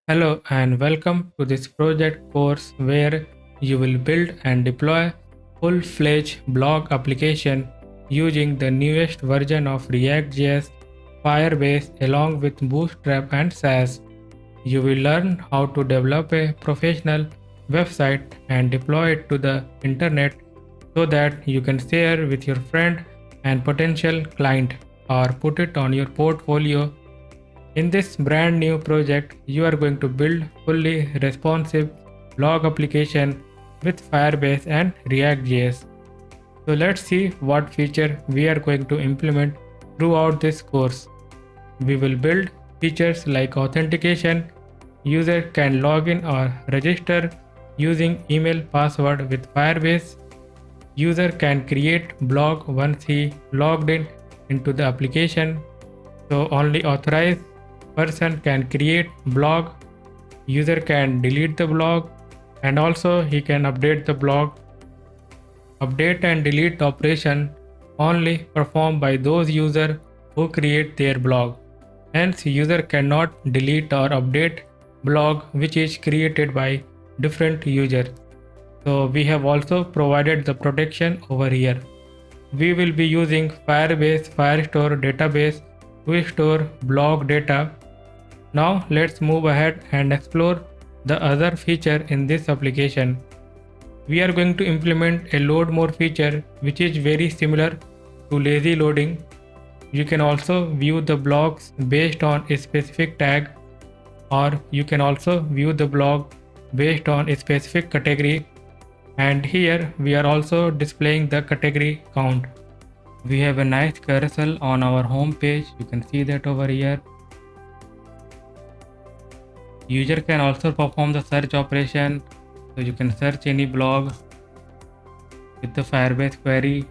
Hello and welcome to this project course where you will build and deploy full-fledged blog application using the newest version of React.js, Firebase along with Bootstrap and Sass. You will learn how to develop a professional website and deploy it to the internet so that you can share with your friend and potential client or put it on your portfolio. In this brand new project, you are going to build fully responsive blog application with Firebase and React.js. So let's see what feature we are going to implement throughout this course. We will build features like authentication. User can log in or register using email password with Firebase. User can create blog once he logged in into the application. So only authorized person can create blog. User can delete the blog and also he can update the blog. Update and delete operation only performed by those users who create their blog. Hence user cannot delete or update blog which is created by different user. So we have also provided the protection over here. We will be using Firebase Firestore database to store blog data. Now let's move ahead and explore the other feature in this application. We are going to implement a load more feature which is very similar to lazy loading. You can also view the blogs based on a specific tag, or you can also view the blog based on a specific category, and here we are also displaying the category count. We have a nice carousel on our home page. You can see that over here. User can also perform the search operation, so you can search any blog with the Firebase query.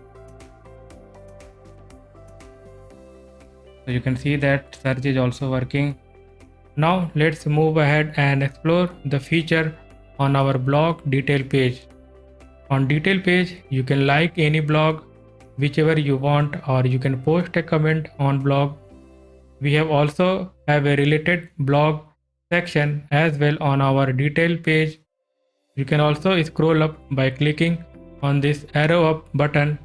So you can see that search is also working. Now let's move ahead and explore the feature on our blog detail page. On detail page, you can like any blog whichever you want, or you can post a comment on blog. We have also have a related blog section as well on our detail page. You can also scroll up by clicking on this arrow up button,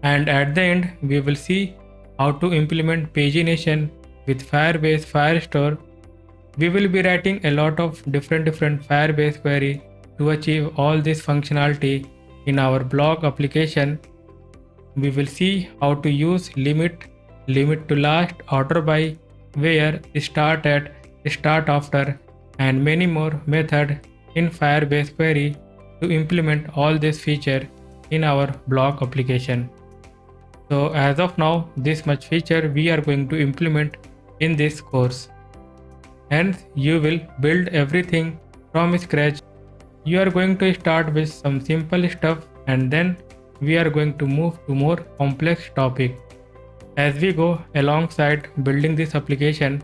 and at the end we will see how to implement pagination with Firebase Firestore. We will be writing a lot of different Firebase query to achieve all this functionality in our blog application. We will see how to use limit to last, order by, where, start at, start after, and many more methods in Firebase query to implement all this feature in our blog application. So as of now, this much feature we are going to implement in this course. Hence you will build everything from scratch. You are going to start with some simple stuff and then we are going to move to more complex topic. As we go alongside building this application,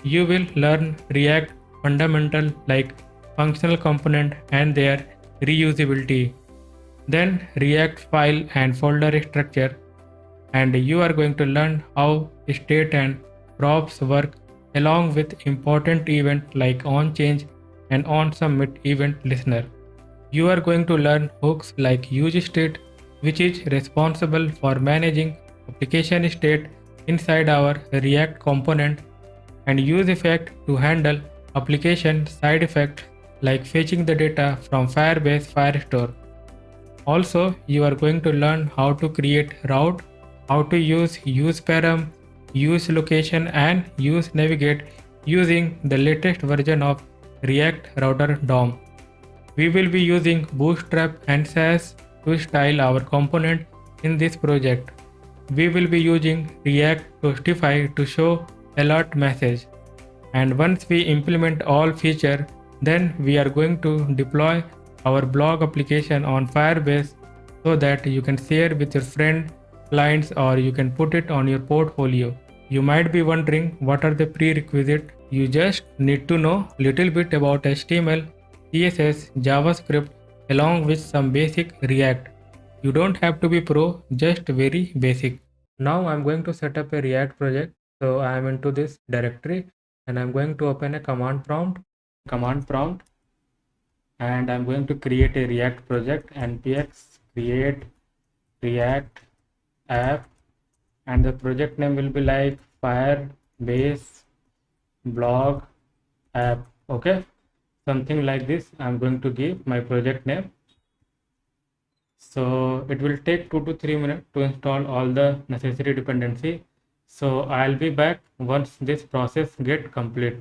you will learn React fundamental like functional component and their reusability. Then React file and folder structure, and you are going to learn how state and props work along with important event like onChange and onSubmit event listener. You are going to learn hooks like useState, which is responsible for managing application state inside our React component, and useEffect to handle application side effects like fetching the data from Firebase Firestore. Also, you are going to learn how to create route, how to use useParam, useLocation and useNavigate using the latest version of React Router DOM. We will be using Bootstrap and Sass to style our component in this project. We will be using React Toastify to show alert message. And once we implement all feature, then we are going to deploy our blog application on Firebase so that you can share with your friend, clients, or you can put it on your portfolio. You might be wondering what are the prerequisites. You just need to know little bit about HTML, CSS, JavaScript along with some basic React. You don't have to be pro, just very basic. Now I'm going to set up a React project. So I am into this directory and I'm going to open a command prompt command prompt, and I'm going to create a React project, npx create React app, and the project name will be like Firebase blog app. Okay, something like this I'm going to give my project name. So it will take 2 to 3 minutes to install all the necessary dependency. So I'll be back once this process get complete.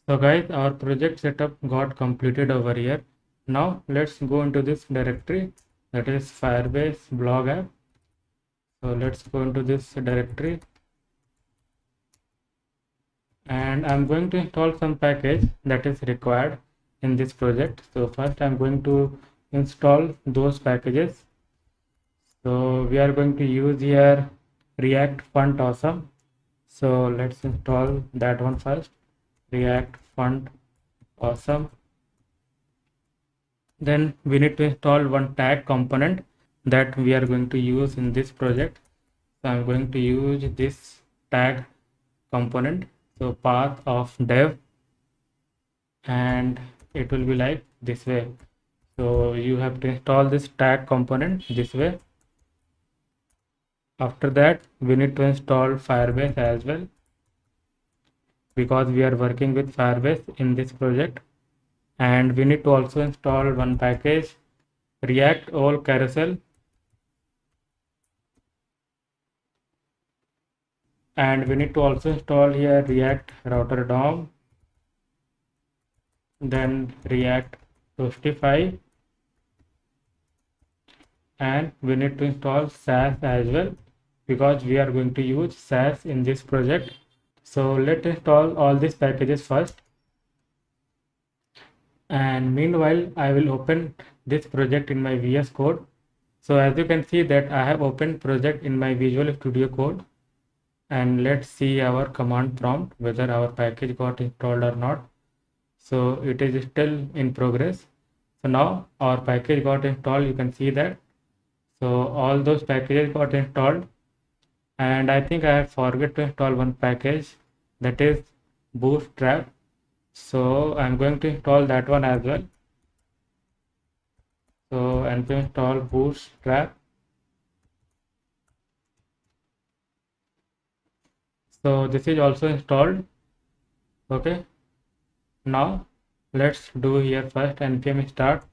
So guys, our project setup got completed over here. Now let's go into this directory, that is Firebase blog app. So let's go into this directory, and I'm going to install some package that is required in this project. So first I'm going to install those packages. So we are going to use here React Font Awesome. So let's install that one first, React Font Awesome. Then we need to install one tag component that we are going to use in this project. So I'm going to use this tag component, so path of dev, and it will be like this way. So you have to install this tag component this way. After that we need to install Firebase as well, because we are working with Firebase in this project. And we need to also install one package, React all carousel, and we need to also install here React router DOM, then React Toastify, and we need to install SAS as well, because we are going to use SAS in this project. So let's install all these packages first, and meanwhile I will open this project in my VS Code. So as you can see that I have opened project in my Visual Studio Code, and let's see our command prompt whether our package got installed or not. So it is still in progress. So now our package got installed, you can see that. So all those packages got installed, and I think I have forgot to install one package, that is Bootstrap. So I'm going to install that one as well. So and to install Bootstrap. So this is also installed. Okay, now let's do here first npm start.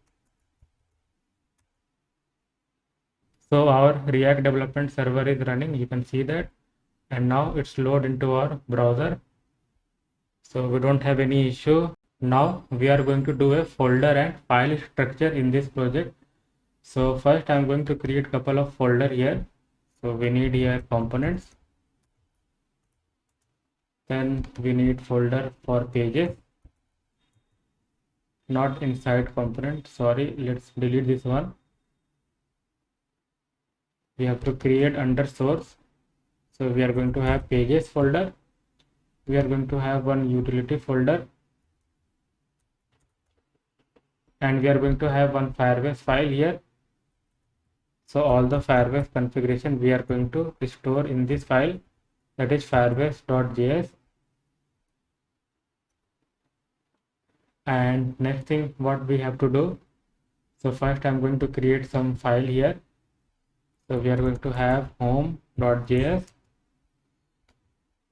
So our React development server is running, you can see that, and now it's load into our browser. So we don't have any issue. Now we are going to do a folder and file structure in this project. So first I'm going to create couple of folder here. So we need here components, then we need folder for pages, not inside component, sorry, let's delete this one. We have to create under source. So we are going to have pages folder, we are going to have one utility folder, and we are going to have one Firebase file here. So all the Firebase configuration we are going to store in this file, that is firebase.js. And next thing what we have to do, so first I'm going to create some file here. So we are going to have home.js.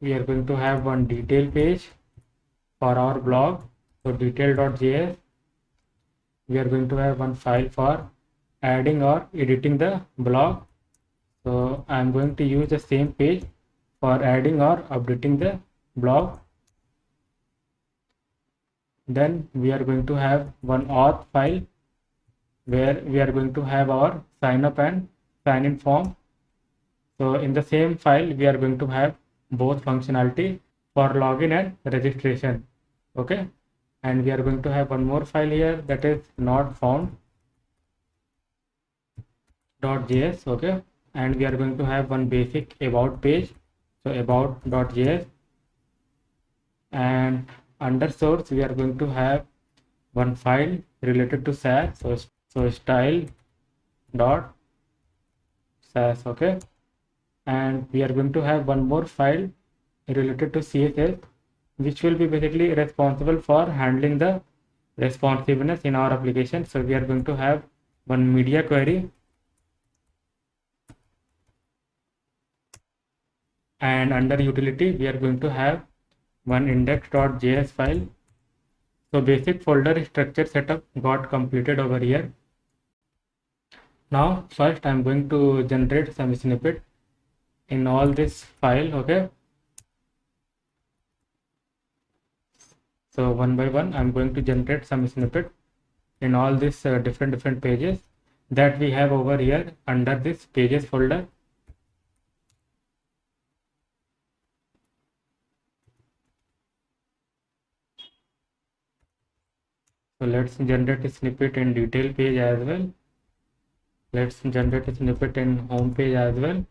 We are going to have one detail page for our blog, so detail.js. We are going to have one file for adding or editing the blog. So I'm going to use the same page for adding or updating the blog. Then we are going to have one auth file where we are going to have our sign up and sign in form. So in the same file we are going to have both functionality for login and registration. Okay, and we are going to have one more file here, that is not found.js. okay, and we are going to have one basic about page, so about.js, and under source we are going to have one file related to SAS, so style.sas. okay, and we are going to have one more file related to CSS, which will be basically responsible for handling the responsiveness in our application. So we are going to have one media query, and under utility we are going to have one index.js file. So basic folder structure setup got completed over here. Now first I'm going to generate some snippet in all this file. Okay, so one by one I'm going to generate some snippet in all these different pages that we have over here under this pages folder. So let's generate a snippet in detail page as well. Let's generate a snippet in home page as well.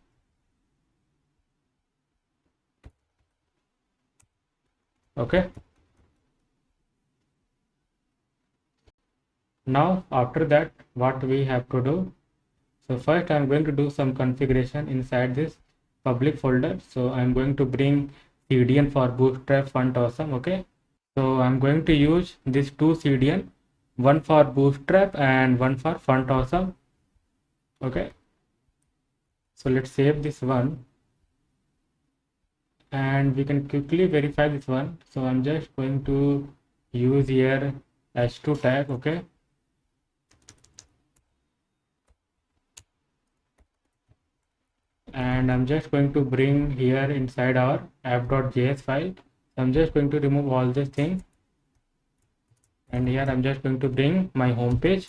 Okay. Now after that, what we have to do? So first I'm going to do some configuration inside this public folder. So I'm going to bring CDN for Bootstrap Font Awesome. Okay. So I'm going to use these two CDN, one for Bootstrap and one for Font Awesome. Okay. So let's save this one and we can quickly verify this one. So I'm just going to use here h2 tag. Okay. And I'm just going to bring here inside our app.js file. I'm just going to remove all this thing, and here I'm just going to bring my home page.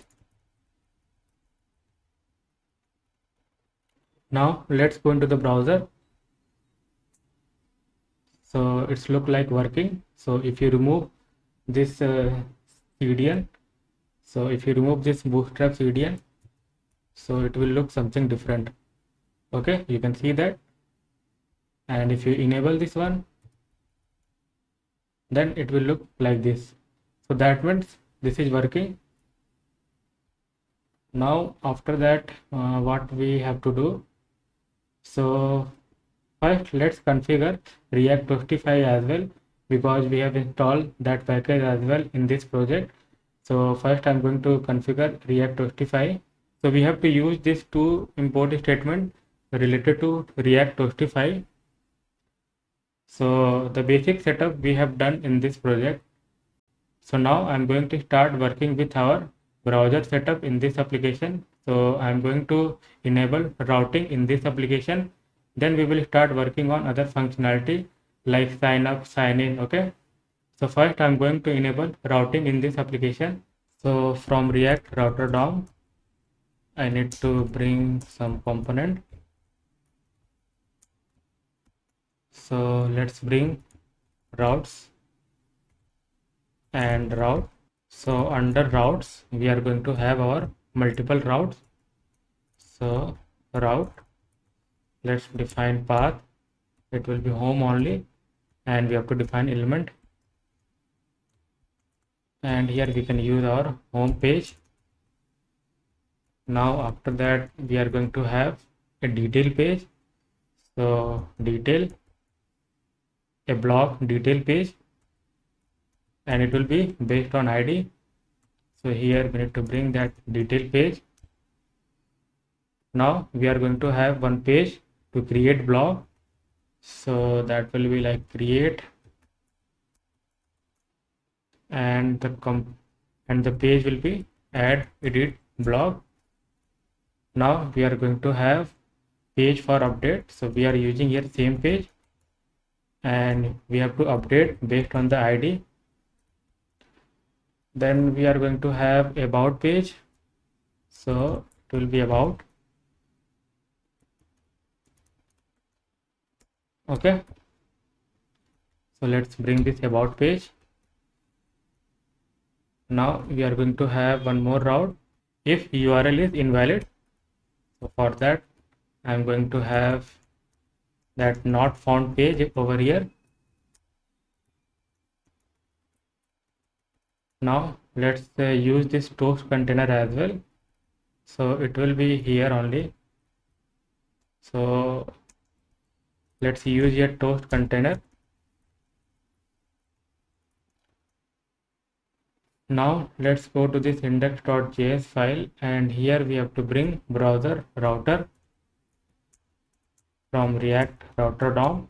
Now let's go into the browser. So it's look like working. So if you remove this CDN, so if you remove this Bootstrap CDN, so it will look something different. Okay, you can see that. And if you enable this one, then it will look like this. So that means this is working. Now after that, what we have to do? So first let's configure React 25 as well, because we have installed that package as well in this project. So first I'm going to configure React 25. So we have to use these two import statements related to React 25. So the basic setup we have done in this project. So now I'm going to start working with our browser setup in this application. So I'm going to enable routing in this application. Then we will start working on other functionality like sign up, sign in. Okay. So first I'm going to enable routing in this application. So from React router DOM, I need to bring some component. So let's bring routes and route. So under routes, we are going to have our multiple routes. So route, let's define path. It will be home only, and we have to define element. And here we can use our home page. Now after that, we are going to have a detail page. So detail, a block detail page, and it will be based on ID. So here we need to bring that detail page. Now we are going to have one page to create block. So that will be like create, and the page will be add edit blog. Now we are going to have page for update. So we are using here same page, and we have to update based on the ID. Then we are going to have about page. So it will be about. Okay. So let's bring this about page. Now we are going to have one more route if URL is invalid. So for that, I'm going to have that not found page over here. Now let's use this toast container as well. So it will be here only. So let's use your toast container. Now let's go to this index.js file, and here we have to bring browser router from React router DOM.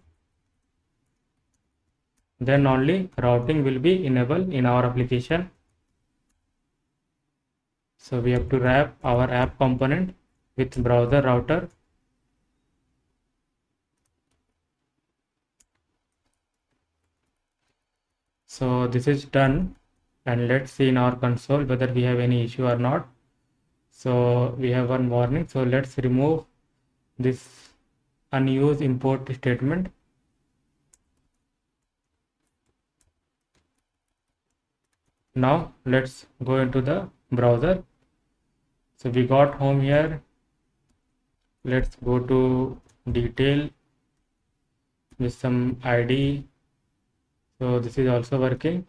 Then only routing will be enabled in our application. So we have to wrap our app component with browser router. So this is done, and let's see in our console whether we have any issue or not. So we have one warning. So let's remove this unused import statement. Now let's go into the browser. So we got home here. Let's go to detail with some ID. So this is also working.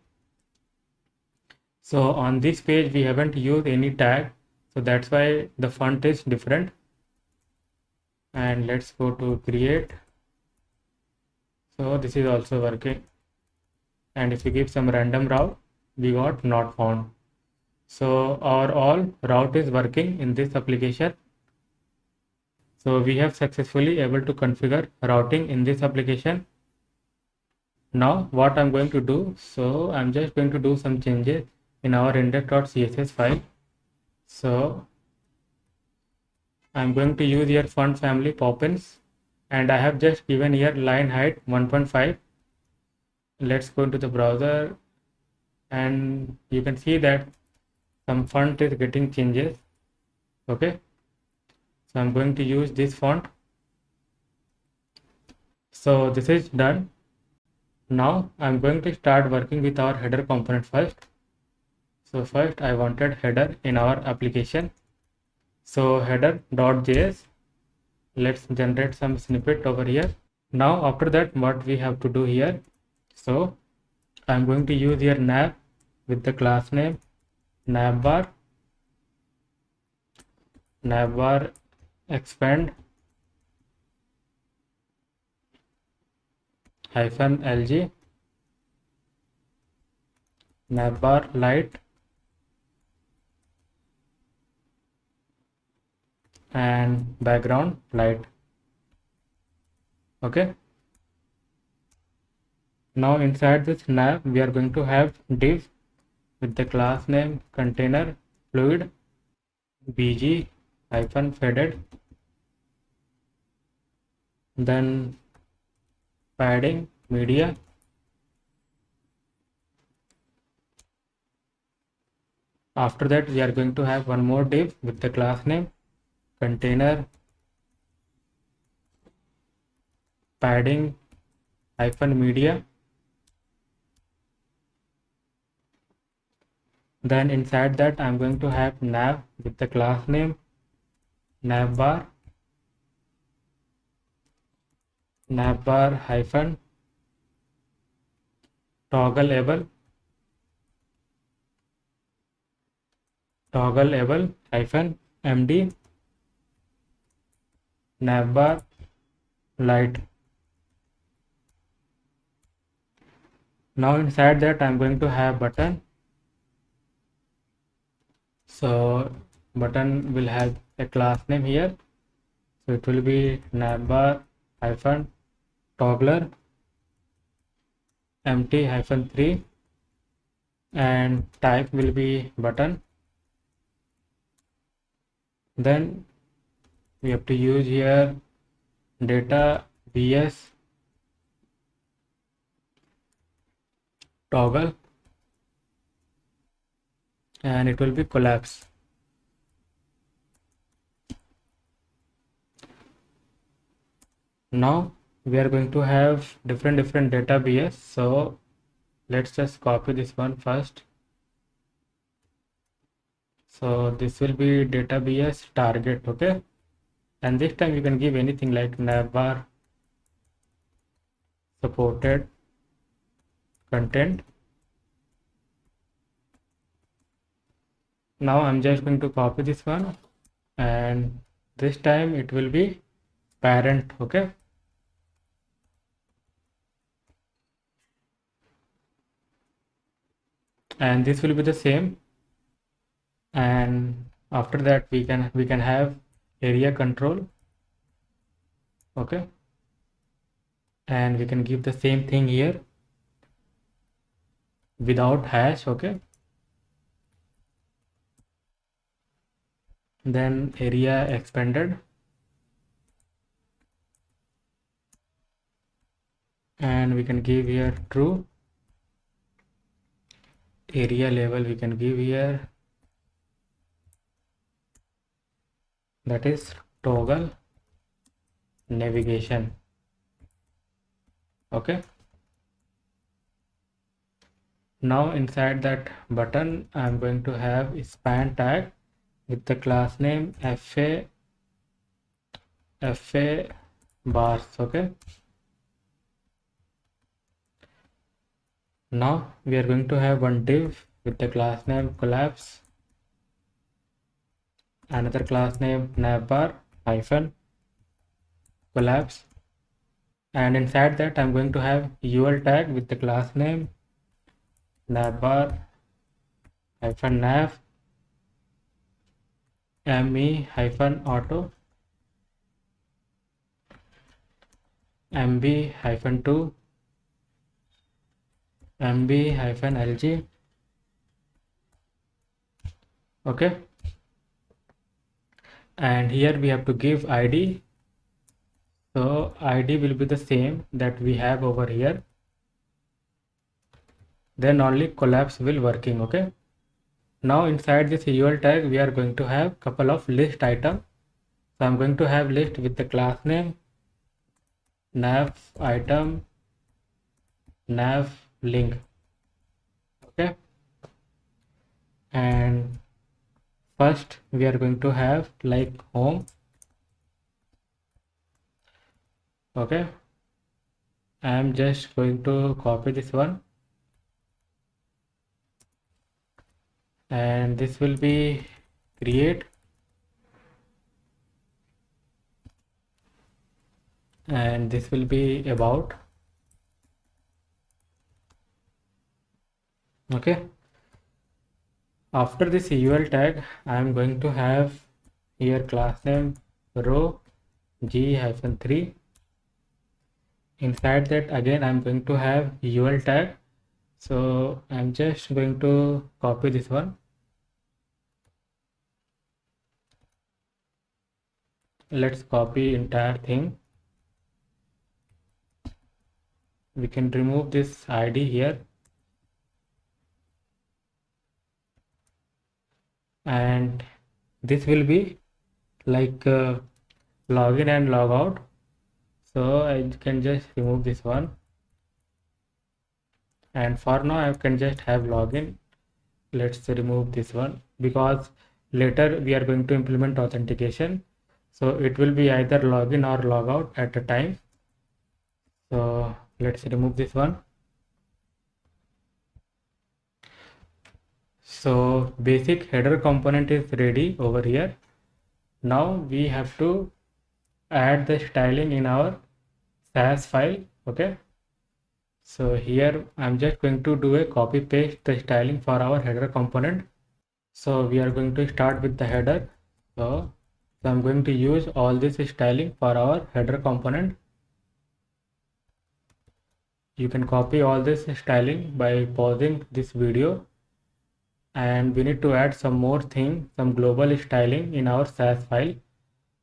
So on this page we haven't used any tag, so that's why the font is different. And let's go to create. So this is also working. And if we give some random route, we got not found. So our all route is working in this application. So we have successfully able to configure routing in this application. Now what I'm going to do, so I'm just going to do some changes in our index.css file. So I'm going to use here font family poppins, and I have just given here line height 1.5. Let's go into the browser, and you can see that some font is getting changes. Okay, so I'm going to use this font. So this is done. Now I'm going to start working with our header component first. So first I wanted header in our application. So header.js, let's generate some snippet over here. Now after that, what we have to do here, so I'm going to use here nav with the class name navbar expand -lg navbar light and background light. Okay, now inside this nav we are going to have div with the class name container fluid bg -faded, then padding media, after that we are going to have one more div with the class name container padding -media. Then inside that I'm going to have nav with the class name navbar hyphen toggleable hyphen md navbar light. Now inside that I'm going to have button. So button will have a class name here. So it will be navbar hyphen toggler empty -3 and type will be button. Then we have to use here data vs toggle, and it will be collapse. Now we are going to have different data bs, so let's just copy this one first. So this will be data bs target. Okay, and this time you can give anything like navbar supported content. Now I'm just going to copy this one, and this time it will be parent. Okay, and this will be the same. And after that we can have area control. Okay, and we can give the same thing here without hash. Okay, then area expanded, and we can give here true. Area level we can give here, that is toggle navigation. Okay, now inside that button I'm going to have a span tag with the class name fa bars. Okay, now we are going to have one div with the class name collapse, another class name navbar hyphen collapse, and inside that I'm going to have ul tag with the class name navbar hyphen nav me hyphen auto mb hyphen 2 mb hyphen lg. Okay, and here we have to give id, so id will be the same that we have over here, then only collapse will working. Okay, now inside this ul tag we are going to have couple of list item, so I'm going to have list with the class name nav item nav link. Okay, and first we are going to have like home. Okay, I am just going to copy this one, and this will be create, and this will be about. Okay, after this ul tag I am going to have here class name row g-3. Inside that again I'm going to have ul tag, so I'm just going to copy this one. Let's copy entire thing. We can remove this id here, and this will be like login and logout, so I can just remove this one, and for now I can just have login. Let's remove this one because later we are going to implement authentication, so it will be either login or logout at a time. So let's remove this one. So basic header component is ready over here. Now we have to add the styling in our SAS file. Okay, so here I'm just going to do a copy paste the styling for our header component. So we are going to start with the header. So I'm going to use all this styling for our header component. You can copy all this styling by pausing this video, and we need to add some more thing, some global styling in our SAS file.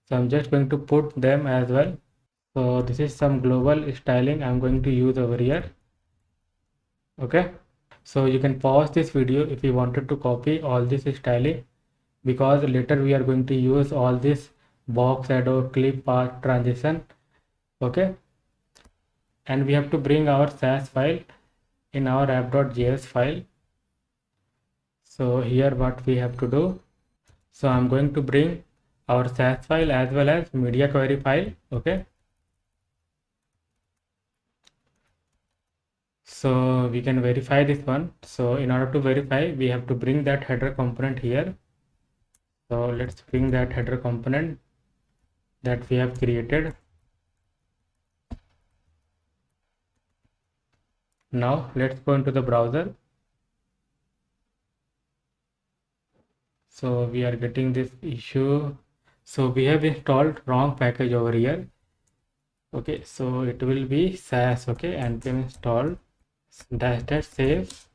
So I'm just going to put them as well. So this is some global styling I'm going to use over here. Okay, so you can pause this video if you wanted to copy all this styling, because later we are going to use all this box, shadow, clip, path, transition. Okay, and we have to bring our SAS file in our app.js file. So here what we have to do, so I'm going to bring our SAS file as well as media query file. Okay, so we can verify this one. So in order to verify we have to bring that header component here. So let's bring that header component that we have created. Now let's go into the browser. So we are getting this issue. So we have installed wrong package over here. Okay, so it will be SAS. Okay, npm install dash save,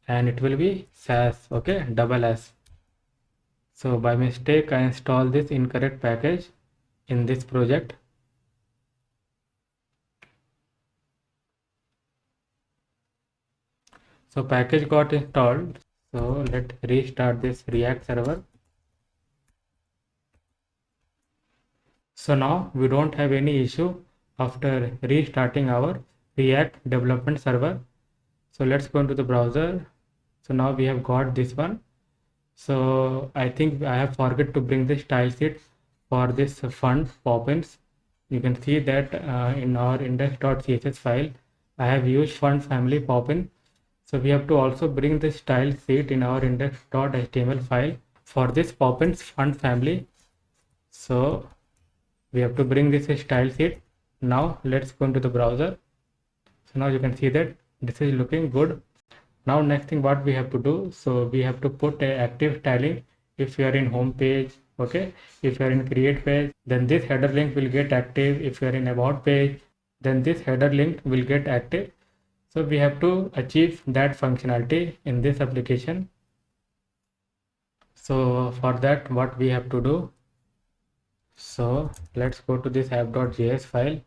and it will be SAS. Okay, double S. So by mistake I installed this incorrect package in this project. So package got installed. So let's restart this React server. So now we don't have any issue after restarting our React development server. So let's go into the browser. So now we have got this one. So I think I have forgot to bring the style sheet for this font pop-ins. You can see that in our index.css file, I have used font family pop-in. So we have to also bring the style sheet in our index.html file for this pop-ins font family. So we have to bring this style sheet. Now let's go into the browser. So now you can see that this is looking good. Now next thing what we have to do, so we have to put a active styling. If you are in home page, okay, if you are in create page, then this header link will get active. If you are in about page, then this header link will get active. So we have to achieve that functionality in this application. So for that what we have to do, so let's go to this app.js file,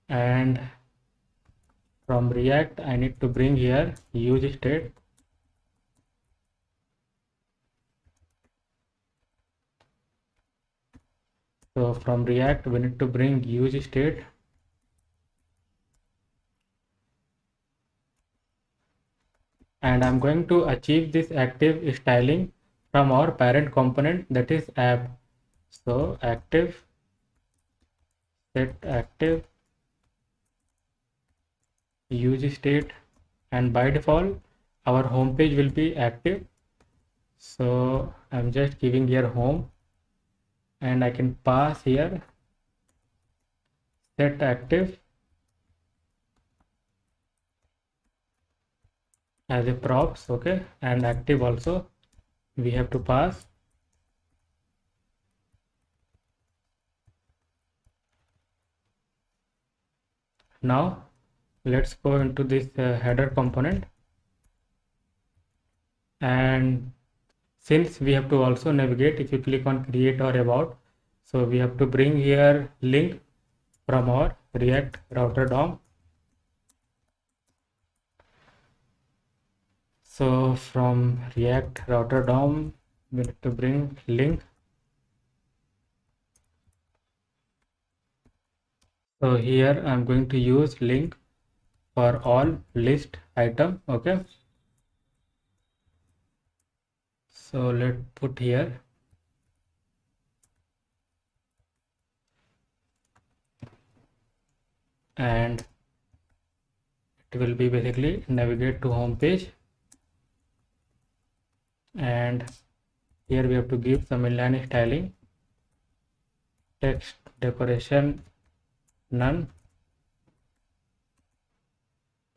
and from React I need to bring here use state. So from React we need to bring use state, and I'm going to achieve this active styling from our parent component, that is app. So active set active use state, and by default our home page will be active. So I'm just giving here home, and I can pass here set active as a props. Okay, and active also we have to pass. Now let's go into this header component, and since we have to also navigate, if you click on create or about, so we have to bring here link from our React router DOM. So from React router DOM we need to bring link. So here I'm going to use link for all list item. Okay, so let's put here, and it will be basically navigate to home page, and here we have to give some inline styling, text decoration none,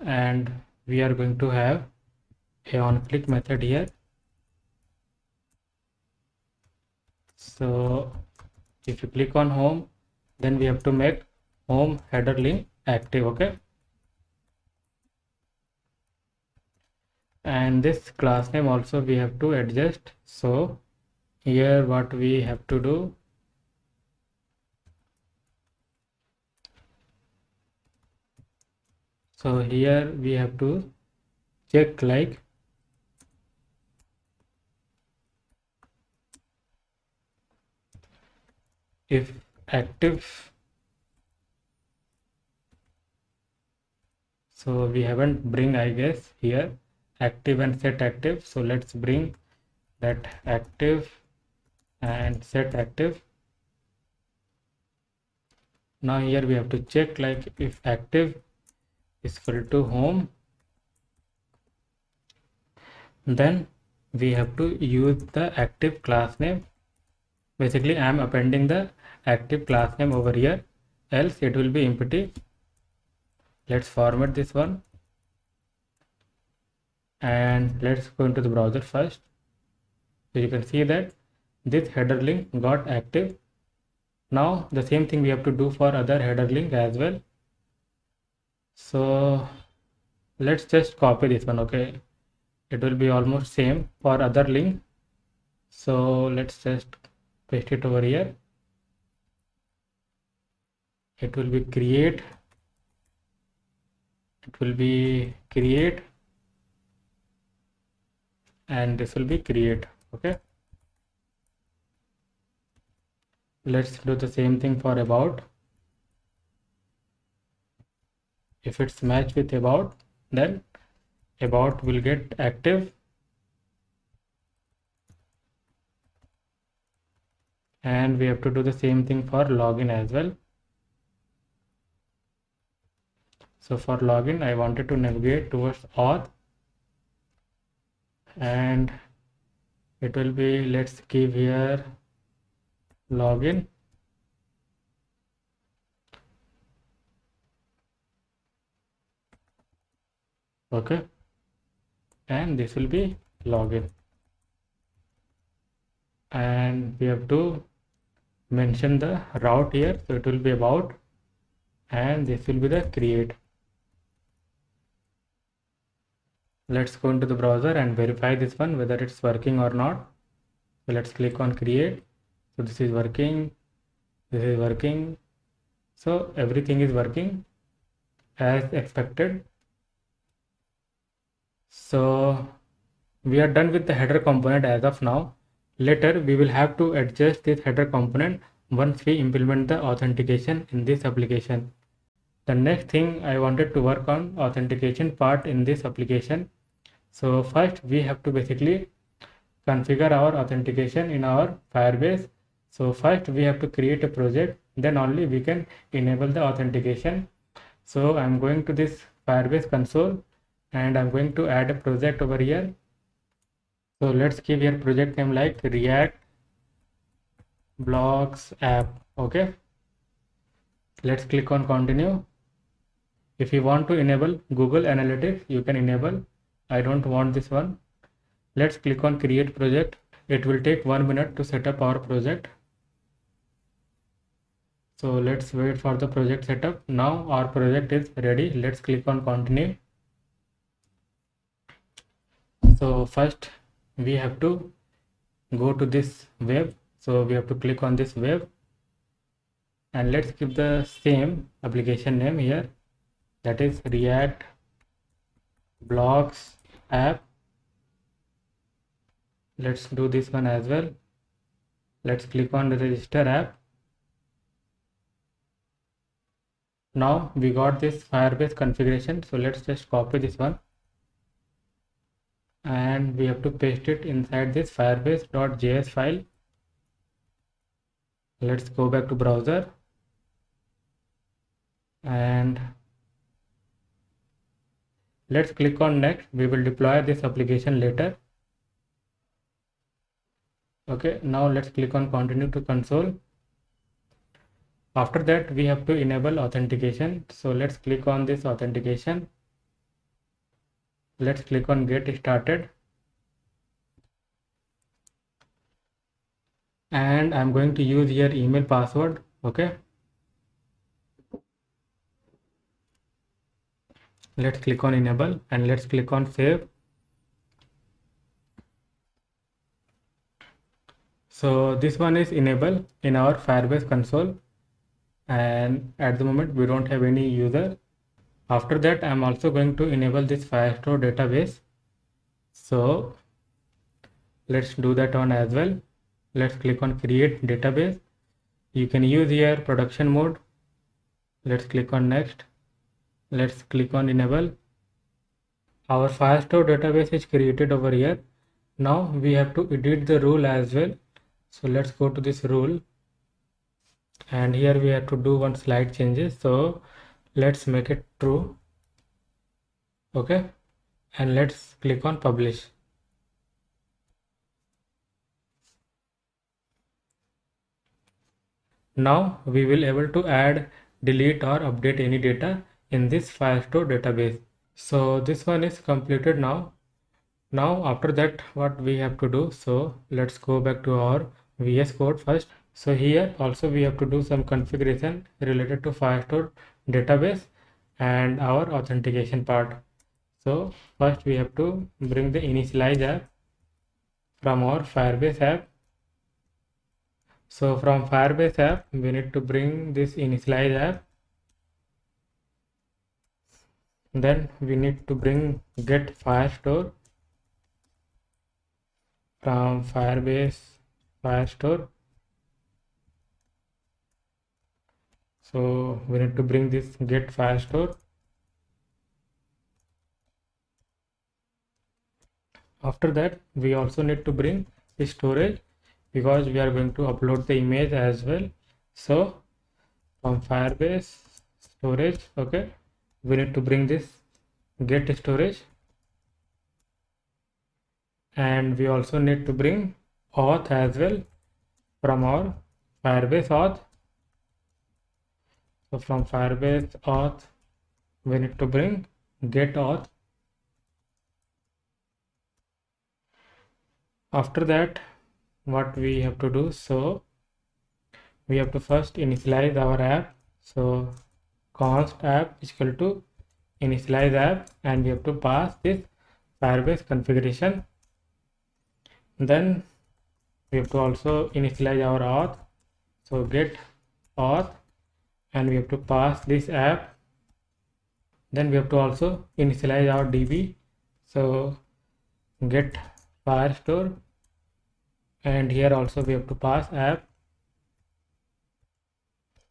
and we are going to have a on click method here. So if you click on home, then we have to make home header link active. Okay, and this class name also we have to adjust. So here what we have to do, so here we have to check like if active. So we haven't bring, I guess, here active and set active. So let's bring that active and set active. Now here we have to check like if active is equal to home, then we have to use the active class name. Basically I am appending the active class name over here, else it will be empty. Let's format this one, and let's go into the browser first. So you can see that this header link got active. Now the same thing we have to do for other header link as well. So let's just copy this one. Okay, it will be almost same for other link. So let's just paste it over here. It will be create, and this will be create. Okay, let's do the same thing for about. If it's matched with about, then about will get active, and we have to do the same thing for login as well. So for login, I wanted to navigate towards auth, and it will be, let's give here login. Okay, and this will be login, and we have to mention the route here. So it will be about, and this will be the create. Let's go into the browser and verify this one whether it's working or not. So let's click on create. So this is working, this is working. So everything is working as expected. So we are done with the header component as of now. Later we will have to adjust this header component once we implement the authentication in this application. The next thing I wanted to work on authentication part in this application. So first we have to basically configure our authentication in our Firebase. So first we have to create a project, then only we can enable the authentication. So I'm going to this Firebase console and I'm going to add a project over here. So let's give here project name like React Blocks App. Okay, let's click on continue. If you want to enable Google Analytics, you can enable. I don't want this one. Let's click on create project. It will take 1 minute to set up our project. So let's wait for the project setup. Now our project is ready. Let's click on continue. So first we have to go to this web. So we have to click on this web, and let's give the same application name here, that is React Blocks App. Let's do this one as well. Let's click on the register app. Now we got this Firebase configuration. So let's just copy this one, and we have to paste it inside this firebase.js file. Let's go back to browser, and let's click on next. We will deploy this application later. Okay, now let's click on continue to console. After that we have to enable authentication. So let's click on this authentication. Let's click on get started, and I'm going to use here email password. Okay, let's click on enable, and let's click on save. So this one is enabled in our Firebase console, and at the moment we don't have any user. After that I'm also going to enable this Firestore database. So let's do that one as well. Let's click on create database. You can use here production mode. Let's click on next. Let's click on enable. Our Firestore database is created over here. Now we have to edit the rule as well. So let's go to this rule, and here we have to do one slide changes. So let's make it true. Okay, and let's click on publish. Now we will able to add, delete or update any data in this Firestore database. So this one is completed now. Now after that what we have to do, so let's go back to our VS Code first. So here also we have to do some configuration related to Firestore database and our authentication part. So first we have to bring the initialize app from our Firebase app. So from Firebase app we need to bring this initialize app. Then we need to bring get Firestore from Firestore. So we need to bring this get Firestore. After that we also need to bring the storage because we are going to upload the image as well. So from Firebase storage, okay, we need to bring this get storage, and we also need to bring auth as well from our Firebase auth. So from Firebase auth we need to bring get auth. After that what we have to do, so we have to first initialize our app. So const app is equal to initialize app, and we have to pass this Firebase configuration. Then we have to also initialize our auth. So get auth, and we have to pass this app. Then we have to also initialize our DB. So get Firestore, and here also we have to pass app,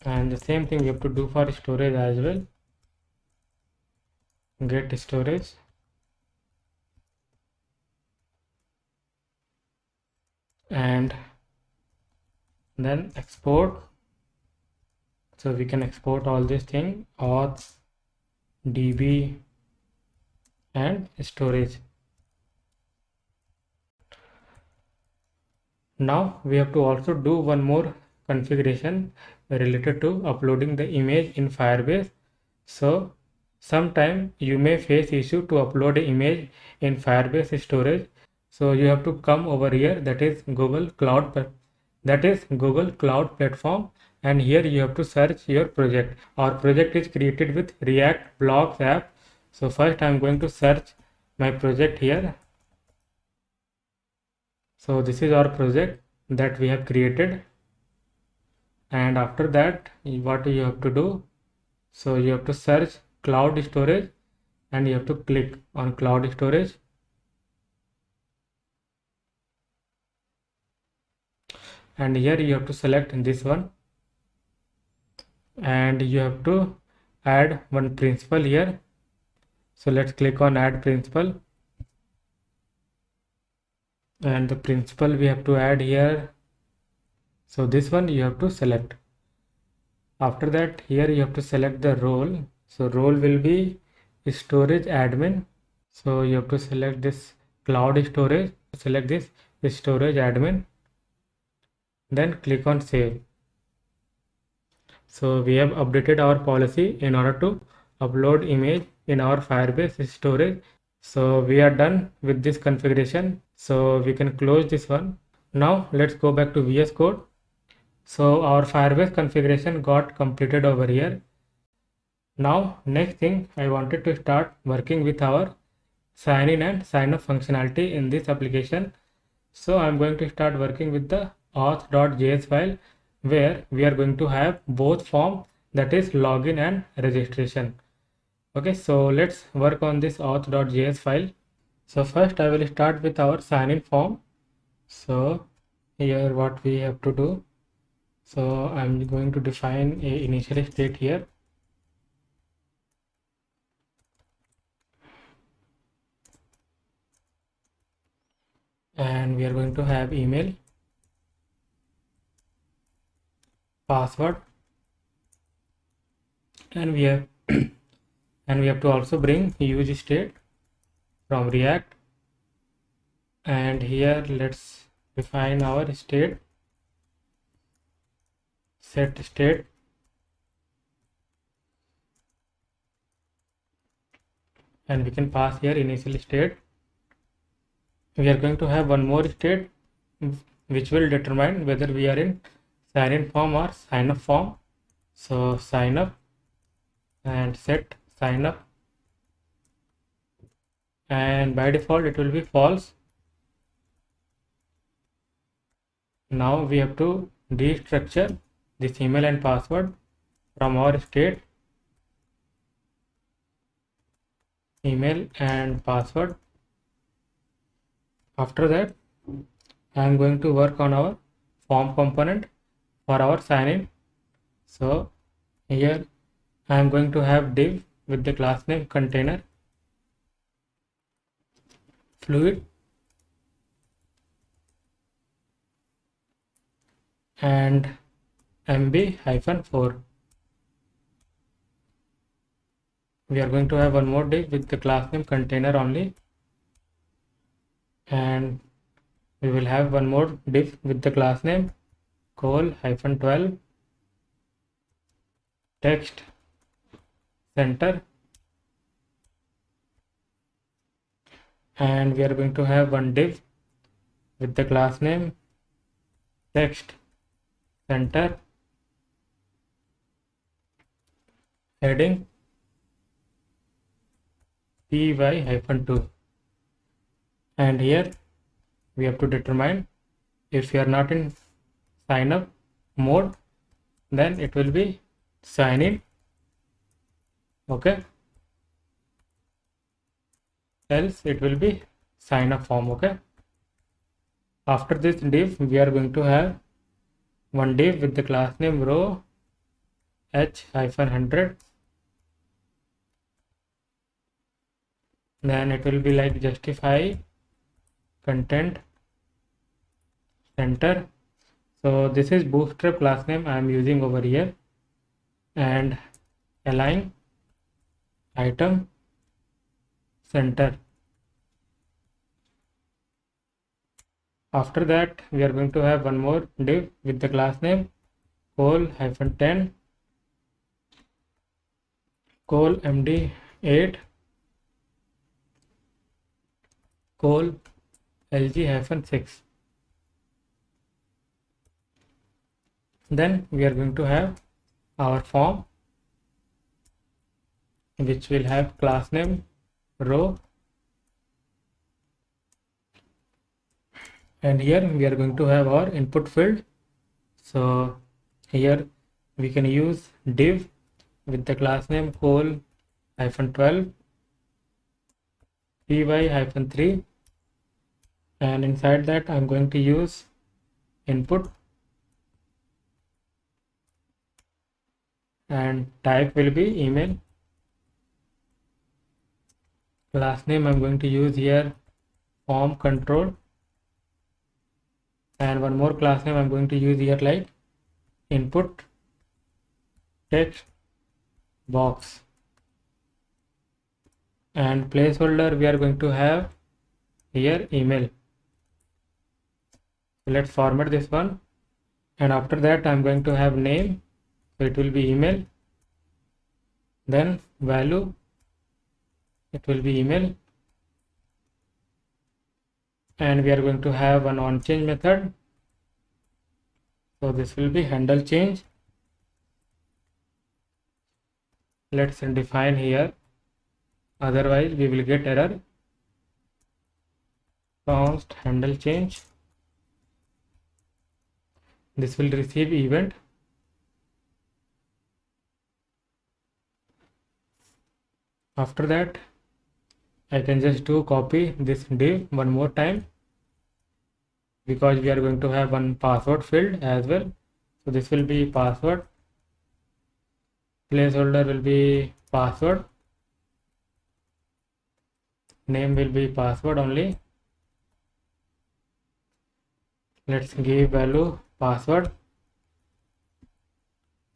and the same thing we have to do for storage as well. Get storage, and then export. So we can export all this thing, auth, DB and storage. Now we have to also do one more configuration related to uploading the image in Firebase. So sometime you may face issue to upload an image in Firebase storage. So you have to come over here, that is Google Cloud Platform, and here you have to search your project. Our project is created with React Blocks app. So first I am going to search my project here. So this is our project that we have created, and after that what you have to do, so you have to search cloud storage and you have to click on cloud storage, and here you have to select this one, and you have to add one principal here. So let's click on add principal, and the principal we have to add here. So this one you have to select. After that here you have to select the role. So role will be storage admin. So you have to select this cloud storage, select this storage admin, then click on save. So we have updated our policy in order to upload image in our Firebase storage. So we are done with this configuration. So we can close this one. Now let's go back to VS Code. So our Firebase configuration got completed over here. Now next thing, I wanted to start working with our sign in and sign up functionality in this application. So I'm going to start working with the auth.js file, where we are going to have both form, that is login and registration. Okay, so let's work on this auth.js file. So first I will start with our sign in form. So here what we have to do, so I'm going to define a initial state here. And we are going to have email, password, and we have and we have to also bring use state from React. And here let's define our state, set state, and we can pass here initial state. we are going to have one more state which will determine whether we are in sign in form or sign up form. So sign up and set sign up, and by default it will be false. Now we have to destructure this email and password from our state email and password. After that, I am going to work on our form component for our sign in. So here I am going to have div with the class name container fluid and mb-4. We are going to have one more div with the class name container only, and we will have one more div with the class name col-12 text center, and we are going to have one div with the class name text center heading py-2, and here we have to determine if you are not in sign up mode, then it will be sign in, okay, else it will be sign up form, okay. After this div we are going to have one div with the class name row h-100, then it will be like justify content center. So this is bootstrap class name I am using over here, and align item center. After that we are going to have one more div with the class name col-10 col md8 col lg-6. Then we are going to have our form which will have class name row, and here we are going to have our input field. So here we can use div with the class name col-12 py-3, and inside that I'm going to use input, and type will be email. Class name I'm going to use here form control, and one more class name I'm going to use here like input text box, and placeholder we are going to have here email. So let's format this one, and after that I'm going to have name, so it will be email, then value, it will be email, and we are going to have an onChange method, so this will be handle change. Let's define here, otherwise we will get error. Const handle change, this will receive event. After that I can just do copy this div one more time, because we are going to have one password field as well. So this will be password, placeholder will be password, name will be password only. Let's give value password.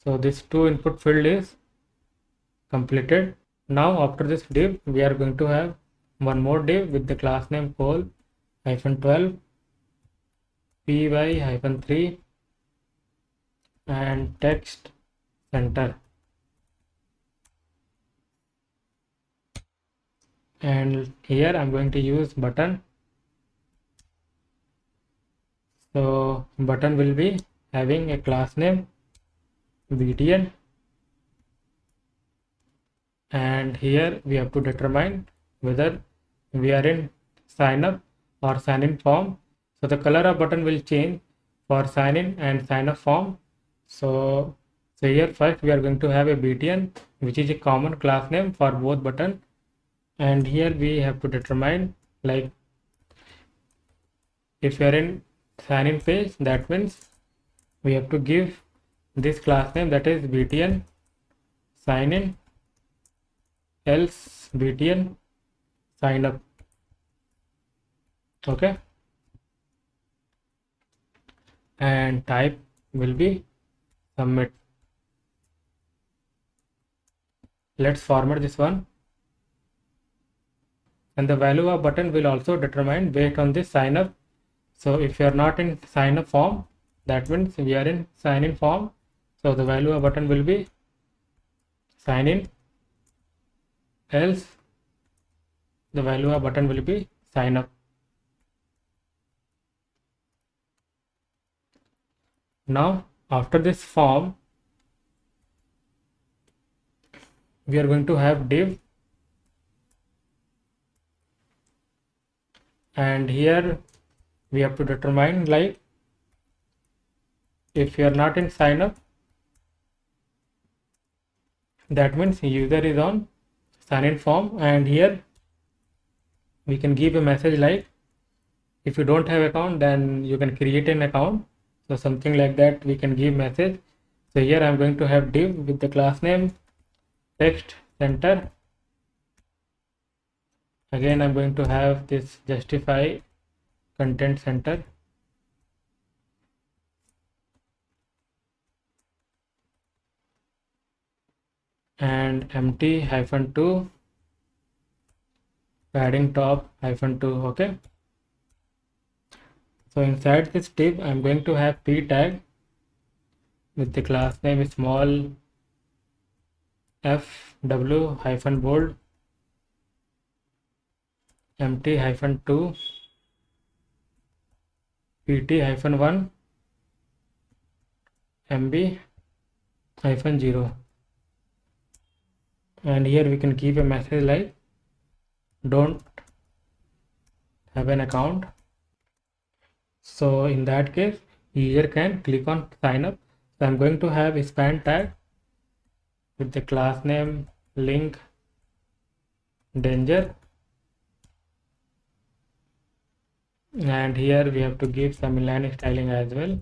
So this two input field is completed. Now after this div we are going to have one more div with the class name col-12 py-3 and text center, and here I'm going to use button, So button will be having a class name btn, and here we have to determine whether we are in sign up or sign in form. So the color of button will change for sign in and sign up form. So here first we are going to have a btn, which is a common class name for both button, and here we have to determine, like, if you are in sign in page, that means we have to give this class name, that is btn sign in, else btn sign up. Okay, and type will be submit. Let's format this one, and the value of button will also determine based on this sign up. So if you are not in sign up form, that means we are in sign in form, so the value of button will be sign in, else the value of button will be sign up. Now after this form, we are going to have div, and here we have to determine, like, if you are not in sign up, that means user is on sign in form, and here we can give a message like, if you don't have account, then you can create an account. So something like that we can give message. So here I'm going to have div with the class name text center. Again I'm going to have this justify content center, and empty -2 padding top -2. Okay, so inside this div I'm going to have p tag with the class name small f w -bold empty -2 pt -1 mb -0, and here we can keep a message like don't have an account. So in that case user can click on sign up. So I'm going to have a span tag with the class name link danger, and here we have to give some inline styling as well.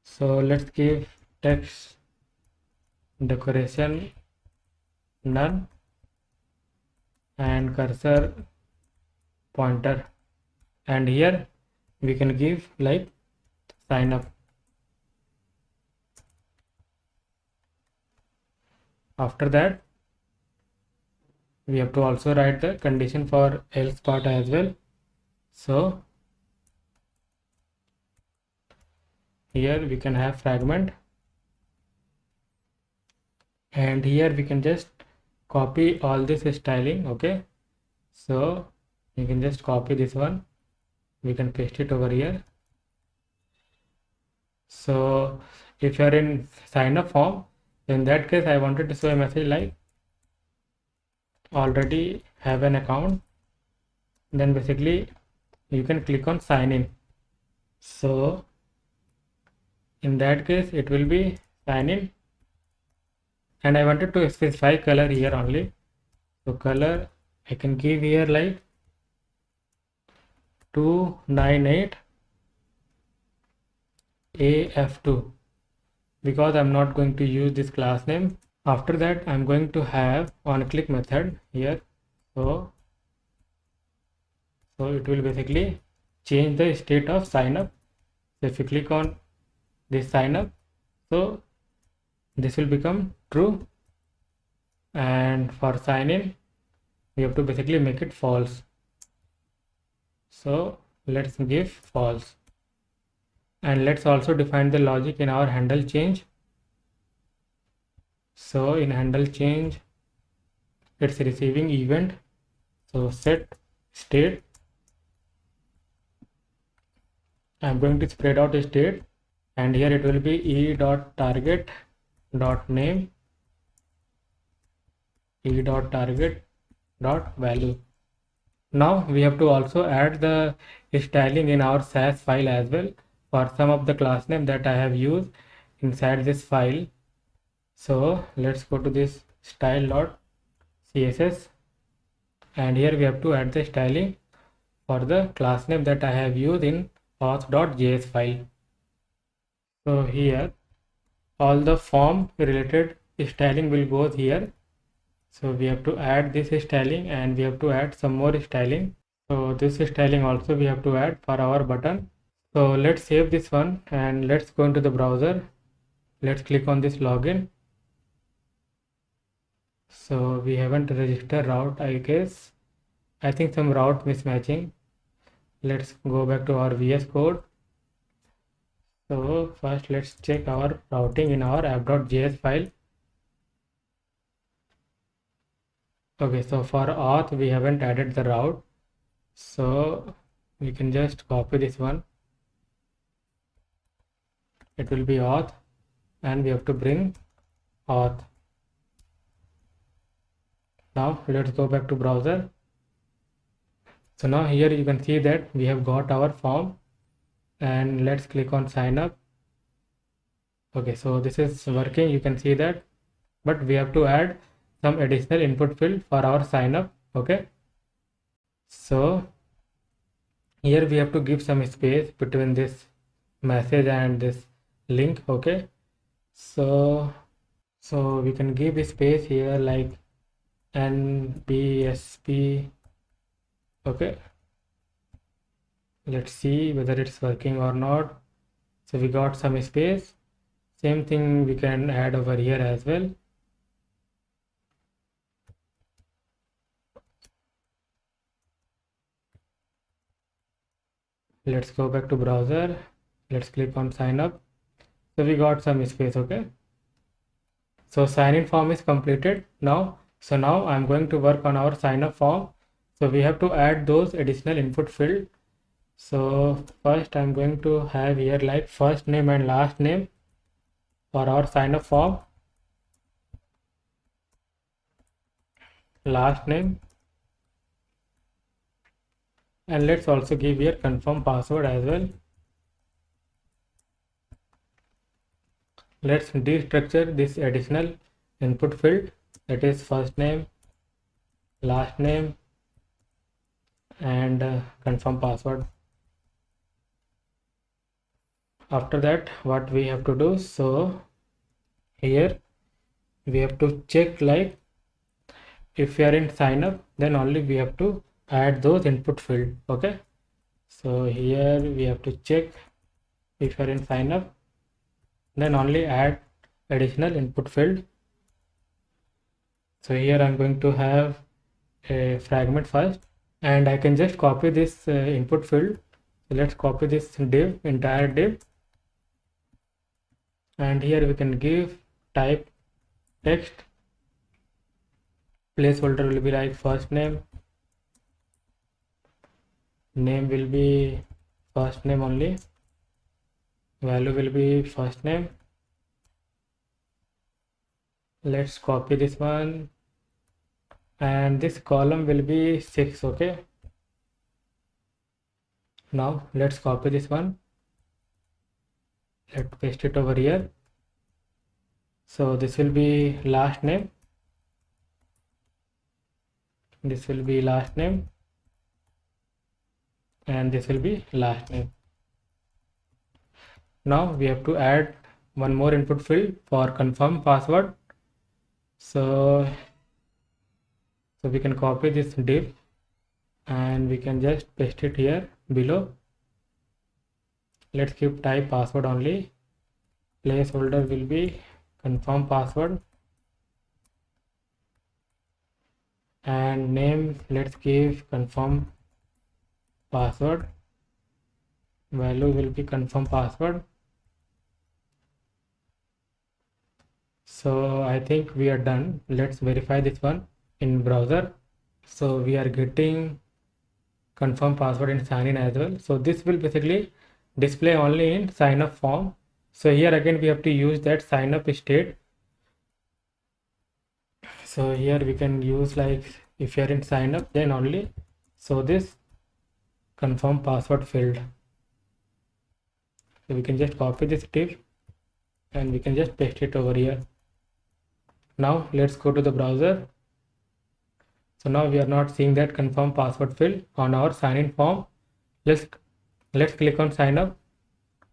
So let's give text decoration none and cursor pointer, and here we can give like sign up. After that we have to also write the condition for else part as well. So here we can have fragment, and here we can just copy all this styling. Okay, so you can just copy this one, we can paste it over here. So if you are in sign up form, in that case I wanted to show a message like already have an account, then basically you can click on sign in. So in that case it will be sign in, and I wanted to specify color here only. So color I can give here like 298 AF2 because I'm not going to use this class name. After that I'm going to have on click method here. So it will basically change the state of sign up. So if you click on this sign up, so this will become true, and for sign in we have to basically make it false. So let's give false, and let's also define the logic in our handle change. So in handle change it's receiving event, so set state I'm going to spread out the state, and here it will be e.target.name, e.target.value. Now we have to also add the styling in our SAS file as well for some of the class name that I have used inside this file. So let's go to this style.css, and here we have to add the styling for the class name that I have used in auth.js file. So here all the form related styling will go here. So we have to add this styling, and we have to add some more styling. So this styling also we have to add for our button. So let's save this one and let's go into the browser. Let's click on this login. So we haven't registered route, I guess. I think some route mismatching. Let's go back to our VS Code. So first let's check our routing in our app.js file. Okay, so for auth we haven't added the route, so we can just copy this one. It will be auth, and we have to bring auth. Now let's go back to browser. So now here you can see that we have got our form, and let's click on sign up. Okay, so this is working, you can see that, but we have to add some additional input field for our sign up. Okay, so here we have to give some space between this message and this link. Okay, so we can give a space here like nbsp. Okay, let's see whether it's working or not. So we got some space. Same thing we can add over here as well. Let's go back to browser. Let's click on sign up. So we got some space. Okay, so sign in form is completed now. So now I'm going to work on our sign up form. So we have to add those additional input field. So first I'm going to have here like first name and last name for our sign up form. Last name, and let's also give here confirm password as well. Let's destructure this additional input field, that is first name, last name, and confirm password. After that, what we have to do, so here we have to check like if we are in sign up, then only we have to add those input field. Okay, so here we have to check if you are in sign up, then only add additional input field. So here I'm going to have a fragment first, and I can just copy this input field. So let's copy this div, entire div, and here we can give type text. Placeholder will be like first name, name will be first name only, value will be first name. Let's copy this one, and this column will be 6. Okay, now let's copy this one, let's paste it over here. So this will be last name, this will be last name, and this will be last name. Now we have to add one more input field for confirm password. So we can copy this div and we can just paste it here below. Let's keep type password only. Placeholder will be confirm password, and name let's give confirm password, value will be confirm password. So I think we are done. Let's verify this one in browser. So we are getting confirm password and sign in as well. So this will basically display only in sign up form. So here again we have to use that sign up state. So here we can use like if you are in sign up, then only so this confirm password field. So we can just copy this tip and we can just paste it over here. Now let's go to the browser. So now we are not seeing that confirm password field on our sign in form. Let's click on sign up.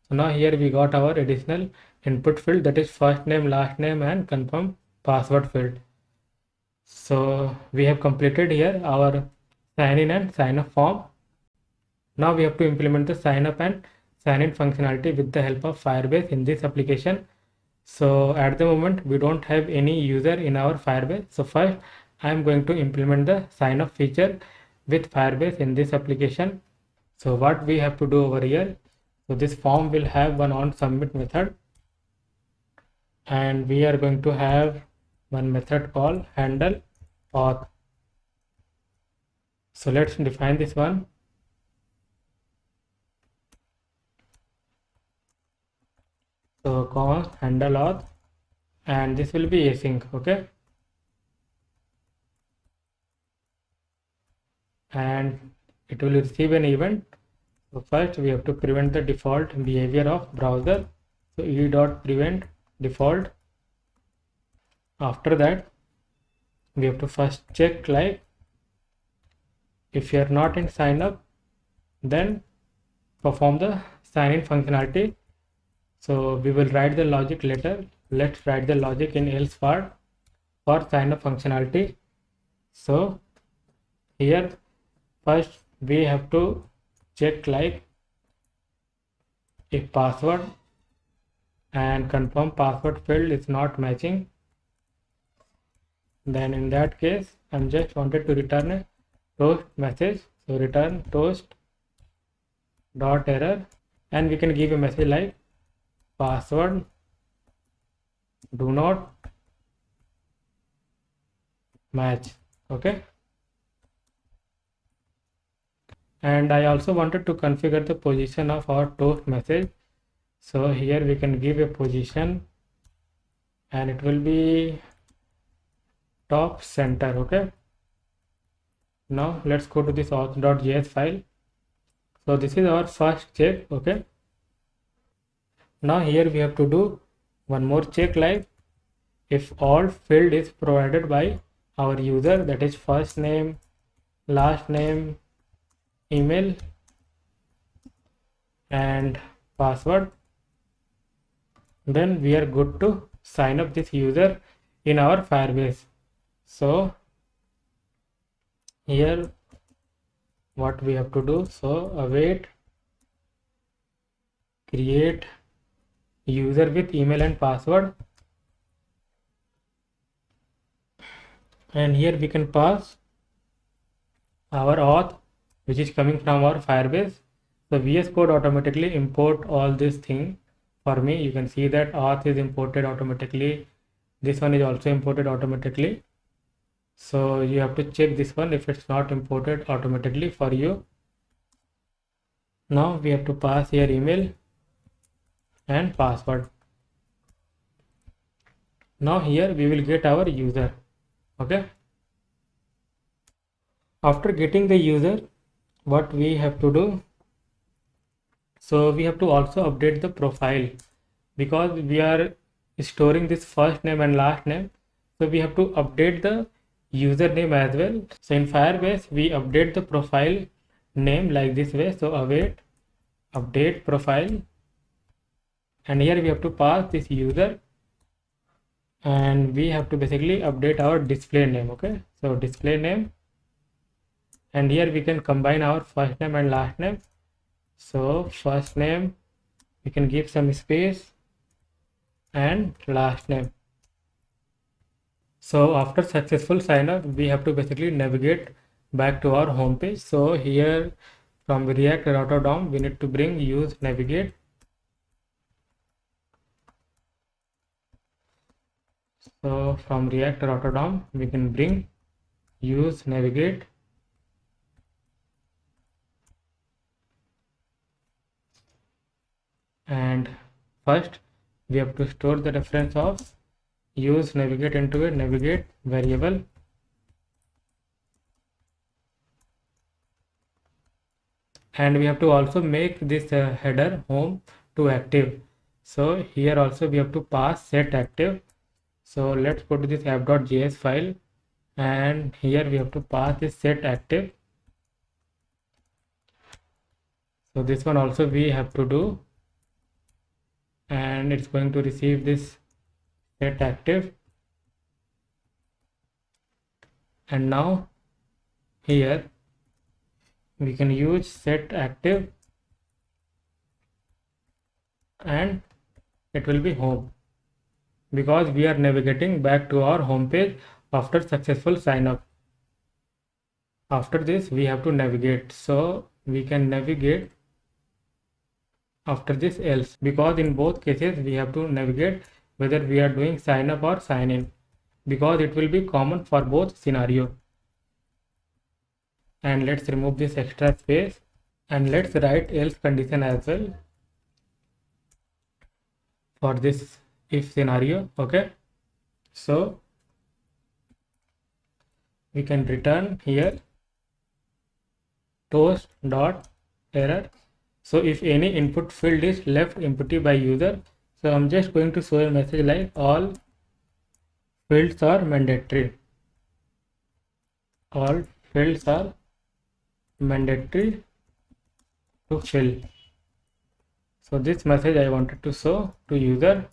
So now here we got our additional input field, that is first name, last name and confirm password field. So we have completed here our sign in and sign up form. Now we have to implement the sign up and sign in functionality with the help of Firebase in this application. So at the moment we don't have any user in our Firebase. So first I am going to implement the sign up feature with Firebase in this application. So what we have to do over here, so this form will have one on submit method, and we are going to have one method called handle auth. So let's define this one. So const handle auth, and this will be async, okay? And it will receive an event. So first we have to prevent the default behavior of browser. So e.prevent default. After that we have to first check like if you are not in sign up, then perform the sign in functionality. So we will write the logic later. Let's write the logic in else part for sign up functionality. So here first we have to check like if password and confirm password field is not matching, then in that case I'm just wanted to return a toast message. So return toast dot error, and we can give a message like password do not match, okay? And I also wanted to configure the position of our toast message. So here we can give a position and it will be top center, okay? Now let's go to this auth.js file. So this is our first check, okay? Now here we have to do one more check like if all field is provided by our user, that is first name, last name, email and password, then we are good to sign up this user in our Firebase. So here what we have to do, so await create user with email and password, and here we can pass our auth which is coming from our Firebase. So VS Code automatically import all this thing for me. You can see that auth is imported automatically, this one is also imported automatically. So you have to check this one if it's not imported automatically for you. Now we have to pass here email and password. Now here we will get our user, okay? After getting the user, what we have to do, so we have to also update the profile because we are storing this first name and last name. So we have to update the username as well. So in Firebase we update the profile name like this way. So await update profile, and here we have to pass this user and we have to basically update our display name, okay? So display name, and here we can combine our first name and last name. So first name we can give some space and last name. So after successful sign up, we have to basically navigate back to our home page. So here from React Router DOM we need to bring use navigate. So from React Router DOM we can bring use navigate. And first we have to store the reference of use navigate into a navigate variable, and we have to also make this header home to active. So here also we have to pass set active. So let's go to this app.js file, and here we have to pass this set active. So this one also we have to do, and it's going to receive this set active. And now here we can use set active and it will be home, because we are navigating back to our home page after successful sign up. After this we have to navigate, so we can navigate after this else, because in both cases we have to navigate whether we are doing sign up or sign in, because it will be common for both scenario. And let's remove this extra space, and let's write else condition as well for this if scenario. Okay, so we can return here toast dot error. So if any input field is left empty by user, so I'm just going to show a message like all fields are mandatory. All fields are mandatory to fill. So this message I wanted to show to user.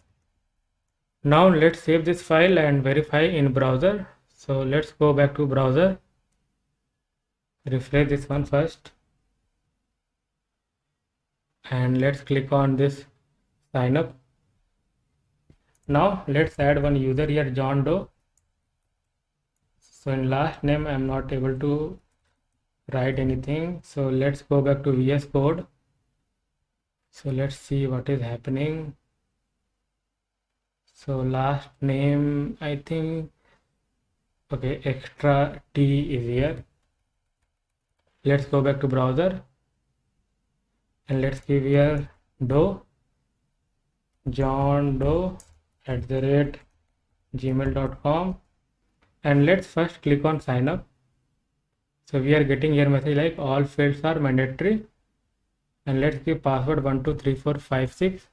Now let's save this file and verify in browser. So let's go back to browser, refresh this one first, and let's click on this sign up. Now let's add one user here, John Doe. So in last name I'm not able to write anything, so let's go back to VS Code. So let's see what is happening. So last name, I think, okay, extra T is here. Let's go back to browser and let's give here Doe, John Doe @gmail.com, and let's first click on sign up. So we are getting here message like all fields are mandatory, and let's give password 123456,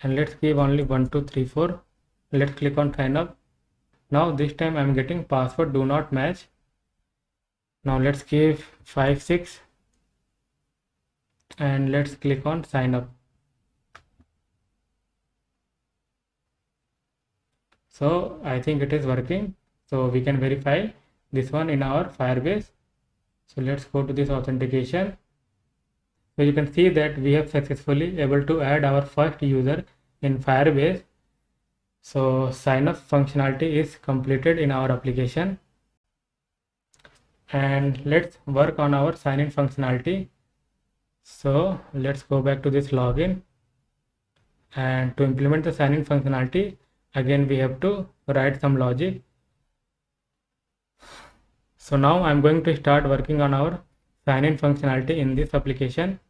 and let's give only 1234. Let's click on sign up. Now this time I'm getting password do not match. Now let's give 56 and let's click on sign up. So I think it is working. So we can verify this one in our Firebase. So let's go to this authentication. So you can see that we have successfully able to add our first user in Firebase. So sign up functionality is completed in our application. And let's work on our sign in functionality. So let's go back to this login, and to implement the sign in functionality, again we have to write some logic. So now I'm going to start working on our sign in functionality in this application.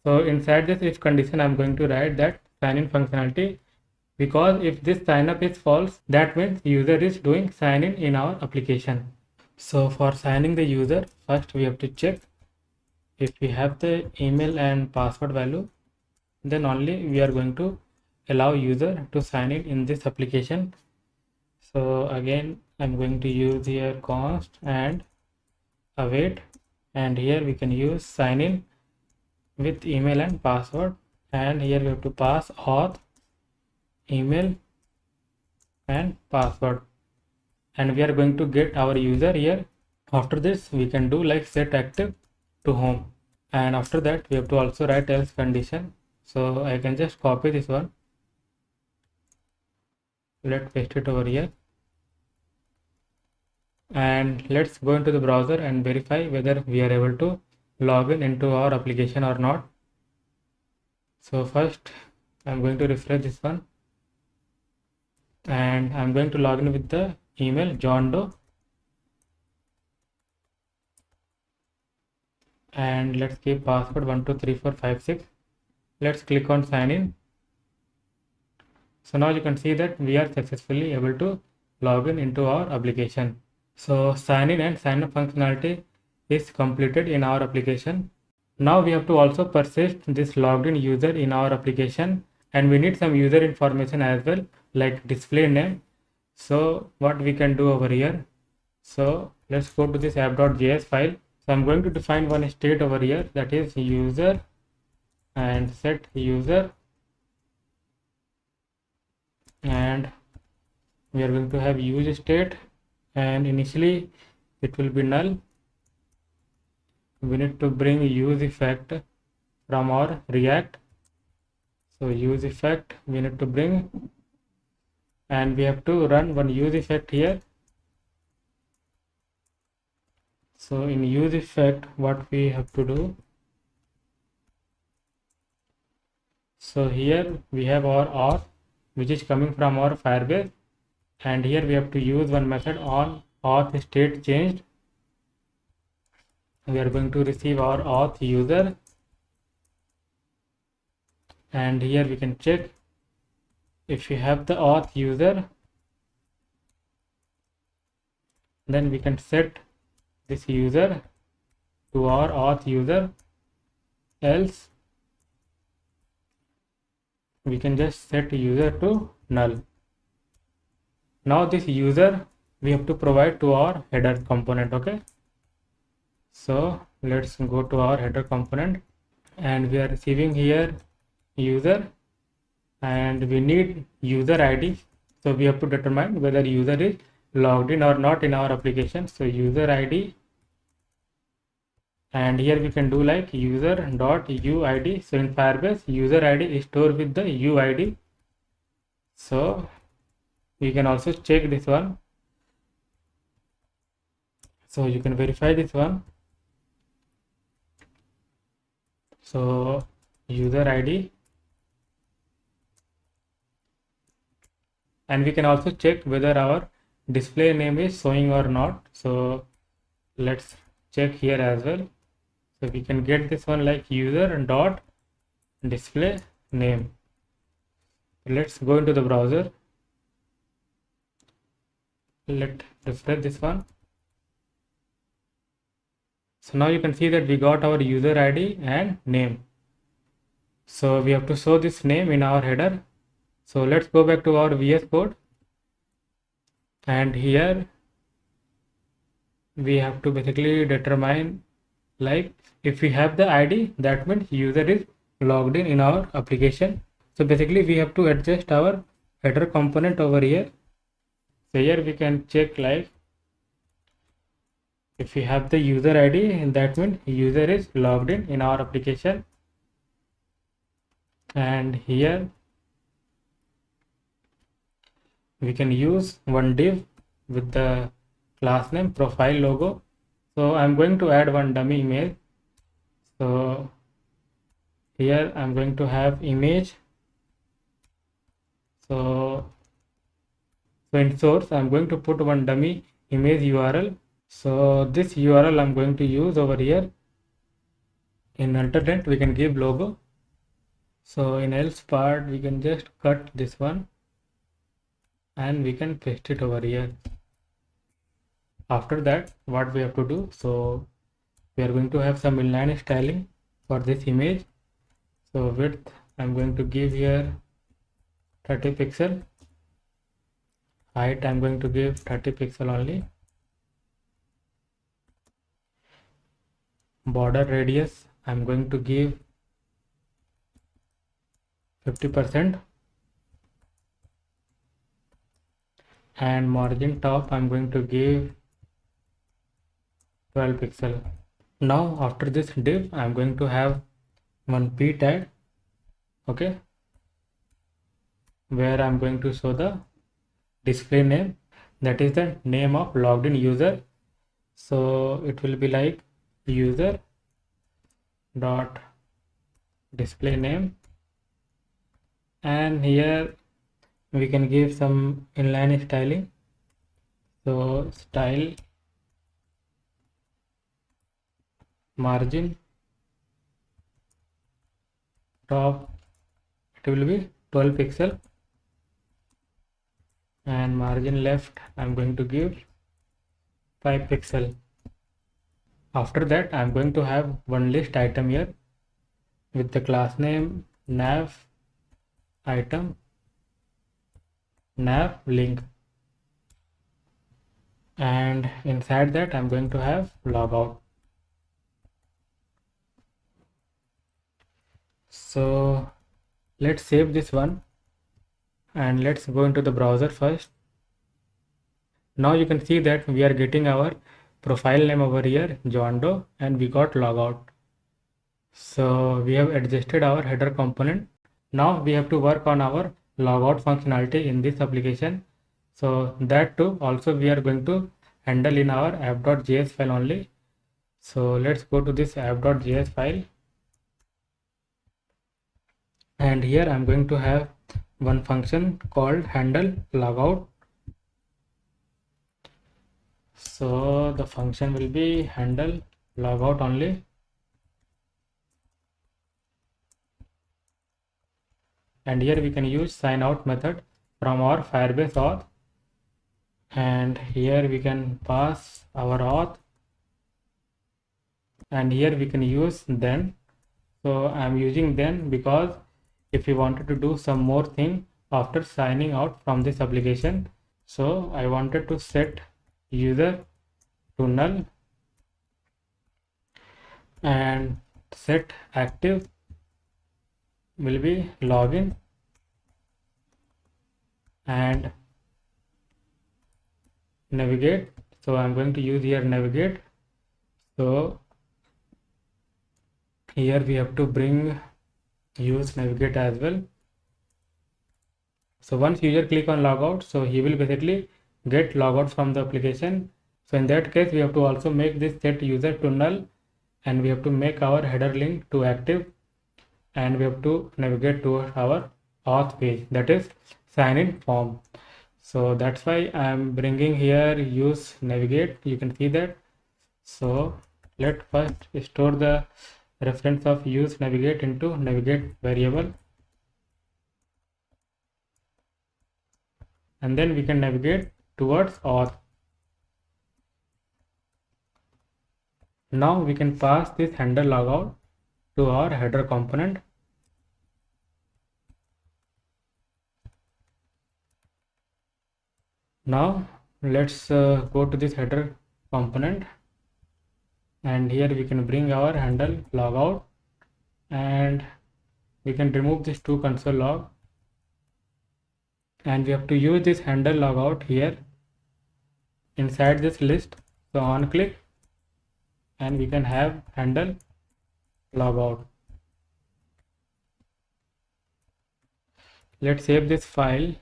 So inside this if condition I'm going to write that sign in functionality, because if this sign up is false, that means user is doing sign in our application. So for signing the user, first we have to check if we have the email and password value, then only we are going to allow user to sign in this application. So again I'm going to use here const and await, and here we can use sign in with email and password, and here we have to pass auth, email and password, and we are going to get our user here. After this we can do like set active to home, and after that we have to also write else condition. So I can just copy this one, let's paste it over here, and let's go into the browser and verify whether we are able to log in into our application or not. So first I'm going to refresh this one, and I'm going to log in with the email John Doe, and let's give password 123456. Let's click on sign in, So now you can see that we are successfully able to log in into our application. So sign in and sign up functionality is completed in our application. Now we have to also persist this logged in user in our application, and we need some user information as well, like display name. So what we can do over here, so let's go to this app.js file. So I'm going to define one state over here, that is user, and set user, and we are going to have use state, and initially it will be null. We need to bring use effect from our React. So use effect we need to bring, and we have to run one use effect here. So in use effect, what we have to do, so here we have our auth, which is coming from our Firebase, and here we have to use one method on auth state changed. We are going to receive our auth user, and here we can check if we have the auth user, then we can set this user to our auth user, else we can just set user to null. Now this user we have to provide to our header component. Okay, so let's go to our header component, and we are receiving here user, and we need user ID. So we have to determine whether user is logged in or not in our application. So user ID, and here we can do like user dot uid. So in Firebase, user ID is stored with the uid. So we can also check this one. So you can verify this one. So user ID, and we can also check whether our display name is showing or not. So let's check here as well. So we can get this one like user dot display name. Let's go into the browser. Let's refresh this one. So now you can see that we got our user ID and name. So we have to show this name in our header. So let's go back to our VS Code, and here we have to basically determine, like, if we have the ID, that means user is logged in our application. So basically we have to adjust our header component over here. So here we can check, like, if we have the user ID, that means user is logged in our application. And here we can use one div with the class name profile logo. So I'm going to add one dummy image. So here I'm going to have image. So in source I'm going to put one dummy image URL. So this URL I'm going to use over here. In alternate we can give logo. So in else part we can just cut this one, and we can paste it over here. After that, what we have to do, so we are going to have some inline styling for this image. So width I'm going to give here 30 pixel. Height I'm going to give 30 pixel only. Border radius I'm going to give 50%, and margin top I'm going to give 12 pixel. Now after this div I'm going to have one p tag, okay, where I'm going to show the display name, that is the name of logged in user. So it will be like user dot display name, and here we can give some inline styling. So style margin top, it will be 12 pixel, and margin left I'm going to give 5 pixel. After that I'm going to have one list item here with the class name nav item nav link, and inside that I'm going to have logout. So let's save this one and let's go into the browser first. Now you can see that we are getting our profile name over here, John Doe, and we got logout. So we have adjusted our header component. Now we have to work on our logout functionality in this application. So that too also we are going to handle in our app.js file only. So let's go to this app.js file, and here I'm going to have one function called handle logout. So the function will be handle logout only, and here we can use sign out method from our Firebase auth, and here we can pass our auth, and here we can use then. So I'm using then because if we wanted to do some more thing after signing out from this application, so I wanted to set user to null and set active will be login, and navigate. So I'm going to use here navigate. So here we have to bring use navigate as well. So once user click on logout, so he will basically get logout from the application. So in that case we have to also make this set user to null, and we have to make our header link to active, and we have to navigate towards our auth page, that is sign in form. So that's why I'm bringing here use navigate. You can see that. So let's first store the reference of use navigate into navigate variable, and then we can navigate towards auth. Now we can pass this handle logout to our header component. Now let's go to this header component, and here we can bring our handle logout, and we can remove this to console log, and we have to use this handle logout here inside this list. So on click, and we can have handle logout. Let's save this file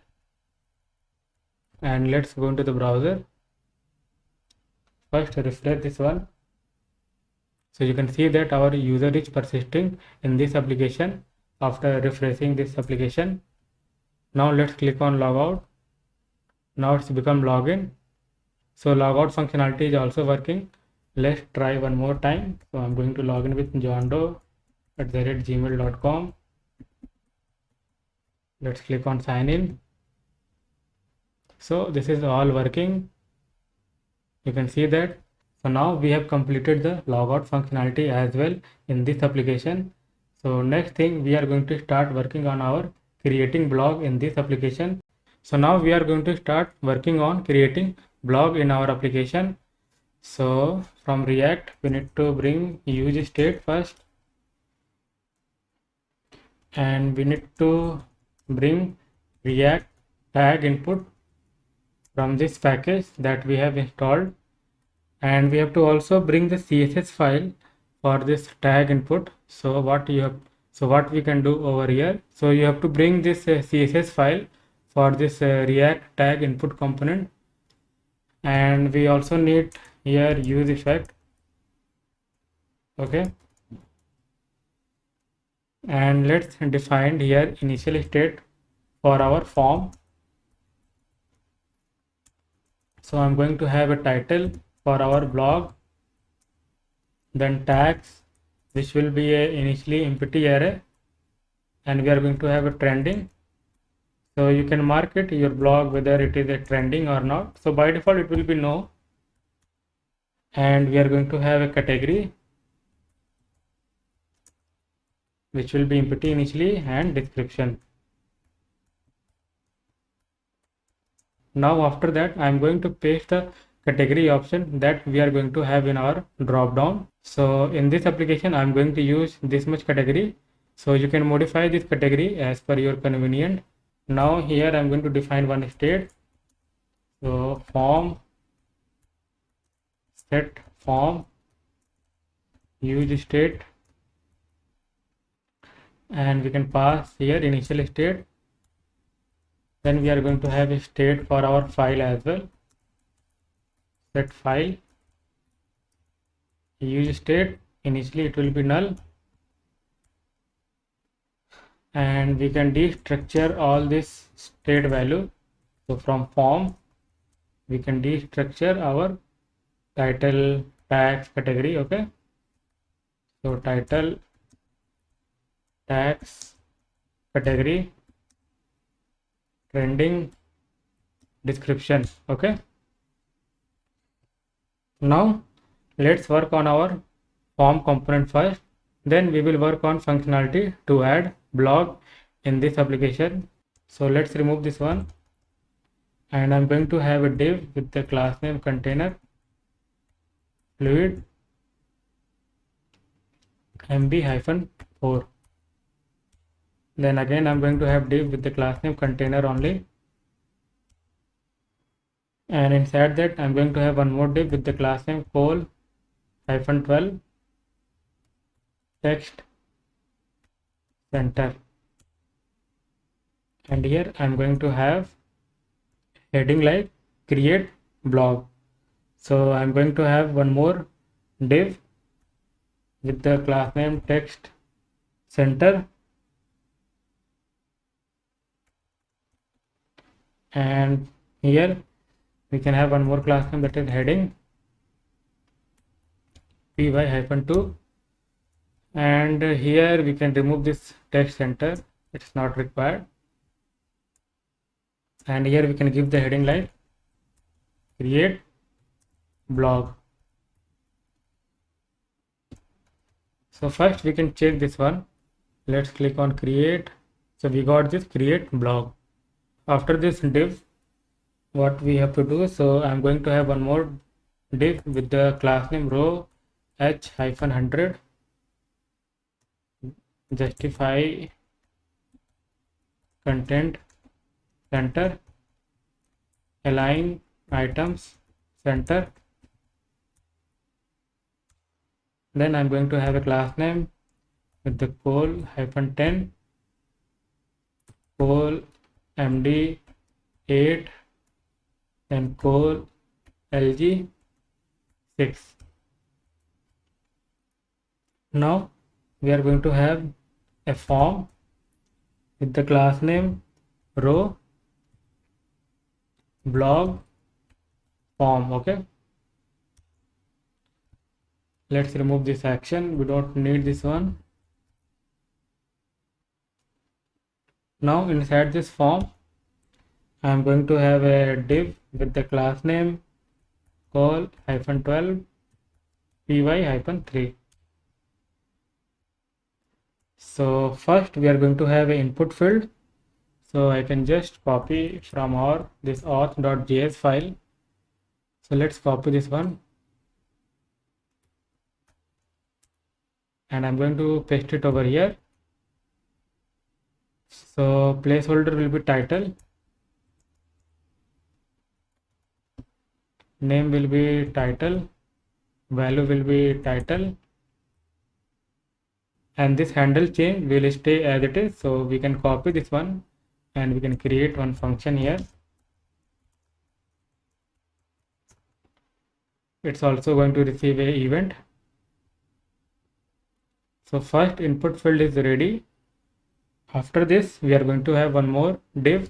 and let's go into the browser. First refresh this one. So you can see that our user is persisting in this application after refreshing this application. Now let's click on logout. Now it's become login. So logout functionality is also working. Let's try one more time. So I'm going to log in with johndoe@gmail.com. Let's click on sign in. So this is all working. You can see that. So now we have completed the logout functionality as well in this application. So next thing, we are going to start working on our creating blog in this application. So now we are going to start working on creating blog in our application. So from React, we need to bring use state first, and we need to bring React tag input from this package that we have installed, and we have to also bring the CSS file for this tag input. So what we can do over here, so you have to bring this CSS file for this React tag input component, and we also need here use effect. Okay, and let's define here initial state for our form. So I'm going to have a title for our blog, then tags, which will be a initially empty array, and we are going to have a trending. So you can mark it your blog whether it is a trending or not. So by default it will be no, and we are going to have a category which will be empty initially and description. Now after that I am going to paste the category option that we are going to have in our drop down. So in this application I am going to use this much category, so you can modify this category as per your convenience. Now here I am going to define one state. So form set form use state, and we can pass here initial state. Then we are going to have a state for our file as well. Set file use state, initially it will be null, and we can destructure all this state value. So from form we can destructure our title tags category. Okay, so title tags category trending description. Okay, now let's work on our form component first, then we will work on functionality to add blog in this application. So let's remove this one, and I'm going to have a div with the class name container fluid mb-4. Then again I'm going to have div with the class name container only, and inside that I'm going to have one more div with the class name col-12 text center, and here I'm going to have heading like create blog. So I'm going to have one more div with the class name text center, and here we can have one more class name that is heading py-2, and here we can remove this text center, it's not required, and here we can give the heading like create blog. So first we can check this one. Let's click on create. So we got this create blog. After this div, what we have to do, so I'm going to have one more div with the class name row h-100 justify content center align items center. Then I'm going to have a class name with the col-10 col md8 and col lg6. Now we are going to have a form with the class name row blog form. Okay, let's remove this action, we don't need this one. Now inside this form I am going to have a div with the class name col-12 py-3. So first we are going to have an input field, so I can just copy from our this auth.js file. So let's copy this one, and I'm going to paste it over here. So placeholder will be title, name will be title, value will be title, and this handle chain will stay as it is. So we can copy this one and we can create one function here. It's also going to receive a event. So first input field is ready. After this we are going to have one more div.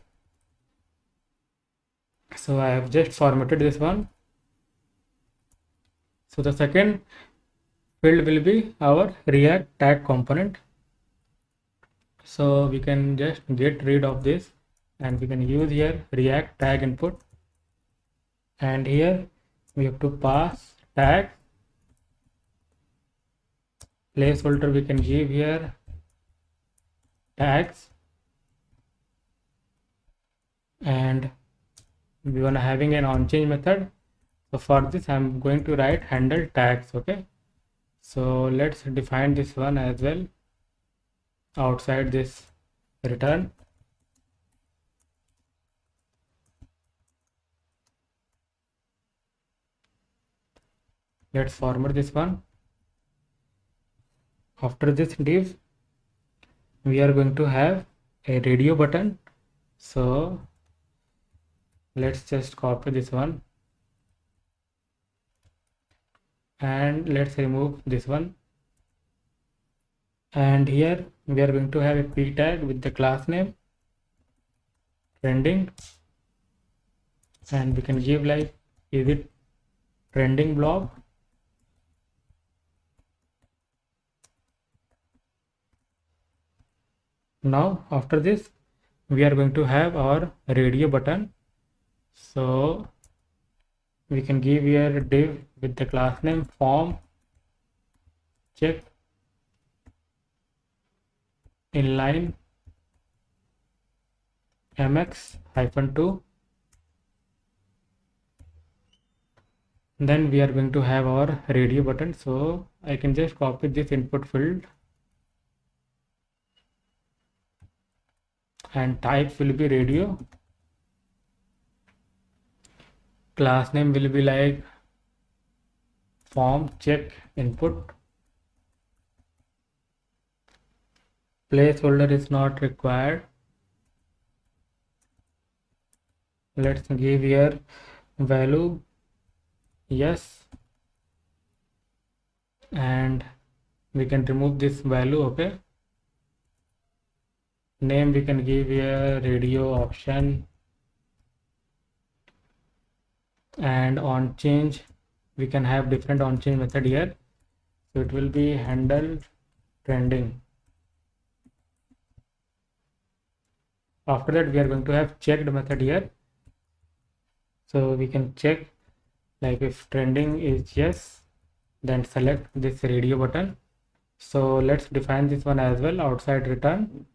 So I have just formatted this one. So the second field will be our React tag component. So we can just get rid of this and we can use here React tag input, and here we have to pass tag placeholder. We can give here tags, and we want having an onChange method. So for this I'm going to write handle tags. Okay, so let's define this one as well outside this return. Let's format this one. After this div we are going to have a radio button, so let's just copy this one and let's remove this one, and here we are going to have a p tag with the class name trending, and we can give like is it trending blog. Now after this we are going to have our radio button, so we can give here a div with the class name form check inline mx-2. Then we are going to have our radio button, so I can just copy this input field and type will be radio, class name will be like form check input, placeholder is not required. Let's give here value yes, and we can remove this value. Okay, name we can give here radio option, and on change we can have different on change method here, so it will be handle trending. After that we are going to have checked method here, so we can check like if trending is yes, then select this radio button. So let's define this one as well outside return.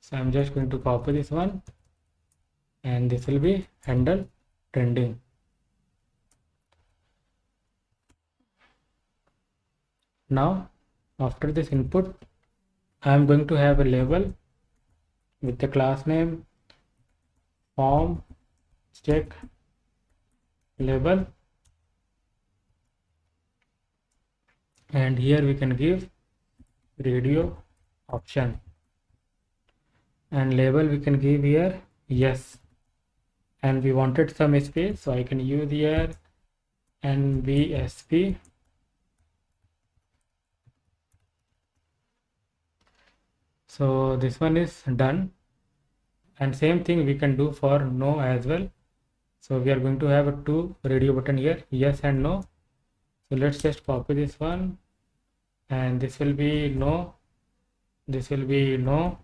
So I'm just going to copy this one, and this will be handle trending. Now after this input I'm going to have a label with the class name form check label, and here we can give radio option, and label we can give here yes, and we wanted some space, so I can use here nbsp, so this one is done. And same thing we can do for no as well, so we are going to have a two radio button here, yes and no. So let's just copy this one, and this will be no, this will be no,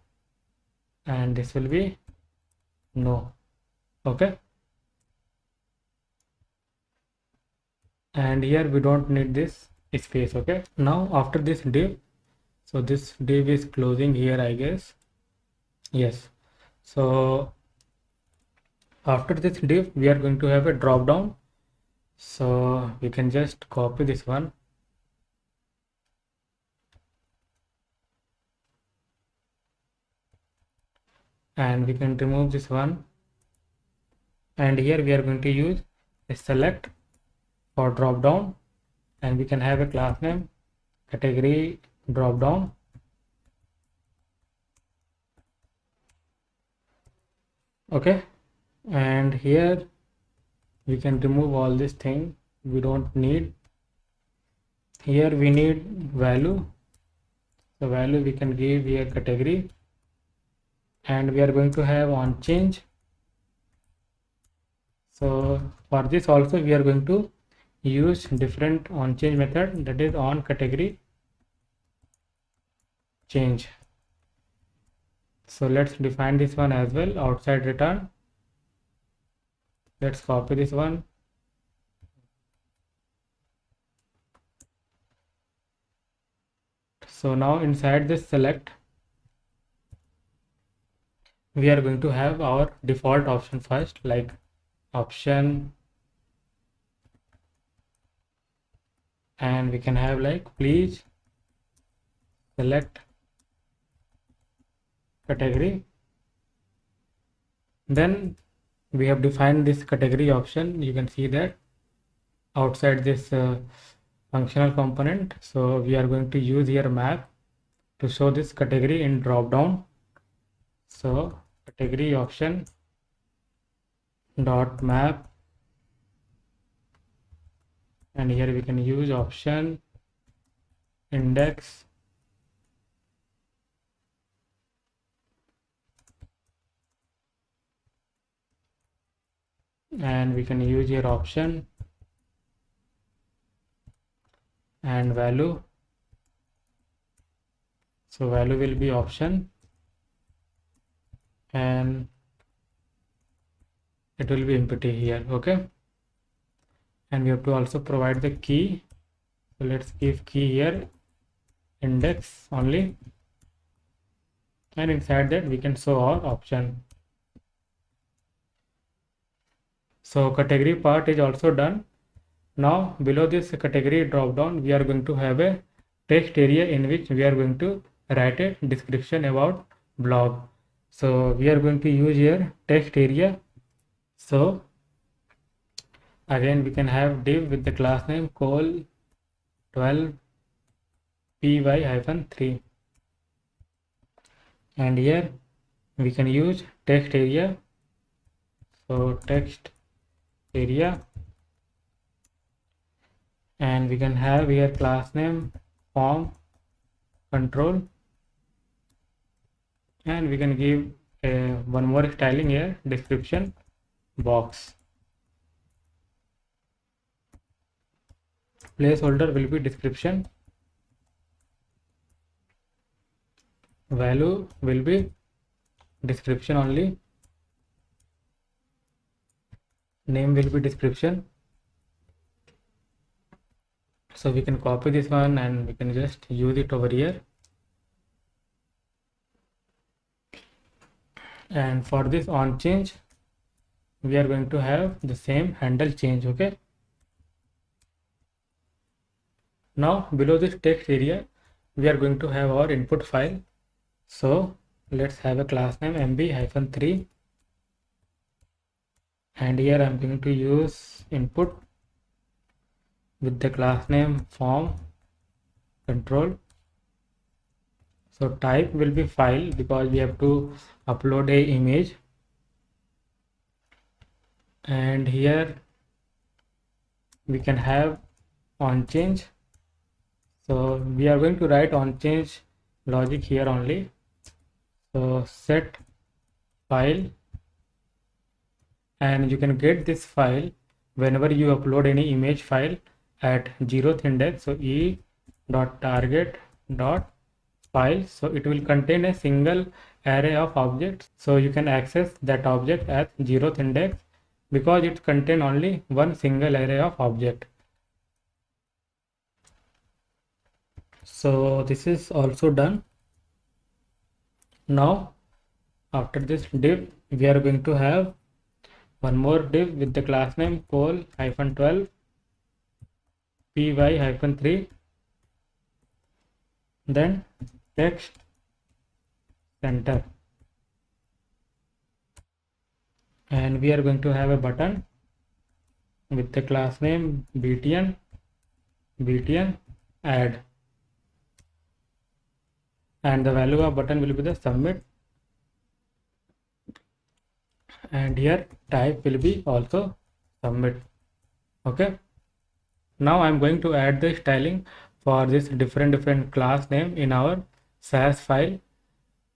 and this will be no. Okay, and here we don't need this space. Okay, now after this div, so this div is closing here, I guess. Yes, so after this div we are going to have a drop down, so we can just copy this one and we can remove this one, and here we are going to use a select for drop down, and we can have a class name category drop down. Okay, and here we can remove all this thing we don't need. Here we need value, the value we can give here category, and we are going to have on change. So for this also we are going to use different on change method, that is on category change. So let's define this one as well, outside return. Let's copy this one. So now inside this select, we are going to have our default option first, like option, and we can have like please select category. Then we have defined this category option. You can see that outside this functional component. So we are going to use here map to show this category in drop down. So category option dot map, and here we can use option index, and we can use here option and value. So value will be option and it will be empty here. Okay, and we have to also provide the key. So let's give key here index only, and inside that we can show our option. So category part is also done. Now below this category drop down, we are going to have a text area in which we are going to write a description about blog. So we are going to use here text area. So again we can have div with the class name col 12 py-3, and here we can use text area. So text area, and we can have here class name form control, and we can give one more styling here, description box. Placeholder will be description, value will be description only, name will be description. So we can copy this one and we can just use it over here. And for this on change, we are going to have the same handle change. Okay, now below this text area, we are going to have our input file. So let's have a class name mb-3, and here I'm going to use input with the class name form control. So type will be file because we have to upload a image, and here we can have on change. So we are going to write on change logic here only. So set file, and you can get this file whenever you upload any image file at 0th index. So e.target.file, so it will contain a single array of objects. So you can access that object at 0th index because it contains only one single array of object. So this is also done. Now after this div, we are going to have one more div with the class name col-12 py-3, then text center, and we are going to have a button with the class name btn add, and the value of button will be the submit, and here type will be also submit. Okay, now I'm going to add the styling for this different class name in our SAS file.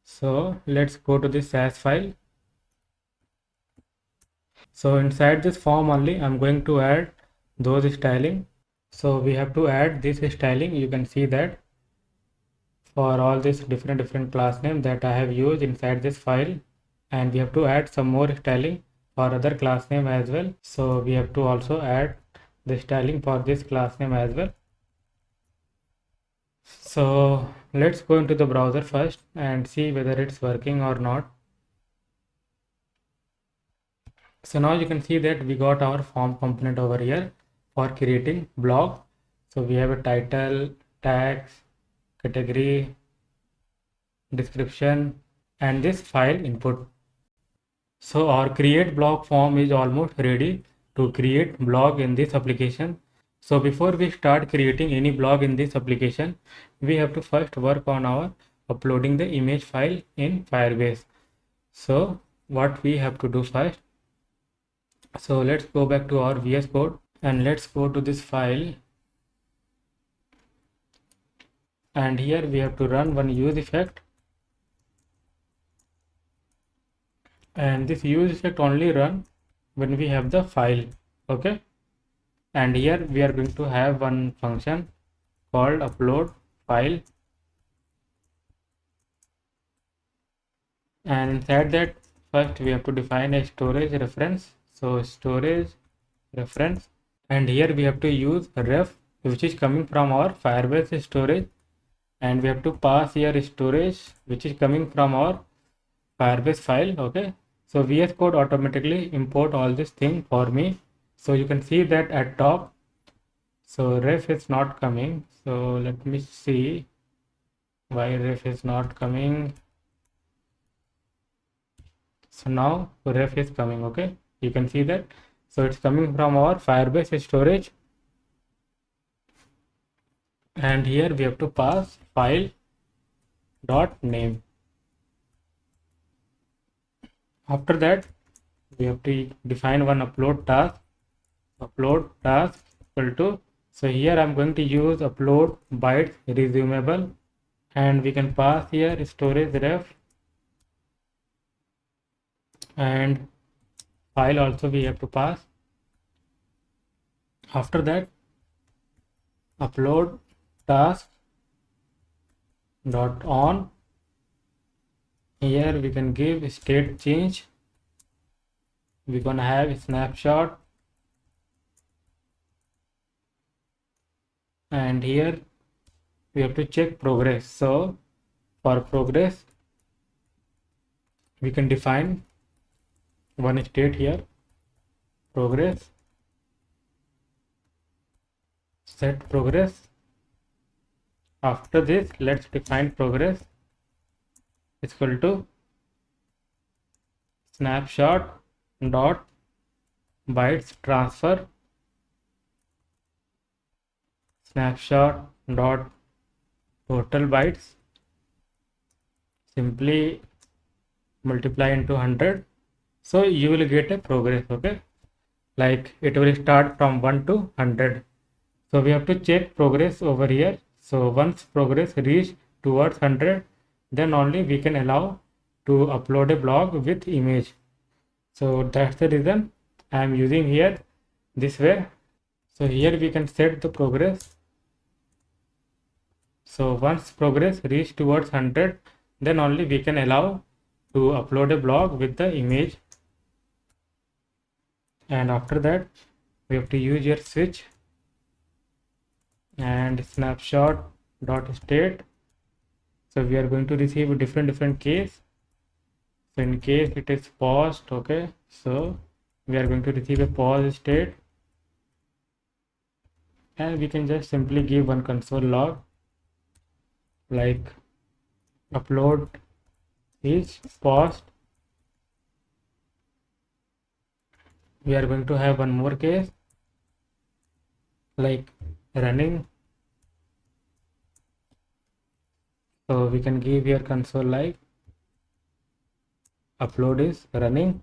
So let's go to this SAS file. So inside this form only I'm going to add those styling. So we have to add this styling. You can see that for all these different class name that I have used inside this file, and we have to add some more styling for other class name as well. So we have to also add the styling for this class name as well. So let's go into the browser first and see whether it's working or not. So now you can see that we got our form component over here for creating blog. So we have a title, tags, category, description, and this file input. So our create blog form is almost ready to create blog in this application. So before we start creating any blog in this application, we have to first work on our uploading the image file in Firebase. So what we have to do first, so let's go back to our VS Code and let's go to this file, and here we have to run one use effect, and this use effect only run when we have the file. Okay, and here we are going to have one function called upload file, and inside that first we have to define a storage reference. So storage reference, and here we have to use ref which is coming from our Firebase storage, and we have to pass here storage which is coming from our Firebase file. Okay, so VS Code automatically import all this thing for me. So you can see that at top, so ref is not coming. So let me see why ref is not coming. So now ref is coming. Okay, you can see that. So it's coming from our Firebase storage, and here we have to pass file dot name. After that we have to define one upload task equal to, so here I'm going to use upload bytes resumable, and we can pass here storage ref, and file also we have to pass. After that upload task dot on, here we can give state change, we're gonna have snapshot, and here we have to check progress. So for progress we can define one state here, progress, set progress. After this let's define progress is equal to snapshot dot bytes transfer, snapshot dot total bytes, simply multiply into 100. So you will get a progress. Okay, like it will start from 1 to 100. So we have to check progress over here. So once progress reach towards 100, then only we can allow to upload a blog with image. So that's the reason I am using here this way. So here we can set the progress. So once progress reach towards 100, then only we can allow to upload a blog with the image. And after that we have to use your switch and snapshot dot state. So we are going to receive different case. So in case it is paused, okay, so we are going to receive a pause state, and we can just simply give one console log like upload is paused. We are going to have one more case like running. So we can give here console like upload is running,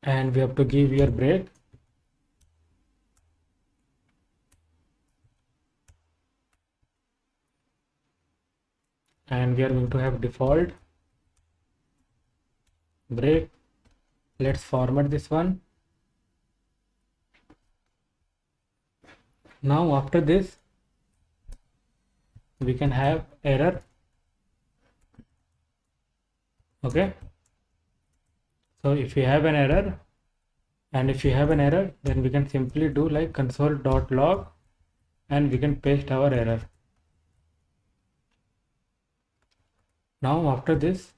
and we have to give here break, and we are going to have default break. Let's format this one. Now after this we can have error. Okay, so if you have an error, then we can simply do like console.log and we can paste our error. Now after this,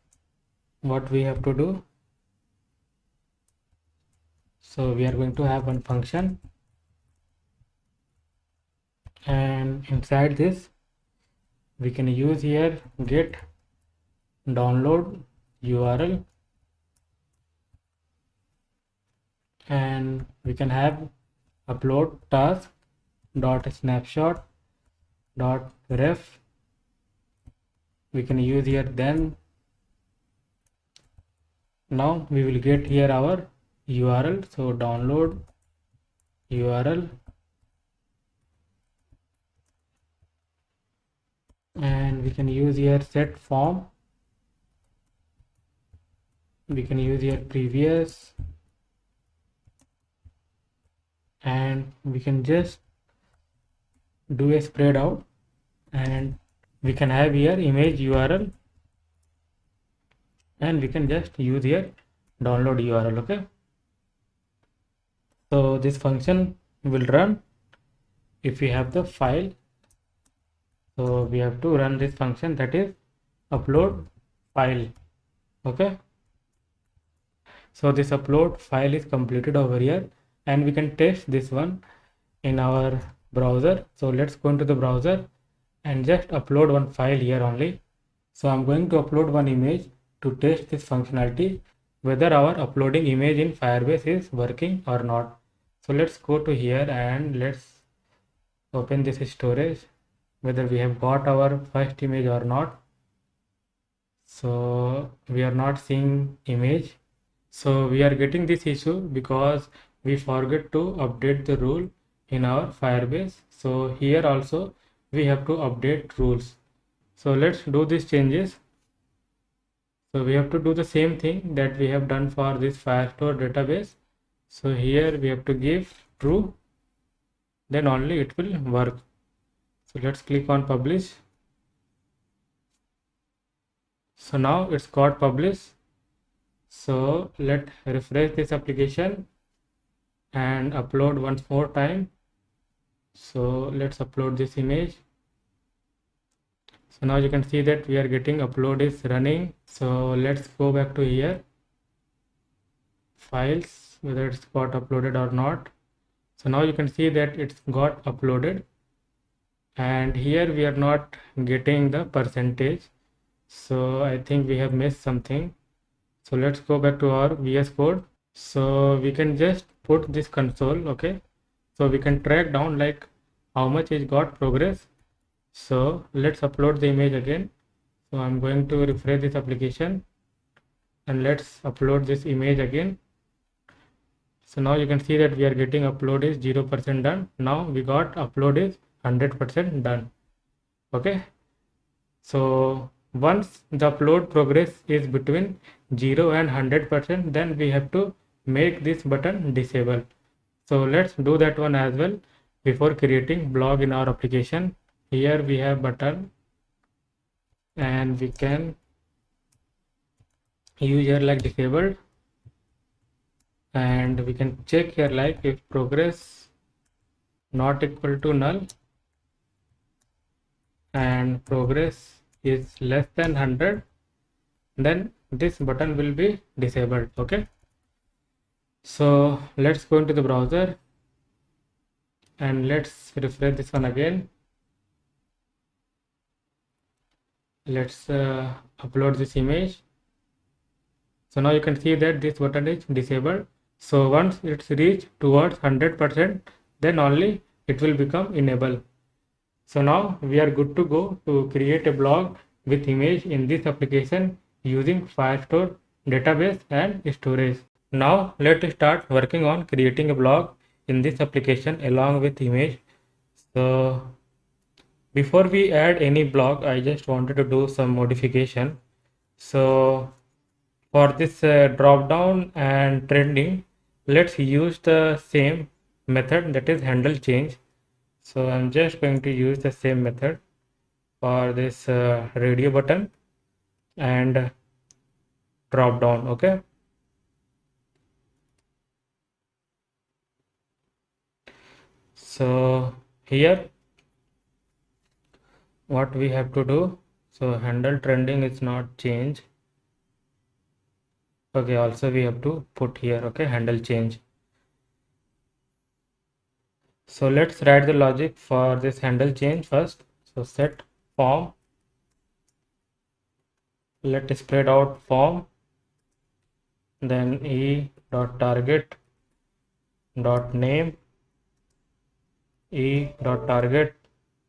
what we have to do, so we are going to have one function, and inside this we can use here get download URL, and we can have upload task dot snapshot dot ref. We can use here then. Now we will get here our URL, so download URL, and we can use here set form, we can use here previous, and we can just do a spread out, and we can have here image URL, and we can just use here download URL. Okay, so this function will run if we have the file. So we have to run this function, that is upload file. Okay, so this upload file is completed over here, and we can test this one in our browser. So let's go into the browser and just upload one file here only. So I'm going to upload one image to test this functionality, whether our uploading image in Firebase is working or not. So let's go to here and let's open this storage, whether we have got our first image or not. So we are not seeing image. So we are getting this issue because we forget to update the rule in our Firebase. So here also we have to update rules. So let's do these changes. So we have to do the same thing that we have done for this Firestore database. So here we have to give true, then only it will work. So let's click on publish. So now it's got published. So let's refresh this application and upload once more time. So let's upload this image. So now you can see that we are getting upload is running. So let's go back to here, files, whether it's got uploaded or not. So now you can see that it's got uploaded, and here we are not getting the percentage. So I think we have missed something. So let's go back to our VS Code. So we can just put this console. Okay, so we can track down like how much is got progress. So let's upload the image again. So I'm going to refresh this application and let's upload this image again. So now you can see that we are getting upload is 0% done. Now we got upload is 100% done. Okay, so once the upload progress is between 0 and 100%, then we have to make this button disable. So let's do that one as well before creating blog in our application. Here we have button, and we can use here like disabled, and we can check here like if progress not equal to null and progress is less than 100, then this button will be disabled. Okay, so let's go into the browser and let's refresh this one again. Let's upload this image. So now you can see that this button is disabled. So once it's reached towards 100%, then only it will become enable. So now we are good to go to create a blog with image in this application using Firestore database and storage. Now let's start working on creating a blog in this application along with image. So before we add any blog, I just wanted to do some modification. So for this drop down and trending, let's use the same method, that is handle change. So I'm just going to use the same method for this radio button and drop down. Okay, so here what we have to do, so handle trending is not change. Okay, also we have to put here, okay, handle change. So let's write the logic for this handle change first. So set form, let spread out form, then e dot target dot name, e dot target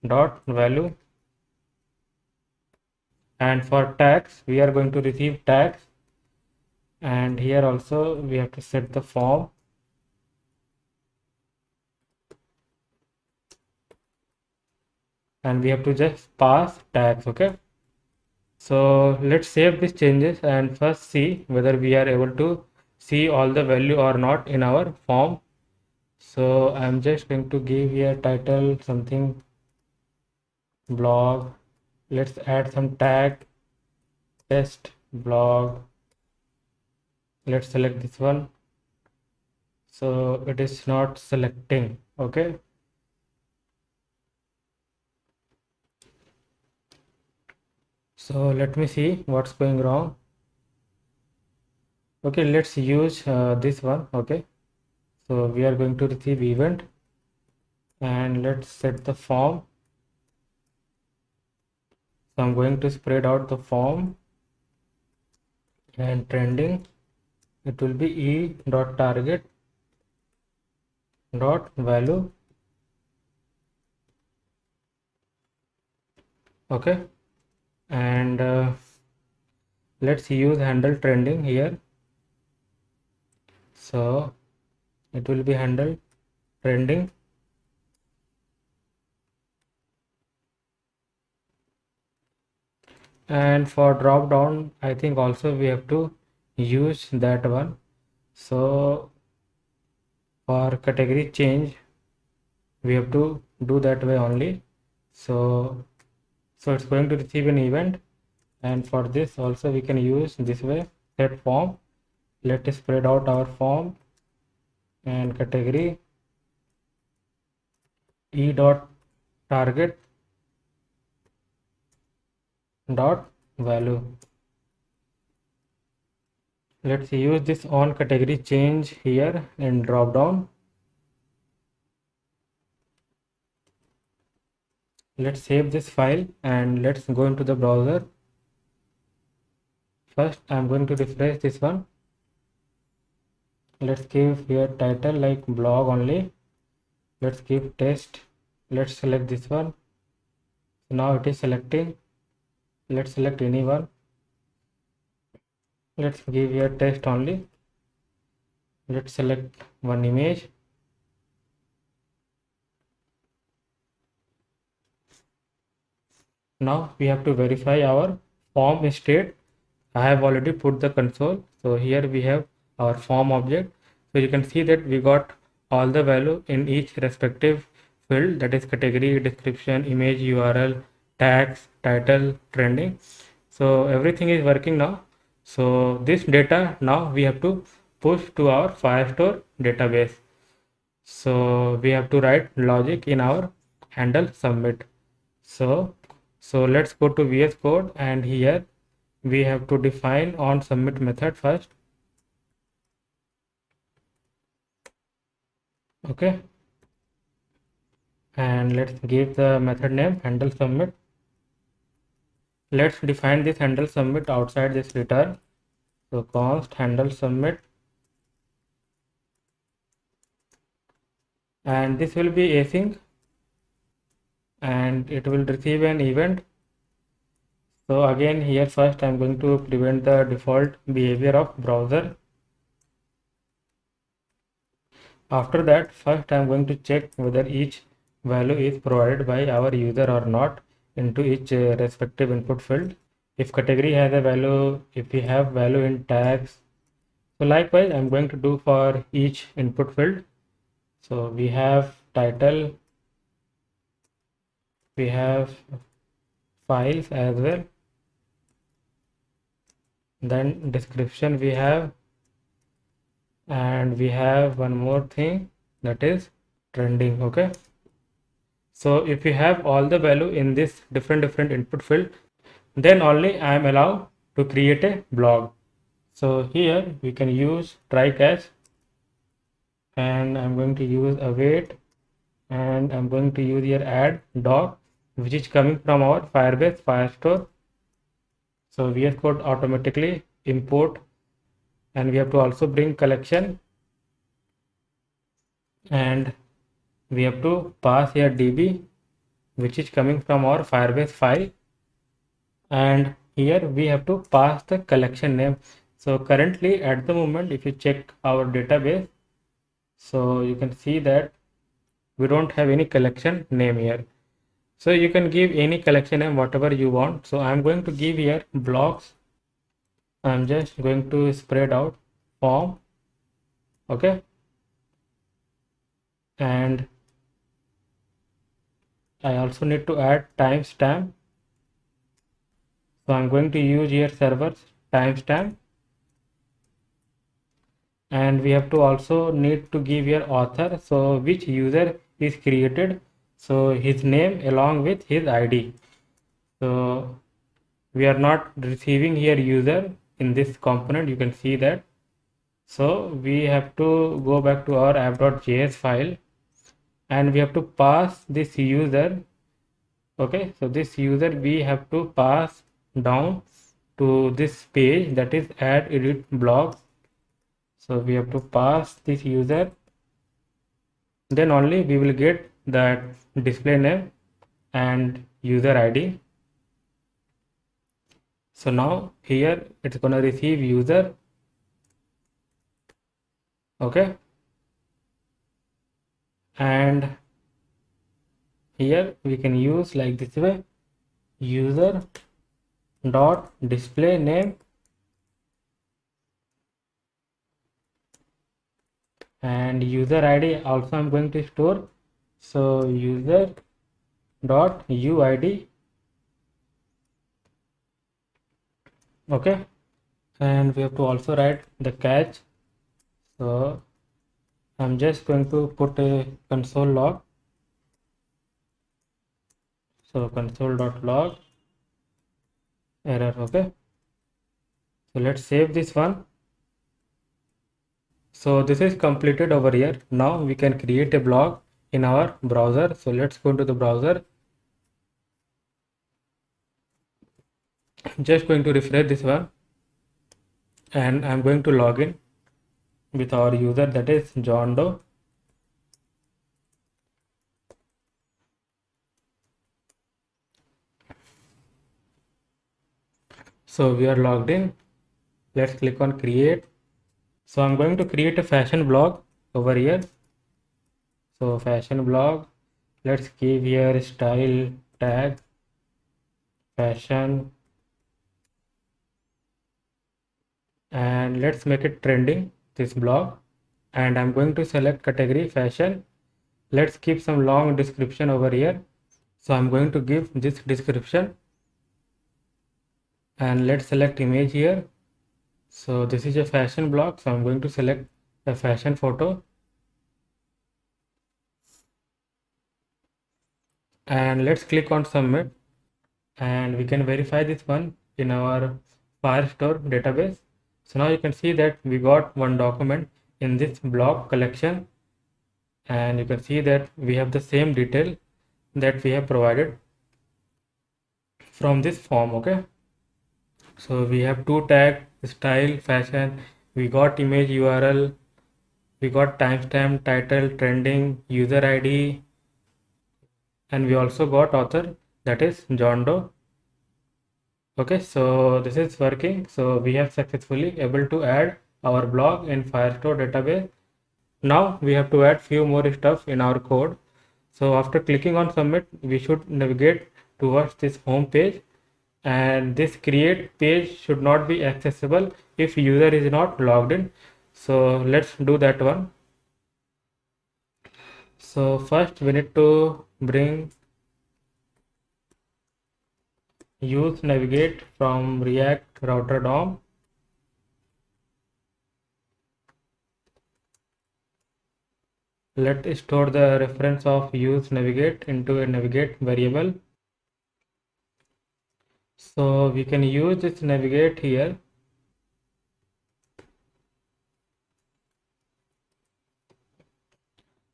dot value, and for tags we are going to receive tags, and here also we have to set the form, and we have to just pass tags. Okay, so let's save these changes and first see whether we are able to see all the value or not in our form. So I'm just going to give here title something blog. Let's add some tag test blog. Let's select this one. So it is not selecting. Okay, so let me see what's going wrong. Okay, let's use this one. Okay, so we are going to receive event, and let's set the form. So I'm going to spread out the form, and trending it will be e dot target dot value. Okay, and let's use handle trending here. So it will be handle trending, and for drop down I think also we have to use that one. So for category change we have to do that way only. So it's going to receive an event, and for this also we can use this way, set form. Let's spread out our form, and category e dot target dot value. Let's use this on category change here in drop down. Let's save this file and let's go into the browser. First I'm going to refresh this one. Let's give here title like blog only. Let's give test. Let's select this one. Now it is selecting. Let's select any one. Let's give here test only. Let's select one image. Now we have to verify our form state. I have already put the console. So here we have our form object. So you can see that we got all the value in each respective field, that is category, description, image, URL, tags, title, trending. So everything is working now. So this data now we have to push to our Firestore database. So we have to write logic in our handle submit. So let's go to VS Code, and here we have to define on submit method first. Okay, and let's give the method name handle submit. Let's define this handle submit outside this return. So const handle submit, and this will be async and it will receive an event. So again here first I'm going to prevent the default behavior of browser. After that, first I'm going to check whether each value is provided by our user or not into each respective input field. If category has a value, if we have value in tags. So likewise I'm going to do for each input field. So we have title, we have files as well. Then description we have, and we have one more thing, that is trending. Okay, so if we have all the value in this different input field, then only I am allowed to create a blog. So here we can use try catch, and I'm going to use await, and I'm going to use here add doc, which is coming from our Firebase Firestore. So VS Code automatically import, and we have to also bring collection, and we have to pass here db, which is coming from our Firebase file, and here we have to pass the collection name. So currently at the moment, if you check our database, so you can see that we don't have any collection name here. So you can give any collection name whatever you want. So I'm going to give here blocks. I'm just going to spread out form. Okay, and I also need to add timestamp. So I'm going to use here servers timestamp, and we have to also need to give here author, so which user is created, so his name along with his ID. So we are not receiving here user in this component, you can see that. So we have to go back to our app.js file, and we have to pass this user. Okay, so this user we have to pass down to this page, that is add edit blog. So we have to pass this user, then only we will get that display name and user ID. So now here it's gonna receive user. Okay, and here we can use like this way, user dot display name, and user ID also I'm going to store. So user dot uid. Okay, and we have to also write the catch. So I'm just going to put a console log. So console.log error. Okay, so let's save this one. So this is completed over here. Now we can create a blog in our browser. So let's go to the browser. Just going to refresh this one, and I'm going to log in with our user, that is John Doe. So we are logged in. Let's click on create. So I'm going to create a fashion blog over here. So fashion blog, let's give here style tag fashion, and let's make it trending, this blog. And I'm going to select category fashion. Let's keep some long description over here. So I'm going to give this description, and let's select image here. So this is a fashion blog, so I'm going to select a fashion photo, and let's click on submit, and we can verify this one in our Firestore database. So now you can see that we got one document in this blog collection, and you can see that we have the same detail that we have provided from this form. Okay, so we have two tag, style fashion, we got image URL, we got timestamp, title, trending, user ID, and we also got author, that is John Doe. Okay, so this is working. So we have successfully able to add our blog in Firestore database. Now we have to add few more stuff in our code. So after clicking on submit, we should navigate towards this home page, and this create page should not be accessible if user is not logged in. So let's do that one. So first we need to bring use navigate from React router DOM. Let's store the reference of use navigate into a navigate variable. So we can use this navigate here.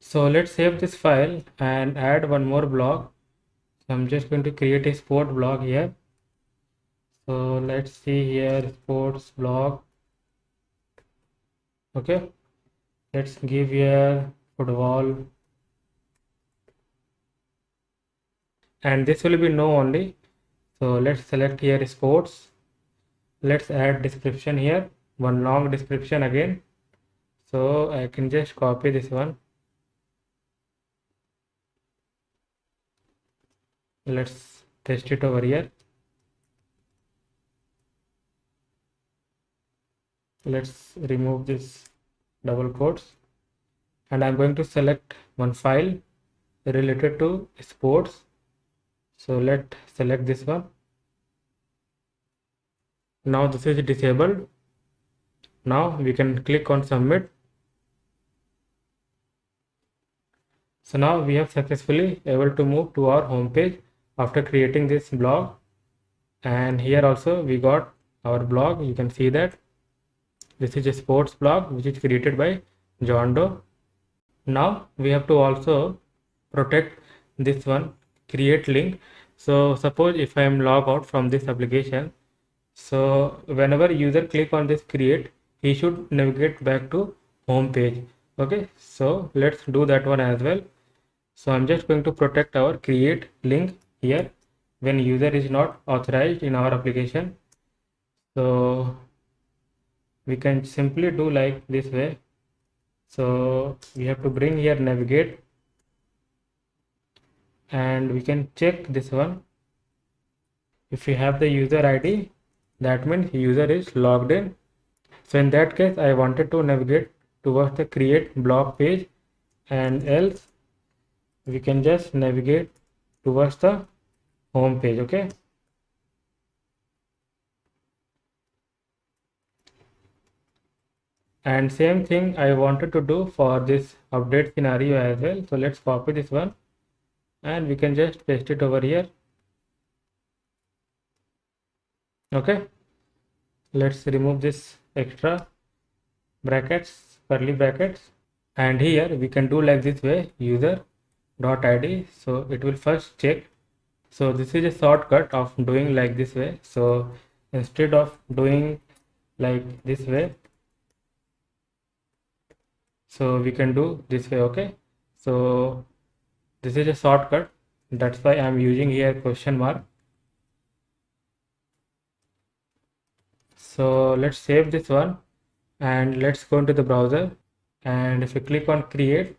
So let's save this file and add one more block. So I'm just going to create a sport block here. So let's see here, sports block. Okay, let's give here football, and this will be no only. So let's select here sports. Let's add description here, one long description again. So I can just copy this one. Let's test it over here. Let's remove this double quotes, and I'm going to select one file related to sports. So let's select this one. Now this is disabled. Now we can click on submit. So now we have successfully able to move to our home page after creating this blog. And here also we got our blog. You can see that this is a sports blog which is created by John Doe. Now we have to also protect this one, create link. So suppose if I am log out from this application, so whenever user click on this create, he should navigate back to home page. Okay, so let's do that one as well. So I'm just going to protect our create link here when user is not authorized in our application. So we can simply do like this way. So we have to bring here navigate, and we can check this one. If we have the user ID, that means user is logged in. So in that case, I wanted to navigate towards the create blog page, and else we can just navigate towards the home page. Okay, and same thing I wanted to do for this update scenario as well. So let's copy this one and we can just paste it over here. Okay, let's remove this extra brackets, curly brackets, and here we can do like this way, user dot id. So it will first check. So this is a shortcut of doing like this way. So instead of doing like this way, so we can do this way. Okay, so this is a shortcut, that's why I'm using here question mark. So let's save this one and let's go into the browser, and if you click on create,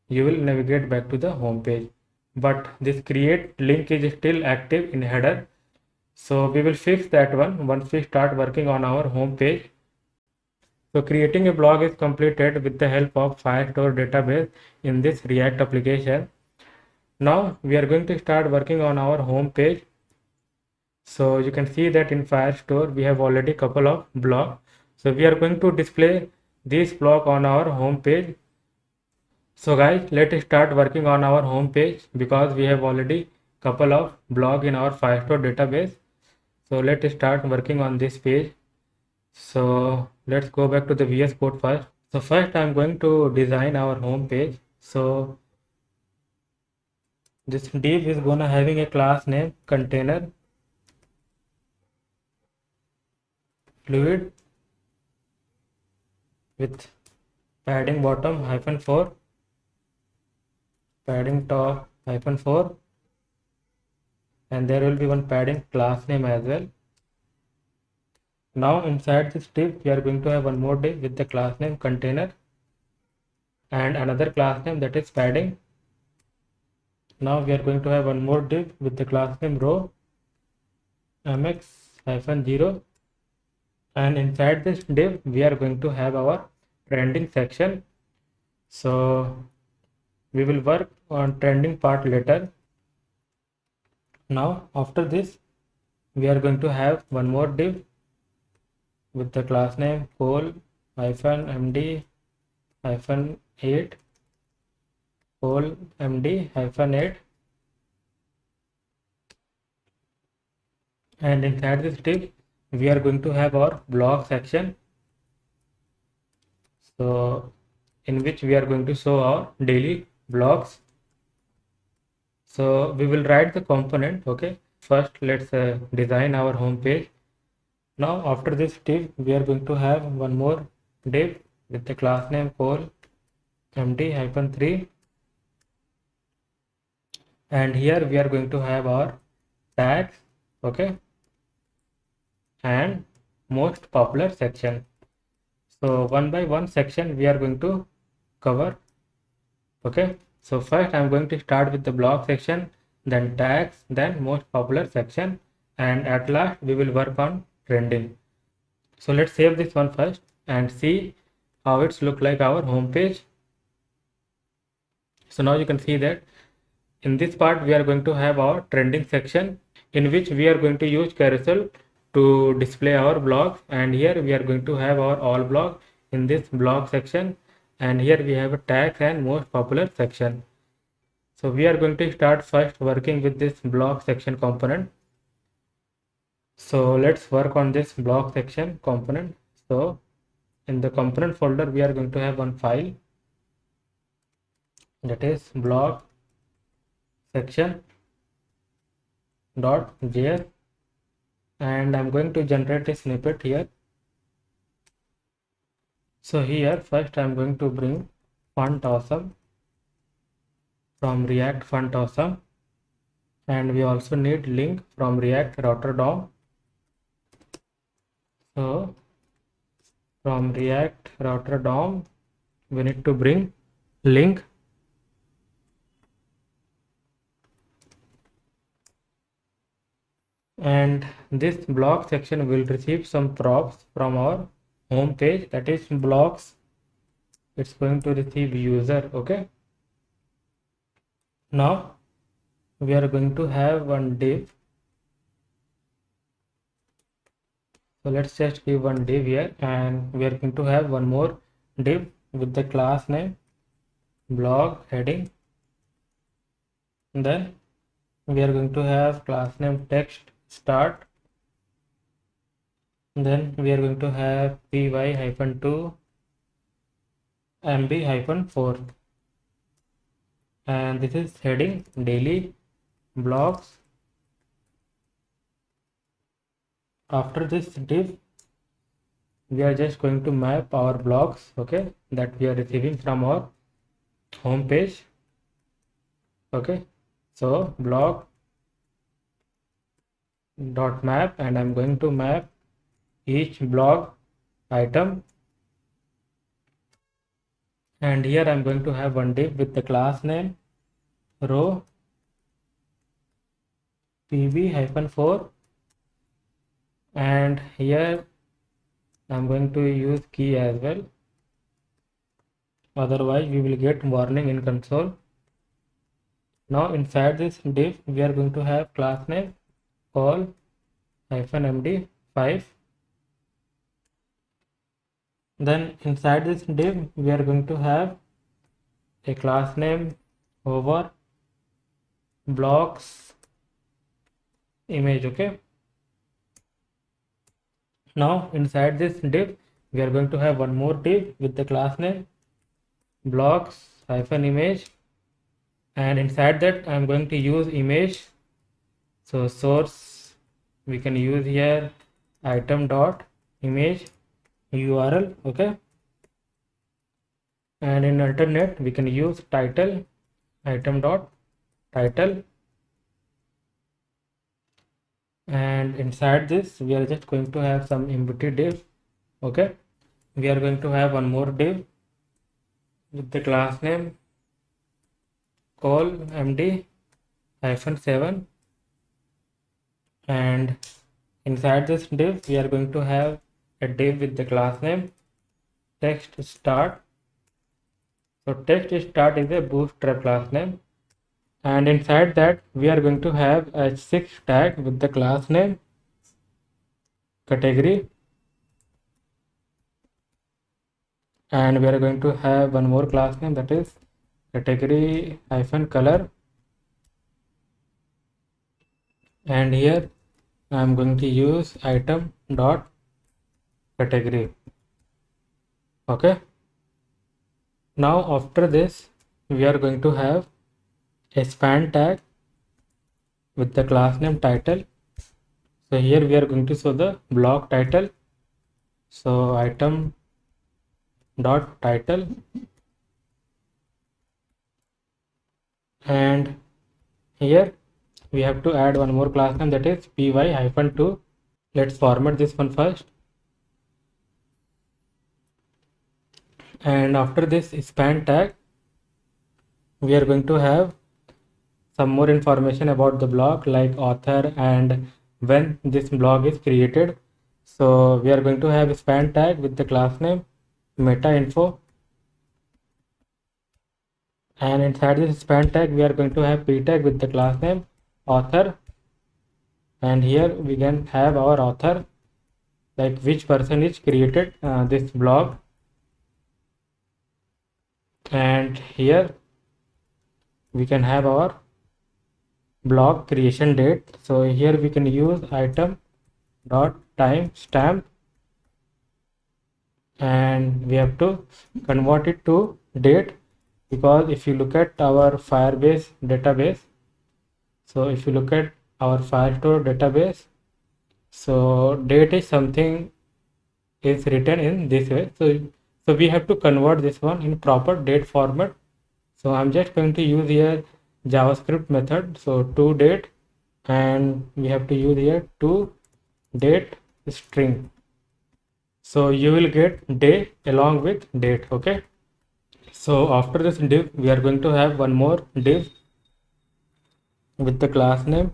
you will navigate back to the home page. But this create link is still active in header, so we will fix that one once we start working on our home page. So creating a blog is completed with the help of Firestore database in this React application. Now we are going to start working on our home page. So you can see that in Firestore we have already couple of blogs. So we are going to display this blog on our home page. So guys, let's start working on our home page because we have already couple of blog in our Firestore database. So let's start working on this page. So let's go back to the VS Code first. So first I'm going to design our home page. So this div is gonna having a class name container fluid with padding bottom -4, padding top -4, and there will be one padding class name as well. Now inside this div we are going to have one more div with the class name container and another class name that is padding. Now we are going to have one more div with the class name row mx-0, and inside this div we are going to have our trending section. So we will work on trending part later. Now after this we are going to have one more div with the class name col -md -8 col md -8, and inside this div we are going to have our blog section, so in which we are going to show our daily blogs. So we will write the component. Okay, first let's design our home page. Now after this div we are going to have one more div with the class name col md-3, and here we are going to have our tags. Okay, and most popular section. So one by one section we are going to cover. Okay, so first I'm going to start with the blog section, then tags, then most popular section, and at last we will work on trending. So let's save this one first and see how it's look like our home page. So now you can see that in this part we are going to have our trending section, in which we are going to use carousel to display our blogs, and here we are going to have our all blog in this blog section, and here we have a tags and most popular section. So we are going to start first working with this blog section component. So let's work on this blog section component. So in the component folder we are going to have one file, that is blog section.js, and I'm going to generate a snippet here. So here first I'm going to bring font awesome from React Font Awesome, and we also need link from React Router DOM. So from React Router DOM we need to bring link, and this blog section will receive some props from our home page, that is blogs. It's going to receive user. Okay, now we are going to have one div. So let's just give one div here, and we are going to have one more div with the class name blog heading. Then we are going to have class name text start. Then we are going to have py-2 mb-4, and this is heading daily blogs. After this div we are just going to map our blogs, okay, that we are receiving from our home page. Okay, so blog dot map, and I'm going to map each blog item, and here I'm going to have one div with the class name row pb-4, and here I'm going to use key as well, otherwise we will get warning in console. Now inside this div we are going to have class name col -md5. Then inside this div we are going to have a class name over blocks image. Okay, now inside this div we are going to have one more div with the class name blocks-image, and inside that I'm going to use image. So source we can use here item.image URL. Okay, and in alternate we can use title item.title, and inside this we are just going to have some empty div. Okay, we are going to have one more div with the class name col md-7, and inside this div we are going to have a div with the class name text start. So text start is a bootstrap class name, and inside that we are going to have a 6 tag with the class name category, and we are going to have one more class name, that is category hyphen color, and here I am going to use item dot category. Okay, now after this we are going to have a span tag with the class name title. So here we are going to show the block title, so item dot title, and here we have to add one more class name, that is py-2. Let's format this one first, and after this span tag we are going to have some more information about the block, like author and when this blog is created. So we are going to have a span tag with the class name meta info, and inside this span tag we are going to have p tag with the class name author, and here we can have our author, like which person is created this blog, and here we can have our blog creation date. So here we can use item dot time stamp, and we have to convert it to date, because if you look at our Firebase database, so if you look at our Firestore database, so date is something is written in this way, so we have to convert this one in proper date format. So I'm just going to use here JavaScript method, so to date, and we have to use here to date string, so you will get day along with date. Okay, so after this div we are going to have one more div with the class name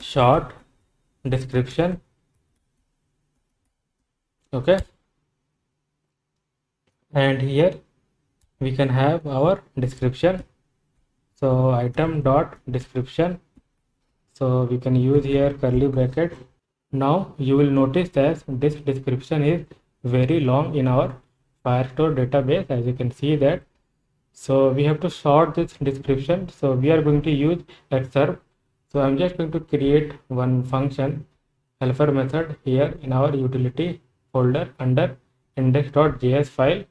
short description. Okay, and here we can have our description, so item dot description, so we can use here curly bracket. Now you will notice that this description is very long in our Firestore database, as you can see that. So we have to sort this description, so we are going to use excerpt. So I'm just going to create one function helper method here in our utility folder under index.js file.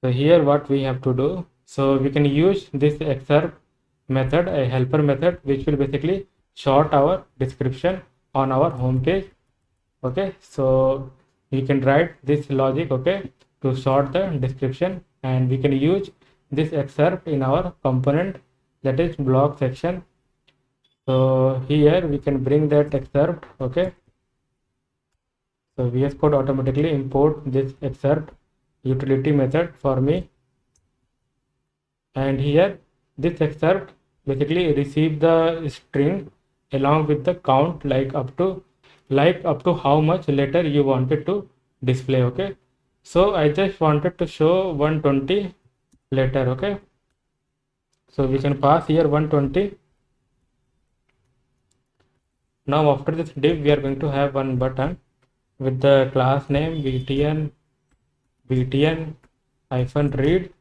So here what we have to do, so we can use this excerpt method, a helper method, which will basically sort our description on our home page. Okay, so we can write this logic, okay, to sort the description, and we can use this excerpt in our component, that is blog section. So here we can bring that excerpt. Okay, so VS Code automatically import this excerpt utility method for me, and here this excerpt basically receive the string along with the count, like up to how much letter you wanted to display. Okay, so I just wanted to show 120 letter. Okay, so we can pass here 120. Now after this div we are going to have one button with the class name btn hyphen read,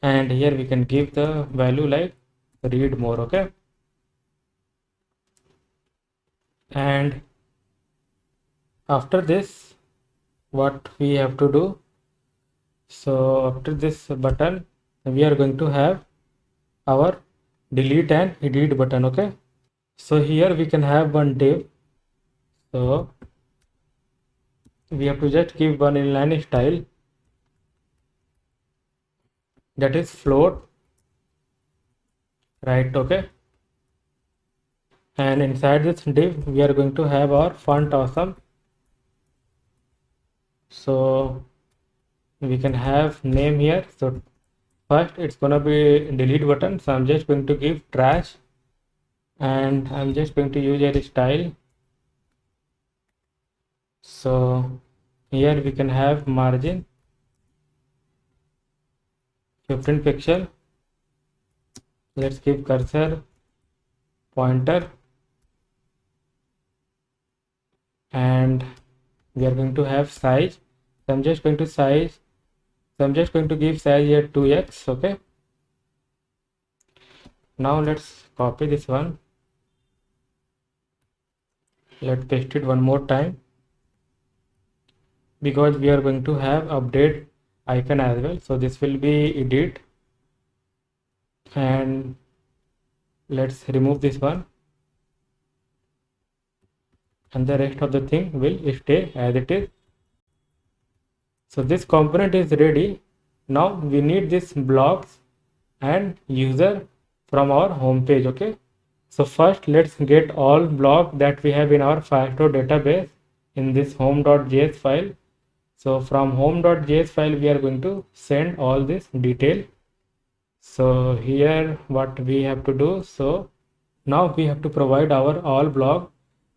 and here we can give the value like read more. Okay, and after this what we have to do, so after this button we are going to have our delete and edit button. Okay, so here we can have one div, so we have to just give one inline style, that is float, right? Okay, and inside this div we are going to have our font awesome, so we can have name here. So first it's gonna be delete button, so I'm just going to give trash, and I'm just going to use a style. So here we can have margin 15 pixel, let's give cursor pointer, and we are going to have size. So I'm just going to give size here 2x. Okay, now let's copy this one. Let's paste it one more time, because we are going to have update icon as well. So this will be edit, and let's remove this one, and the rest of the thing will stay as it is. So this component is ready. Now we need this blocks and user from our home page. Okay, so first let's get all block that we have in our Firestore database in this home.js file. So from home.js file we are going to send all this detail. So here what we have to do, so now we have to provide our all block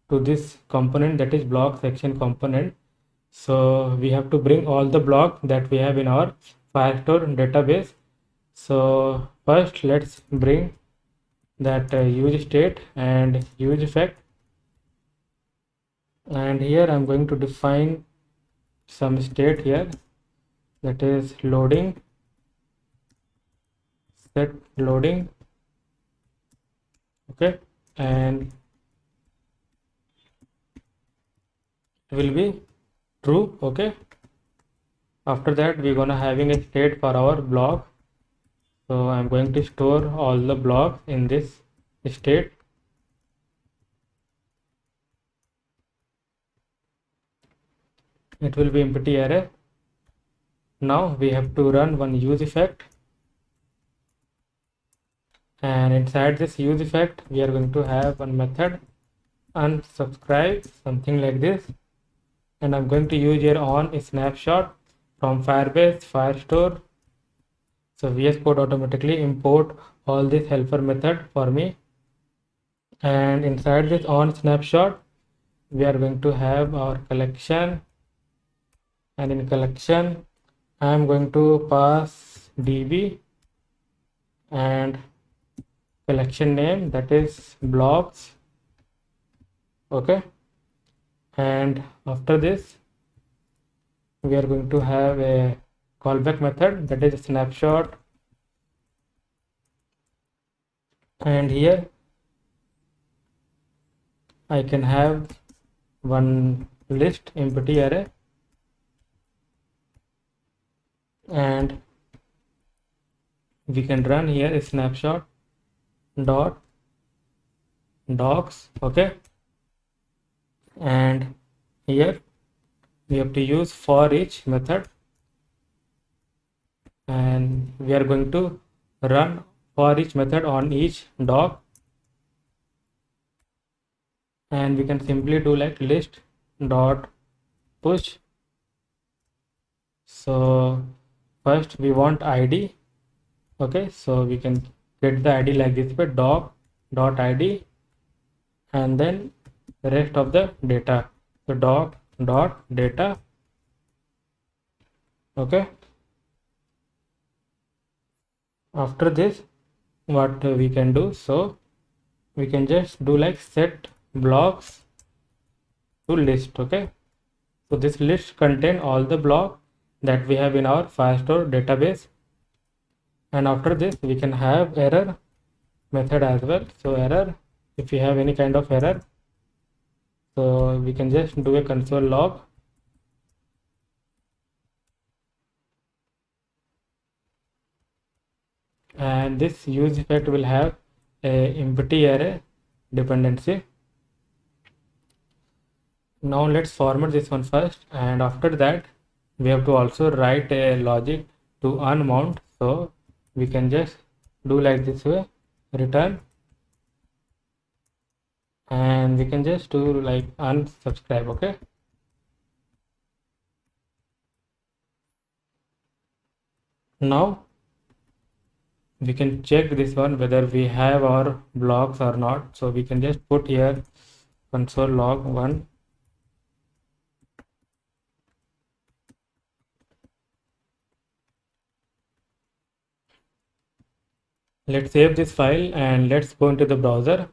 to this component, that is block section component. So we have to bring all the block that we have in our Firestore database. So first let's bring that use state and use effect, and here I'm going to define some state here, that is loading, set loading. Okay, and it will be true. Okay, after that we're gonna having a state for our block. So I'm going to store all the blocks in this state. It will be empty array. Now we have to run one use effect, and inside this use effect we are going to have one method unsubscribe, something like this, and I'm going to use here on a snapshot from Firebase Firestore. So VS Code automatically import all this helper method for me, and inside this on snapshot we are going to have our collection, and in collection I am going to pass db and collection name, that is blocks. Okay, and after this we are going to have a callback method, that is snapshot, and here I can have one list empty array, and we can run here a snapshot dot docs. Okay, and here we have to use for each method, and we are going to run for each method on each doc, and we can simply do like list dot push. So first we want id. Okay, so we can get the id like this way, doc dot id, and then the rest of the data, so doc dot data. Okay, after this what we can do, so we can just do like set blocks to list. Okay, so this list contain all the block that we have in our Firestore database, and after this we can have error method as well. So error, if you have any kind of error, so we can just do a console log, and this use effect will have a empty array dependency. Now let's format this one first, and after that we have to also write a logic to unmount. So we can just do like this way, return, and we can just do like unsubscribe. Okay, now we can check this one whether we have our blocks or not. So we can just put here console log 1. Let's save this file and let's go into the browser.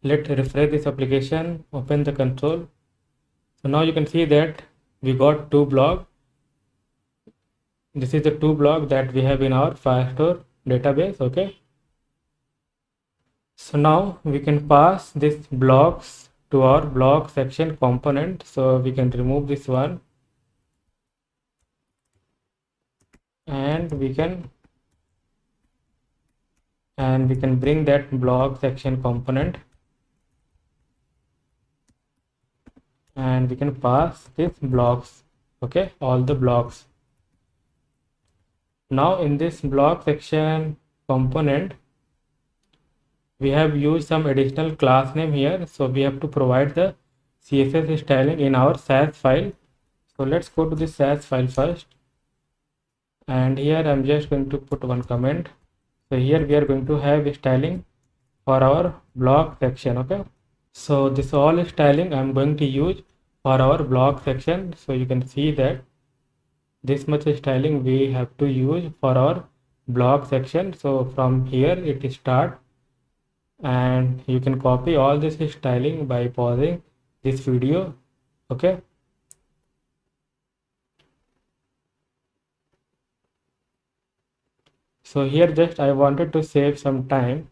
Let's refresh this application, open the console, So now you can see that we got two blocks. This is the two blocks that we have in our Firestore database. Okay. So now we can pass these blocks to our block section component. So we can remove this one and we can bring that block section component and we can pass these blocks. Okay, all the blocks. Now in this block section component we have used some additional class name here, so we have to provide the CSS styling in our SAS file. So let's go to the SAS file first, and here I'm just going to put one comment. So here we are going to have styling for our block section. Okay, so this all styling I'm going to use for our block section. So you can see that this much styling we have to use for our block section. So from here it start, and you can copy all this styling by pausing this video. Okay, so here just I wanted to save some time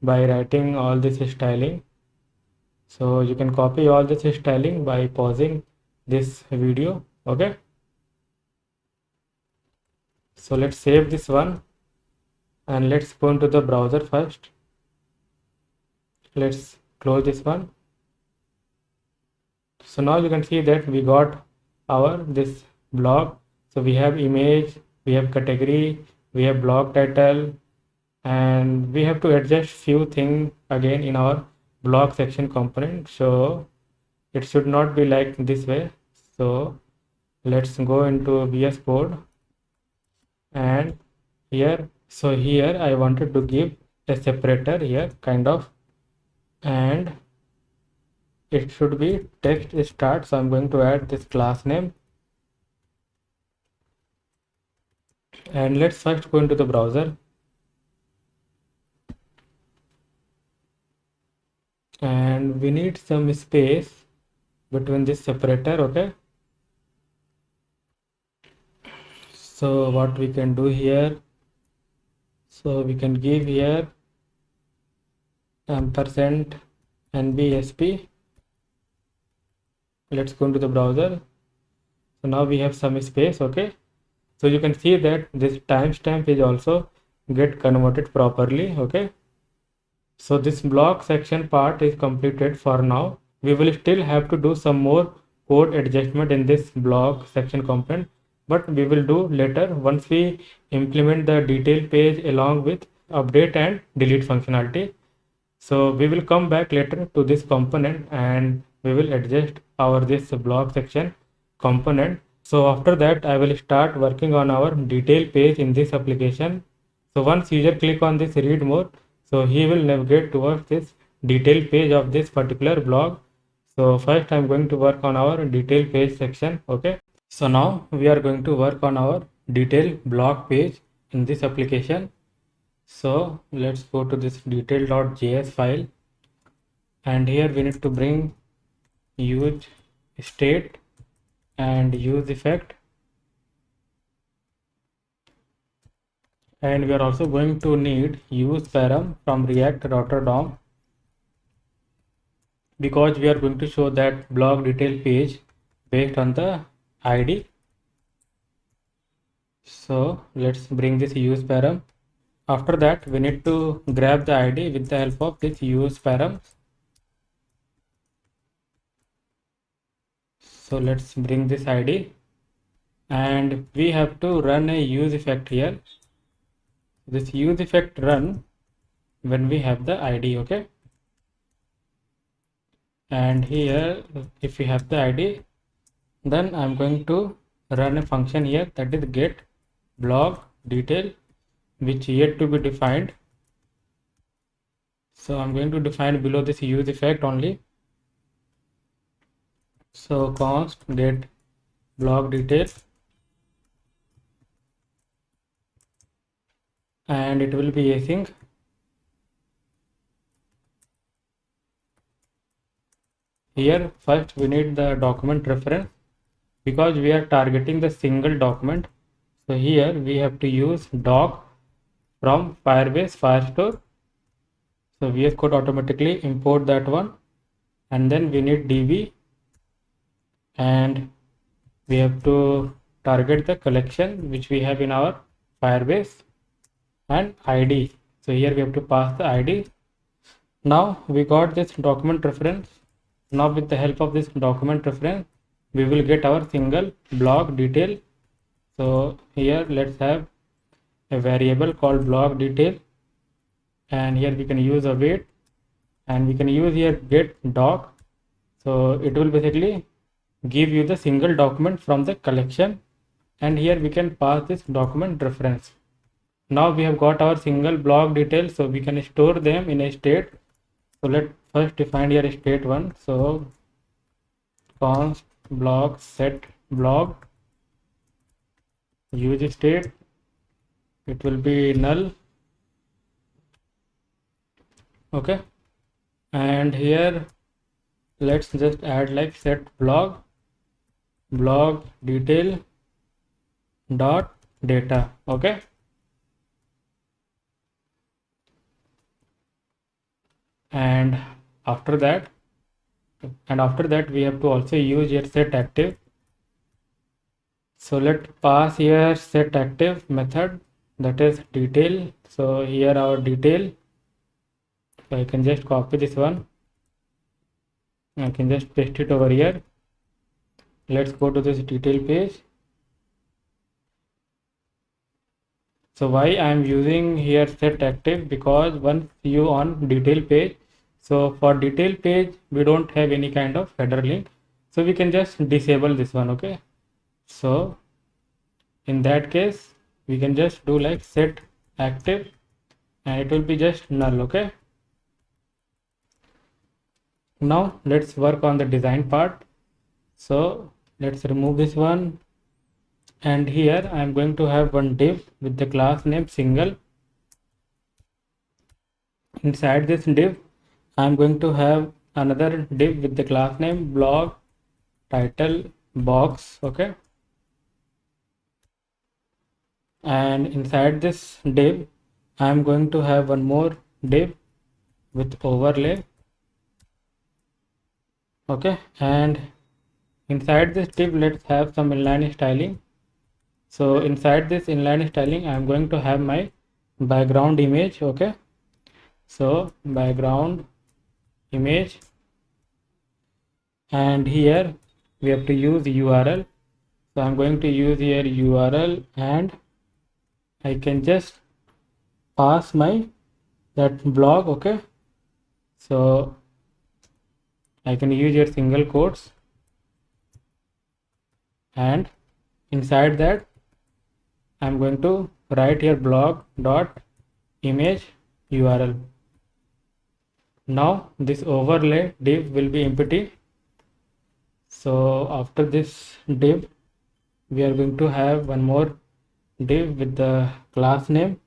by writing all this styling, so you can copy all this styling by pausing this video. Okay, so let's save this one and let's go into the browser first. Let's close this one. So now you can see that we got our this blog. So we have image, we have category, we have blog title, and we have to adjust few things again in our blog section component. So it should not be like this way. So let's go into VS Code, and here, so here I wanted to give a separator here kind of, and it should be text start. So I'm going to add this class name, and let's first go into the browser and we need some space between this separator. Okay, so what we can do here, so we can give here ampersand NBSP. Let's go into the browser. So now we have some space. Okay, so you can see that this timestamp is also get converted properly. Okay, so this block section part is completed for now. We will still have to do some more code adjustment in this block section component, but we will do later once we implement the detail page along with update and delete functionality. So we will come back later to this component and we will adjust our this block section component. So after that I will start working on our detail page in this application. So once user click on this read more, so he will navigate towards this detail page of this particular blog. So first I'm going to work on our detail page section. Okay, so now we are going to work on our detail blog page in this application. So let's go to this detail.js file, and here we need to bring use state and use effect, and we are also going to need use param from React router DOM, because we are going to show that blog detail page based on the ID. So let's bring this use param. After that we need to grab the ID with the help of this use param. So let's bring this ID, and we have to run a use effect here. This use effect run when we have the ID. Okay, and here if we have the ID, then I'm going to run a function here, that is get blog detail, which yet to be defined. So I'm going to define below this use effect only. So const get blog detail, and it will be async. Here first we need the document reference because we are targeting the single document. So here we have to use doc from Firebase Firestore. So VS Code automatically import that one, and then we need DB, and we have to target the collection which we have in our Firebase, and ID. So here we have to pass the ID. Now we got this document reference. Now with the help of this document reference, we will get our single blog detail. So here let's have a variable called blog detail, and here we can use a wait, and we can use here get doc. So it will basically give you the single document from the collection, and here we can pass this document reference. Now we have got our single blog details, so we can store them in a state. So let's first define here state 1. So const blog set blog use state, it will be null. Okay, and here let's just add like set blog detail dot data. Okay, and after that we have to also use here set active. So let's pass here set active method, that is detail. So here our detail, so I can just copy this one, I can just paste it over here. Let's go to this detail page. So why I am using here set active, because once you on detail page, so for detail page we don't have any kind of header link, so we can just disable this one. Okay, so in that case we can just do like set active, and it will be just null. Okay, now let's work on the design part. So let's remove this one, and here I am going to have one div with the class name single. Inside this div I am going to have another div with the class name blog title box. Okay, and inside this div I am going to have one more div with overlay. Okay, and inside this div let's have some inline styling. So inside this inline styling I am going to have my background image. Okay, so background image, and here we have to use URL. So I'm going to use here URL, and I can just pass my that blog. Okay, so I can use here single quotes, and inside that I'm going to write here blog dot image URL. Now this overlay div will be empty. So after this div we are going to have one more div with the class name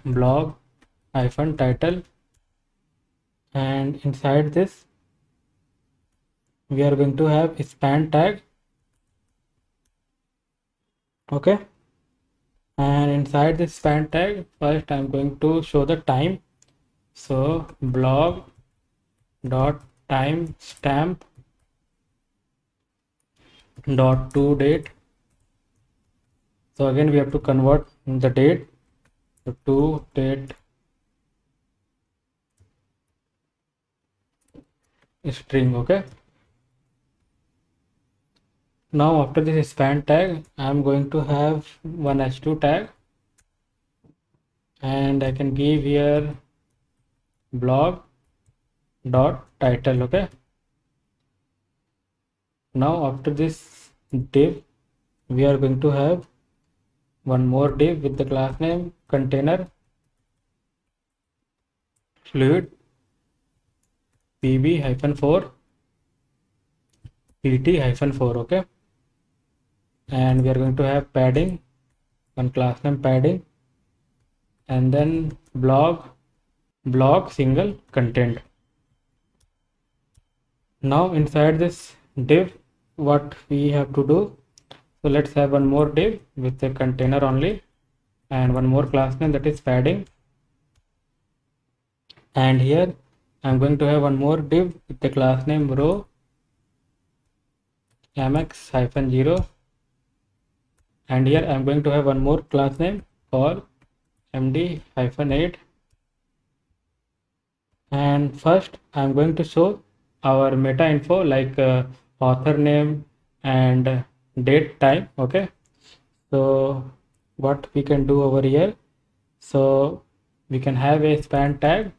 blog hyphen title, and inside this we are going to have a span tag. Okay, and inside this span tag first I'm going to show the time. So blog dot time stamp dot to date. So again we have to convert the date to date string. Okay, now after this span tag I am going to have one h2 tag, and I can give here blog dot title. Okay, now after this div we are going to have one more div with the class name container fluid pb-4 pt-4. Okay, and we are going to have padding, one class name padding, and then blog single content. Now inside this div, what we have to do, so let's have one more div with a container only and one more class name, that is padding. And here I'm going to have one more div with the class name row mx-0, and here I'm going to have one more class name called md-8. And first I'm going to show our meta info like author name and date time. Okay, so what we can do over here, so we can have a span tag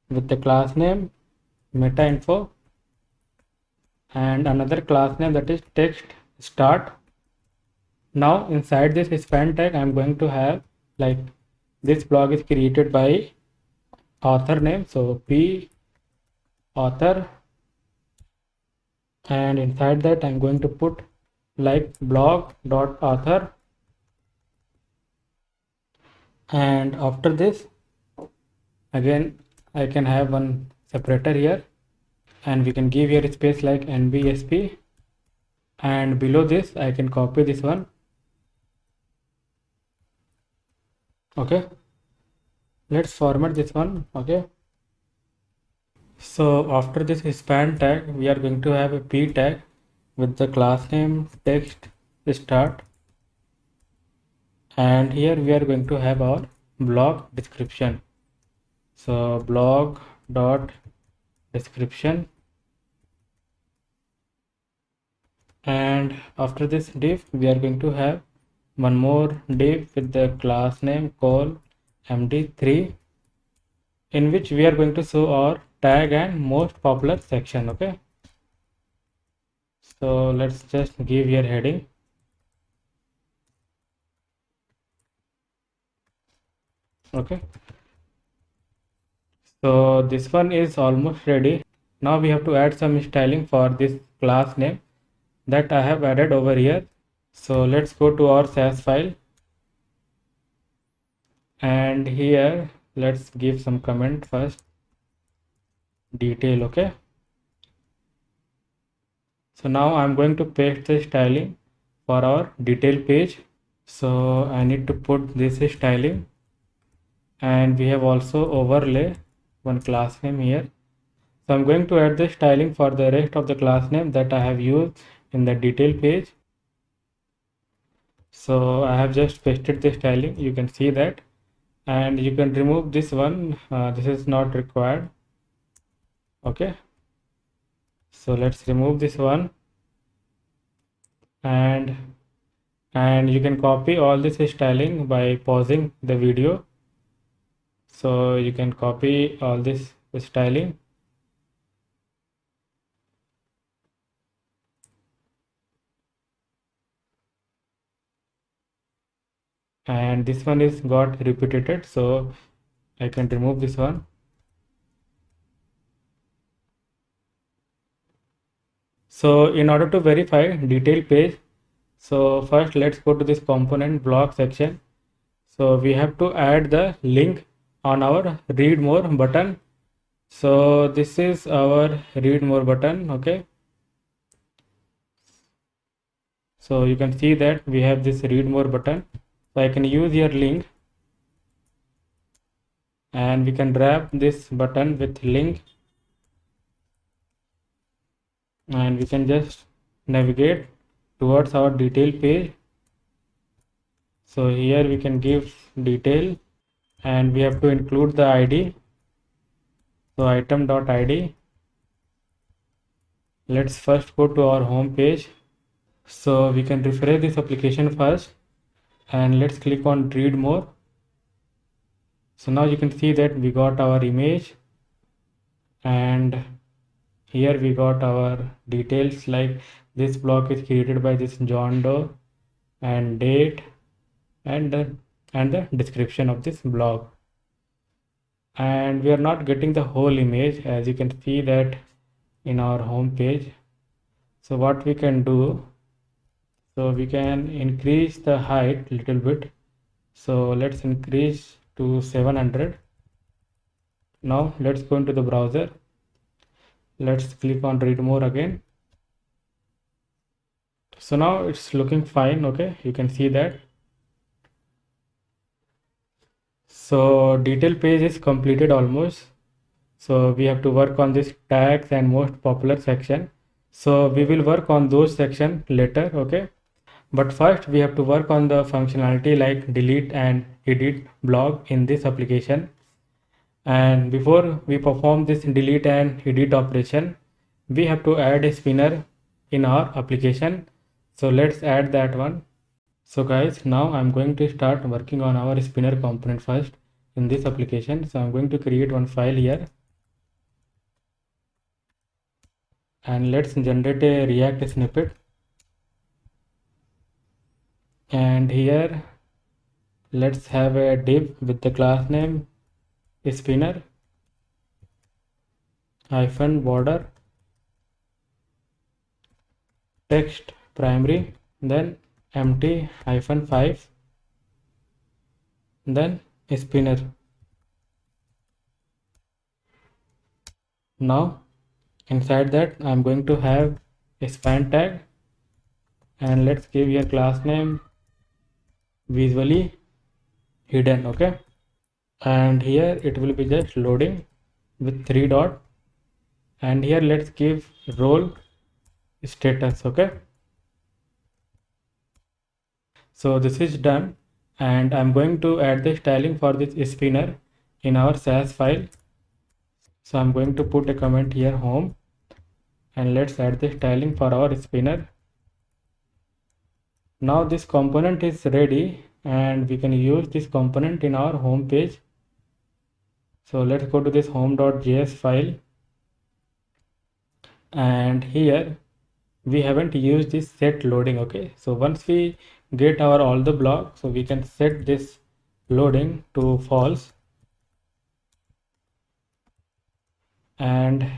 with the class name meta info and another class name, that is text start. Now inside this span tag I'm going to have like this blog is created by author name, so p author, and inside that I'm going to put like blog.author, and after this again I can have one separator here and we can give here space like nbsp, and below this I can copy this one. Okay, let's format this one. Okay, so after this span tag we are going to have a p tag with the class name text start, and here we are going to have our blog description, so blog dot description. And after this div we are going to have one more div with the class name called md3, in which we are going to show our tag and most popular section. Okay, so let's just give here heading. Okay, so this one is almost ready. Now we have to add some styling for this class name that I have added over here. So let's go to our SAS file, and here let's give some comment first, detail. Okay, so now I'm going to paste the styling for our detail page. So I need to put this styling, and we have also overlay one class name here. So I'm going to add the styling for the rest of the class name that I have used in the detail page. So I have just pasted the styling, you can see that, and you can remove this one, this is not required. Okay, so let's remove this one, and you can copy all this styling by pausing the video. So you can copy all this styling, and this one is got repeated, so I can remove this one. So in order to verify detail page, so first let's go to this component block section. So we have to add the link on our read more button. So this is our read more button. Okay, so you can see that we have this read more button, so I can use your link, and we can wrap this button with link, and we can just navigate towards our detail page. So here we can give detail, and we have to include the ID, so item.id. Let's first go to our home page, so we can refresh this application first, and let's click on read more. So now you can see that we got our image, and here we got our details like this block is created by this John Doe, and date, and the description of this blog. And we are not getting the whole image, as you can see that in our home page. So what we can do, so we can increase the height little bit, so let's increase to 700. Now let's go into the browser, Let's click on read more again. So now it's looking fine. Okay, you can see that. So detail page is completed almost. So we have to work on this tags and most popular section. So we will work on those section later. Okay, but first we have to work on the functionality like delete and edit blog in this application. And before we perform this delete and edit operation, we have to add a spinner in our application. So let's add that one. So guys, now I'm going to start working on our spinner component first in this application. So I'm going to create one file here, and let's generate a React snippet. And here let's have a div with the class name spinner hyphen border text primary, then empty hyphen 5, then spinner. Now inside that I'm going to have a span tag, and let's give here class name visually hidden. Okay, and here it will be just loading with 3 dot, and here let's give role status. Okay, so this is done, and I'm going to add the styling for this spinner in our SAS file. So I'm going to put a comment here home, and let's add the styling for our spinner. Now this component is ready, and we can use this component in our home page. So let's go to this home.js file, and here we haven't used this set loading. Okay, so once we get our all the blocks, so we can set this loading to false, and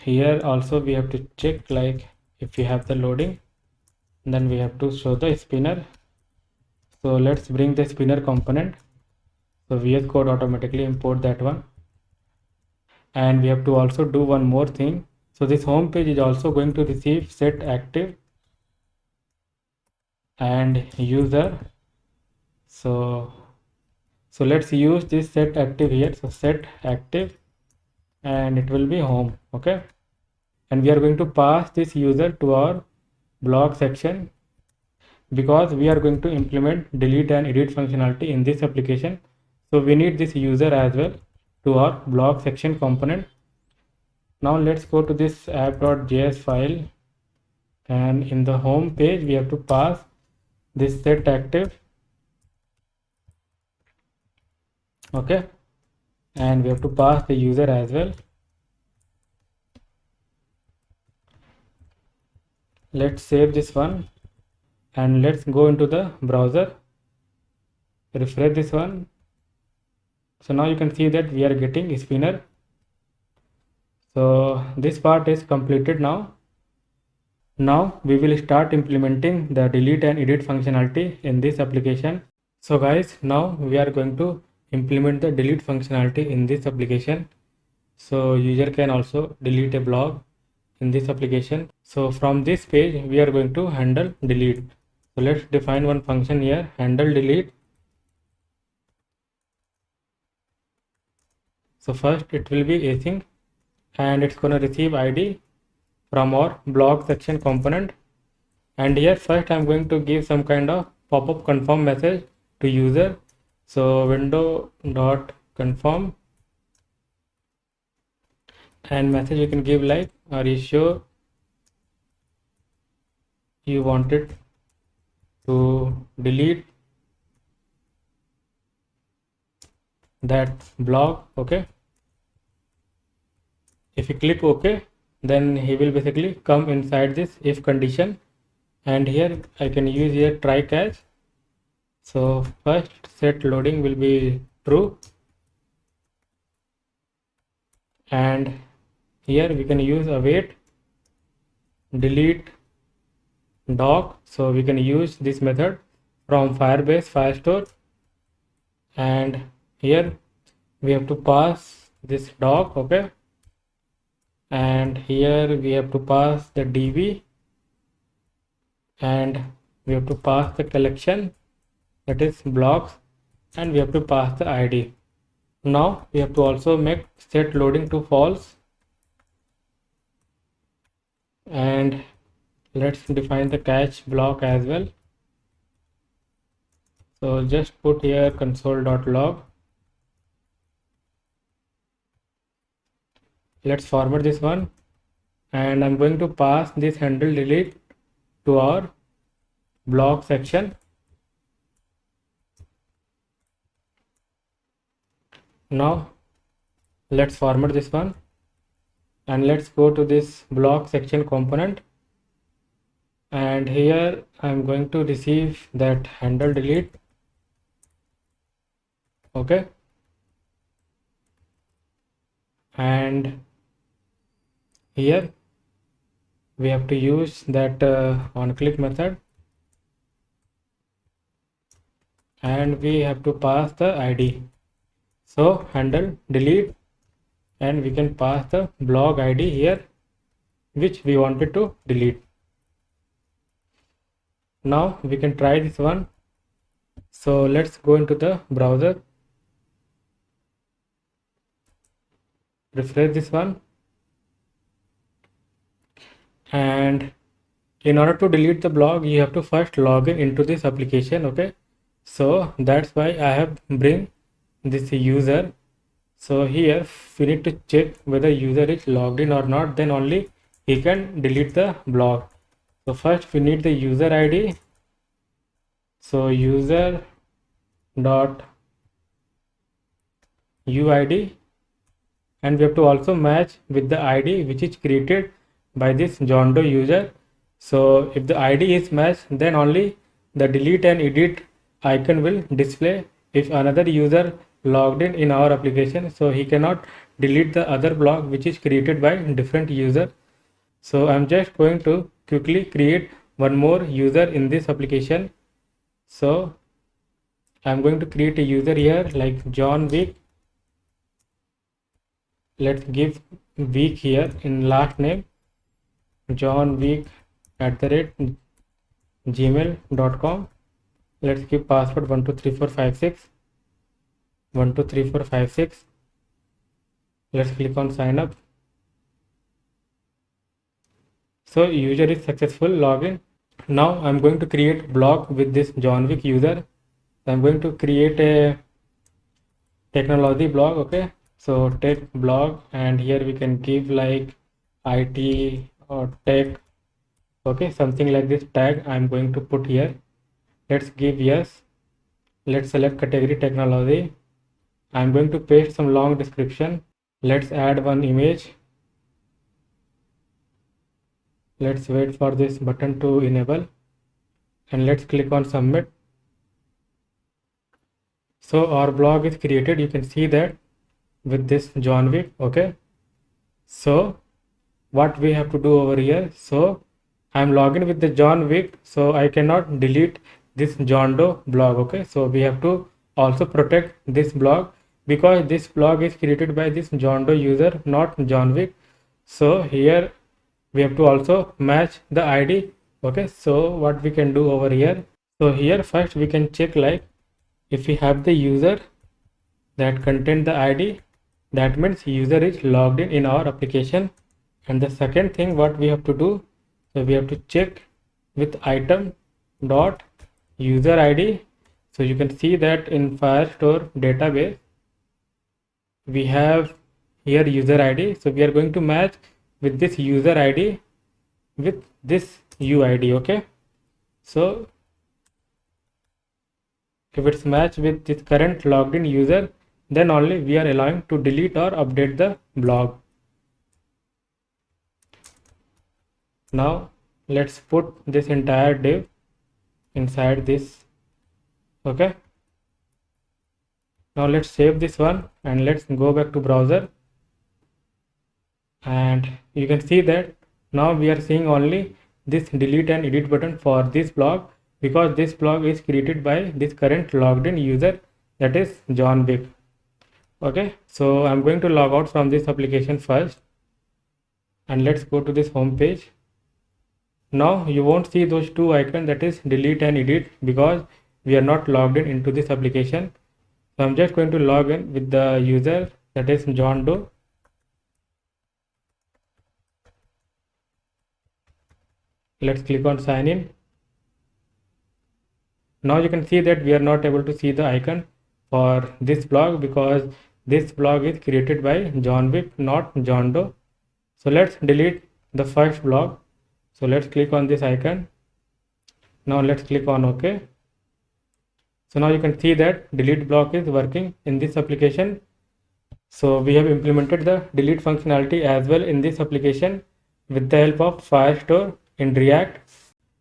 here also we have to check like if we have the loading, then we have to show the spinner. So let's bring the spinner component. So VS Code automatically import that one, and we have to also do one more thing. So this home page is also going to receive set active and user. So let's use this set active here. So set active, and it will be home. Okay, and we are going to pass this user to our blog section, because we are going to implement delete and edit functionality in this application. So we need this user as well to our blog section component. Now let's go to this app.js file, and in the home page we have to pass this set active. Okay, and we have to pass the user as well. Let's save this one, and let's go into the browser, refresh this one. So now you can see that we are getting spinner. So this part is completed now. Now we will start implementing the delete and edit functionality in this application. So guys, now we are going to implement the delete functionality in this application. So user can also delete a blog in this application. So from this page we are going to handle delete. So let's define one function here, handle delete. So first it will be async, and it's going to receive ID from our blog section component. And here first I'm going to give some kind of pop-up confirm message to user. So window.confirm, and message you can give like, are you sure you wanted to delete that blog? Okay, if you click OK, then he will basically come inside this if condition, and here I can use here try catch. So first set loading will be true, and here we can use await delete doc. So we can use this method from Firebase Firestore, and here we have to pass this doc. Okay, and here we have to pass the DB, and we have to pass the collection, that is blocks, and we have to pass the ID. Now we have to also make set loading to false, and let's define the catch block as well. So just put here console.log. Let's format this one, and I'm going to pass this handle delete to our block section. Now let's format this one, and let's go to this block section component, and here I'm going to receive that handle delete. Okay, and here we have to use that on click method, and we have to pass the ID. So handle delete, and we can pass the blog ID here which we wanted to delete. Now we can try this one. So let's go into the browser, refresh this one, and in order to delete the blog you have to first log in into this application. Okay, so that's why I have bring this user. So here we need to check whether user is logged in or not, then only he can delete the blog. So first we need the user ID. So user dot uid, and we have to also match with the ID which is created by this John Doe user. So if the ID is matched, then only the delete and edit icon will display. If another user logged in our application, so he cannot delete the other block which is created by different user. So I'm just going to quickly create one more user in this application. So I'm going to create a user here like John Wick. Let's give Wick here in last name, John Wick @gmail.com. Let's give password 123456 123456. Let's click on sign up. So user is successful login. Now I'm going to create blog with this John Wick user. I'm going to create a technology blog. Okay, so tech blog, and here we can give like IT or tech. Okay, something like this tag I'm going to put here. Let's give yes. Let's select category technology. I'm going to paste some long description. Let's add one image. Let's wait for this button to enable, and let's click on submit. So our blog is created. You can see that with this John Wick. Okay, so what we have to do over here, so I'm logged in with the John Wick, so I cannot delete this John Doe blog. Okay, so we have to also protect this blog because this blog is created by this John Doe user, not John Wick. So here we have to also match the ID. Okay, so what we can do over here, so here first we can check like if we have the user that contain the ID, that means user is logged in our application. And the second thing what we have to do, so we have to check with item dot user ID. So you can see that in Firestore database we have here user ID. So we are going to match with this user ID with this UID. Okay, so if it's matched with this current logged in user, then only we are allowing to delete or update the blog. Now let's put this entire div inside this. Okay, now let's save this one and let's go back to browser, and you can see that now we are seeing only this delete and edit button for this blog because this blog is created by this current logged in user, that is John Wick. Okay, so I'm going to log out from this application first. and let's go to this home page. Now you won't see those two icons, that is delete and edit, because we are not logged in into this application. So I'm just going to log in with the user, that is John Doe. Let's click on sign in. Now you can see that we are not able to see the icon for this blog because this blog is created by John Wick, not John Doe. So let's delete the first blog. So let's click on this icon. Now let's click on OK. So now you can see that delete block is working in this application. So we have implemented the delete functionality as well in this application with the help of Firestore in React.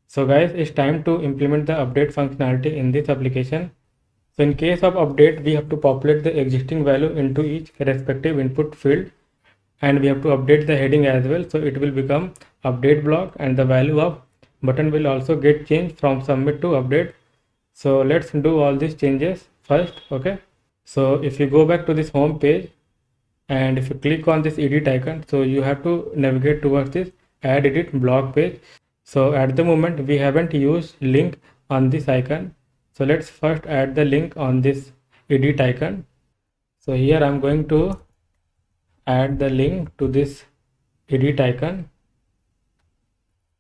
So guys, it's time to implement the update functionality in this application. So in case of update, we have to populate the existing value into each respective input field, and we have to update the heading as well. So it will become update block, and the value of button will also get changed from submit to update. So let's do all these changes first. Okay. So if you go back to this home page and if you click on this edit icon, so you have to navigate towards this add edit blog page. So at the moment we haven't used link on this icon. So let's first add the link on this edit icon. So here I'm going to add the link to this edit icon.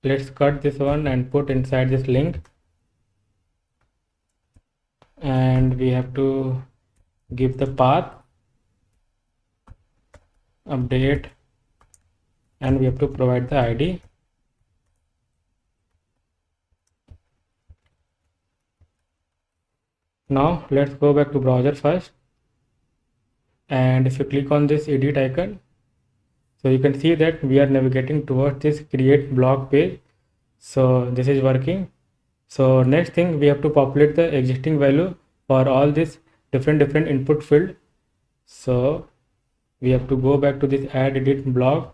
Let's cut this one and put inside this link. And we have to give the path update, and we have to provide the ID. Now let's go back to browser first, and if you click on this edit icon, so you can see that we are navigating towards this create blog page. So this is working. So next thing, we have to populate the existing value for all this different input field. So we have to go back to this add edit blog,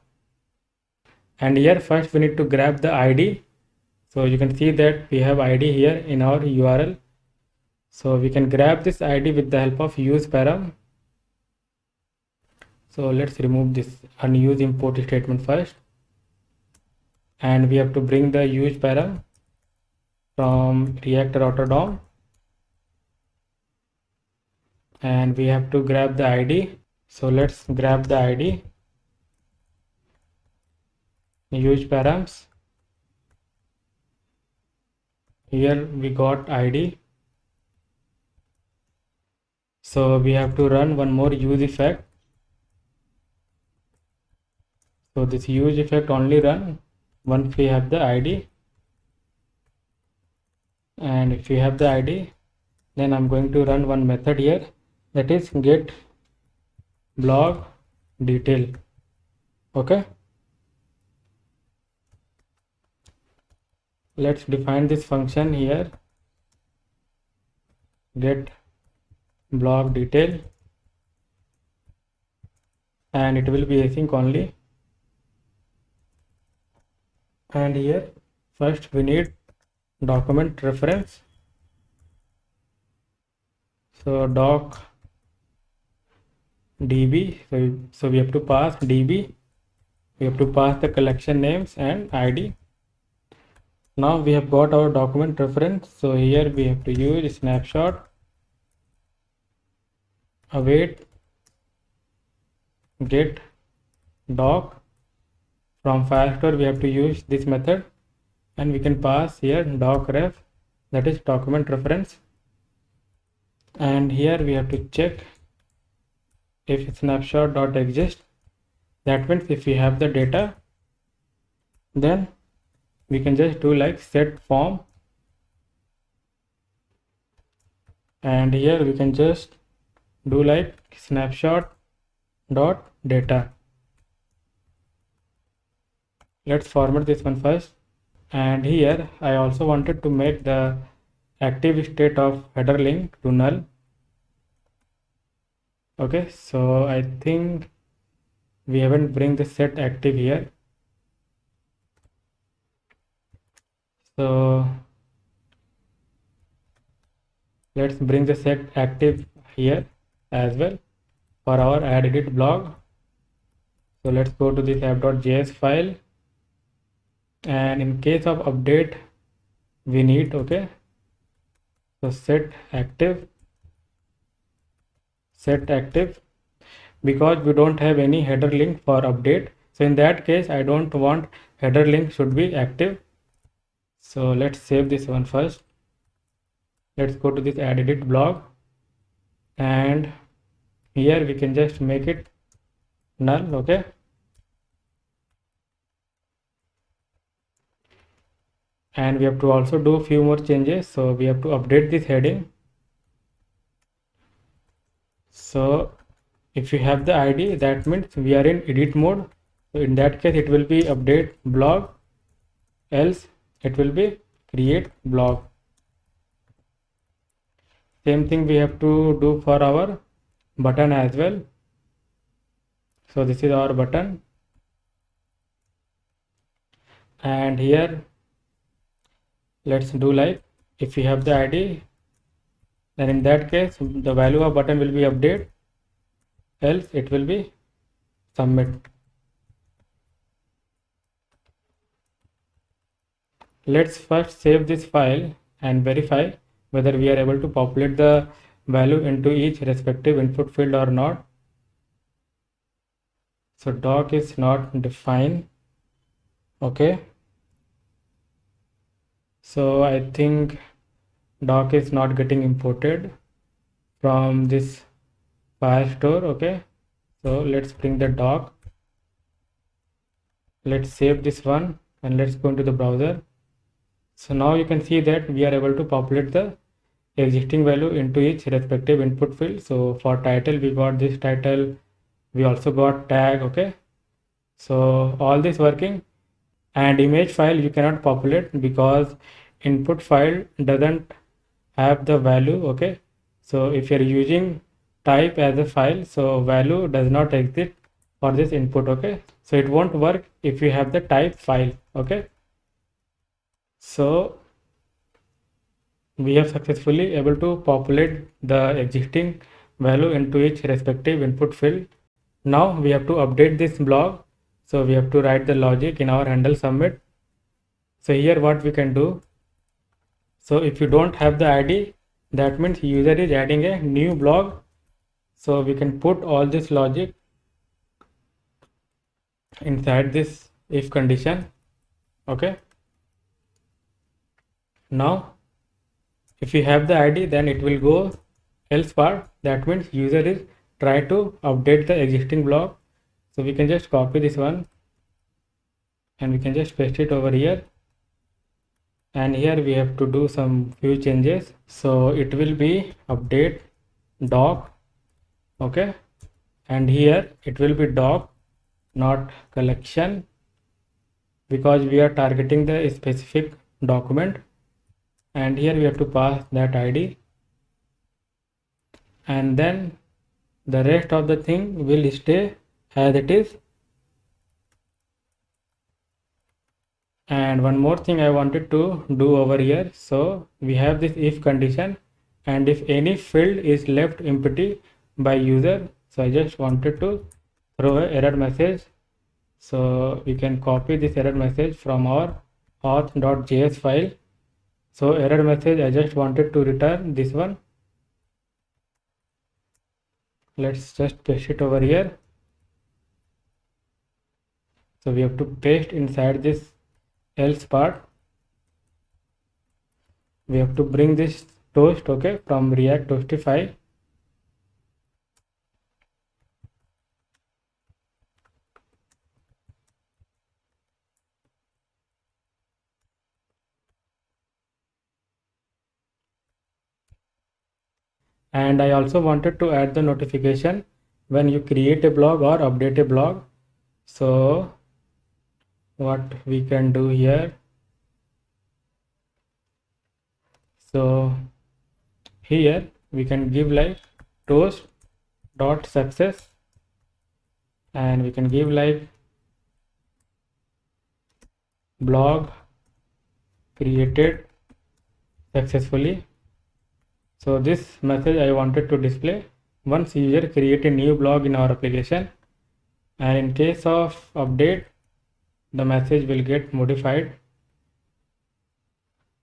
and here first we need to grab the ID. So you can see that we have ID here in our URL. So we can grab this ID with the help of use param. So let's remove this unused import statement first, and we have to bring the use param from React router DOM, and we have to grab the ID. So let's grab the ID, use params. Here we got ID. So we have to run one more use effect. So this use effect only run once we have the ID. And if we have the ID, then I'm going to run one method here, that is get blog detail. Okay. Let's define this function here, get blog detail, and it will be async only. And here first we need document reference. So doc db, so we have to pass db, we have to pass the collection names and ID. Now we have got our document reference. So here we have to use snapshot await get doc. From Firestore we have to use this method, and we can pass here doc ref, that is document reference. And here we have to check if snapshot.exist, that means if we have the data, then we can just do like set form, and here we can just do like snapshot.data. Let's format this one first. And here I also wanted to make the active state of header link to null. Okay, so I think we haven't bring the set active here. So let's bring the set active here as well for our add edit blog. So let's go to this app.js file, and in case of update we need, okay, so set active, because we don't have any header link for update. So in that case I don't want header link should be active. So let's save this one first. Let's go to this add edit blog, and here we can just make it null, okay. And we have to also do a few more changes. So we have to update this heading. So if you have the ID, that means we are in edit mode. So in that case it will be update blog, else it will be create blog. Same thing we have to do for our button as well. So this is our button, and here let's do like, if you have the ID, then in that case the value of button will be update, else it will be submit. Let's first save this file and verify whether we are able to populate the value into each respective input field or not. So doc is not defined, okay. So I think doc is not getting imported from this Firestore, okay. So let's bring the doc, let's save this one, and let's go into the browser. So now you can see that we are able to populate the existing value into each respective input field. So for title we got this title, we also got tag, okay. So all this working. And image file you cannot populate because input file doesn't have the value, okay. So if you're using type as a file, so value does not exist for this input, okay. So it won't work if you have the type file, okay. So we have successfully able to populate the existing value into each respective input field. Now we have to update this blog. So we have to write the logic in our handle submit. So here what we can do, so if you don't have the ID, that means user is adding a new blog. So we can put all this logic inside this if condition, okay. Now if you have the ID, then it will go else part, that means user is try to update the existing blog. So we can just copy this one and we can just paste it over here, and here we have to do some few changes. So it will be update doc, okay, and here it will be doc, not collection, because we are targeting the specific document, and here we have to pass that ID, and then the rest of the thing will stay as it is. And one more thing I wanted to do over here, so we have this if condition, and if any field is left empty by user, so I just wanted to throw an error message. So we can copy this error message from our auth.js file. So error message, I just wanted to return this one. Let's just paste it over here. So we have to paste inside this else part. We have to bring this toast, okay, from React Toastify. And I also wanted to add the notification when you create a blog or update a blog. So what we can do here, so here we can give like toast.success, and we can give like blog created successfully. So this message I wanted to display once user create a new blog in our application. and in case of update the message will get modified.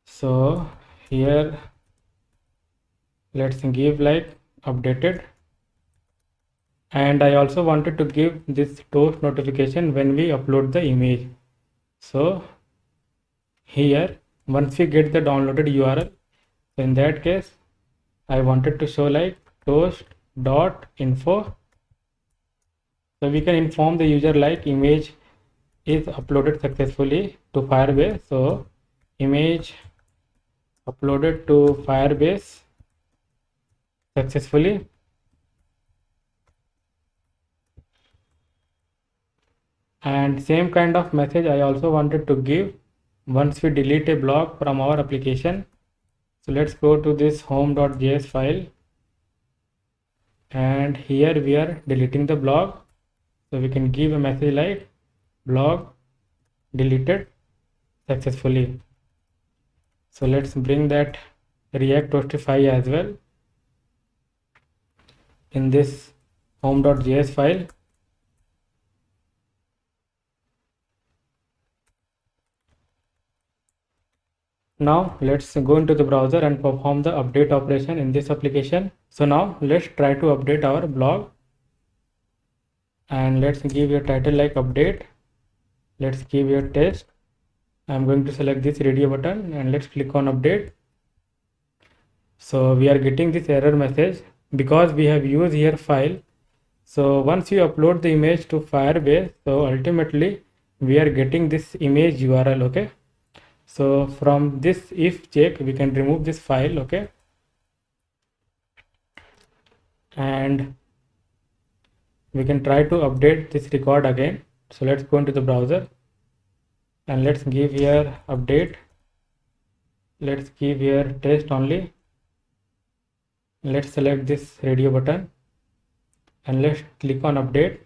So here let's give like updated, and I also wanted to give this toast notification when we upload the image. So here once we get the downloaded URL, in that case I wanted to show like toast.info, so we can inform the user like image is uploaded successfully to Firebase. So image uploaded to Firebase successfully. And same kind of message I also wanted to give once we delete a block from our application. So let's go to this home.js file, and here we are deleting the block. So we can give a message like block deleted successfully. So let's bring that React Toastify as well in this home.js file. Now let's go into the browser and perform the update operation in this application. So now let's try to update our blog, and let's give a title like update. Let's give a test. I'm going to select this radio button and let's click on update. So we are getting this error message because we have used here file. So once you upload the image to Firebase, so ultimately we are getting this image URL. Okay, so from this if check we can remove this file. Okay, and we can try to update this record again. So let's go into the browser and let's give here update. Let's give here test only. Let's select this radio button and let's click on update.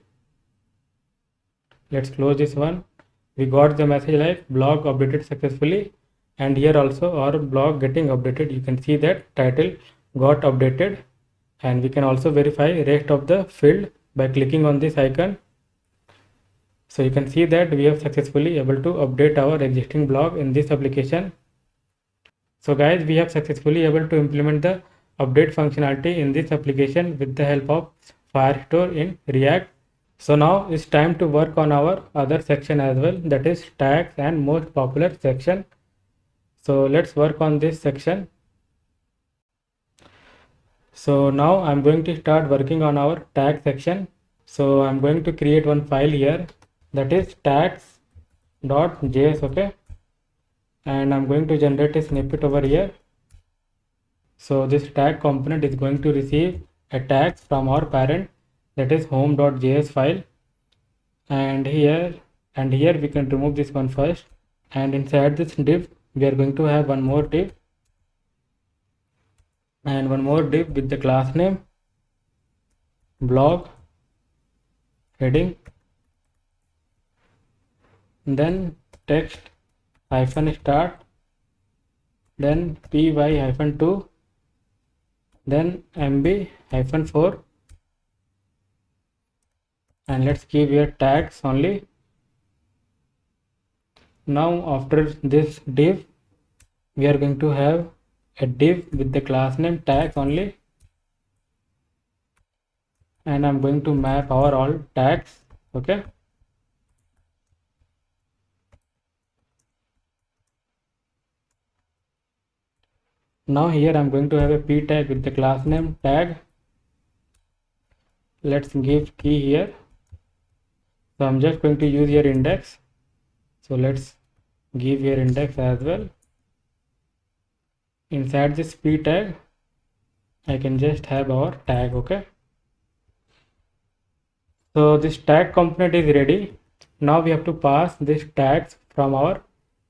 Let's close this one. We got the message like blog updated successfully, and here also our blog getting updated. You can see that title got updated, and we can also verify rest of the field by clicking on this icon. So you can see that we have successfully able to update our existing blog in this application. So guys, we have successfully able to implement the update functionality in this application with the help of Firestore in React. So now it's time to work on our other section as well, that is tags and most popular section. So let's work on this section. So now I'm going to start working on our tag section. So I'm going to create one file here, that is tags.js. okay, and I'm going to generate a snippet over here. So this tag component is going to receive a tag from our parent, that is home.js file, and here we can remove this one first, and inside this div we are going to have one more div, and one more div with the class name blog heading, then text -start, then py-2, then mb-4, and let's give here tags only. Now after this div we are going to have a div with the class name tags only, and I'm going to map our all tags. Okay, now here I'm going to have a p tag with the class name tag. Let's give key here. So I'm just going to use here index. So let's give here index as well. Inside this p tag I can just have our tag. Okay, so this tag component is ready. Now we have to pass this tags from our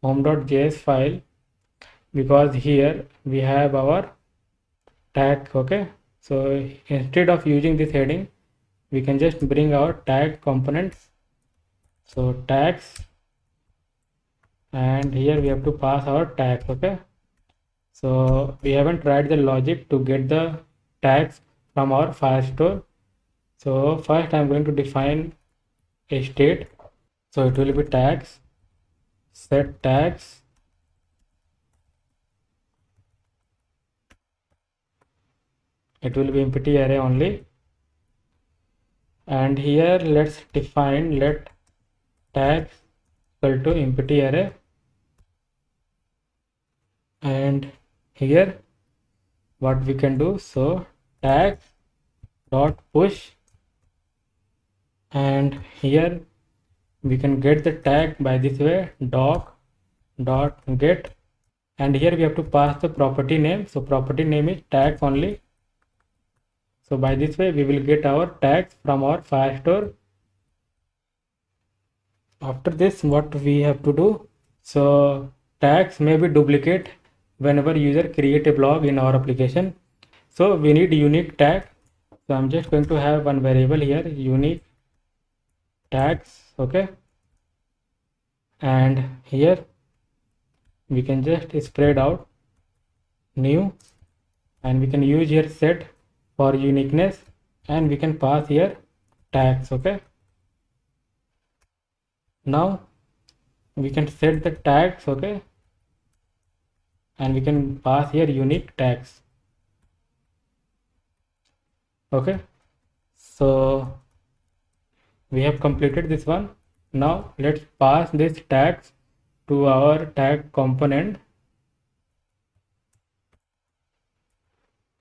home.js file, because here we have our tag. Okay, so instead of using this heading we can just bring our tag components. So tags, and here we have to pass our tags. Okay, so we haven't tried the logic to get the tags from our Firestore. So first I'm going to define a state. So it will be tags, set tags, it will be empty array only. And here let's define let tags equal to empty array. And here what we can do, so tag dot push, and here we can get the tag by this way, doc dot get, and here we have to pass the property name. So property name is tags only. So by this way we will get our tags from our Firestore. After this, what we have to do, so tags may be duplicate whenever user create a blog in our application. So we need unique tag. So I'm just going to have one variable here, unique tags, okay, and here we can just spread out new, and we can use here set for uniqueness, and we can pass here tags, okay. Now we can set the tags, okay, and we can pass here unique tags, okay. So we have completed this one. Now let's pass this tags to our tag component,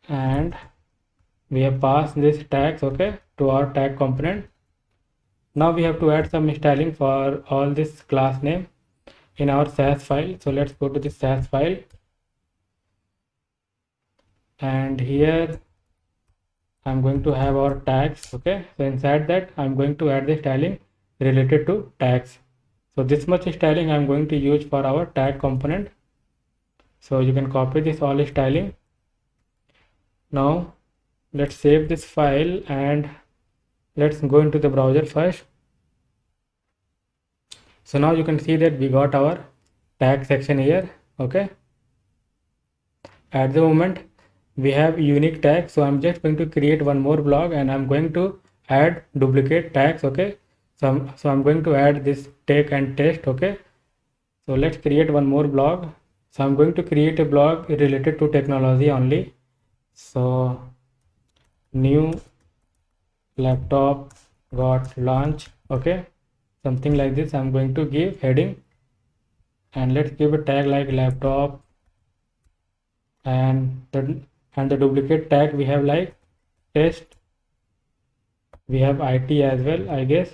and we have passed this tags, okay, to our tag component. Now we have to add some styling for all this class name in our SAS file. So let's go to the SAS file, and here I'm going to have our tags, okay. So inside that I'm going to add the styling related to tags. So this much styling I'm going to use for our tag component. So you can copy this all styling. Now let's save this file and let's go into the browser first. So now you can see that we got our tag section here, okay. At the moment we have unique tags, so I'm just going to create one more blog and I'm going to add duplicate tags, okay. So I'm going to add this take and test, okay. So let's create one more blog. So I'm going to create a blog related to technology only. So new laptop got launched, okay, something like this. I'm going to give heading, and let's give a tag like laptop, and the duplicate tag we have like test, we have IT as well, I guess,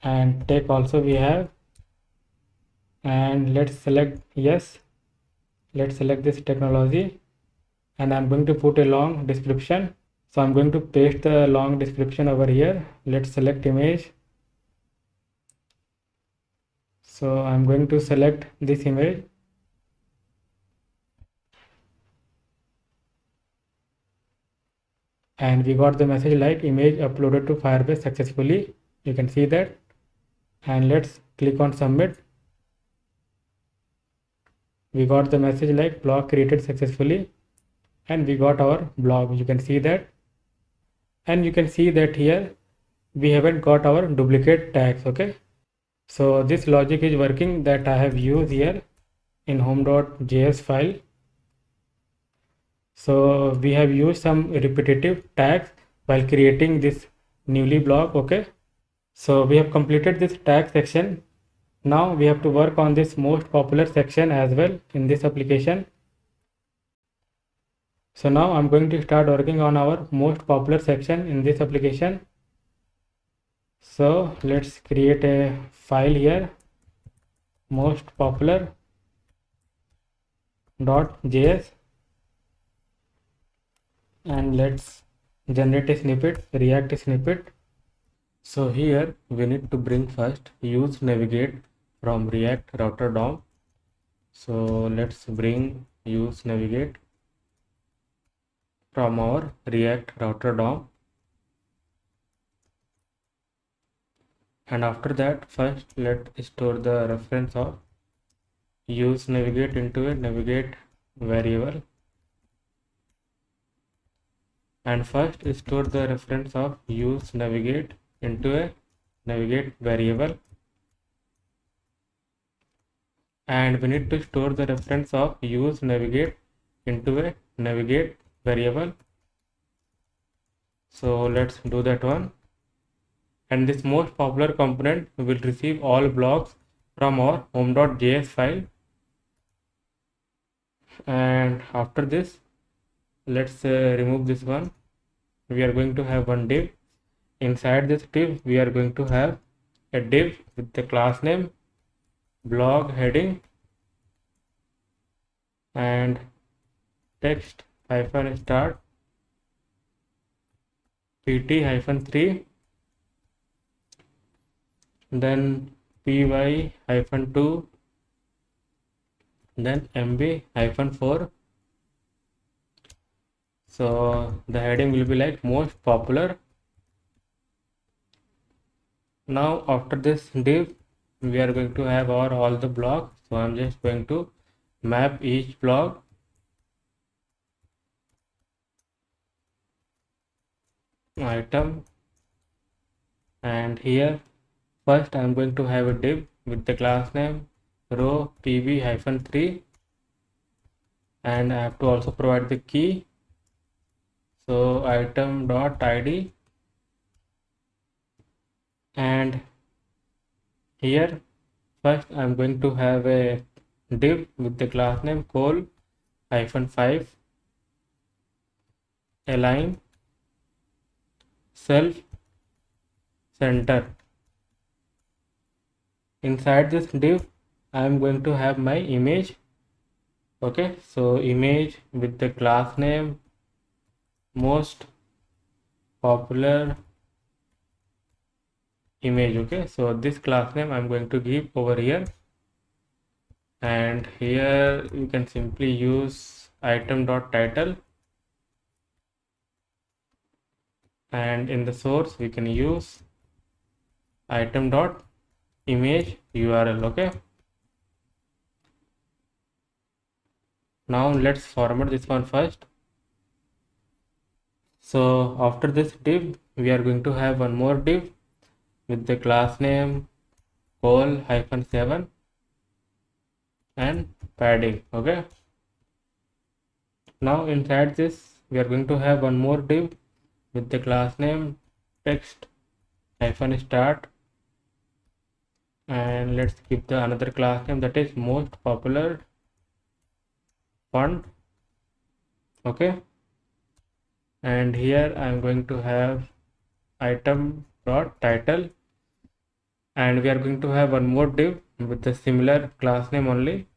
and tech also we have. And let's select yes, let's select this technology, and I'm going to put a long description. So I'm going to paste the long description over here. Let's select image. So I'm going to select this image, and we got the message like image uploaded to Firebase successfully. You can see that, and let's click on submit. We got the message like blog created successfully, and we got our blog. You can see that, and you can see that here we haven't got our duplicate tags, okay. So this logic is working that I have used here in home.js file. So we have used some repetitive tags while creating this newly blog, okay. So we have completed this tag section. Now we have to work on this most popular section as well in this application. So now I'm going to start working on our most popular section in this application. So let's create a file here, most popular .js, and let's generate a snippet, React snippet. So here we need to bring first use navigate from React router DOM. So let's bring use navigate from our React router DOM, and after that first let's store the reference of use navigate into a navigate variable, and first store the reference of use navigate into a navigate variable, and we need to store the reference of use navigate into a navigate variable. So let's do that one. And this most popular component will receive all blocks from our home.js file. And after this, let's remove this one. We are going to have one div. Inside this div, we are going to have a div with the class name, blog heading, and text hyphen start pt hyphen 3, then py hyphen 2, then mb hyphen 4. So the heading will be like most popular. Now after this div, we are going to have our all the blocks. So I'm just going to map each block. Item, and here first I'm going to have a div with the class name row pb hyphen 3, and I have to also provide the key. So item dot id, and here first I'm going to have a div with the class name col hyphen 5 align self center. Inside this div I am going to have my image. Okay, so image with the class name most popular image. Okay, so this class name I'm going to give over here, and here you can simply use item dot title, and in the source we can use item dot image url. Okay, now let's format this one first. So after this div, we are going to have one more div with the class name col hyphen 7 and padding. Okay, now inside this we are going to have one more div with the class name text hyphen start, and let's keep the another class name, that is most popular font. Okay, and here I am going to have item dot title, and we are going to have one more div with the similar class name only.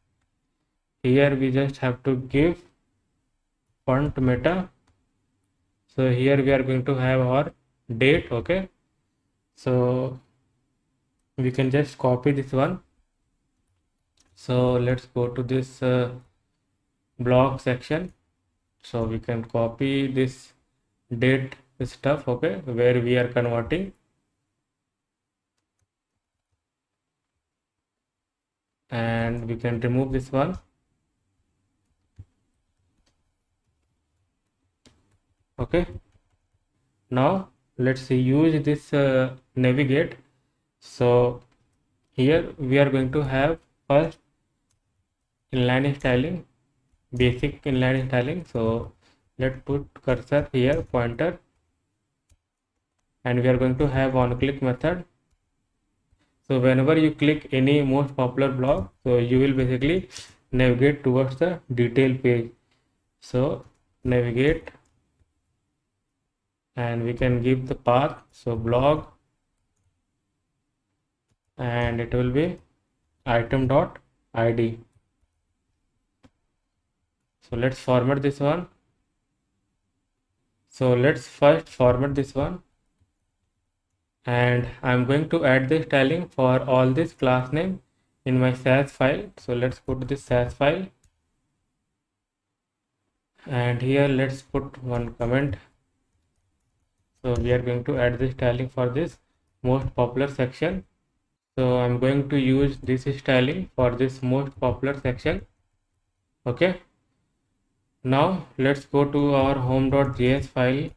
Here we just have to give font meta. So here we are going to have our date. Okay, so we can just copy this one. So let's go to this blog section. So we can copy this date stuff, okay, where we are converting, and we can remove this one. Okay, now let's use this navigate. So here we are going to have first inline styling, basic inline styling. So let's put cursor here, pointer, and we are going to have on click method. So whenever you click any most popular blog, so you will basically navigate towards the detail page. So navigate, and we can give the path, so blog, and it will be item dot id. So let's format this one. So let's first format this one, and I'm going to add the styling for all this class name in my SAS file. So let's put this SAS file, and here let's put one comment. So we are going to add the styling for this most popular section. So I'm going to use this styling for this most popular section. Okay, now let's go to our home.js file,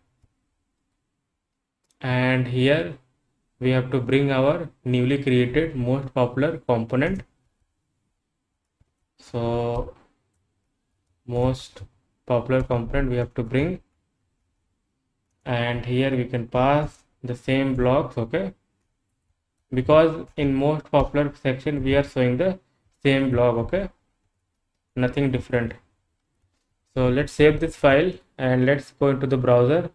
and here we have to bring our newly created most popular component. So most popular component we have to bring, and here we can pass the same blocks, okay, because in most popular section we are showing the same block, okay, nothing different. So let's save this file and let's go into the browser.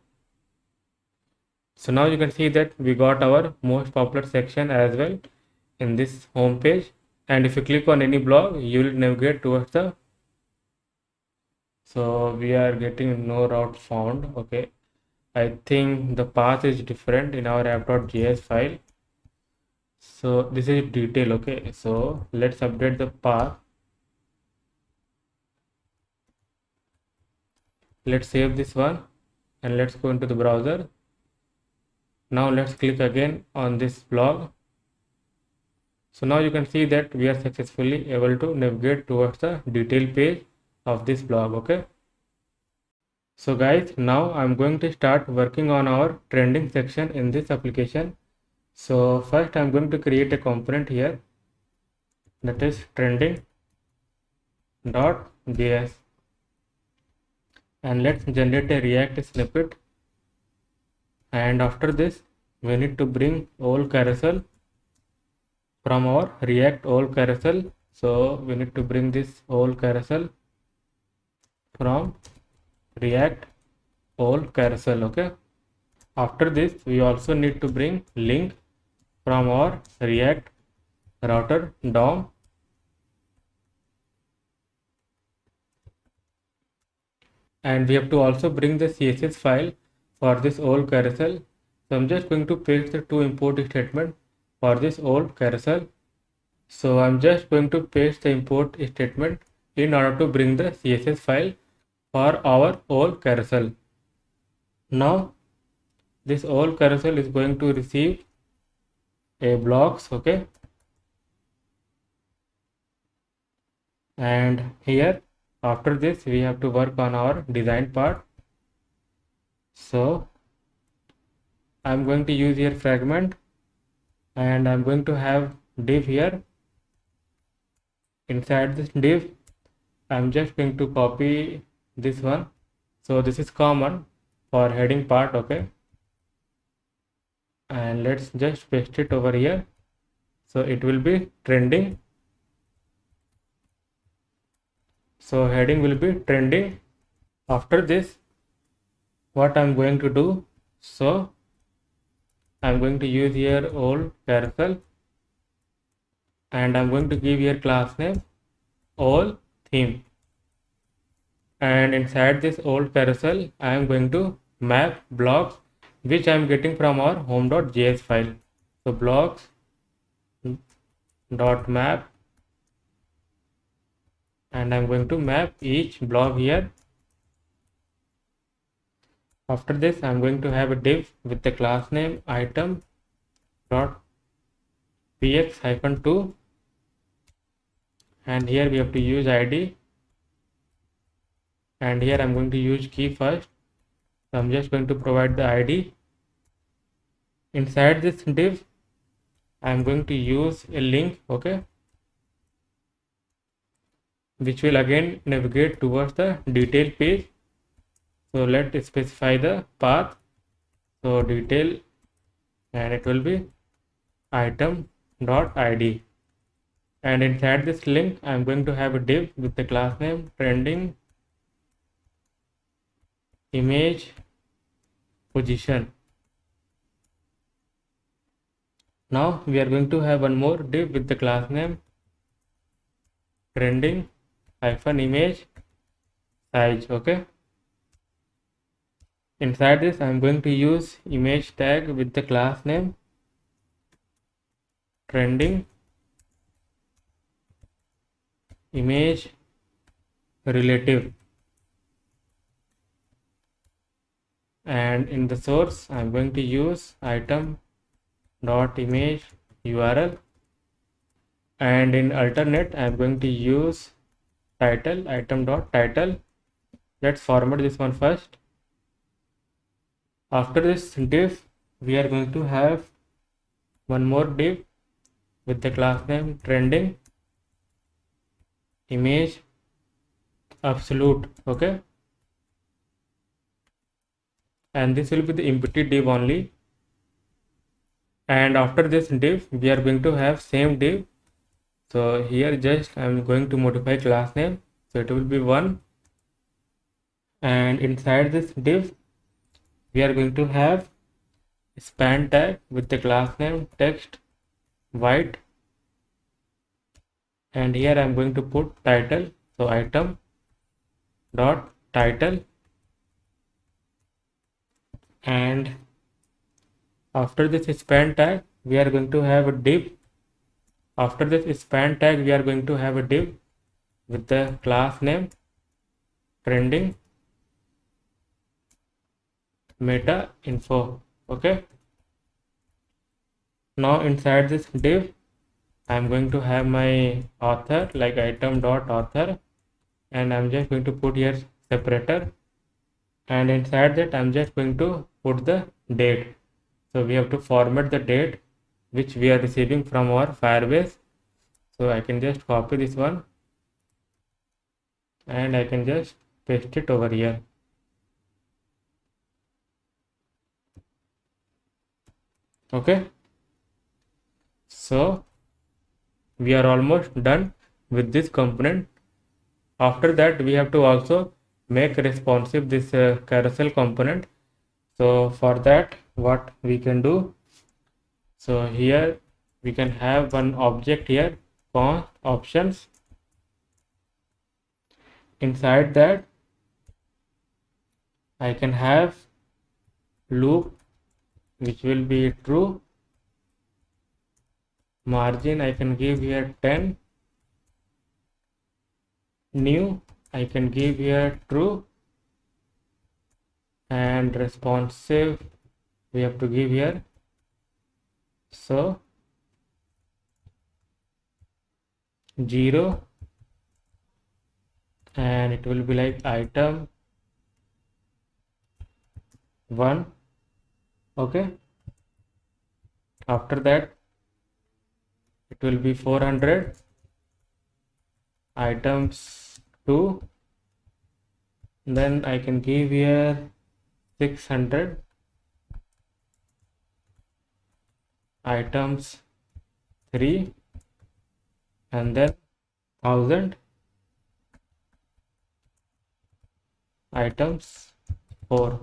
So now you can see that we got our most popular section as well in this home page, and if you click on any block you will navigate towards the, so we are getting no route found, okay. I think the path is different in our app.js file. So this is detail, okay. So let's update the path. Let's save this one and let's go into the browser. Now let's click again on this blog. So now you can see that we are successfully able to navigate towards the detail page of this blog, okay. So guys, now I'm going to start working on our trending section in this application. So first I'm going to create a component here, that is trending.js, and let's generate a React snippet. And after this we need to bring all carousel from our React all carousel. So we need to bring this all carousel from React all carousel, okay. After this we also need to bring link from our React router DOM, and we have to also bring the CSS file for this all carousel. So I'm just going to paste the two import statement for this all carousel. So I'm just going to paste the import statement in order to bring the CSS file for our all carousel. Now this all carousel is going to receive a blocks, okay, and here after this we have to work on our design part. So I'm going to use here fragment, and I'm going to have div here. Inside this div I'm just going to copy this one. So this is common for heading part, okay, and let's just paste it over here. So it will be trending. So heading will be trending. After this what I'm going to do, so I'm going to use here all carousel, and I'm going to give here class name all theme, and inside this all carousel I am going to map blocks which I am getting from our home.js file. So blocks dot map, and I'm going to map each block here. After this I'm going to have a div with the class name item dot px-2, and here we have to use id, and here I'm going to use key first. So I'm just going to provide the id. Inside this div I'm going to use a link, okay, which will again navigate towards the detail page. So let's specify the path. So detail, and it will be item.id, and inside this link I'm going to have a div with the class name trending image position. Now we are going to have one more div with the class name trending -image size, okay. Inside this I'm going to use image tag with the class name trending image relative, and in the source I'm going to use item.image URL, and in alternate I'm going to use title item.title. Let's format this one first. After this div we are going to have one more div with the class name trending image absolute. Okay, and this will be the empty div only. And after this div we are going to have same div. So here just I am going to modify class name, so it will be 1, and inside this div we are going to have span tag with the class name text white, and here I am going to put title, so item dot title. And after this span tag we are going to have a div. After this span tag we are going to have a div with the class name trending meta info. Okay, now inside this div I'm going to have my author, like item dot author, and I'm just going to put here separator, and inside that I'm just going to put the date. So we have to format the date which we are receiving from our Firebase. So I can just copy this one and I can just paste it over here. Okay, so we are almost done with this component. After that we have to also make responsive this carousel component. So for that what we can do, so here we can have one object here const options. Inside that I can have loop which will be true, margin I can give here 10, new I can give here true, and responsive we have to give here so 0, and it will be like item 1. Okay, after that it will be 400, items 2, then I can give here 600, items 3, and then 1000, items 4.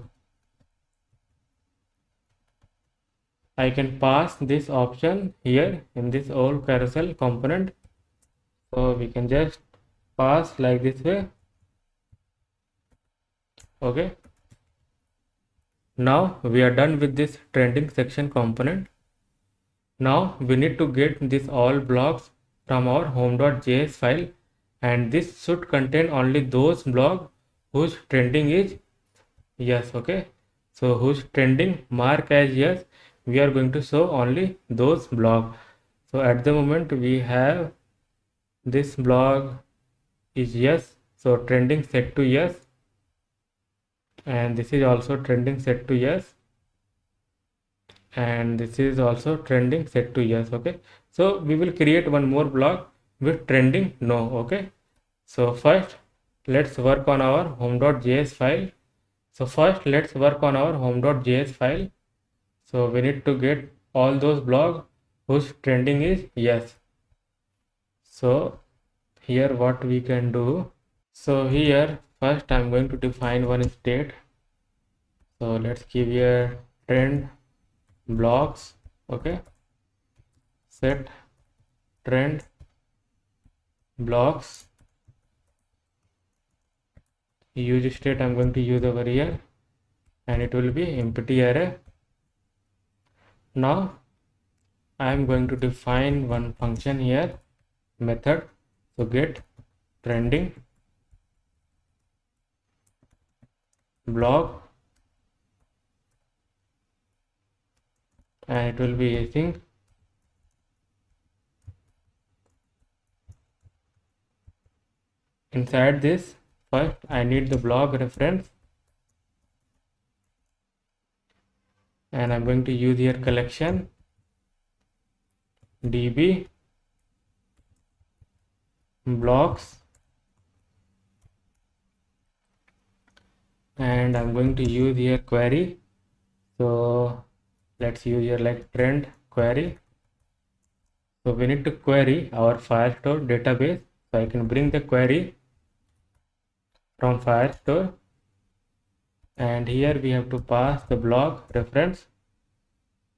I can pass this option here in this old carousel component. So we can just pass like this way. Okay, now we are done with this trending section component. Now we need to get this all blocks from our home.js file, and this should contain only those blocks whose trending is yes. Okay, so whose trending mark as yes, we are going to show only those blocks. So at the moment we have this block is yes, so trending set to yes, and this is also trending set to yes, and this is also trending set to yes. Okay, so we will create one more block with trending no. Okay, so first let's work on our home.js file. So first let's work on our home.js file. So we need to get all those blocks whose trending is yes. So here what we can do, so here first I'm going to define one state. So let's give here trend blocks. Okay, set trend blocks, use state I'm going to use over here, and it will be empty array. Now I am going to define one function here, method. So get trending block, and it will be async. Inside this first I need the block reference, and I'm going to use here collection, db blocks, and I'm going to use here query. So let's use here like trend query. So we need to query our Firestore database. So I can bring the query from Firestore, and here we have to pass the block reference,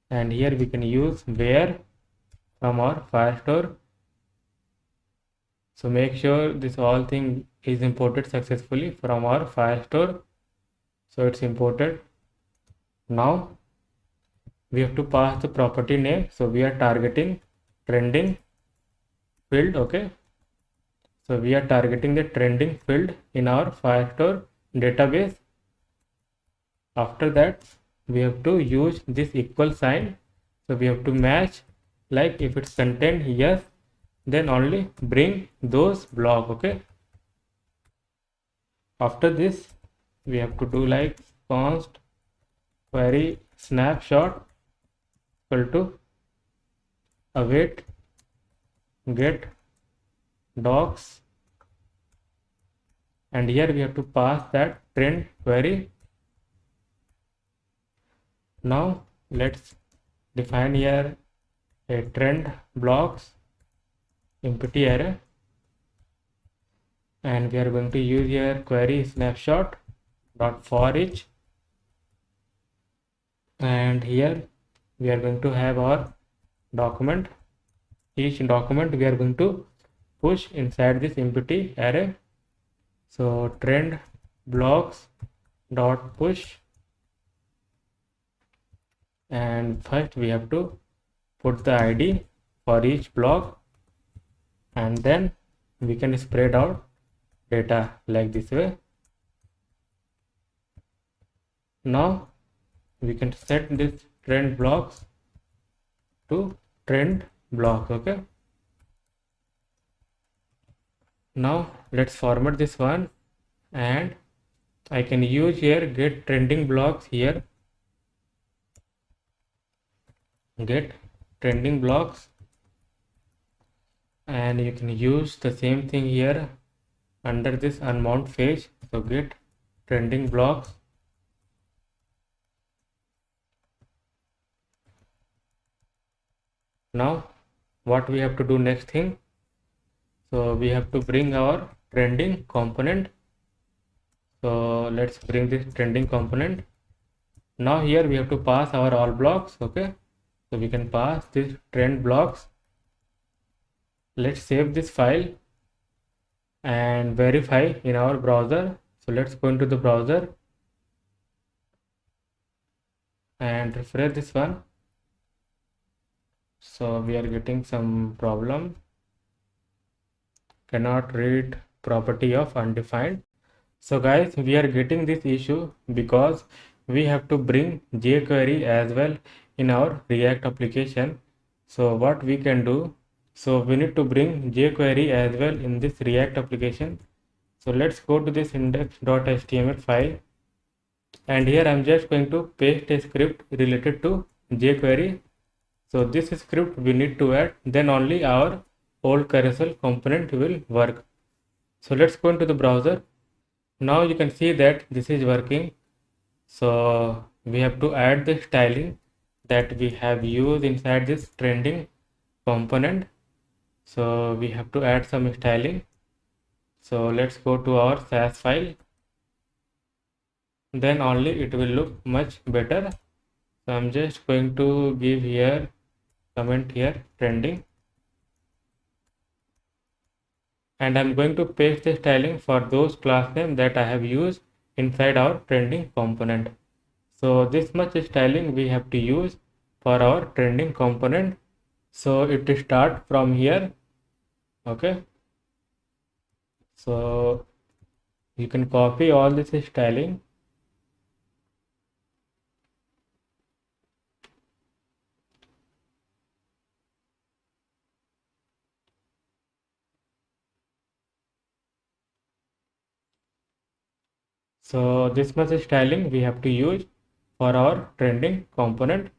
and here we can use where from our Firestore. So make sure this all thing is imported successfully from our Firestore. So it's imported. Now we have to pass the property name. So we are targeting trending field. Okay. So we are targeting the trending field in our Firestore database. After that, we have to use this equal sign. So we have to match, like if it's contained yes, then only bring those block. Okay. After this, we have to do like const query snapshot equal to await get docs, and here we have to pass that trend query. Now let's define here a trend blocks empty array, and we are going to use here query snapshot dot for each, and here we are going to have our document. Each document we are going to push inside this empty array. So trend blocks dot push, and first we have to put the ID for each block, and then we can spread out data like this way. Now we can set this trend blocks to trend blocks. Okay. Now let's format this one, and I can use here get trending blocks here, get trending blocks, and you can use the same thing here under this unmount phase. So get trending blocks, now what we have to do next thing, so we have to bring our trending component. So let's bring this trending component. Now here we have to pass our all blocks. Okay, so we can pass this trend blocks. Let's save this file and verify in our browser. So let's go into the browser and refresh this one. So we are getting some problem, cannot read property of undefined. So guys, we are getting this issue because we have to bring jQuery as well in our React application. So what we can do, so we need to bring jQuery as well in this React application. So let's go to this index.html file, and here I'm just going to paste a script related to jQuery. So this script we need to add, then only our old carousel component will work. So let's go into the browser. Now you can see that this is working. So we have to add the styling that we have used inside this trending component. So we have to add some styling. So let's go to our SAS file, then only it will look much better. So I'm just going to give here comment here trending, and I'm going to paste the styling for those class name that I have used inside our trending component. So this much styling we have to use for our trending component. So it start from here. Okay, so you can copy all this styling, so this much styling we have to use for our trending component.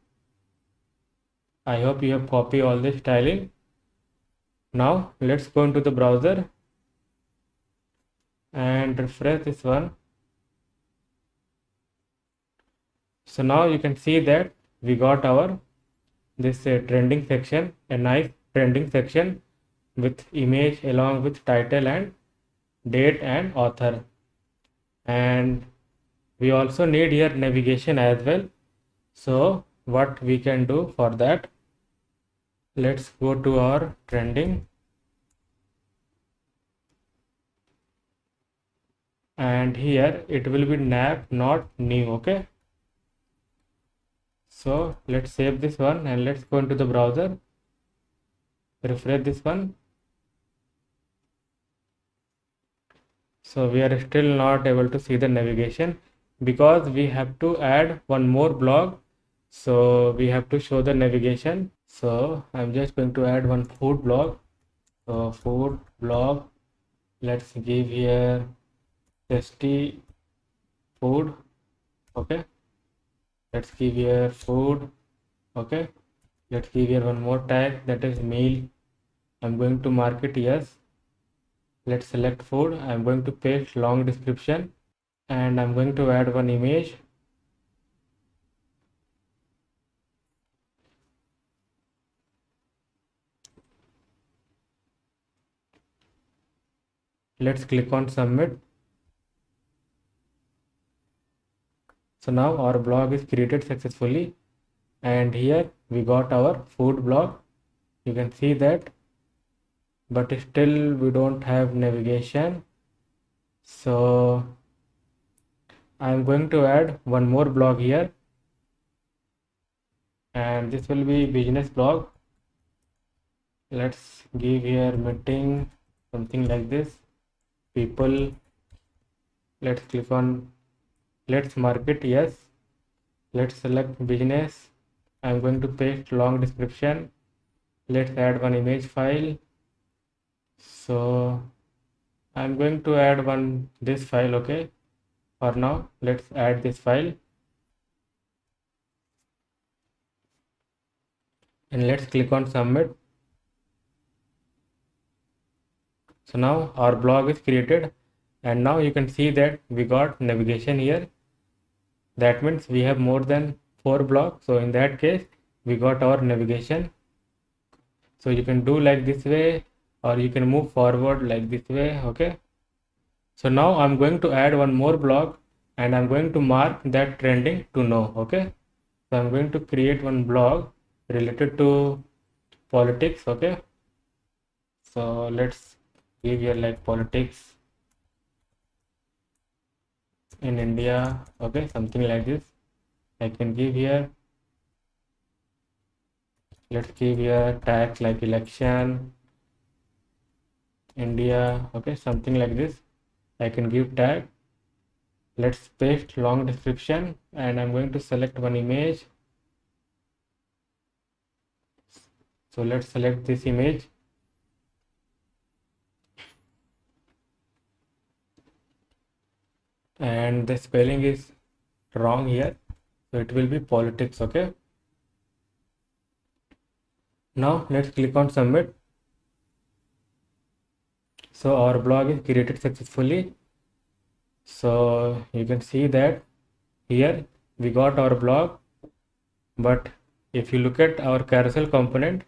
I hope you have copied all this styling. Now let's go into the browser and refresh this one. So now you can see that we got our this trending section, a nice trending section with image along with title and date and author. And we also need here navigation as well. So what we can do for that, let's go to our trending, and here it will be nav, not new. Okay, so let's save this one and let's go into the browser, refresh this one. So we are still not able to see the navigation because we have to add one more blog. So we have to show the navigation. So I'm just going to add one food blog. So food blog, let's give here tasty food. Okay, let's give here food. Okay, let's give here one more tag, that is meal. I'm going to mark it yes. Let's select food. I'm going to paste long description and I'm going to add one image. Let's click on submit. So now our blog is created successfully, and here we got our food blog. You can see that, but still we don't have navigation. So I'm going to add one more blog here, and this will be business blog. Let's give here meeting, something like this, people. Let's click on, let's mark it yes. Let's select business. I'm going to paste long description. Let's add one image file. So I'm going to add this file. Okay, for now let's add this file and let's click on submit. So now our blog is created, and now you can see that we got navigation here. That means we have more than 4 blogs. So in that case we got our navigation. So you can do like this way, or you can move forward like this way. Okay, so now I'm going to add one more blog and I'm going to mark that trending to no. Okay, so I'm going to create one blog related to politics. Okay, so let's give here like politics in India. Okay, something like this I can give here. Let's give here tag like election India. Okay, something like this I can give tag. Let's paste long description and I'm going to select one image. So let's select this image. And the spelling is wrong here, so it will be politics. Okay, now let's click on submit. So our blog is created successfully. So you can see that here we got our blog, but if you look at our carousel component,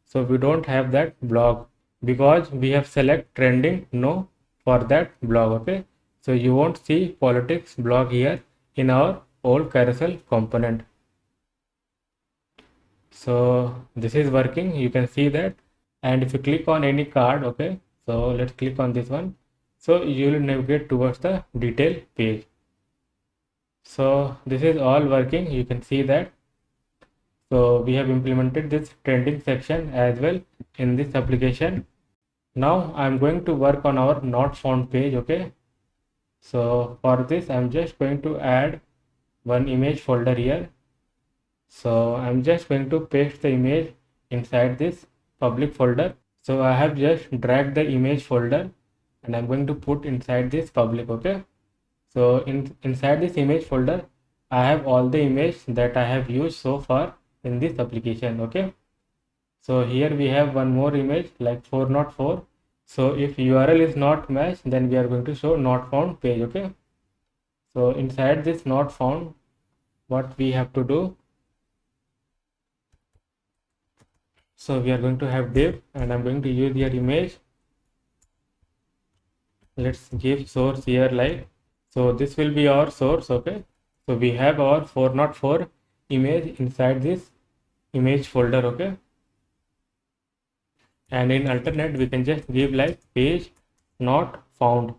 so we don't have that blog because we have select trending no for that blog. Okay, so you won't see politics blog here in our old carousel component. So this is working, you can see that. And if you click on any card, okay, so let's click on this one. So you will navigate towards the detail page. So this is all working, you can see that. So we have implemented this trending section as well in this application. Now I'm going to work on our not found page. Okay, so for this I'm just going to add one image folder here. So I'm just going to paste the image inside this public folder. So I have just dragged the image folder and I'm going to put inside this public. Okay, so inside this image folder I have all the images that I have used so far in this application. Okay, So here we have one more image like 404. So if URL is not matched, then we are going to show not found page. Okay. So inside this not found, what we have to do, so we are going to have div, and I'm going to use your image. Let's give source here like, so this will be our source. Okay, so we have our 404 image inside this image folder. Okay, and in alternate we can just give like page not found.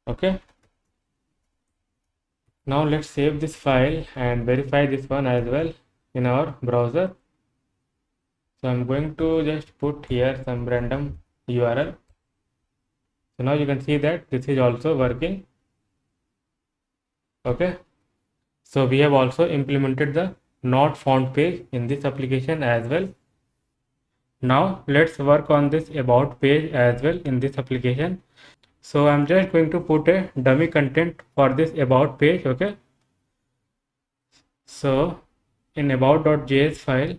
Okay, now let's save this file and verify this one as well in our browser. So I'm going to just put here some random URL. So now you can see that this is also working. Okay, so we have also implemented the not found page in this application as well. Now let's work on this about page as well in this application. So I'm just going to put a dummy content for this about page. Okay, so in about.js file,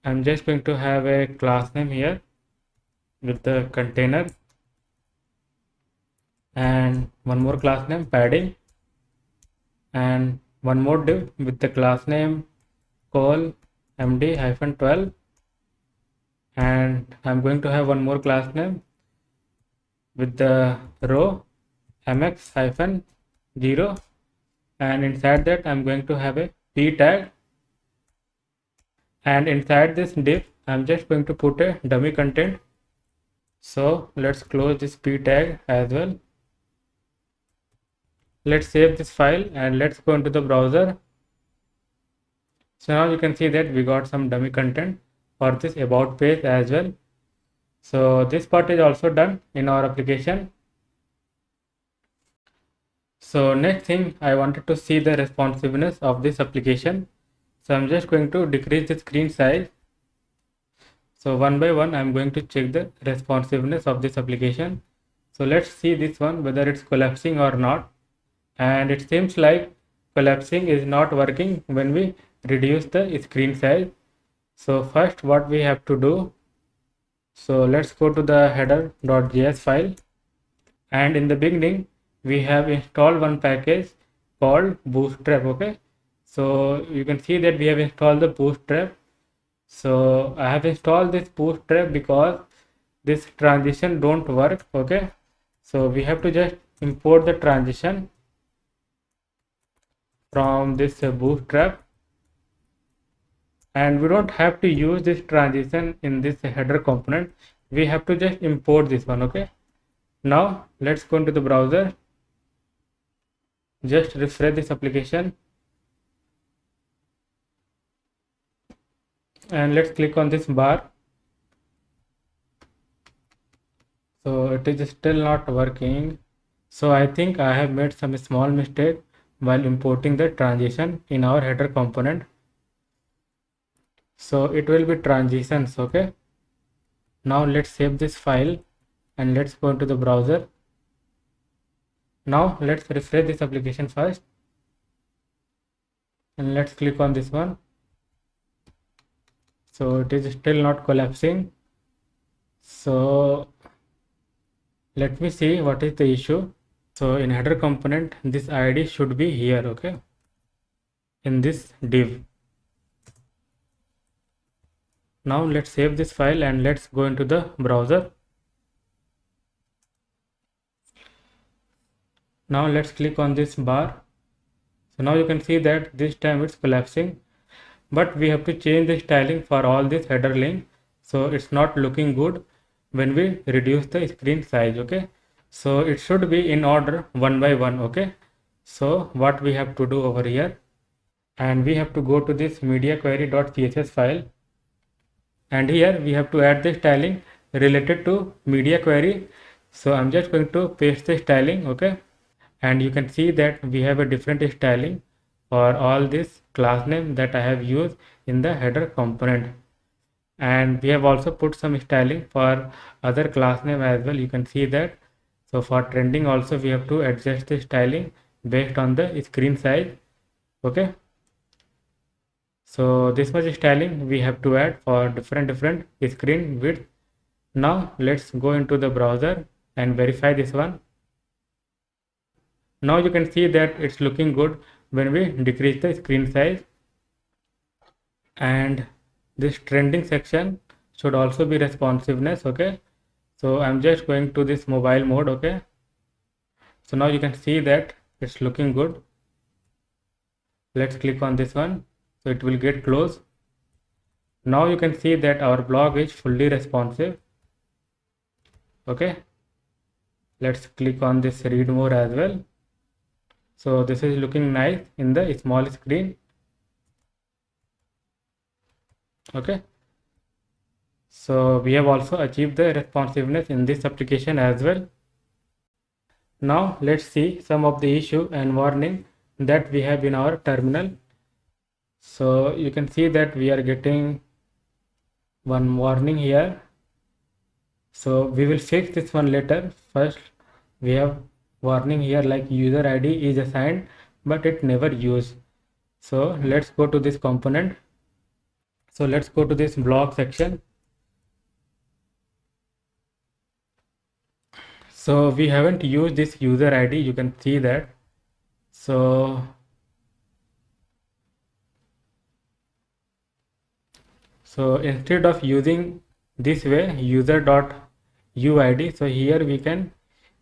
I'm just going to have a class name here with the container, and one more class name padding, and one more div with the class name call md-12, and I'm going to have one more class name with the row mx-0, and inside that I'm going to have a p tag, and inside this div I'm just going to put a dummy content. So let's close this p tag as well. Let's save this file and let's go into the browser. So now you can see that we got some dummy content for this about page as well. So this part is also done in our application. So next thing, I wanted to see the responsiveness of this application. So I'm just going to decrease the screen size. So one by one, I'm going to check the responsiveness of this application. So let's see this one, whether it's collapsing or not. And it seems like collapsing is not working when we reduce the screen size. So first what we have to do, so let's go to the header.js file, and in the beginning we have installed one package called bootstrap. Okay, so you can see that we have installed the bootstrap. So I have installed this bootstrap because this transition don't work. Okay, so we have to just import the transition from this bootstrap, and we don't have to use this transition in this header component. We have to just import this one. Okay, now let's go into the browser, just refresh this application, and let's click on this bar. So it is still not working. So I think I have made some small mistake while importing the transition in our header component. So it will be transitions. Okay, now let's save this file and let's go into the browser. Now let's refresh this application first, and let's click on this one. So it is still not collapsing. So let me see what is the issue. So in header component, this ID should be here. Okay, in this div. Now let's save this file and let's go into the browser. Now let's click on this bar. So now you can see that this time it's collapsing, but we have to change the styling for all this header link. So it's not looking good when we reduce the screen size. Okay, so it should be in order one by one. Okay, so what we have to do over here, and we have to go to this media query.css file, and here we have to add the styling related to media query. So I'm just going to paste the styling. Okay, and you can see that we have a different styling for all this class name that I have used in the header component, and we have also put some styling for other class name as well. You can see that. So for trending also we have to adjust the styling based on the screen size. Okay, So this much styling we have to add for different screen width. Now let's go into the browser and verify this one. Now you can see that it's looking good when we decrease the screen size, and this trending section should also be responsiveness. Okay, so I'm just going to this mobile mode. Okay, so now you can see that it's looking good. Let's click on this one, so it will get close. Now you can see that our blog is fully responsive. Okay, let's click on this read more as well. So this is looking nice in the small screen. Okay, so we have also achieved the responsiveness in this application as well. Now let's see some of the issue and warning that we have in our terminal. So you can see that we are getting one warning here. So we will fix this one later. First we have warning here like user ID is assigned but it never used. So let's go to this component. So let's go to this blog section. So we haven't used this user ID, you can see that. So instead of using this way user.uid, so here we can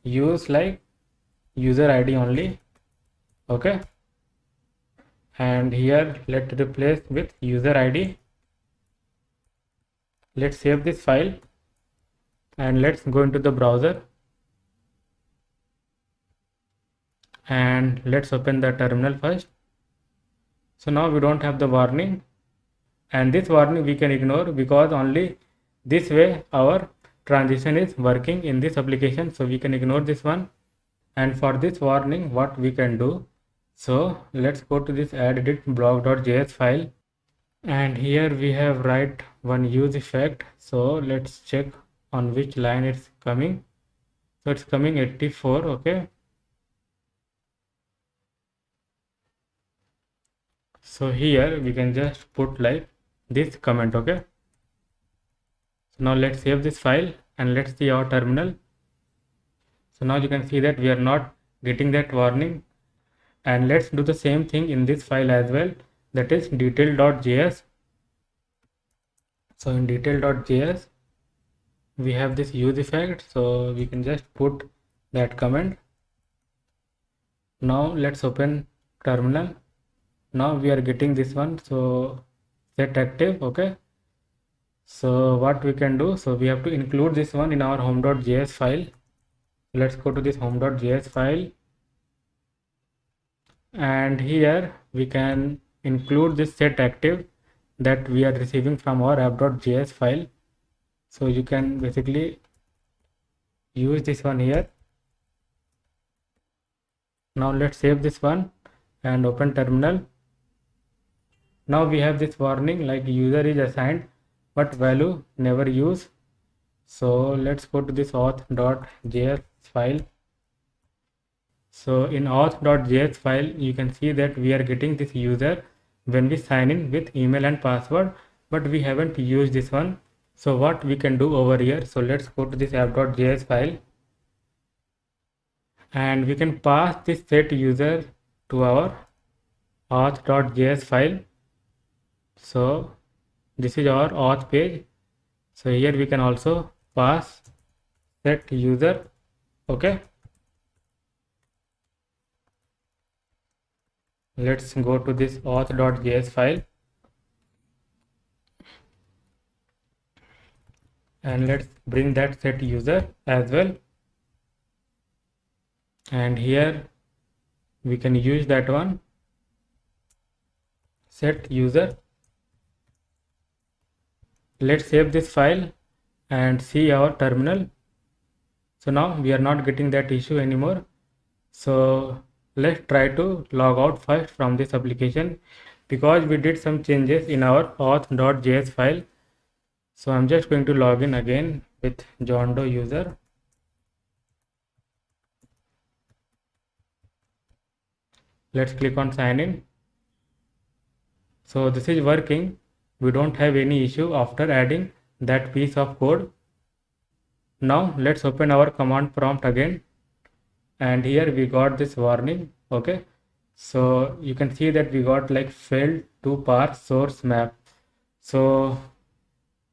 use like user ID only. Okay, and here let's replace with user ID. Let's save this file and let's go into the browser and let's open the terminal first. So now we don't have the warning, and this warning we can ignore because only this way our transition is working in this application, so we can ignore this one. And for this warning what we can do, so let's go to this add edit blog.js file, and here we have write one use effect. So let's check on which line it's coming. So it's coming 84. Okay, so here we can just put like this comment. Okay, so now let's save this file and let's see our terminal. So now you can see that we are not getting that warning, and let's do the same thing in this file as well, that is detail.js. So in detail.js we have this use effect, so we can just put that comment. Now let's open terminal. Now we are getting this one, so set active. Okay, so what we can do, so we have to include this one in our home.js file. Let's go to this home.js file, and here we can include this set active that we are receiving from our app.js file. So you can basically use this one here. Now let's save this one and open terminal. Now we have this warning like user is assigned but value never used. So let's go to this auth.js file. So in auth.js file you can see that we are getting this user when we sign in with email and password, but we haven't used this one. So what we can do over here, so let's go to this app.js file and we can pass this set user to our auth.js file. So this is our auth page. So here we can also pass set user. Okay, let's go to this auth.js file and let's bring that set user as well, and here we can use that one set user. Let's save this file and see our terminal. So now we are not getting that issue anymore. So let's try to log out first from this application because we did some changes in our auth.js file. So I'm just going to log in again with John Doe user. Let's click on sign in. So this is working. We don't have any issue after adding that piece of code. Now let's open our command prompt again, and here we got this warning. Okay, so you can see that we got like failed to parse source map. So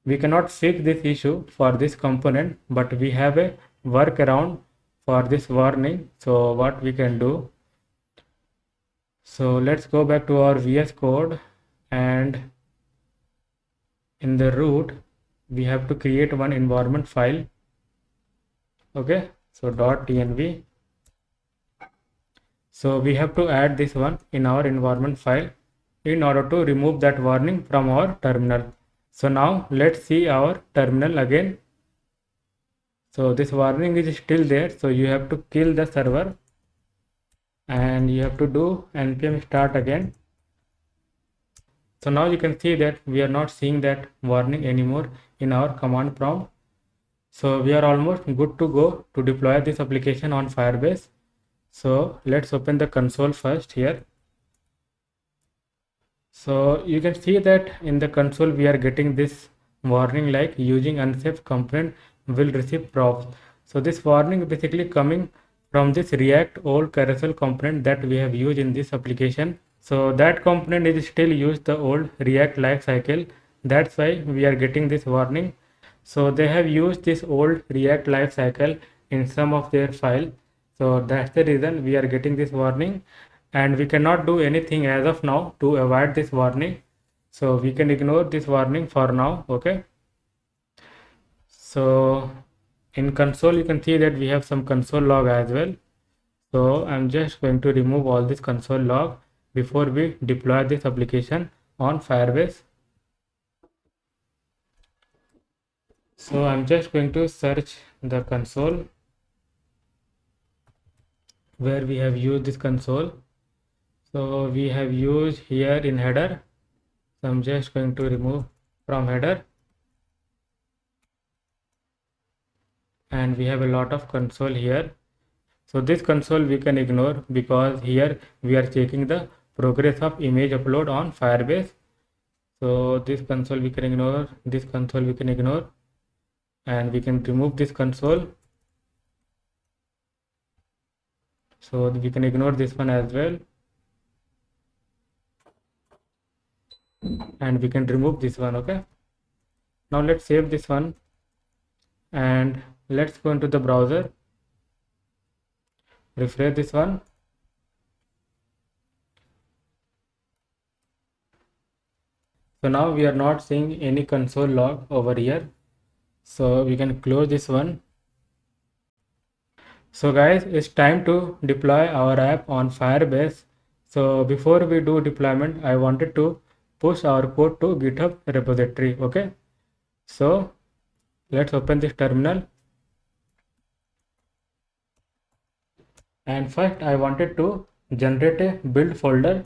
we cannot fix this issue for this component, but we have a workaround for this warning. So what we can do, so let's go back to our VS Code, and in the root we have to create one environment file. Okay, so .env. So we have to add this one in our environment file in order to remove that warning from our terminal. So now let's see our terminal again. So this warning is still there, so you have to kill the server and you have to do npm start again. So now you can see that we are not seeing that warning anymore in our command prompt. So we are almost good to go to deploy this application on Firebase. So let's open the console first here. So you can see that in the console we are getting this warning like using unsafe component will receive props. So this warning is basically coming from this React old carousel component that we have used in this application. So that component is still used the old React lifecycle. That's why we are getting this warning. So they have used this old React lifecycle in some of their file. So that's the reason we are getting this warning, and we cannot do anything as of now to avoid this warning. So we can ignore this warning for now. Okay. So in console you can see that we have some console log as well. So I'm just going to remove all this console log before we deploy this application on Firebase. So I'm just going to search the console where we have used this console. So we have used here in header. So I'm just going to remove from header, and we have a lot of console here. So this console we can ignore because here we are checking the progress of image upload on Firebase. So this console we can ignore, this console we can ignore, and we can remove this console. So we can ignore this one as well, and we can remove this one. Okay, now let's save this one and let's go into the browser, refresh this one. So now we are not seeing any console log over here, so we can close this one. So guys, it's time to deploy our app on Firebase. So before we do deployment, I wanted to push our code to GitHub repository. Okay, so let's open this terminal, and first I wanted to generate a build folder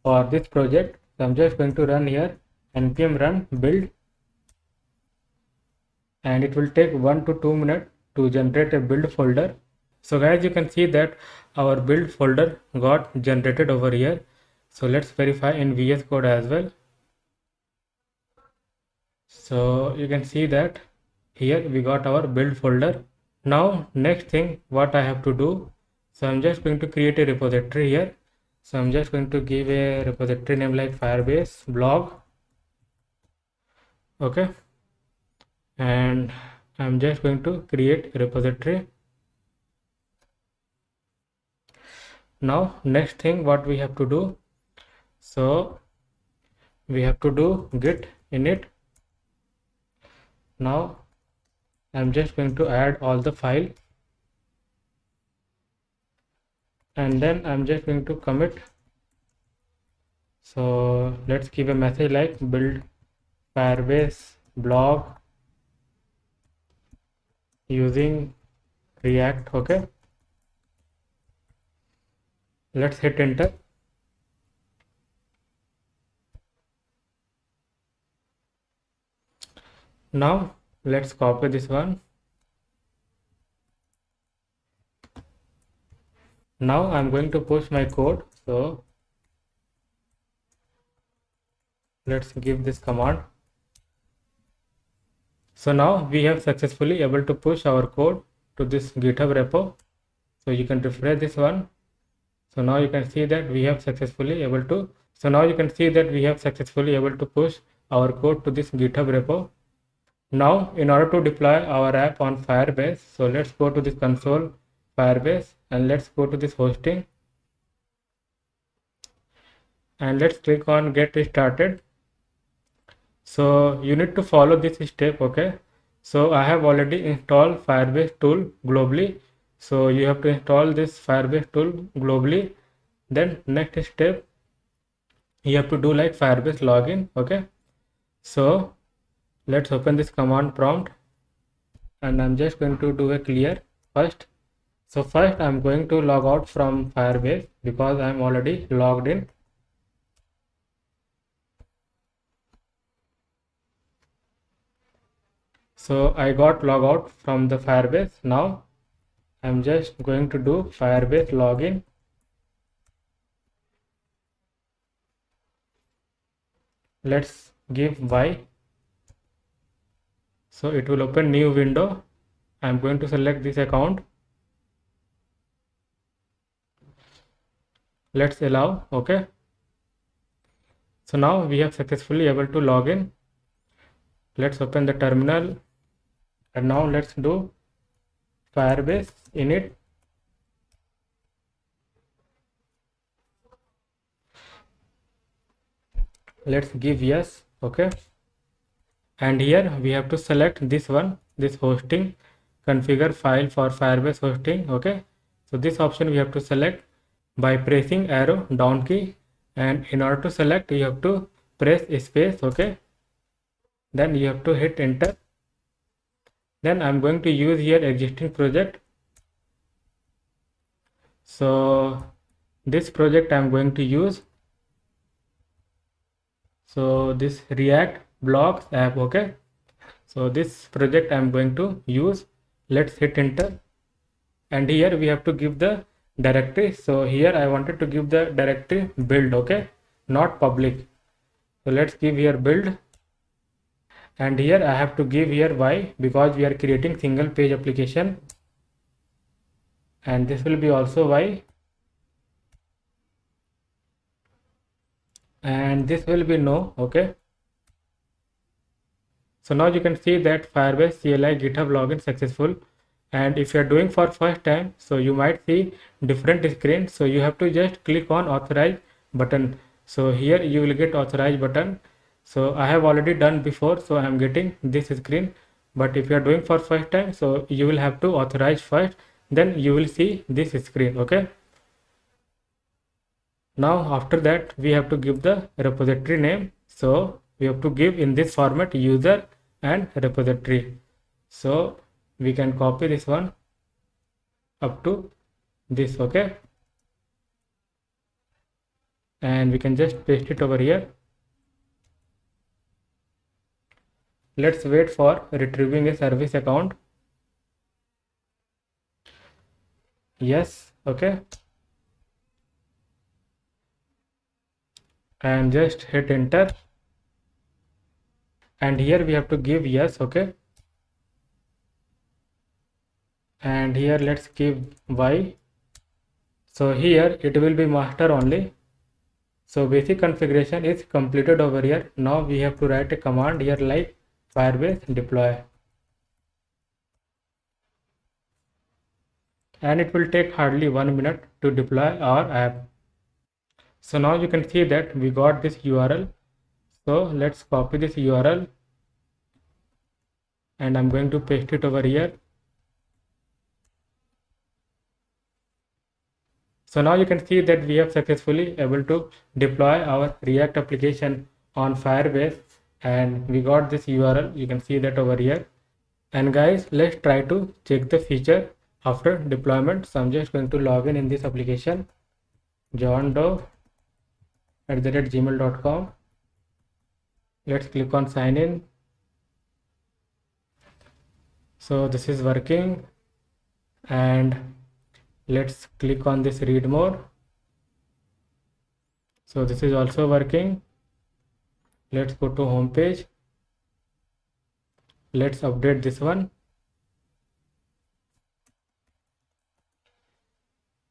for this project. So I'm just going to run here npm run build, and it will take 1 to 2 minutes to generate a build folder. So guys, you can see that our build folder got generated over here. So let's verify in VS Code as well. So you can see that here we got our build folder. Now next thing what I have to do, so I'm just going to create a repository here. So I'm just going to give a repository name like Firebase blog. Okay, and I'm just going to create a repository. Now next thing what we have to do, so we have to do git init. Now I'm just going to add all the file, and then I'm just going to commit. So let's give a message like build Firebase blog using React. Okay, let's hit enter. Now let's copy this one. Now I'm going to push my code. So Let's give this command. So now we have successfully able to push our code to this GitHub repo. So you can refresh this one. So now you can see that we have successfully able to push our code to this GitHub repo. Now in order to deploy our app on Firebase, so let's go to this console Firebase and let's go to this hosting and let's click on get started. So you need to follow this step, okay? So I have already installed Firebase tool globally. So you have to install this Firebase tool globally. Then next step, you have to do like Firebase login, okay? So let's open this command prompt and I'm just going to do a clear first. So first I'm going to log out from Firebase because I'm already logged in. So I got log out from the Firebase. Now I'm just going to do Firebase login. Let's give Y. So it will open new window. I'm going to select this account. Let's allow, okay. So now we have successfully able to log in. Let's open the terminal and now let's do Firebase init. Let's give yes, okay. And here we have to select this one, this hosting, configure file for Firebase hosting, okay. So this option we have to select by pressing arrow down key, and in order to select you have to press space, okay. Then you have to hit enter. Then I'm going to use here existing project. So this project I'm going to use. So this React blocks app, okay. So this project I'm going to use. Let's hit enter. And here we have to give the directory. So here I wanted to give the directory build, okay, not public. So let's give here build. And here I have to give here Y because we are creating single page application. And this will be also Y. And this will be no, okay. So now you can see that Firebase CLI GitHub login successful. And if you are doing for first time, so you might see different screen. So you have to just click on authorize button. So here you will get authorize button. So I have already done before, so I am getting this screen. But if you are doing for first time, so you will have to authorize first, then you will see this screen, okay. Now after that we have to give the repository name. So we have to give in this format user and repository. So we can copy this one up to this, okay, and we can just paste it over here. Let's wait for retrieving a service account. Yes, okay, and just hit enter. And here we have to give yes, okay. And here let's give Y. So here it will be master only. So basic configuration is completed over here. Now we have to write a command here like Firebase deploy. And it will take hardly 1 minute to deploy our app. So now you can see that we got this URL. So let's copy this URL and I'm going to paste it over here. So now you can see that we have successfully able to deploy our React application on Firebase and we got this URL. You can see that over here. And guys, let's try to check the feature after deployment. So I'm just going to log in this application, johndoe@gmail.com. Let's click on sign in. So this is working and let's click on this read more. So this is also working Let's go to home page. Let's update this one.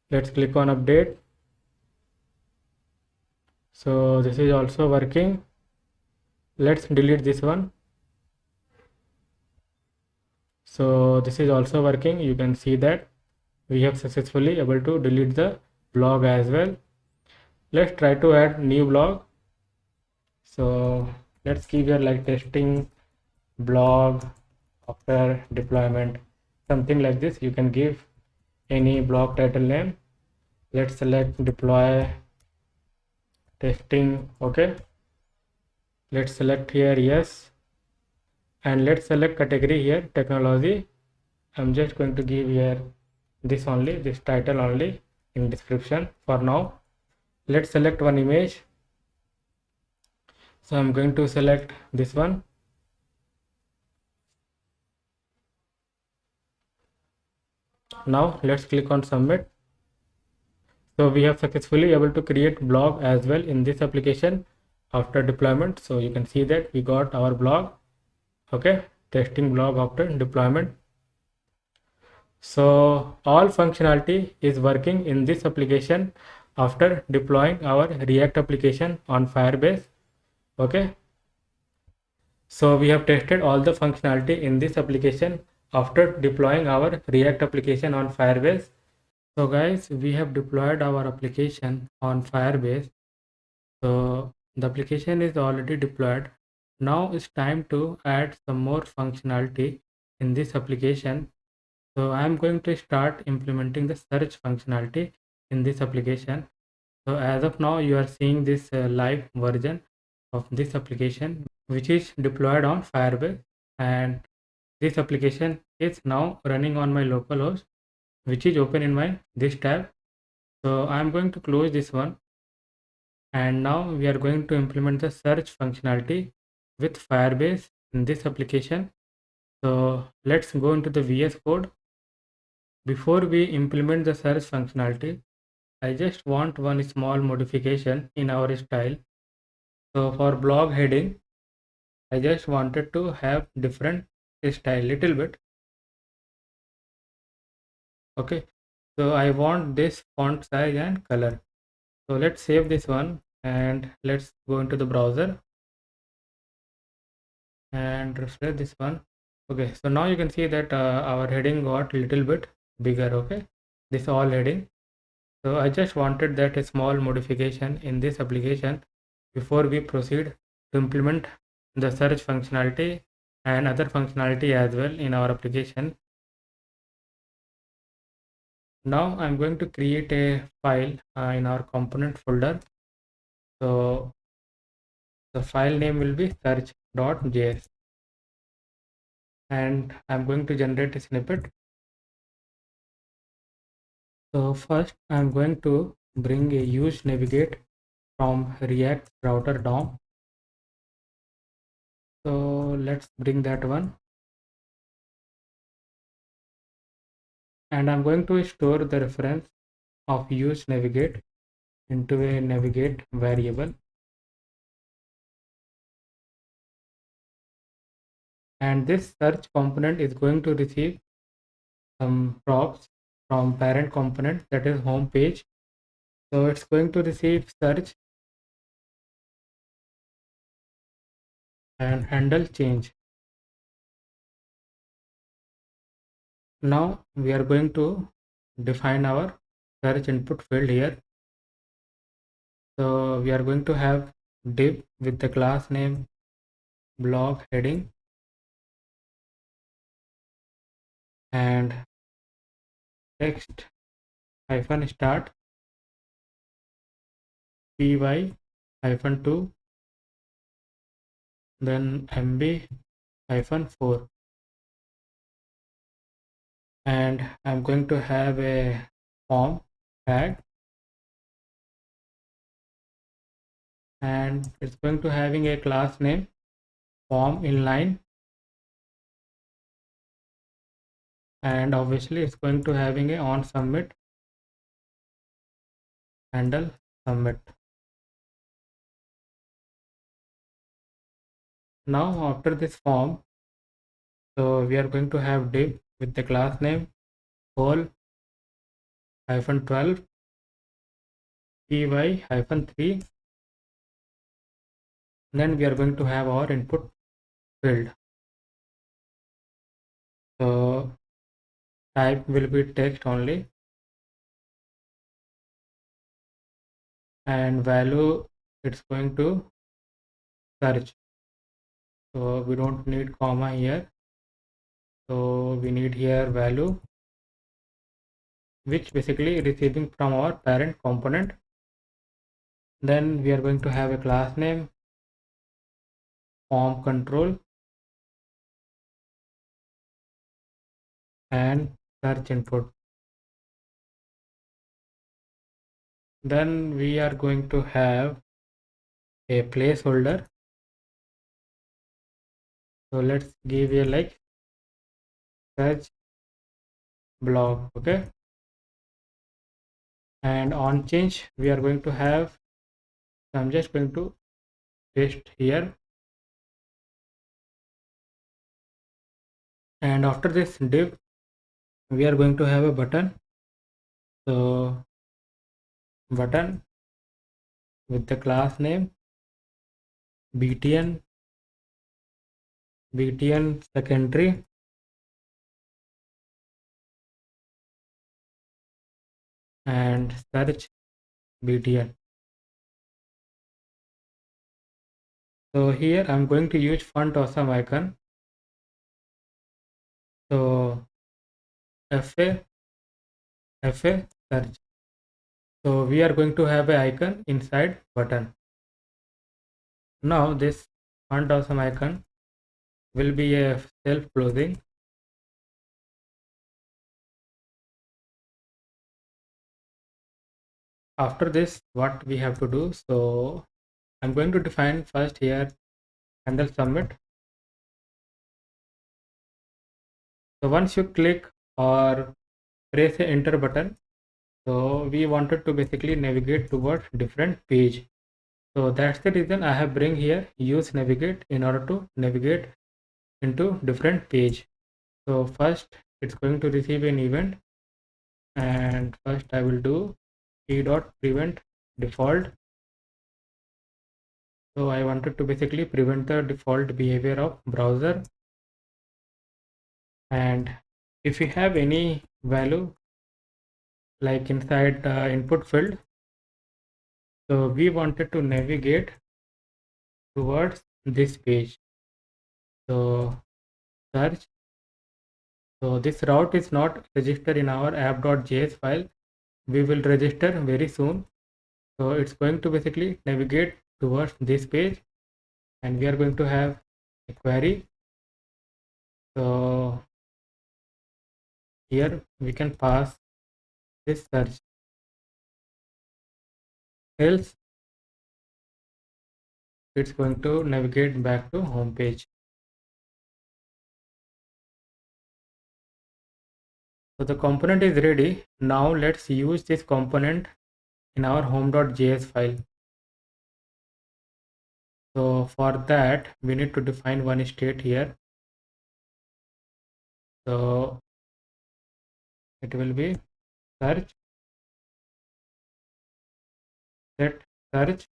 Let's click on update. So this is also working. Let's delete this one. So this is also working. You can see that we have successfully able to delete the blog as well. Let's try to add new blog. So let's give here like testing blog after deployment, something like this. You can give any blog title name. Let's select deploy testing. Okay, let's select here yes, and let's select category here technology. I'm just going to give here this only, this title only in description for now. Let's select one image. So I'm going to select this one. Now let's click on submit. So we have successfully able to create blog as well in this application after deployment. So you can see that we got our blog. Okay, testing blog after deployment. So all functionality is working in this application after deploying our React application on Firebase. Okay, so we have tested all the functionality in this application after deploying our React application on Firebase. So guys, we have deployed our application on Firebase. So the application is already deployed. Now it's time to add some more functionality in this application. So I'm going to start implementing the search functionality in this application. So as of now, you are seeing this live version of this application, which is deployed on Firebase, and this application is now running on my localhost, which is open in my this tab. So I'm going to close this one, and now we are going to implement the search functionality with Firebase in this application. So let's go into the VS Code. Before we implement the search functionality, I just want one small modification in our style. So for blog heading, I just wanted to have different style little bit. Okay, so I want this font size and color. So let's save this one and let's go into the browser and refresh this one. Okay, so now you can see that our heading got little bit bigger. Okay, this all heading. So I just wanted that a small modification in this application before we proceed to implement the search functionality and other functionality as well in our application. Now I'm going to create a file in our component folder. So the file name will be search.js, and I'm going to generate a snippet. So first I'm going to bring a use navigate from React router DOM. So let's bring that one. And I'm going to store the reference of use navigate into a navigate variable. And this search component is going to receive some props from parent component, that is home page. So it's going to receive search and handle change. Now we are going to define our search input field here. So we are going to have div with the class name blog heading and text hyphen start py hyphen 2 then mb hyphen 4, and I'm going to have a form tag, and it's going to having a class name form inline, and obviously it's going to having a on submit handle submit. Now after this form, so we are going to have div with the class name whole -12 py -3. Then we are going to have our input field. So type will be text only, and value it's going to search. So we don't need comma here. So we need here value, which basically receiving from our parent component. Then we are going to have a class name form control and search input. Then we are going to have a placeholder. So let's give a like search block, okay. And on change we are going to have, so I'm just going to paste here. And after this div we are going to have a button. So button with the class name btn secondary and search btn. So here I'm going to use font awesome icon. So fa search. So we are going to have an icon inside button. Now this font awesome icon will be a self closing. After this, what we have to do, so I'm going to define first here handle submit. So once you click or press the enter button, so we wanted to basically navigate towards different page. So that's the reason I have bring here use navigate in order to navigate into different page. So first it's going to receive an event, and first I will do prevent default. So I wanted to basically prevent the default behavior of browser. And if you have any value like inside the input field, so we wanted to navigate towards this page. So search. So this route is not registered in our app.js file. We will register very soon. So it's going to basically navigate towards this page, and we are going to have a query. So here we can pass this search, else it's going to navigate back to home page. So the component is ready. Now let's use this component in our home.js file. So for that we need to define one state here. So it will be search set search,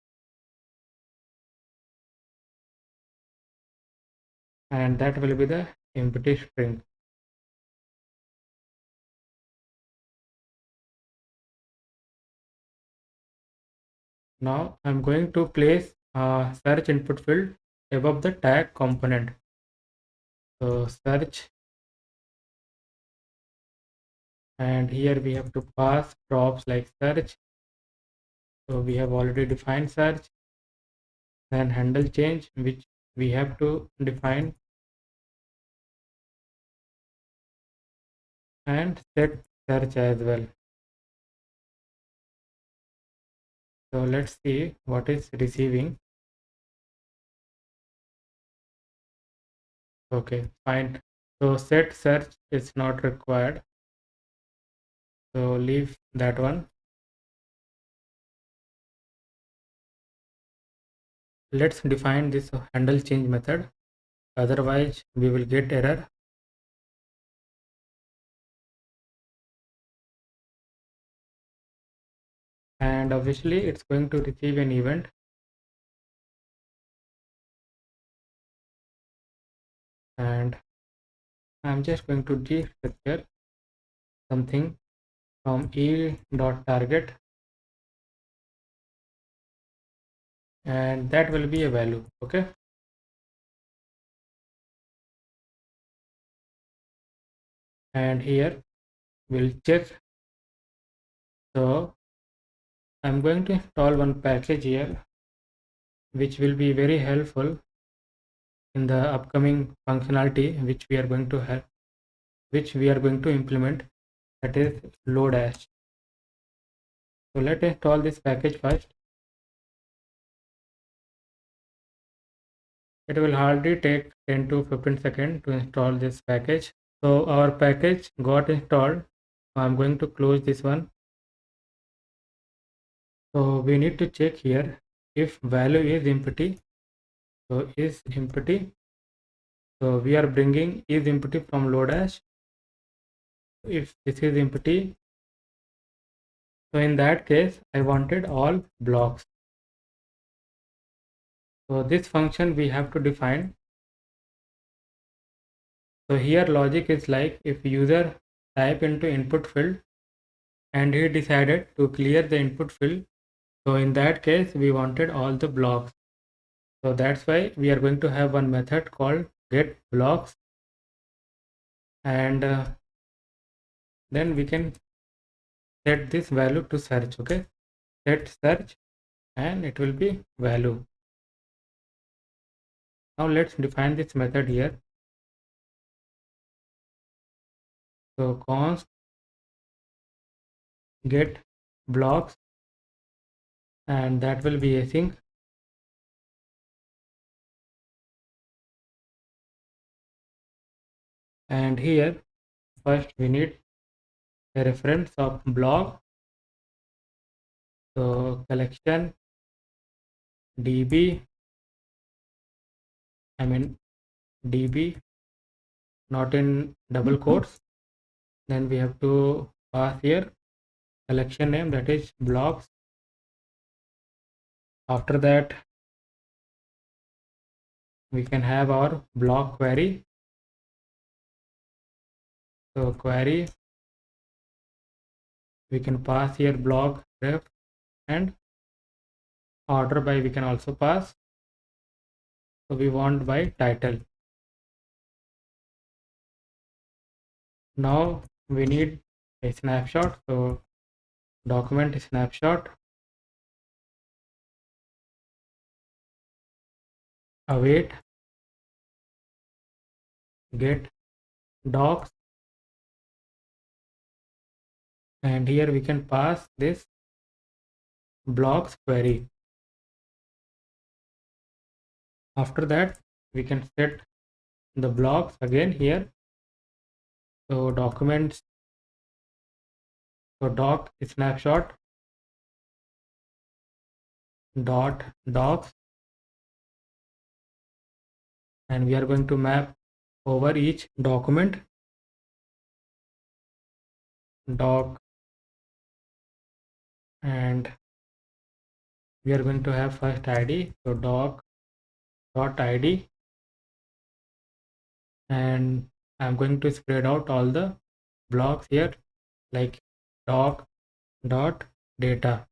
and that will be the empty string. Now I'm going to place search input field above the tag component. So search, and here we have to pass props like search. So we have already defined search. Then handle change, which we have to define, and set search as well. So let's see what is receiving. Okay, fine. So set search is not required, so leave that one. Let's define this handle change method. otherwise we will get error. And obviously it's going to receive an event. And I'm just going to destructure something from e.target, and that will be a value. Okay, and here we'll check. So I'm going to install one package here which will be very helpful in the upcoming functionality which we are going to have, which we are going to implement, that is Lodash. So let's install this package first. It will hardly take 10 to 15 seconds to install this package. So our package got installed. I'm going to close this one. So we need to check here if value is empty. So is empty. So we are bringing is empty from Lodash. If this is empty, so in that case I wanted all blocks. So this function we have to define. So here logic is like if user type into input field and he decided to clear the input field, so in that case we wanted all the blocks. So that's why we are going to have one method called get blocks, and then we can set this value to search. Okay, set search and it will be value. Now let's define this method here. So const get blocks, and that will be async. And here first we need a reference of block. So collection db, db not in double quotes. Then we have to pass here collection name, that is blocks. After that we can have our block query. So query, we can pass here block ref, and order by we can also pass. So we want by title. Now we need a snapshot. So document snapshot, await get docs, and here we can pass this blocks query. After that we can set the blocks again here. So documents, so doc snapshot dot docs, and we are going to map over each document doc, and we are going to have first id. So doc dot id, and I'm going to spread out all the blocks here like doc dot data.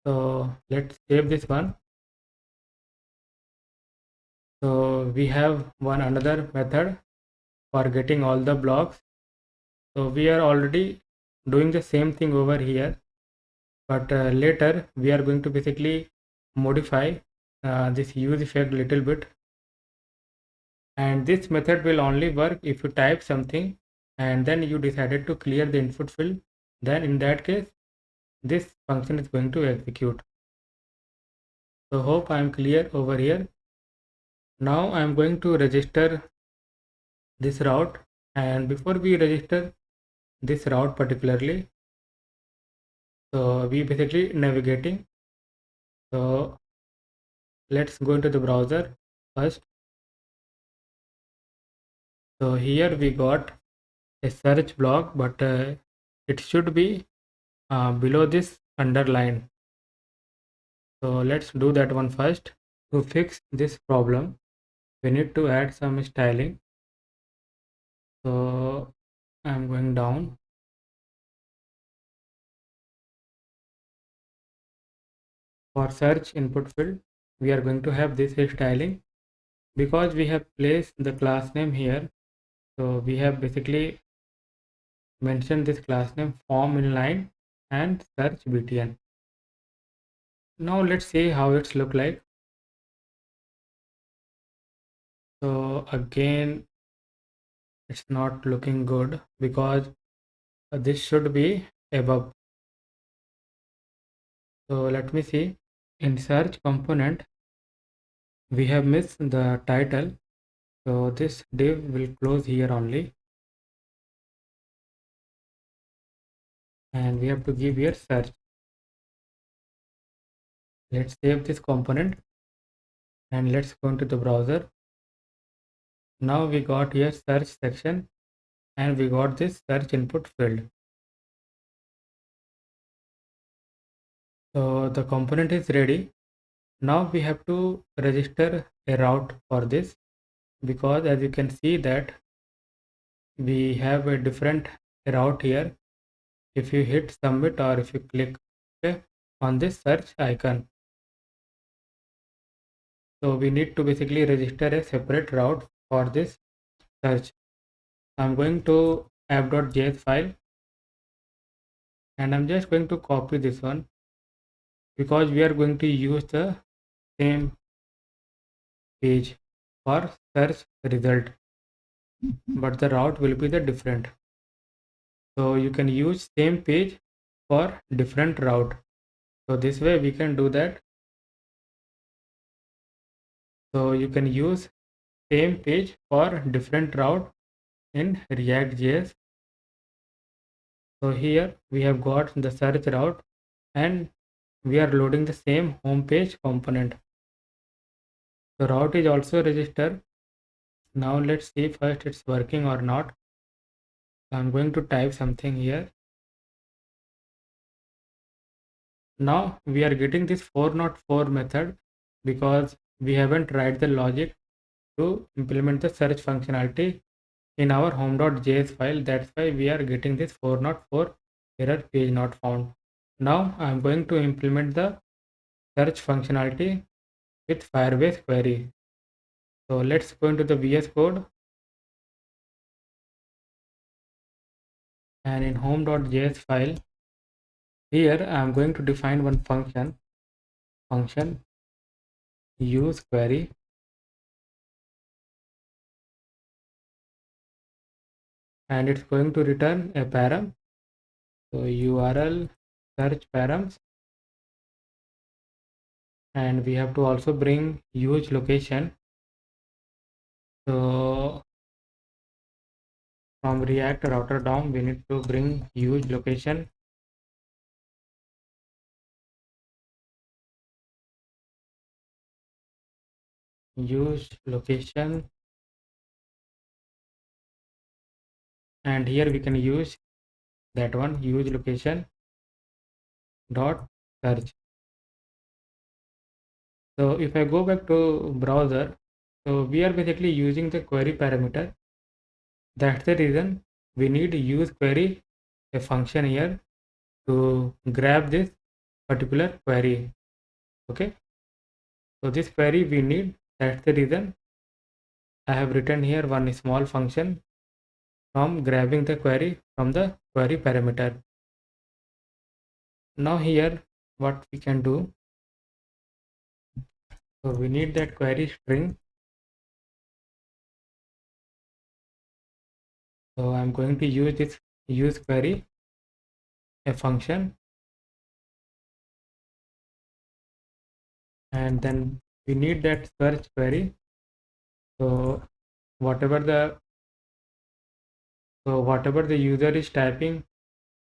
So let's save this one. So we have one another method for getting all the blocks. So we are already doing the same thing over here, but later we are going to basically modify this use effect little bit, and this method will only work if you type something and then you decided to clear the input field. Then in that case this function is going to execute. So hope I am clear over here. Now I am going to register this route, and before we register this route particularly, So we basically navigating. So let's go into the browser first. So here we got a search block, but it should be below this underline. So let's do that one first. To fix this problem, we need to add some styling. So I'm going down. For search input field, we are going to have this styling because we have placed the class name here. So we have basically mentioned this class name form inline and search btn. Now let's see how it's look like. So again, it's not looking good because this should be above. So let me see. In search component, we have missed the title. So this div will close here only. And we have to give here search. Let's save this component and let's go into the browser. Now we got here search section and we got this search input field. So the component is ready. Now we have to register a route for this because as you can see that we have a different route here. If you hit submit or if you click okay, on this search icon. So we need to basically register a separate route for this search. I'm going to app.js file and I'm just going to copy this one because we are going to use the same page for search result, but the route will be the different. So you can use same page for different route. So this way we can do that. So you can use same page for different route in React.js. So here we have got the search route and we are loading the same home page component. The route is also registered. Now let's see first it's working or not. I'm going to type something here. Now we are getting this 404 method because we haven't write the logic to implement the search functionality in our home.js file. That's why we are getting this 404 error page not found. Now I'm going to implement the search functionality with Firebase Query. So let's go into the VS Code and in home.js file, here I'm going to define one function use query, and it's going to return a param. So URL search params, and we have to also bring use location. So from React router DOM, we need to bring use location. Use location, and here we can use that one use location dot search. So if I go back to browser, so we are basically using the query parameter. That's the reason we need use query, a function here to grab this particular query. Okay, so this query we need. That's the reason I have written here one small function from grabbing the query from the query parameter. Now here what we can do, so we need that query string. So I'm going to use this use query, a function, and then we need that search query. So whatever the user is typing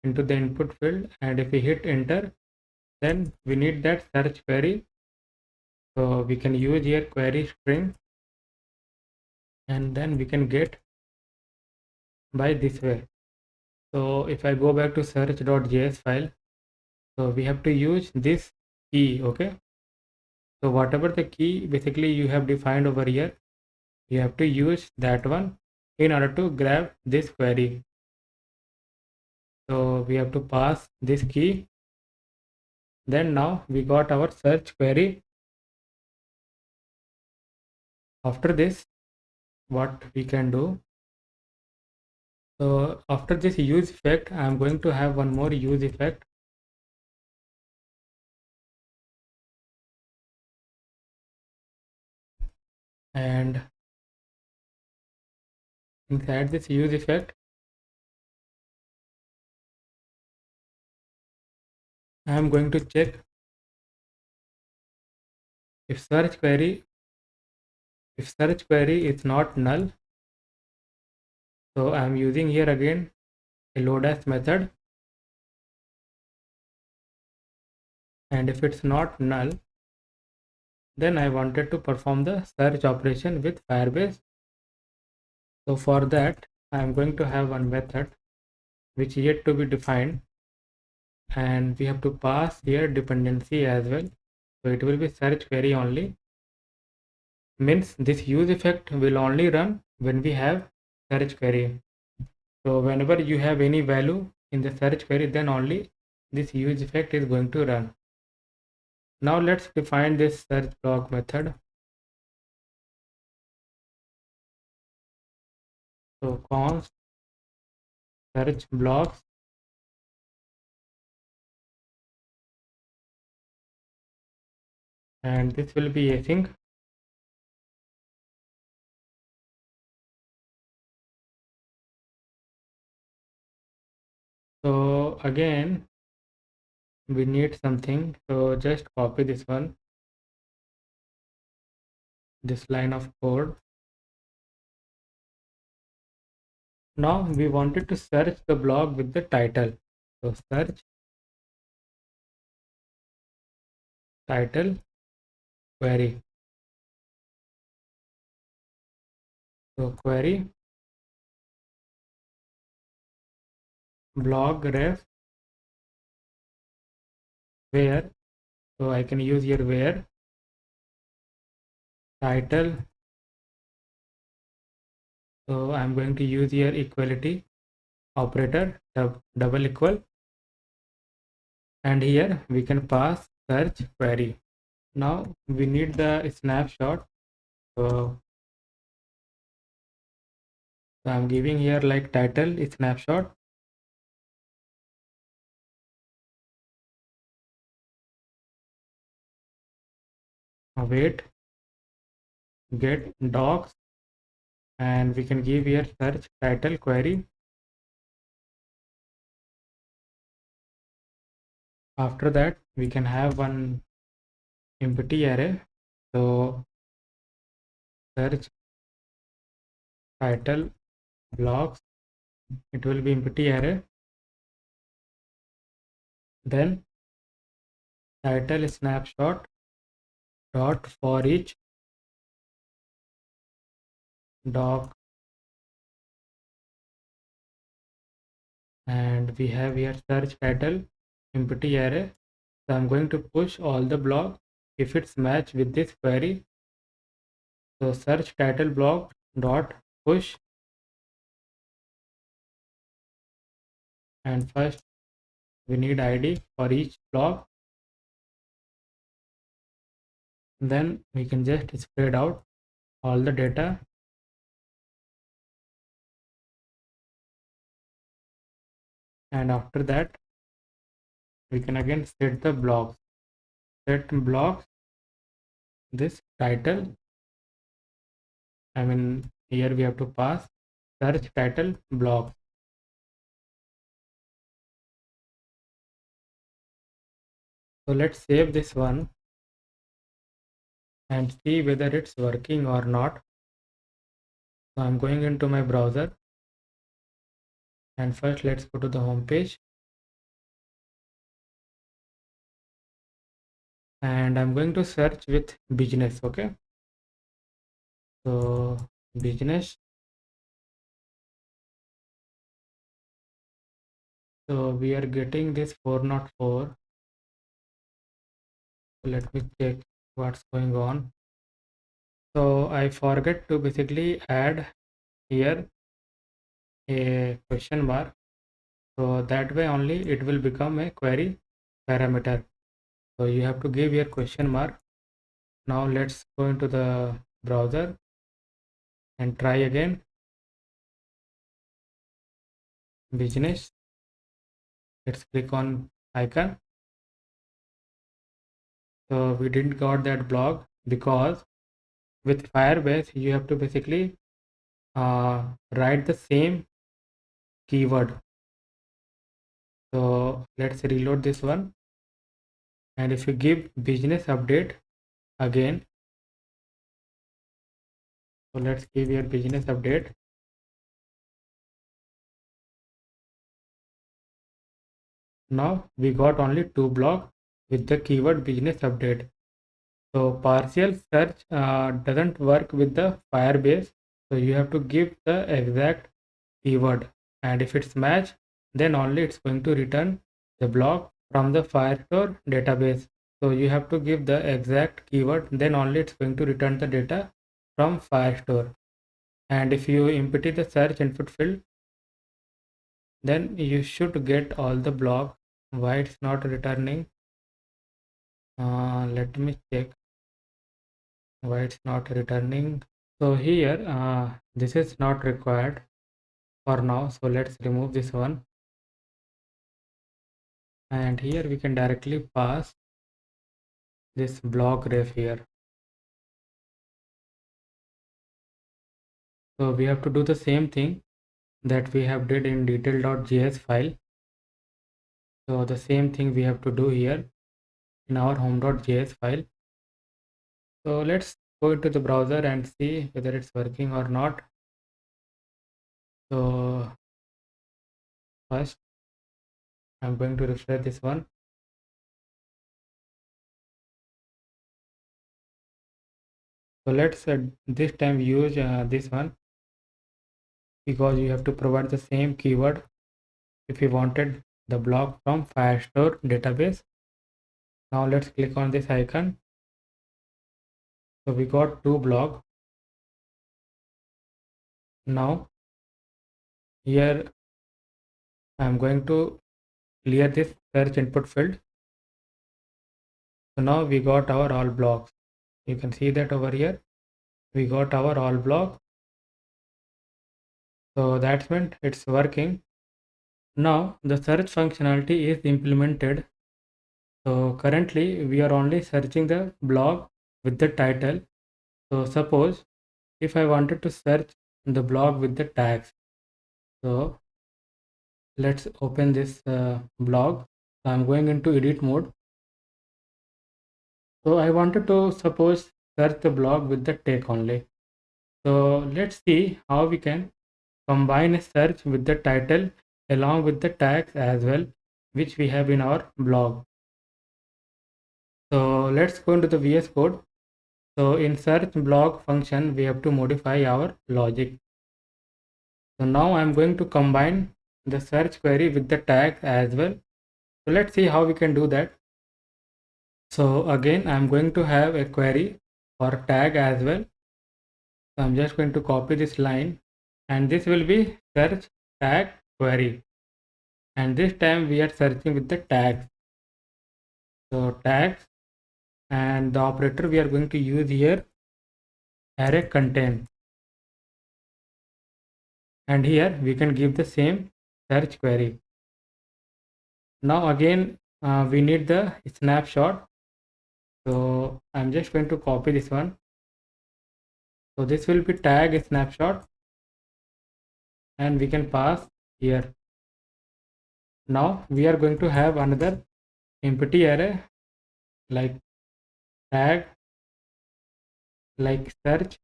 into the input field, and if we hit enter, then we need that search query. So we can use here query string, and then we can get by this way. So if I go back to search.js file, so we have to use this key. Okay, so whatever the key basically you have defined over here, you have to use that one in order to grab this query. So we have to pass this key. Then now we got our search query. After this, what we can do, so after this use effect, I am going to have one more use effect. And inside this use effect, I am going to check if search query is not null. So I am using here again a load as method, and if it's not null, then I wanted to perform the search operation with Firebase. So for that, I am going to have one method which is yet to be defined, and we have to pass here dependency as well. So it will be search query only, means this use effect will only run when we have search query. So whenever you have any value in the search query, then only this use effect is going to run. Now let's define this search block method. So const search blocks, and this will be async. So again we need something, so just copy this one, this line of code. Now we wanted to search the block with the title, so search title query. So query blog ref where, so I can use here where title. So I'm going to use here equality operator, double equal, and here we can pass search query. Now we need the snapshot. So I'm giving here like title snapshot. Await get docs, and we can give here search title query. After that we can have one empty array. So search title blocks, it will be empty array. Then title snapshot dot for each doc, and we have here search title empty array. So I'm going to push all the block if it's matched with this query. So search title block dot push, and first we need ID for each block. Then we can just spread out all the data, and after that we can again set the blocks. Set blocks this title, I mean here we have to pass search title block. So let's save this one and see whether it's working or not. So I'm going into my browser, and first let's go to the home page. and I'm going to search with business. Okay, so business. So we are getting this 404. So let me check what's going on. So I forget to basically add here a question mark. So that way only it will become a query parameter. So you have to give your question mark. Now let's go into the browser and try again. Business. Let's click on icon. So we didn't got that block because with Firebase you have to basically write the same keyword. So let's reload this one, and if you give business update again, so let's give your business update. Now we got only two blocks with the keyword business update. So partial search doesn't work with the Firebase. So you have to give the exact keyword, and if it's match, then only it's going to return the block from the Firestore database. So you have to give the exact keyword, then only it's going to return the data from Firestore. And if you empty the search input field, then you should get all the block. Why it's not returning? Let me check why it's not returning. So here this is not required for now, so let's remove this one, and here we can directly pass this block ref here. So we have to do the same thing that we have did in detail.js file. So the same thing we have to do here in our home.js file. So let's go into the browser and see whether it's working or not. So first I'm going to refresh this one. So let's this time use this one, because you have to provide the same keyword if you wanted the block from Firestore database. Now let's click on this icon. So we got two blocks. Now here I'm going to clear this search input field. So now we got our all blocks. You can see that over here we got our all block. So that's meant it's working. Now the search functionality is implemented. So currently we are only searching the blog with the title. So suppose if I wanted to search the blog with the tags, so let's open this blog. So I'm going into edit mode. So I wanted to suppose search the blog with the tag only. So let's see how we can combine a search with the title along with the tags as well, which we have in our blog. So let's go into the VS Code. So in search blog function, we have to modify our logic. So now I'm going to combine the search query with the tags as well. So let's see how we can do that. So again, I'm going to have a query for tag as well. So I'm just going to copy this line, and this will be search tag query. And this time we are searching with the tags. So tags, and the operator we are going to use here array contain. And here we can give the same search query. Now again we need the snapshot. So I'm just going to copy this one. So this will be tag snapshot, and we can pass here. Now we are going to have another empty array like tag, like search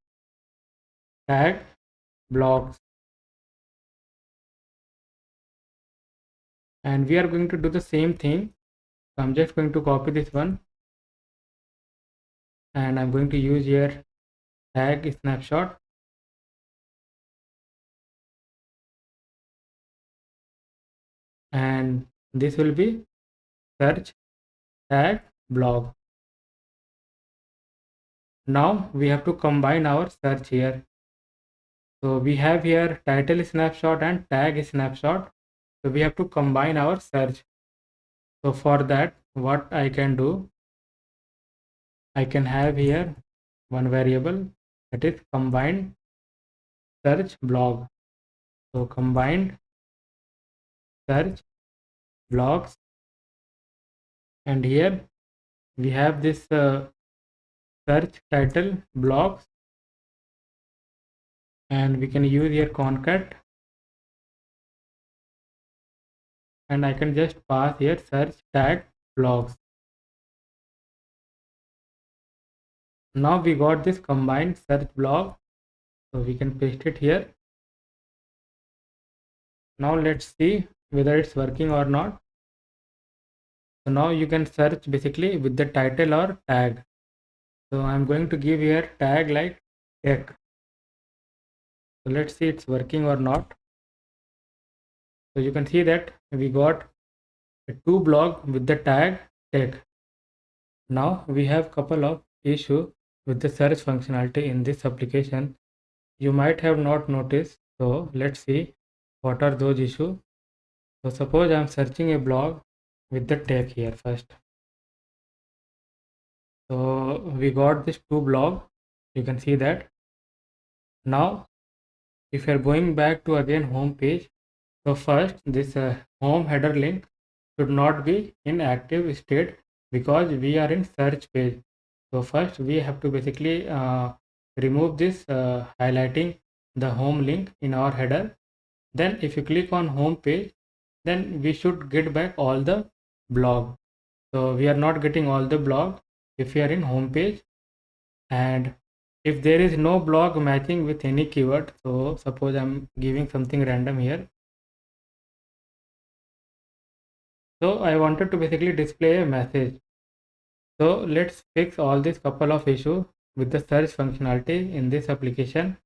tag blocks, and we are going to do the same thing. So I'm just going to copy this one, and I'm going to use here tag snapshot, and this will be search tag blog. Now we have to combine our search here. So we have here title snapshot and tag snapshot. So we have to combine our search. So for that, what I can do, I can have here one variable that is combined search blog. So combined search blogs, and here we have this search title blogs, and we can use here concat, and I can just pass here search tag blogs. Now we got this combined search blog, so we can paste it here. Now let's see whether it's working or not. So now you can search basically with the title or tag. So I'm going to give here tag like tech. So let's see it's working or not. So you can see that we got a 2 blog with the tag tech. Now we have couple of issues with the search functionality in this application. You might have not noticed. So let's see what are those issues. So suppose I'm searching a blog with the tag here first. So we got this 2 blog. You can see that. Now if you're going back to again home page, so first this home header link should not be in active state because we are in search page. So first we have to basically remove this highlighting the home link in our header. Then if you click on home page, then we should get back all the blog. So we are not getting all the blog if we are in home page, and if there is no blog matching with any keyword, so suppose I'm giving something random here. So I wanted to basically display a message. So let's fix all these couple of issues with the search functionality in this application.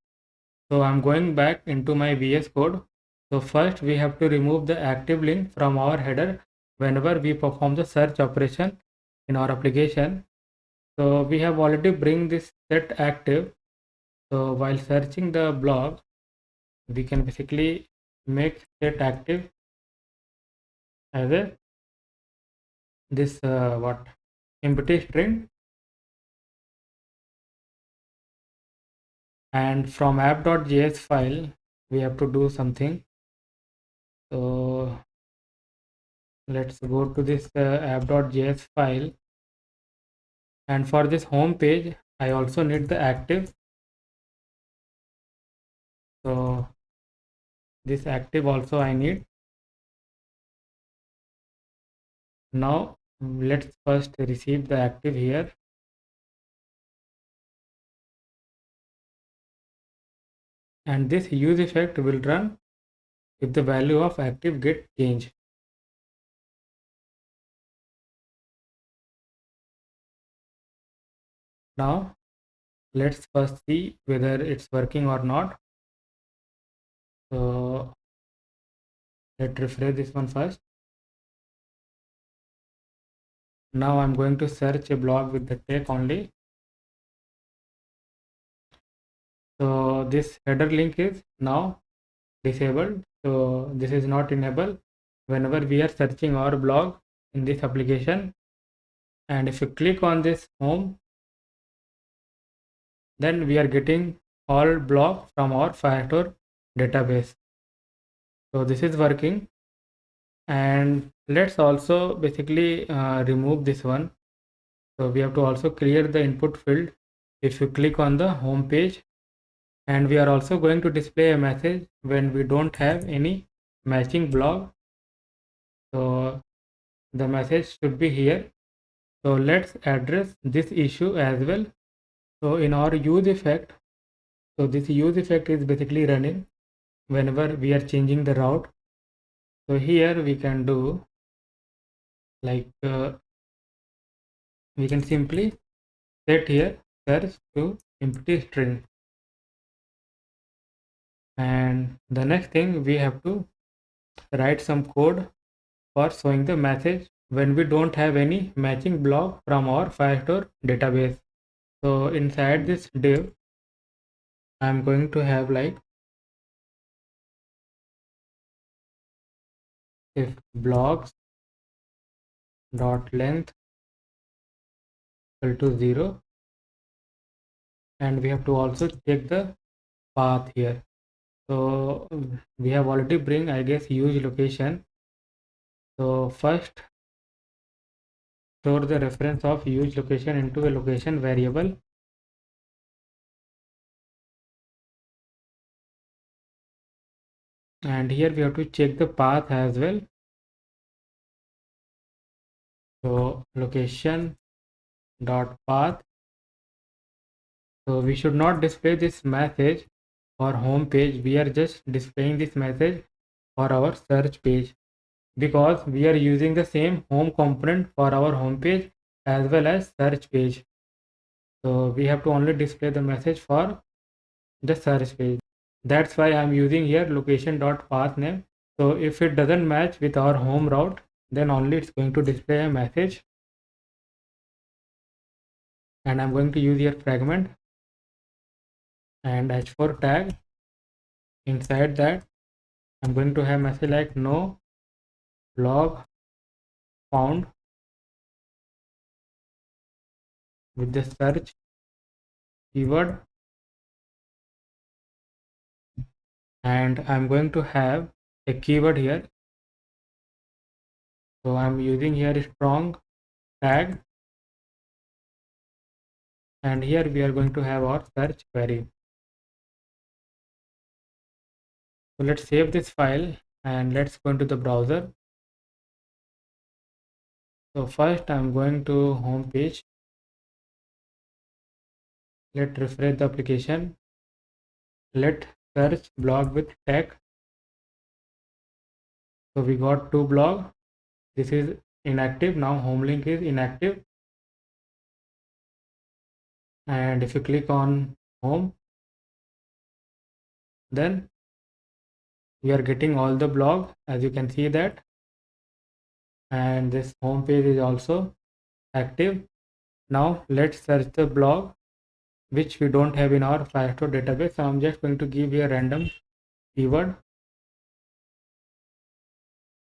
So I'm going back into my VS Code. So first we have to remove the active link from our header whenever we perform the search operation in our application. So we have already bring this set active. So while searching the blog, we can basically make set active as a this what empty string, and from app.js file we have to do something. So let's go to this app.js file, and for this home page I also need the active. So this active also I need. Now let's first receive the active here, and this use effect will run if the value of active get changed. Now let's first see whether it's working or not. So let's refresh this one first. Now I'm going to search a blog with the tag only. So this header link is now disabled. So this is not enabled whenever we are searching our blog in this application. And if you click on this home, then we are getting all blog from our Firestore database. So this is working. And let's also basically remove this one. So we have to also clear the input field if you click on the home page, and we are also going to display a message when we don't have any matching blog. So the message should be here. So let's address this issue as well. So in our use effect, so this use effect is basically running whenever we are changing the route. So here we can do like we can simply set here search to empty string. And the next thing, we have to write some code for showing the message when we don't have any matching block from our Firestore database. So inside this div, I'm going to have like if blocks dot length equal to 0, and we have to also check the path here. So we have already bring, I guess, use location. So first store the reference of use location into a location variable. And here we have to check the path as well. So location dot path. So we should not display this message for home page. We are just displaying this message for our search page, because we are using the same home component for our home page as well as search page. So we have to only display the message for the search page. That's why I'm using here location.path name. So if it doesn't match with our home route, then only it's going to display a message. And I'm going to use here fragment and h4 tag. Inside that, I'm going to have message like no log found with the search keyword. And I'm going to have a keyword here. So I'm using here a strong tag, and here we are going to have our search query. So let's save this file and let's go into the browser. So first I'm going to home page. Let's refresh the application. Let search blog with tag. So we got two blog. This is inactive. Now home link is inactive. And if you click on home, then we are getting all the blog, as you can see that. And this home page is also active. Now let's search the blog which we don't have in our Firestore database. So I'm just going to give you a random keyword.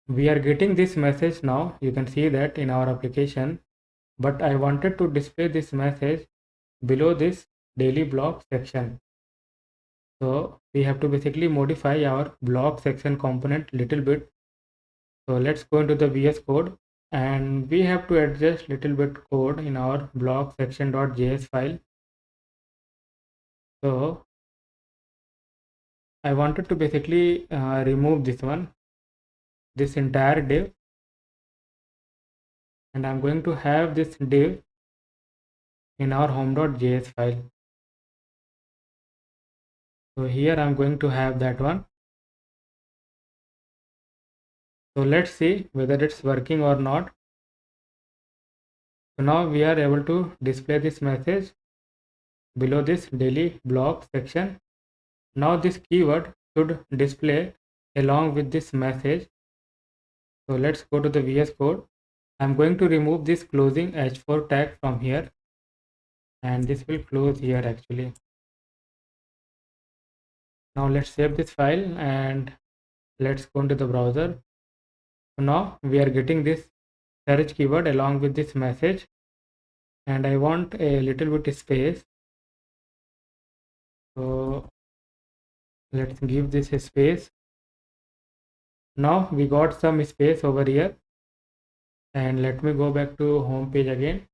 We are getting this message now. You can see that in our application, but I wanted to display this message below this daily blog section. So we have to basically modify our blog section component little bit. So let's go into the VS Code, and we have to adjust little bit code in our blog section.js file. So I wanted to basically remove this entire div, and I'm going to have this div in our home.js file. So here I'm going to have that one. So let's see whether it's working or not. So now we are able to display this message below this daily blog section. Now this keyword should display along with this message. So let's go to the VS Code. I'm going to remove this closing h4 tag from here, and this will close here actually. Now let's save this file and let's go into the browser. So now we are getting this search keyword along with this message, and I want a little bit space. So let's give this a space. Now we got some space over here, and let me go back to home page again,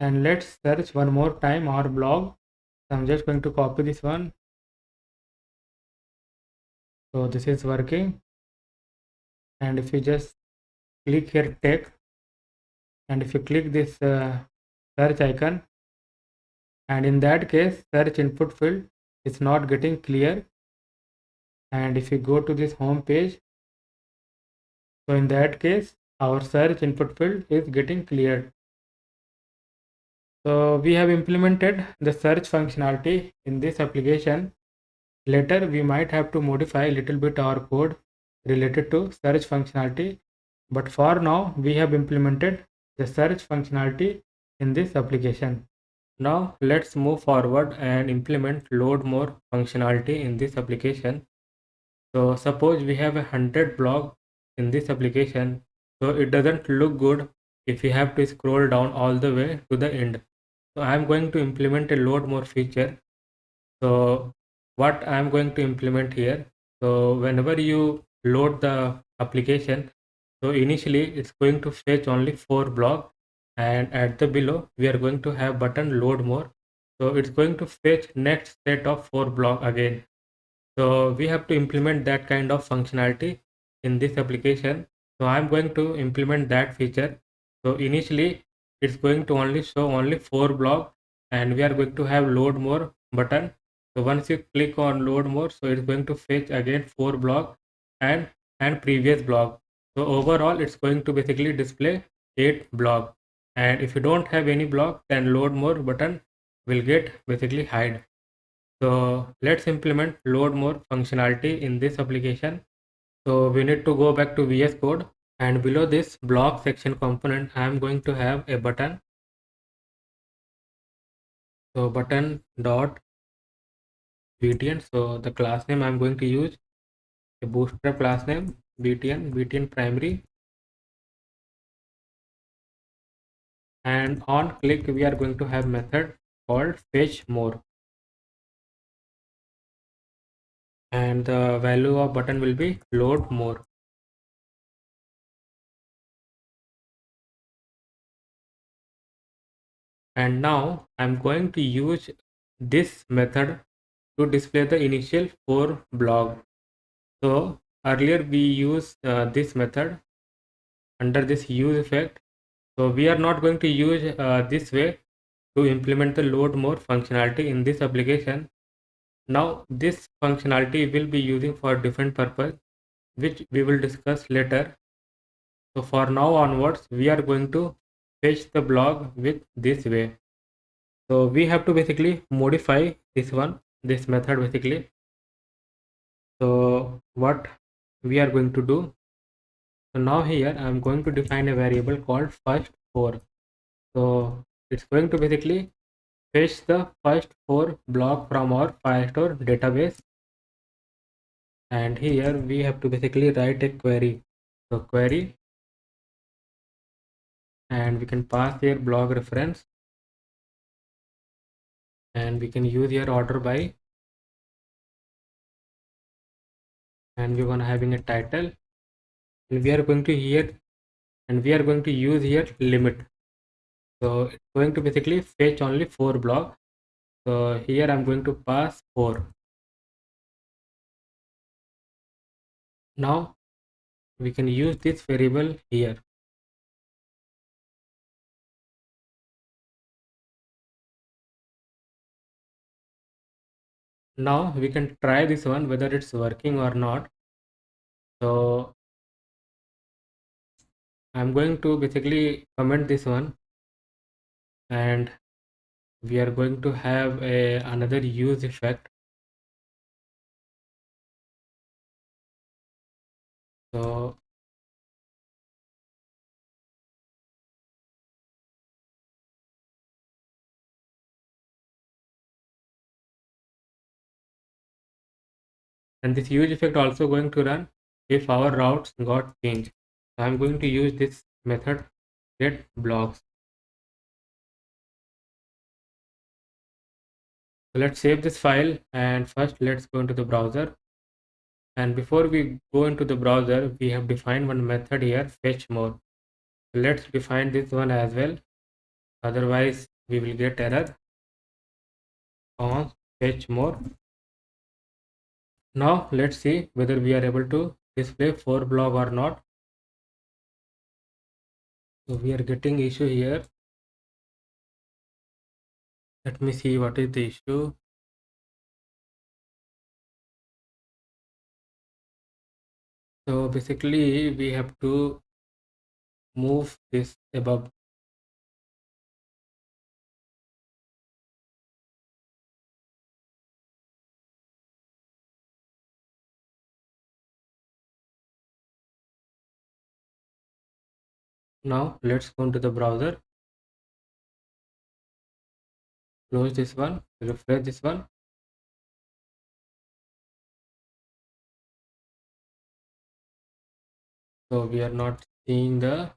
and let's search one more time our blog. So I'm just going to copy this one. So this is working, and if you just click here text, and if you click this search icon, and in that case search input field is not getting clear. And if you go to this home page, so in that case our search input field is getting cleared. So we have implemented the search functionality in this application. Later, we might have to modify a little bit our code related to search functionality. But for now, we have implemented the search functionality in this application. Now let's move forward and implement load more functionality in this application. So suppose we have 100 blog in this application. So it doesn't look good if you have to scroll down all the way to the end. So I'm going to implement a load more feature. So what I'm going to implement here, so whenever you load the application, so initially it's going to fetch only 4 block, and at the below we are going to have button load more. So it's going to fetch next set of 4 block again. So we have to implement that kind of functionality in this application. So I'm going to implement that feature. So initially it's going to only show only 4 block, and we are going to have load more button. So once you click on load more, so it's going to fetch again 4 block and previous block. So overall it's going to basically display 8 block. And if you don't have any block, then load more button will get basically hide. So let's implement load more functionality in this application. So we need to go back to VS Code, and below this block section component, I am going to have a button. So button dot btn. So the class name I'm going to use a bootstrap class name btn primary, and on click we are going to have method called fetch more, and the value of button will be load more. And now I'm going to use this method to display the initial 4 block. So earlier we used this method under this use effect. So we are not going to use this way to implement the load more functionality in this application. Now this functionality will be using for different purpose, which we will discuss later. So for now onwards, we are going to fetch the block with this way. So we have to basically modify this method basically. So what we are going to do, so now here I'm going to define a variable called first4. So it's going to basically fetch the first 4 block from our Firestore database, and here we have to basically write a query. So query, and we can pass here block reference, and we can use here order by, and we're gonna having a title, and we are going to here, and we are going to use here limit. So it's going to basically fetch only 4 block. So here I'm going to pass 4. Now we can use this variable here. Now we can try this one whether it's working or not. So I'm going to basically comment this one, and we are going to have another use effect. So and this use effect also going to run if our routes got changed. So I'm going to use this method get blocks. So let's save this file, and first let's go into the browser. And before we go into the browser, we have defined one method here, fetch more. So let's define this one as well, otherwise we will get error on fetch more. Now let's see whether we are able to display 4 block or not. So we are getting issue here. Let me see what is the issue. So basically we have to move this above. Now let's go into the browser, close this one, refresh this one. So we are not seeing the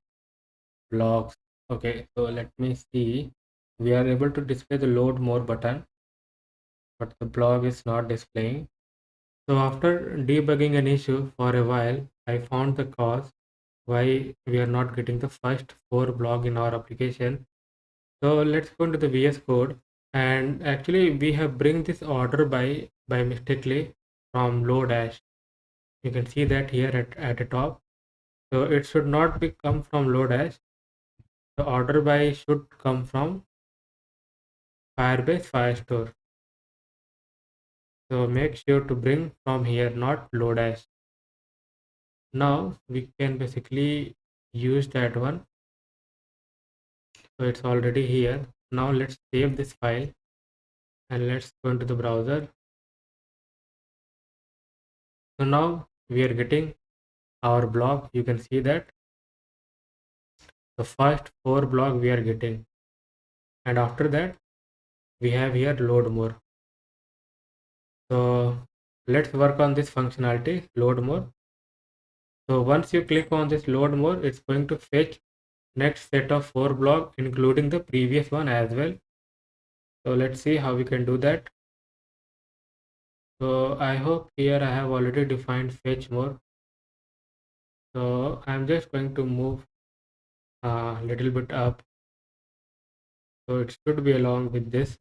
blocks. Okay, so let me see. We are able to display the load more button, but the blog is not displaying. So after debugging an issue for a while, I found the cause why we are not getting the first 4 blog in our application. So let's go into the VS Code, and actually we have bring this order by mistakenly from Lodash. You can see that here at the top. So it should not be come from Lodash. The order by should come from Firebase Firestore. So make sure to bring from here, not Lodash. Now we can basically use that one. So it's already here. Now let's save this file and let's go into the browser. So now we are getting our blog. You can see that the first 4 blog we are getting, and after that we have here load more. So let's work on this functionality, load more. So once you click on this load more, it's going to fetch next set of 4 blog including the previous one as well. So let's see how we can do that. So I hope here I have already defined fetch more. So I'm just going to move a little bit up, so it should be along with this.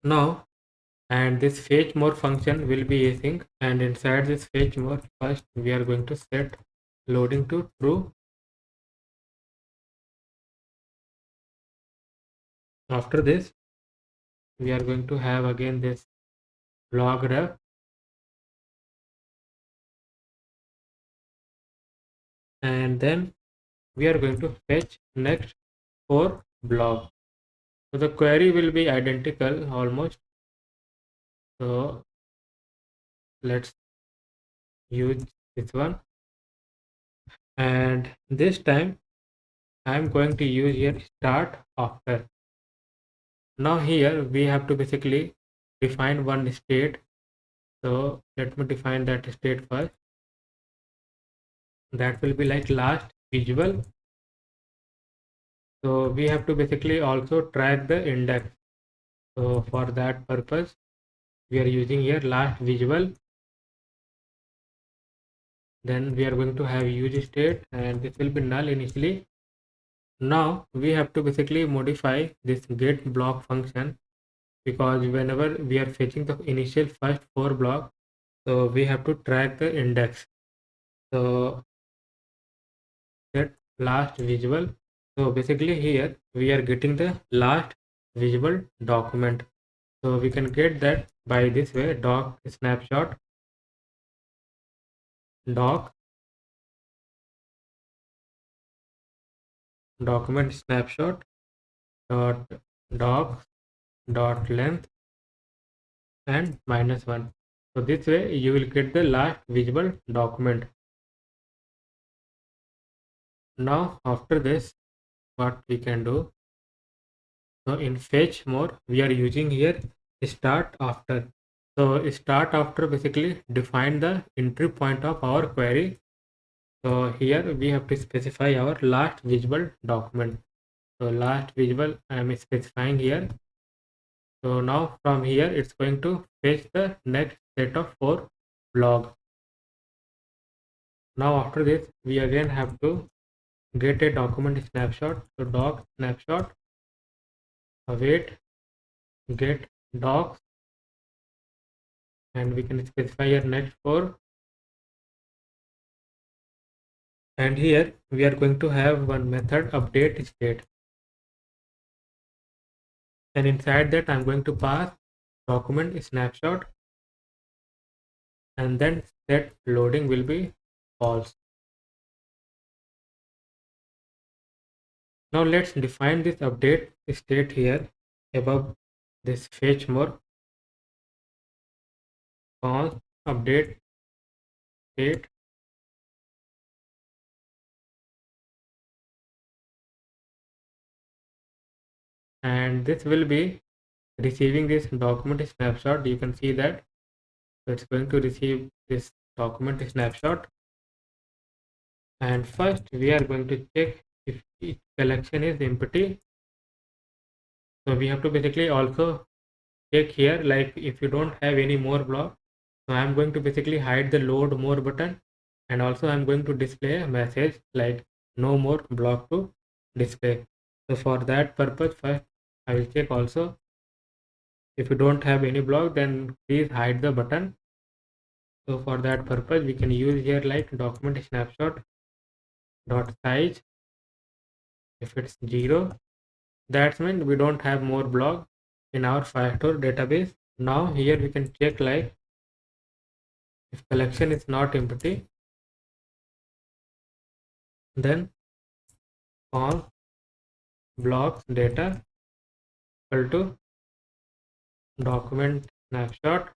Now, and this fetch more function will be async, and inside this fetch more, first we are going to set loading to true. After this we are going to have again this log ref, and then we are going to fetch next 4 blog. So the query will be identical almost. So let's use this one, and this time I'm going to use here start after. Now here we have to basically define one state. So let me define that state first. That will be like last visual. So we have to basically also track the index. So for that purpose we are using here last visual. Then we are going to have use state, and this will be null initially. Now we have to basically modify this get block function, because whenever we are fetching the initial first 4 blocks, so we have to track the index. So set last visual. So basically here we are getting the last visual document. So we can get that by this way: doc snapshot doc document snapshot dot doc dot length and -1. So this way you will get the last visible document. Now after this, what we can do, so in fetch mode we are using here start after. So start after basically define the entry point of our query. So here we have to specify our last visible document. So last visible I am specifying here. So now from here it's going to fetch the next set of 4 blog. Now after this we again have to get a document snapshot. So doc snapshot await get docs, and we can specify here next 4, and here we are going to have one method update state, and inside that I'm going to pass document snapshot, and then set loading will be false. Now let's define this update state here above this fetch more const update state, and this will be receiving this document snapshot. You can see that it's going to receive this document snapshot, and first we are going to check if each collection is empty. So we have to basically also check here, like if you don't have any more block. So I'm going to basically hide the load more button, and also I'm going to display a message like no more block to display. So for that purpose, first I will check also if you don't have any block, then please hide the button. So for that purpose we can use here like document snapshot dot size. If it's 0, that means we don't have more block in our Firestore database. Now here we can check like if collection is not empty, then all blocks data equal to document snapshot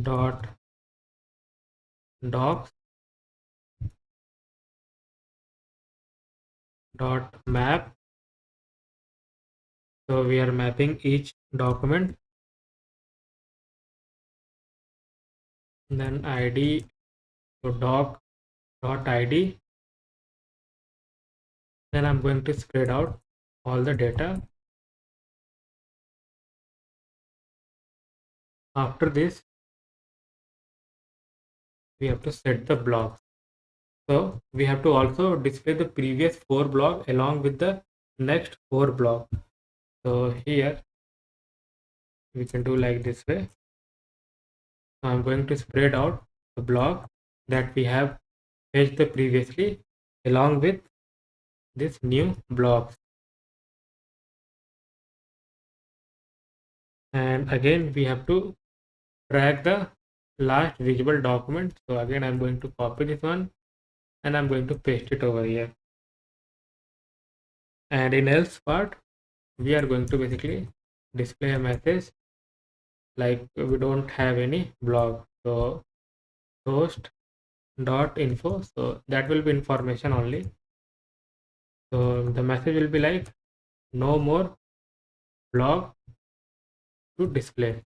dot docs dot map. So we are mapping each document, then id to doc dot id. Then I'm going to spread out all the data. After this we have to set the blocks. So we have to also display the previous 4 block along with the next 4 block. So here we can do like this way. So I'm going to spread out the block that we have fetched the previously along with this new blocks. And again we have to track the last visible document. So again I'm going to copy this one and I'm going to paste it over here. And in else part we are going to basically display a message like we don't have any block. So host dot info, so that will be information only. So the message will be like no more block to display.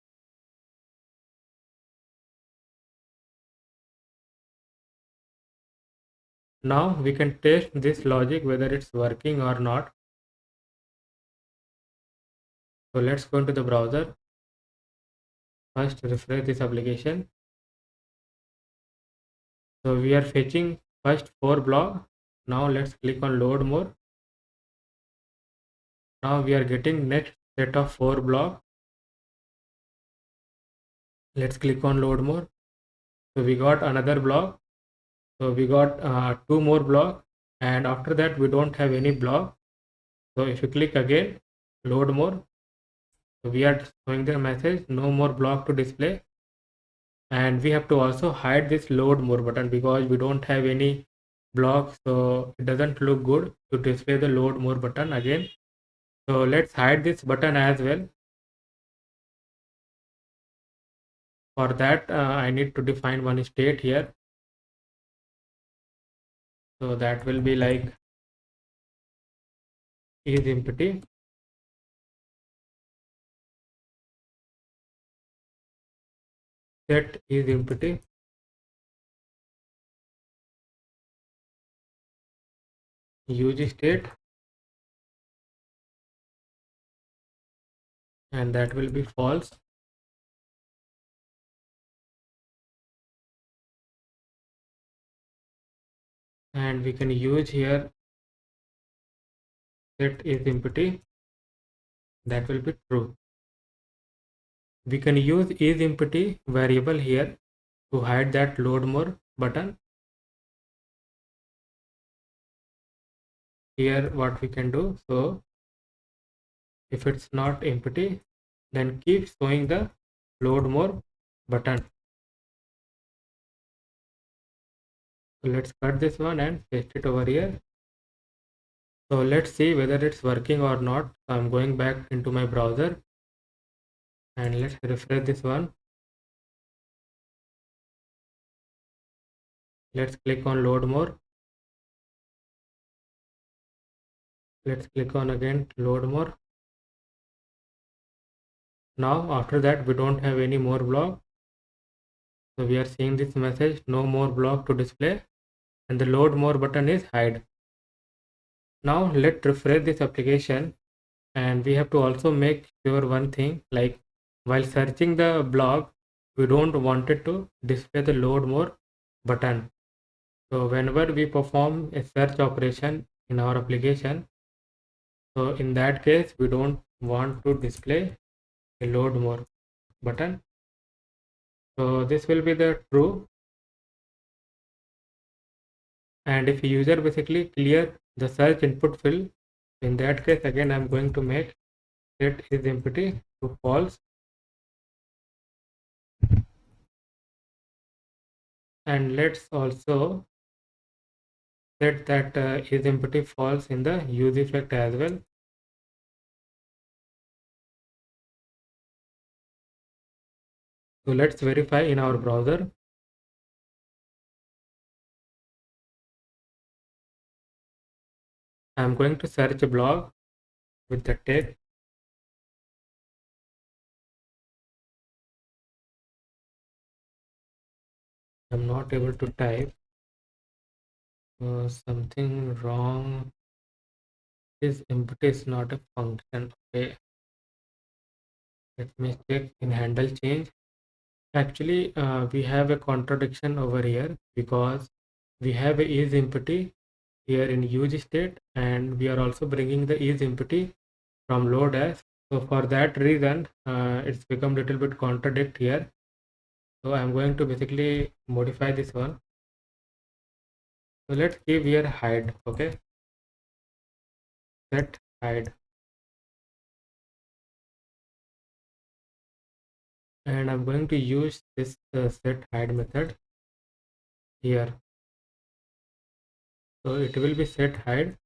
Now we can test this logic whether it's working or not. So let's go into the browser. First refresh this application. So we are fetching first 4 block. Now let's click on load more. Now we are getting next set of 4 block. Let's click on load more. So we got another block. So we got 2 more block, and after that we don't have any block. So if you click again load more, so we are showing the message no more block to display. And we have to also hide this load more button because we don't have any block, so it doesn't look good to display the load more button again. So let's hide this button as well. For that I need to define one state here. So that will be like is empty. Set is empty. Use state, and that will be false. And we can use here set is empty, that will be true. We can use is empty variable here to hide that load more button. Here what we can do, so if it's not empty, then keep showing the load more button. So let's cut this one and paste it over here. So let's see whether it's working or not. So I'm going back into my browser and let's refresh this one. Let's click on load more. Let's click on again load more. Now after that we don't have any more block. So we are seeing this message, no more block to display, and the load more button is hide. Now let's refresh this application, and we have to also make sure one thing, like while searching the blog, we don't want it to display the load more button. So whenever we perform a search operation in our application, so in that case we don't want to display a load more button. So this will be the true, and if user basically clear the search input field, in that case again I'm going to make set is empty to false, and let's also set that is empty false in the use effect as well. So let's verify in our browser. I'm going to search a blog with the tag. I'm not able to type. Something wrong. Is empty is not a function. Okay. Let me check in handle change. Actually, we have a contradiction over here because we have a is empty here in use state, and we are also bringing the is empty from load as. So for that reason, it's become little bit contradict here. So I'm going to basically modify this one. So let's give here hide. Okay, set hide, and I'm going to use this set hide method here. So it will be set hide,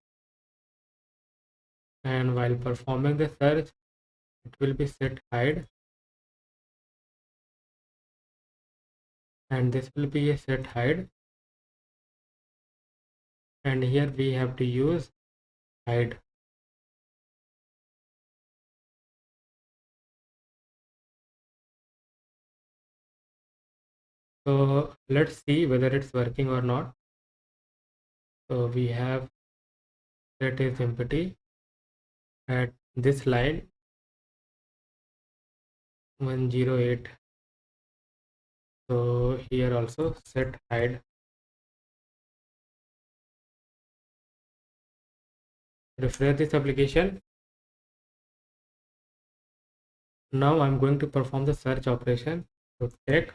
and while performing the search, it will be set hide, and this will be a set hide, and here we have to use hide. So let's see whether it's working or not. So we have set is empty at this line 108. So here also set hide. Refresh this application. Now I'm going to perform the search operation. So check.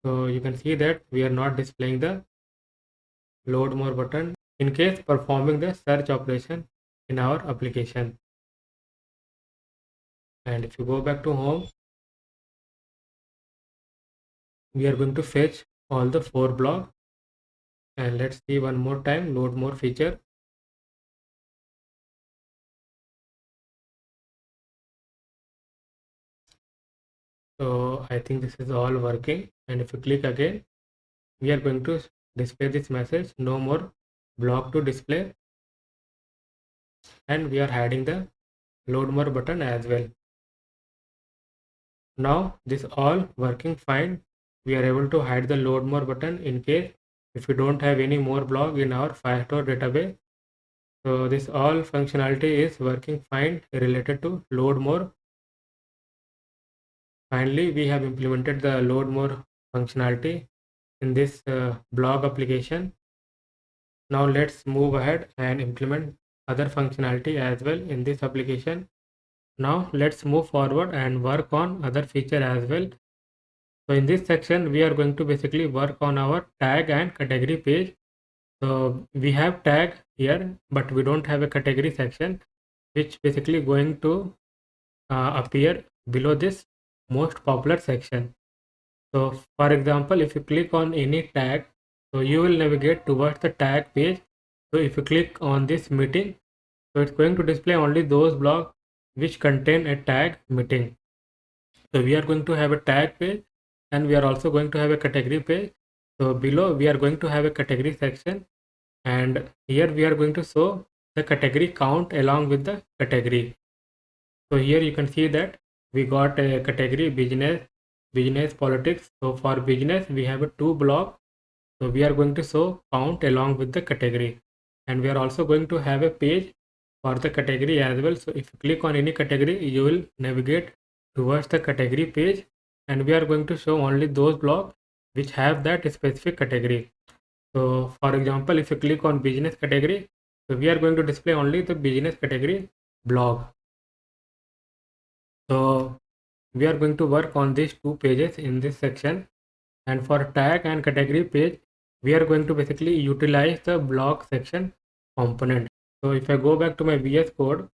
So you can see that we are not displaying the load more button in case performing the search operation in our application. And if you go back to home, we are going to fetch all the 4 blocks, and let's see one more time load more feature. So I think this is all working, and if you click again, we are going to display this message, no more block to display, and we are hiding the load more button as well. Now this all working fine. We are able to hide the load more button in case if we don't have any more block in our Firestore database. So this all functionality is working fine related to load more. Finally, we have implemented the load more functionality in this blog application. Now let's move ahead and implement other functionality as well in this application. Now let's move forward and work on other feature as well. So in this section, we are going to basically work on our tag and category page. So we have tag here, but we don't have a category section, which basically going to appear below this most popular section. So for example, if you click on any tag, so you will navigate towards the tag page. So if you click on this meeting, so it's going to display only those blocks which contain a tag meeting. So we are going to have a tag page and we are also going to have a category page. So below we are going to have a category section, and here we are going to show the category count along with the category. So here you can see that we got a category business politics. So for business we have a 2 block. So we are going to show count along with the category, and we are also going to have a page for the category as well. So if you click on any category, you will navigate towards the category page, and we are going to show only those blocks which have that specific category. So for example, if you click on business category, so we are going to display only the business category blog. So we are going to work on these 2 pages in this section, and for tag and category page we are going to basically utilize the blog section component. So if I go back to my VS Code,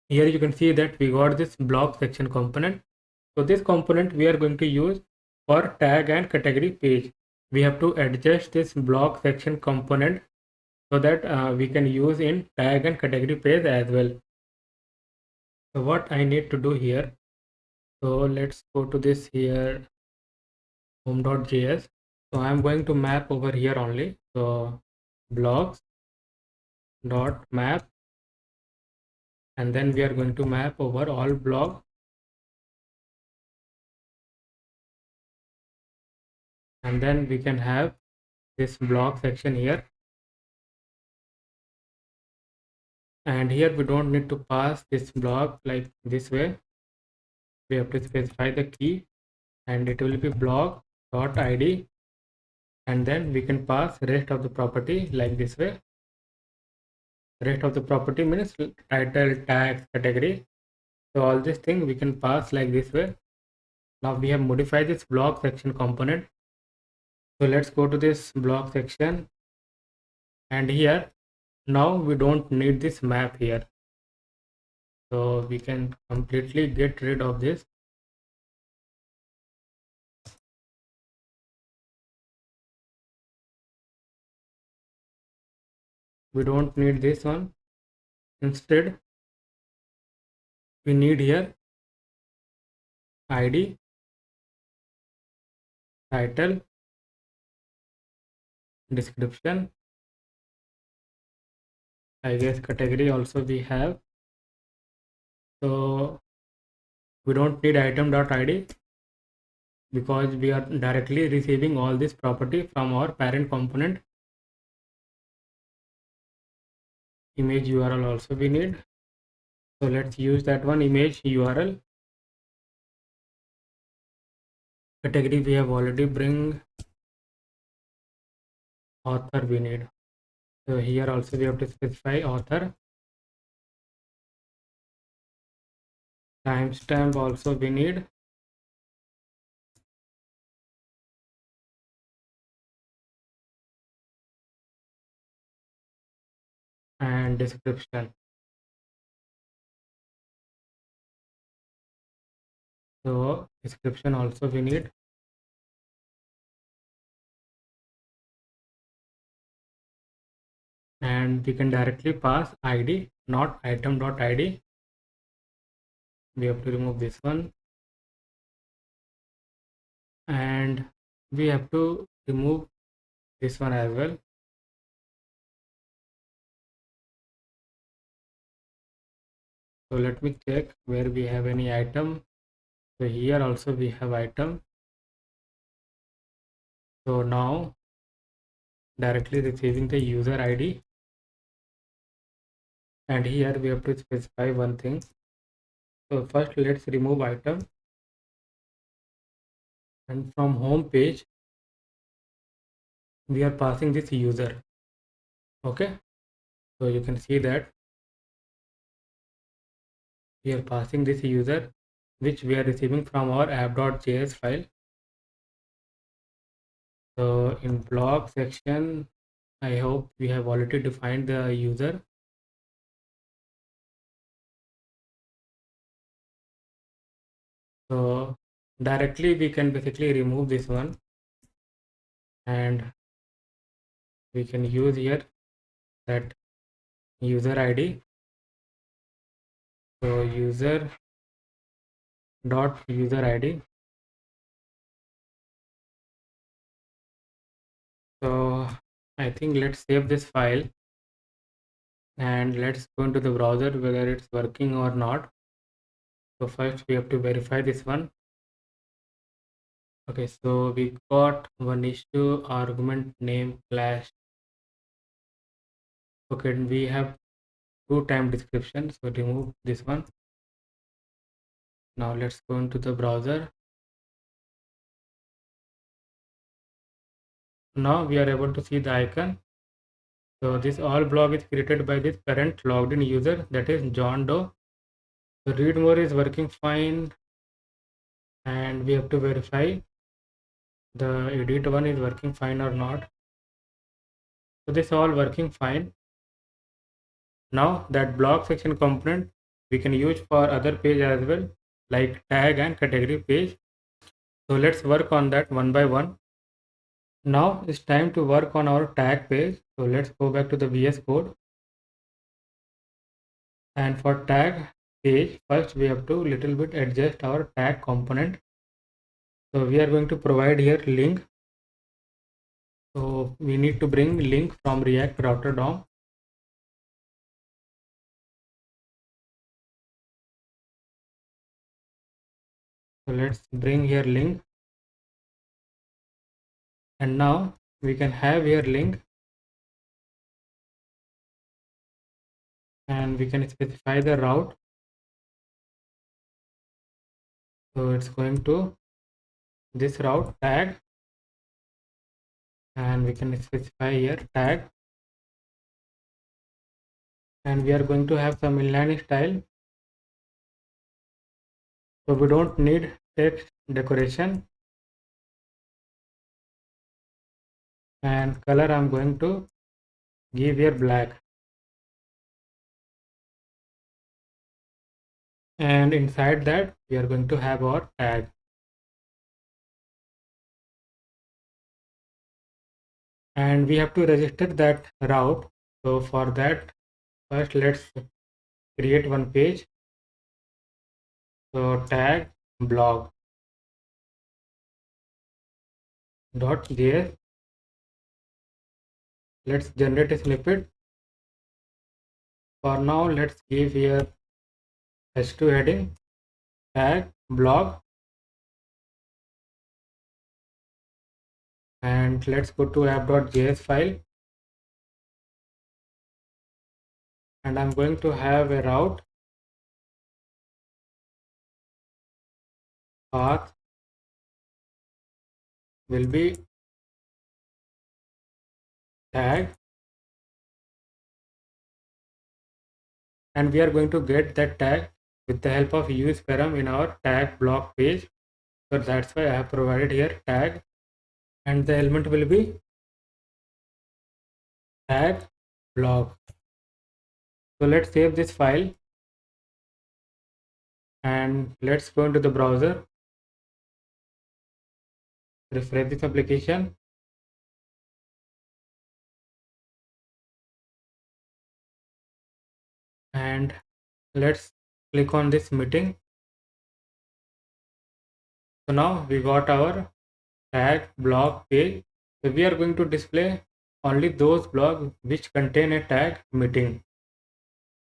here you can see that we got this blog section component. So this component we are going to use for tag and category page. We have to adjust this blog section component so that we can use in tag and category page as well. So what I need to do here, so let's go to this here home.js. So I'm going to map over here only. So blogs dot map, and then we are going to map over all blog, and then we can have this blog section here, and here we don't need to pass this blog like this way. We have to specify the key, and it will be blog dot id, and then we can pass rest of the property like this way. Rest of the property means title, tags, category. So all this thing we can pass like this way. Now we have modified this blog section component. So let's go to this blog section, and here now we don't need this map here. So we can completely get rid of this. We don't need this one. Instead, we need here ID, title, description. I guess category also we have. So we don't need item.id because we are directly receiving all this property from our parent component. Image URL also we need. So let's use that one, image URL. Category we have already bring. Author we need. So here also we have to specify author. Timestamp also we need. And description. So description also we need. And we can directly pass ID, not item.id. We have to remove this one, and we have to remove this one as well. So let me check where we have any item. So here also we have item. So now directly receiving the user ID, and here we have to specify one thing. So first let's remove item, and from home page we are passing this user. Okay, so you can see that we are passing this user which we are receiving from our app.js file. So in blog section, I hope we have already defined the user. So directly we can basically remove this one, and we can use here that user ID. So user dot user id. So I think let's save this file and let's go into the browser whether it's working or not. So first we have to verify this one. Okay, so we got one issue, argument name clash. Okay, we have two time description, so remove this one. Now let's go into the browser. Now we are able to see the icon. So this all blog is created by this current logged in user, that is John Doe. The read more is working fine, and we have to verify the edit one is working fine or not. So this all working fine. Now that blog section component we can use for other page as well, like tag and category page. So let's work on that one by one. Now it's time to work on our tag page. So let's go back to the VS Code. And for tag page, first we have to little bit adjust our tag component. So we are going to provide here link. So we need to bring link from React router DOM. So let's bring here link. And now we can have here link. And we can specify the route. So it's going to this route tag. And we can specify here tag. And we are going to have some inline style. So we don't need text decoration. And color I'm going to give here black. And inside that we are going to have our tag. And we have to register that route. So for that, first let's create one page. So tag blog .js. Let's generate a snippet. For now, let's give here h2 heading tag blog. And let's go to app.js file. And I'm going to have a route path will be tag, and we are going to get that tag with the help of use param in our tag block page. So that's why I have provided here tag, and the element will be tag block. So let's save this file and let's go into the browser, refresh this application. And let's click on this meeting. So now we got our tag block page. So we are going to display only those blogs which contain a tag meeting.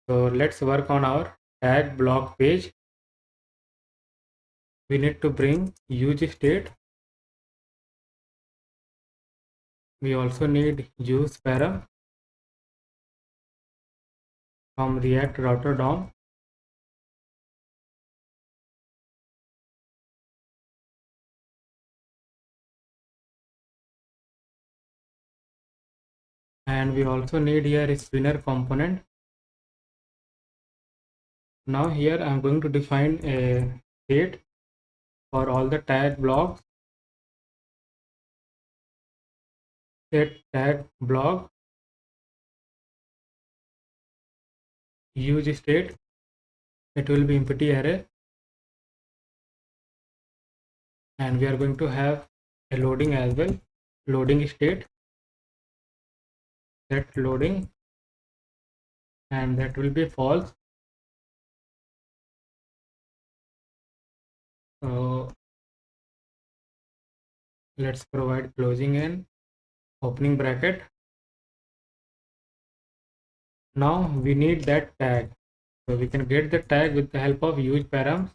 So let's work on our tag block page. We need to bring use state. We also need use param from React router DOM. And we also need here a spinner component. Now here I'm going to define a state for all the tag blocks. Set tag block use state. It will be empty array, and we are going to have a loading as well. Loading state, set loading, and that will be false. So let's provide closing and opening bracket. Now we need that tag. So we can get the tag with the help of use params.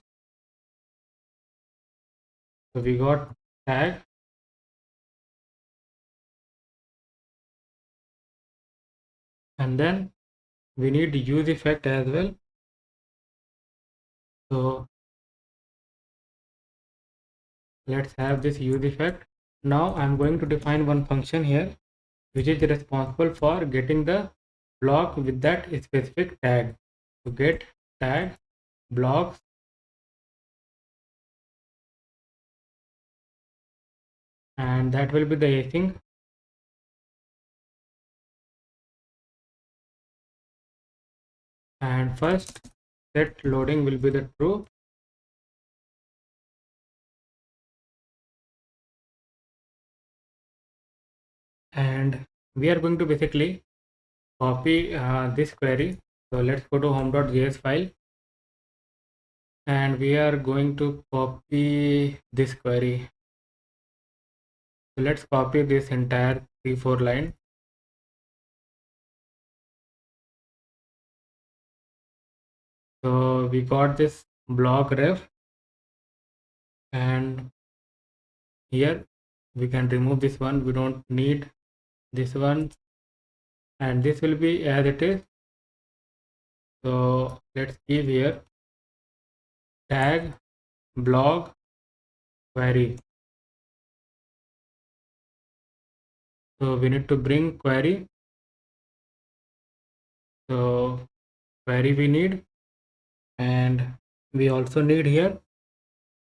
So we got tag, and then we need use effect as well. So let's have this use effect. Now I'm going to define one function here which is responsible for getting the block with that specific tag. So get tag blocks, and that will be the async. And first set loading will be the true, and we are going to basically copy this query. So let's go to home.js file, and we are going to copy this query. So let's copy this entire 3-4 line. So we got this block ref, and here we can remove this one. We don't need this one, and this will be as it is. So let's give here tag blog query. So we need to bring query. So query we need, and we also need here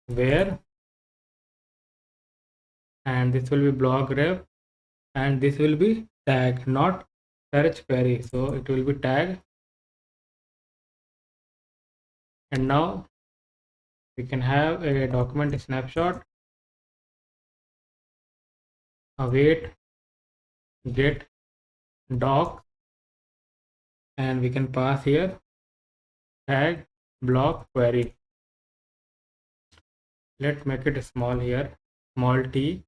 where, and this will be blog ref, and this will be tag, not search query. So it will be tag, and now we can have a document snapshot, await get doc, and we can pass here tag block query. Let's make it small here, small t.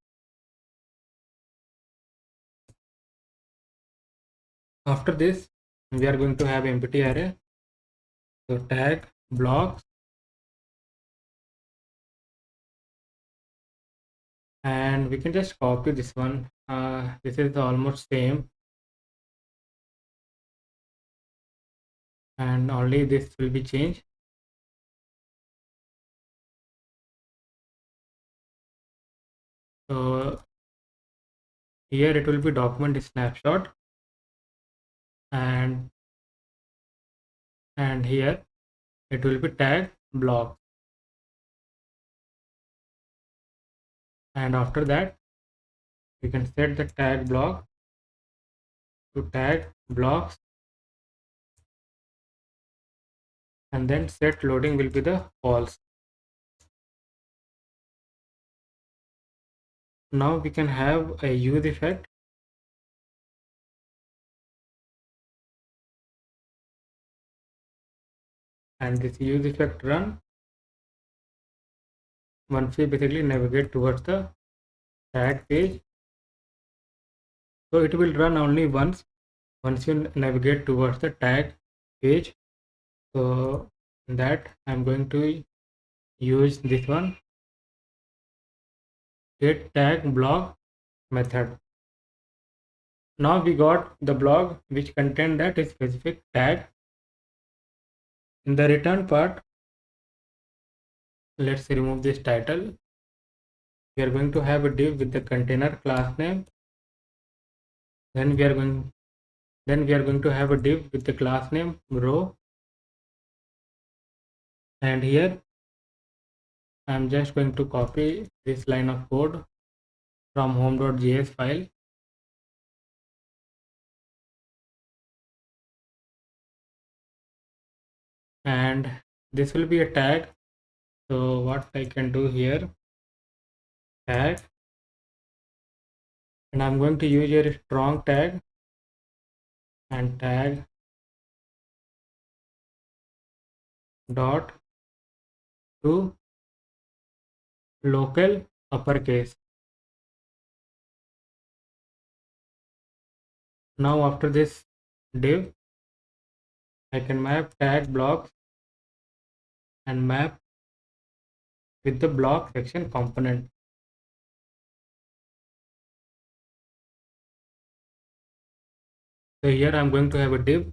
After this we are going to have empty array. So tag blocks, and we can just copy this one. This is almost same, and only this will be changed. So here it will be document snapshot, and here it will be tag block, and after that we can set the tag block to tag blocks, and then set loading will be the false. Now we can have a use effect, and this use effect run once we basically navigate towards the tag page. So it will run only once you navigate towards the tag page. So that I'm going to use this one, get tag blog method. Now we got the blog which contain that specific tag. In the return part, let's remove this title. We are going to have a div with the container class name. Then we are going to have a div with the class name row. And here I'm just going to copy this line of code from home.js file, and this will be a tag. So what I can do here, tag, and I'm going to use your strong tag and tag dot to local uppercase. Now after this div, I can map tag blocks and map with the block section component. So here I'm going to have a div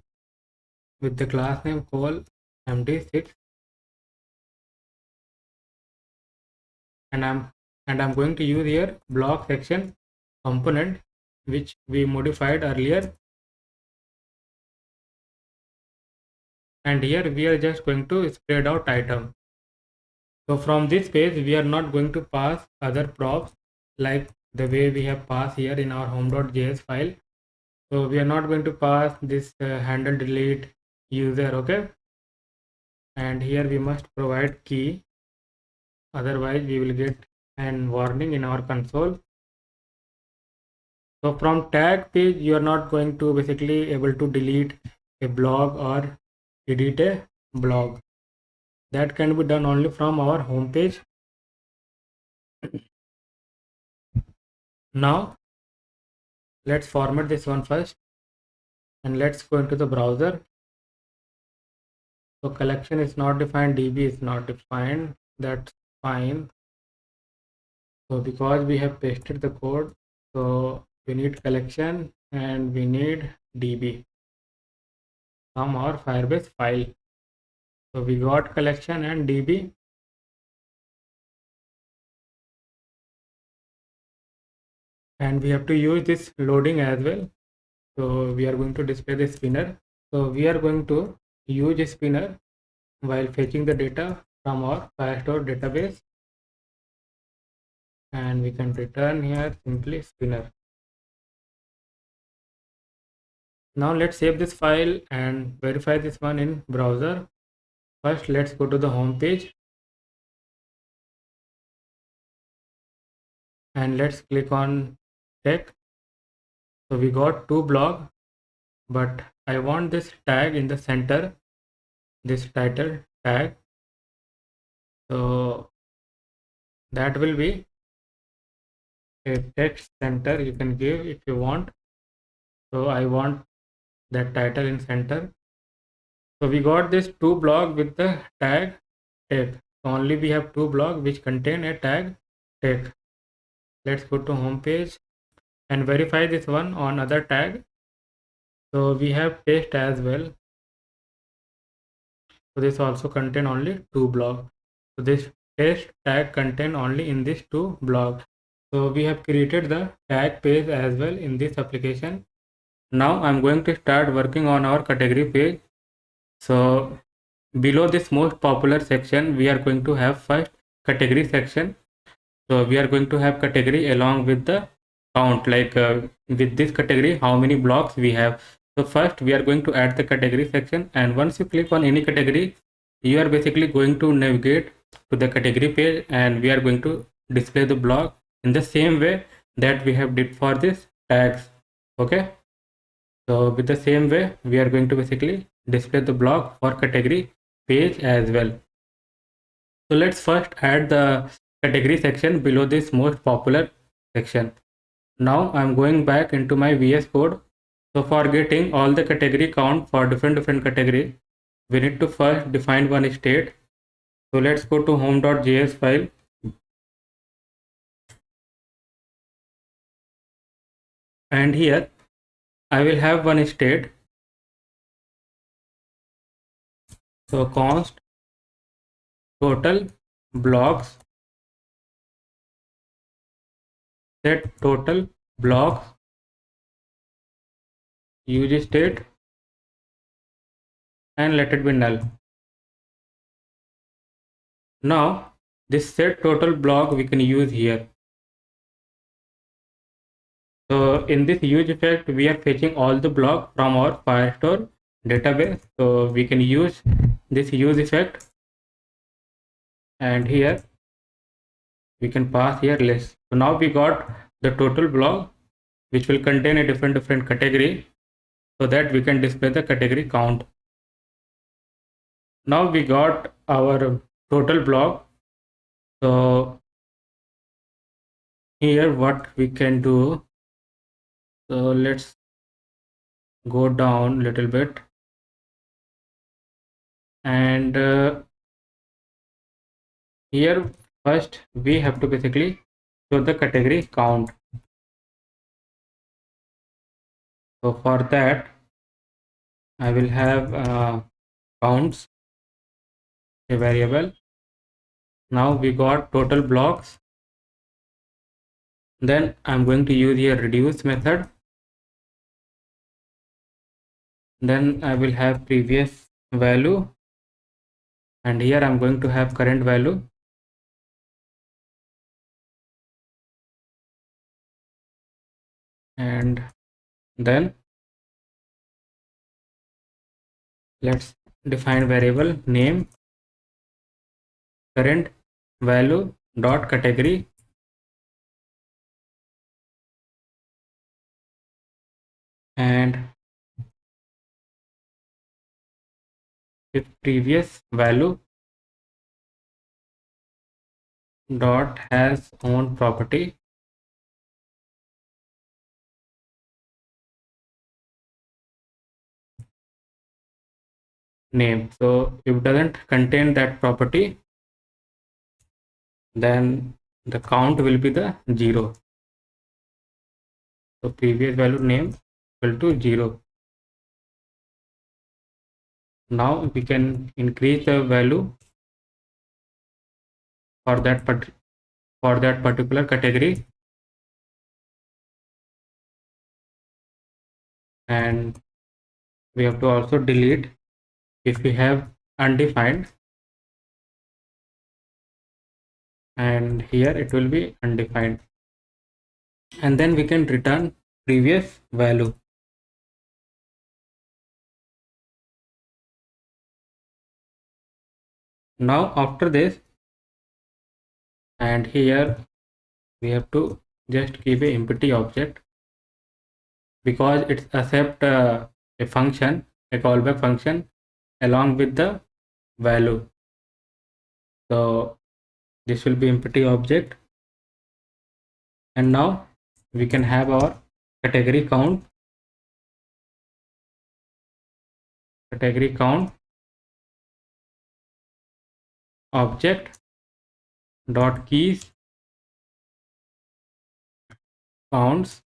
with the class name call md6, and I'm going to use here block section component which we modified earlier, and here we are just going to spread out item. So from this page we are not going to pass other props like the way we have passed here in our home.js file. So we are not going to pass this handle delete user, okay, and here we must provide key, otherwise we will get an warning in our console. So from tag page you are not going to basically able to delete a blog or edit a blog. That can be done only from our home page. Now let's format this one first and let's go into the browser. So collection is not defined, db is not defined, that's fine. So because we have pasted the code, so we need collection and we need db from our Firebase file. So we got collection and db, and we have to use this loading as well. So we are going to display the spinner. So we are going to use a spinner while fetching the data from our Firestore database, and we can return here simply spinner. Now let's save this file and verify this one in browser. First let's go to the home page and let's click on tech. So we got two blog, but I want this tag in the center, this title tag. So that will be a text center you can give if you want. So I want that title in center. So we got this two blog with the tag tech. Only we have two blog which contain a tag tech. Let's go to home page and verify this one on other tag. So we have paste as well. So this also contain only two blog. So this test tag contain only in this two blog. So we have created the tag page as well in this application. Now I'm going to start working on our category page. So below this most popular section, we are going to have first category section. So we are going to have category along with the count, like with this category how many blocks we have. So first we are going to add the category section, and once you click on any category, you are basically going to navigate to the category page, and we are going to display the block in the same way that we have did for this tags. Okay, so with the same way we are going to basically display the block for category page as well. So let's first add the category section below this most popular section. Now I'm going back into my VS Code. So for getting all the category count for different category, we need to first define one state. So let's go to home.js file. And here I will have one state. So const total blocks, set total blocks, use state, and let it be null. Now this set total block we can use here. So in this use effect, we are fetching all the block from our Firestore database. So we can use this use effect, and here we can pass here list. So now we got the total block which will contain a different category, so that we can display the category count. Now we got our total block. So here what we can do, so let's go down a little bit, and here first we have to basically show the category count. So for that I will have counts, a variable. Now we got total blocks. Then I'm going to use here reduce method. Then I will have previous value, and here I'm going to have current value. And then let's define variable name current value dot category, and if previous value dot has own property, name. So if it doesn't contain that property, then the count will be the 0. So previous value name equal to 0. Now we can increase the value for that particular category, and we have to also delete if we have undefined, and here it will be undefined, and then we can return previous value. Now after this, and here we have to just keep a empty object, because it accept a function, a callback function along with the value. So this will be empty object, and now we can have our category count object dot keys counts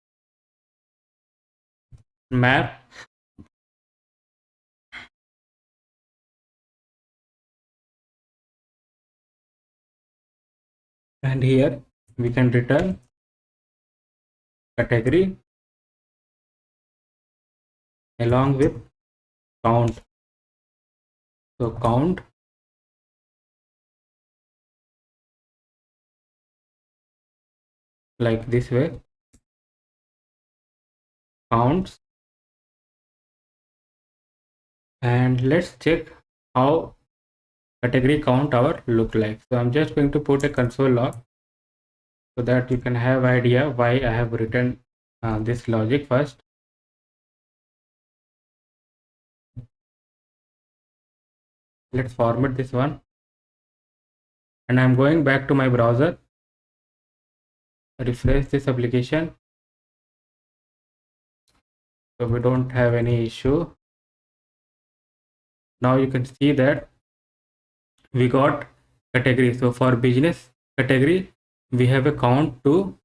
map, and here we can return category along with count. So count like this way, counts, and let's check how category count our look like. So I'm just going to put a console log so that you can have idea why I have written this logic first. Let's format this one, and I'm going back to my browser, refresh this application, so we don't have any issue. Now you can see that we got category. So for business category we have a count 2,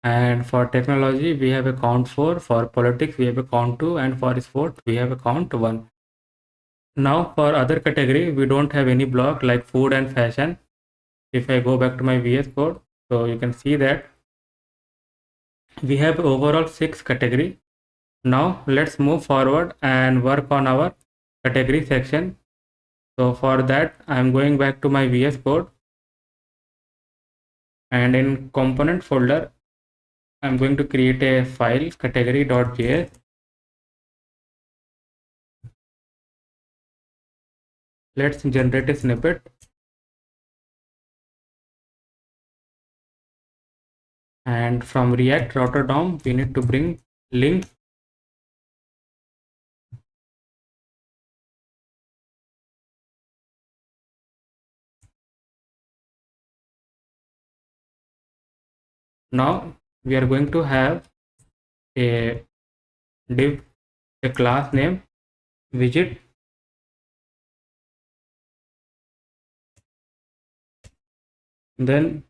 and for technology we have a count 4, for politics we have a count 2, and for sport we have a count 1. Now for other category we don't have any block like food and fashion. If I go back to my VS Code, so you can see that we have overall 6 category. Now let's move forward and work on our category section. So for that I'm going back to my VS Code, and in component folder I'm going to create a file category.js. Let's generate a snippet, and from React router DOM we need to bring link, Now we are going to have a div, a class name widget. Then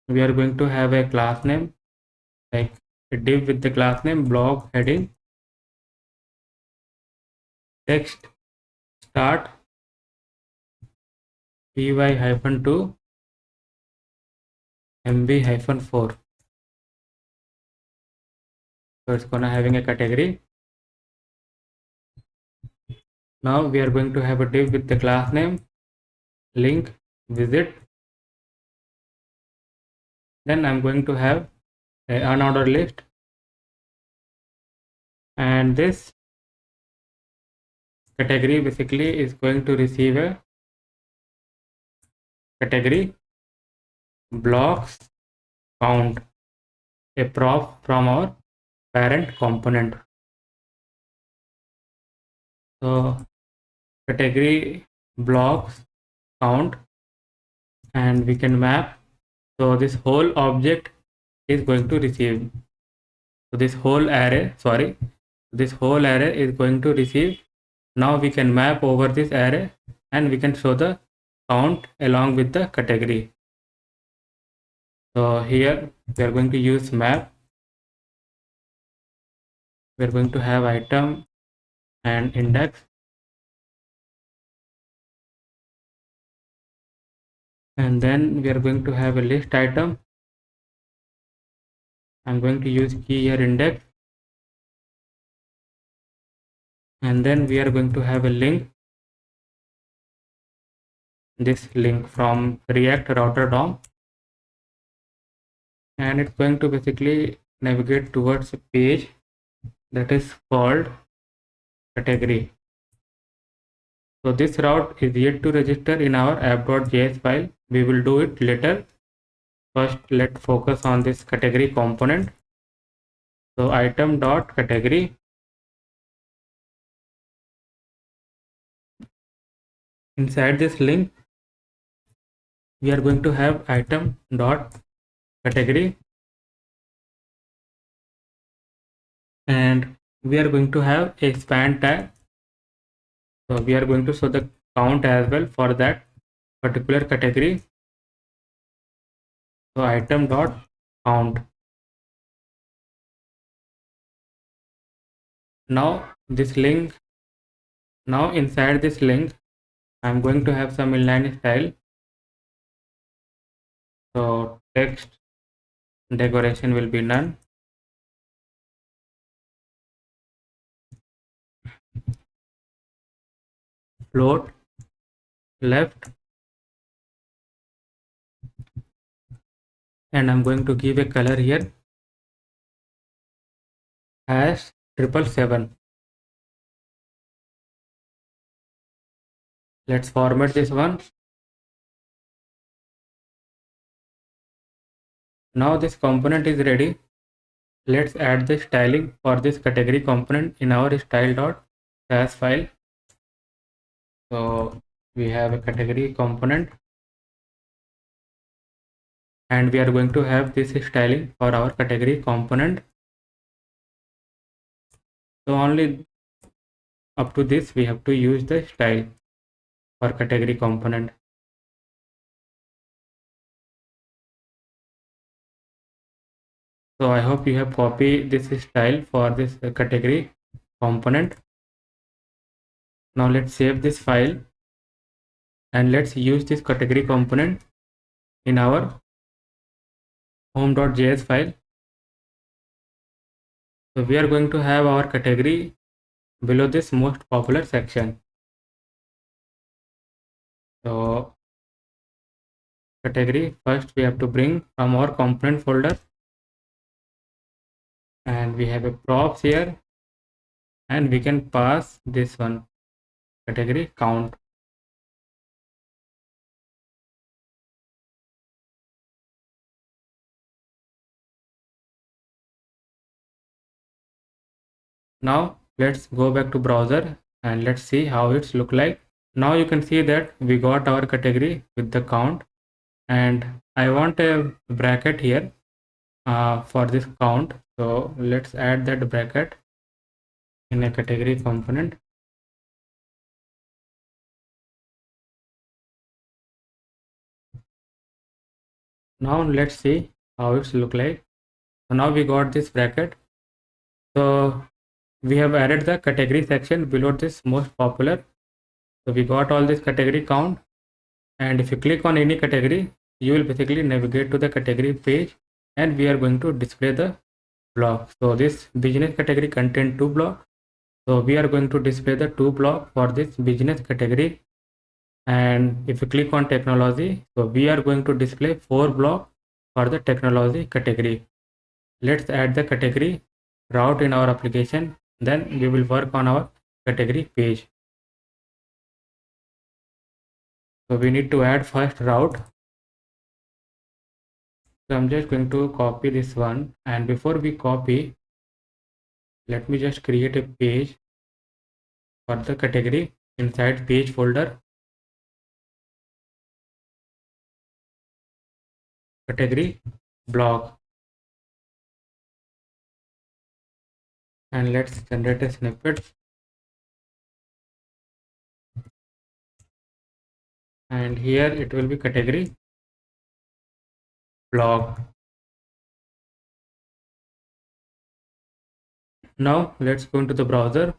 we are going to have a class name like a div with the class name blog heading text start py-2 mb-4. So it's gonna having a category. Now we are going to have a div with the class name link visit. Then I'm going to have an unordered list, and this category basically is going to receive a category blocks count, a prop from our parent component. So category blocks count, and we can map. So this whole object is going to receive. So this whole array is going to receive. Now we can map over this array and we can show the count along with the category. So here we are going to use map. We are going to have item and index, and then we are going to have a list item. I'm going to use key here index, and then we are going to have a link, this link from React router DOM, and it's going to basically navigate towards a page that is called category. So this route is yet to register in our app.js file. We will do it later. First, let's focus on this category component. So item.category. Inside this link, we are going to have item.category, and we are going to have a span tag. So we are going to show the count as well for that particular category. So item.count. Now inside this link, I'm going to have some inline style. So text decoration will be none. Float left, and I'm going to give a color here as 777. Let's format this one. Now this component is ready. Let's add the styling for this category component in our style.sass file. So we have a category component, and we are going to have this styling for our category component. So only up to this we have to use the style for category component. So I hope you have copied this style for this category component. Now let's save this file and let's use this category component in our home.js file. So we are going to have our category below this most popular section. So category, first we have to bring from our component folder, and we have a props here, and we can pass this one category count. Now let's go back to browser and let's see how it's look like. Now you can see that we got our category with the count, and I want a bracket here for this count. So let's add that bracket in a category component. Now let's see how it's look like. So now we got this bracket. So we have added the category section below this most popular. So we got all this category count, and if you click on any category, you will basically navigate to the category page, and we are going to display the block. So this business category contain 2 blocks. So we are going to display the 2 block for this business category. And if you click on technology, so we are going to display 4 block for the technology category. Let's add the category route in our application, then we will work on our category page. So we need to add first route. So I'm just going to copy this one, and before we copy, let me just create a page for the category inside page folder, category blog, and let's generate a snippet, and here it will be category blog. Now let's go into the browser.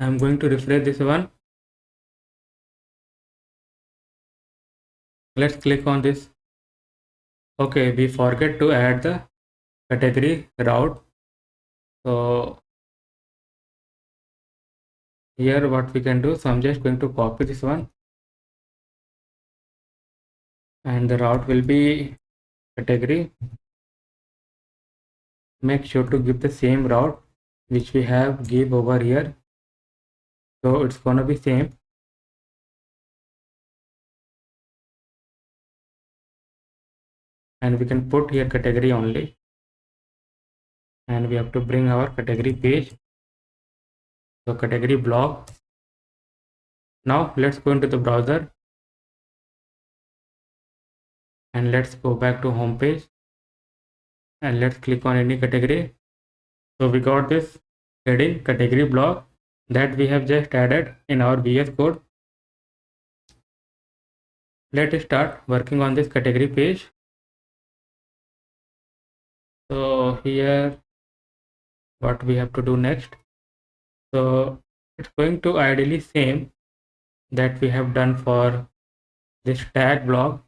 I'm going to refresh this one. Let's click on this. Okay, we forget to add the category route. So here what we can do, so I'm just going to copy this one, and the route will be category. Make sure to give the same route which we have give over here, so it's gonna be same. And we can put here category only, and we have to bring our category page, so category blog. Now let's go into the browser, and let's go back to home page, and let's click on any category. So we got this heading category blog that we have just added in our VS Code. Let's start working on this category page. So here what we have to do next, so it's going to ideally same that we have done for this tag blog.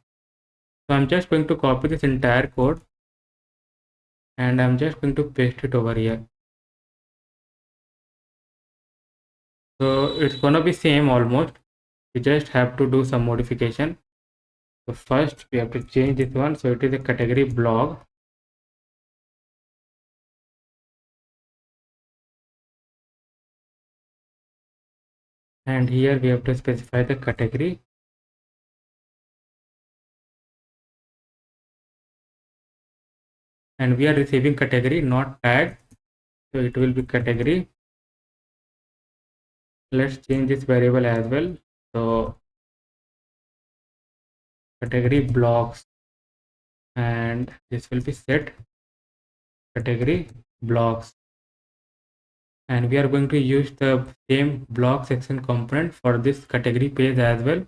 So I'm just going to copy this entire code, and I'm just going to paste it over here. So it's gonna be same almost, we just have to do some modification. So first we have to change this one, so it is a category blog. And here we have to specify the category, and we are receiving category, not tag, so it will be category. Let's change this variable as well. So category blocks, and this will be set category blocks, and we are going to use the same block section component for this category page as well.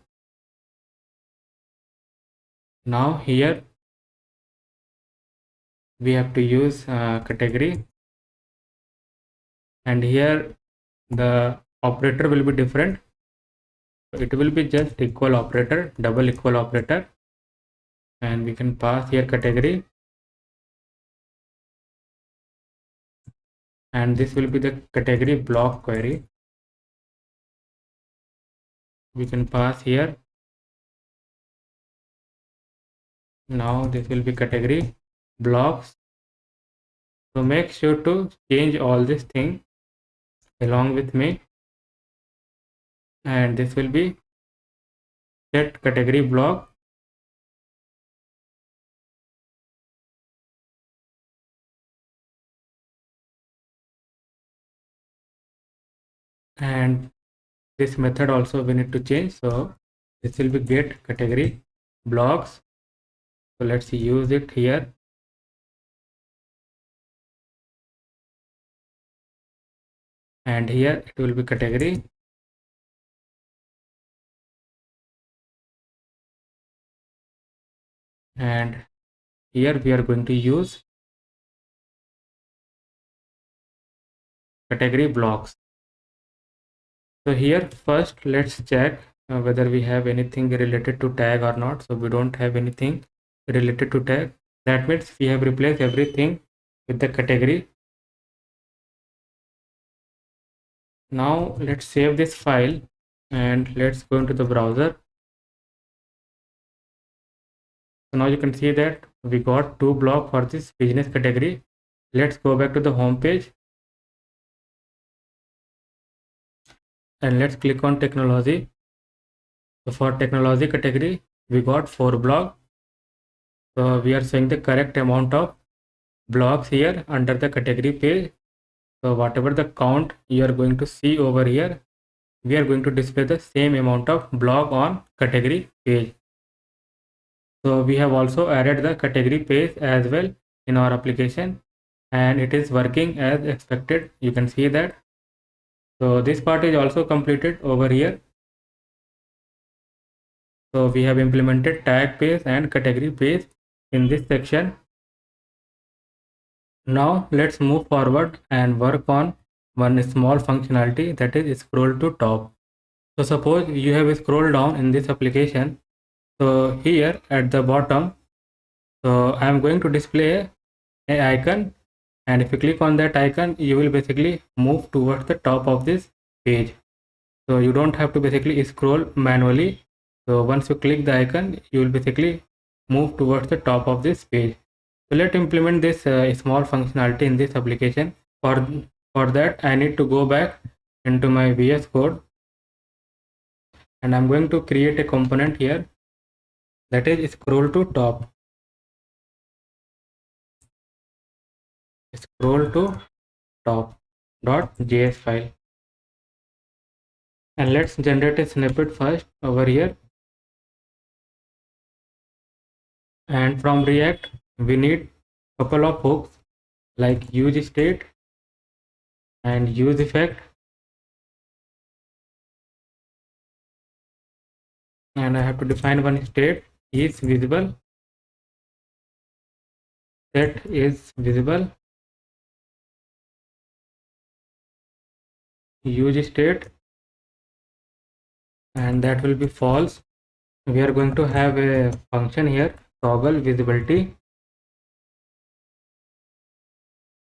Now here we have to use category, and here the operator will be different. It will be just equal operator, double equal operator, and we can pass here category, and this will be the category block query. We can pass here. Now this will be category blocks. So make sure to change all this thing along with me, and this will be set category block, and this method also we need to change. So this will be get category blocks, So let's use it here. And here it will be category. And here we are going to use category blocks. So here first let's check whether we have anything related to tag or not. So we don't have anything related to tag. That means we have replaced everything with the category. Now let's save this file and let's go into the browser. So now you can see that we got 2 blocks for this business category. Let's go back to the home page and let's click on technology. So for technology category, we got 4 blocks. So we are showing the correct amount of blocks here under the category page. So whatever the count you are going to see over here, we are going to display the same amount of block on category page. So we have also added the category page as well in our application, and it is working as expected. You can see that. So this part is also completed over here. So we have implemented tag page and category page in this section. Now let's move forward and work on one small functionality, that is scroll to top. So suppose you have scrolled down in this application. So here at the bottom, so I am going to display an icon, and if you click on that icon, you will basically move towards the top of this page. So you don't have to basically scroll manually. So once you click the icon, you will basically move towards the top of this page. So let's implement this small functionality in this application. For that, I need to go back into my VS Code, and I'm going to create a component here, that is scroll to top. Scroll to top.js file. And let's generate a snippet first over here. And from React, we need a couple of hooks like use state and use effect. And I have to define one state is visible, set is visible, use state, and that will be false. We are going to have a function here, toggle visibility,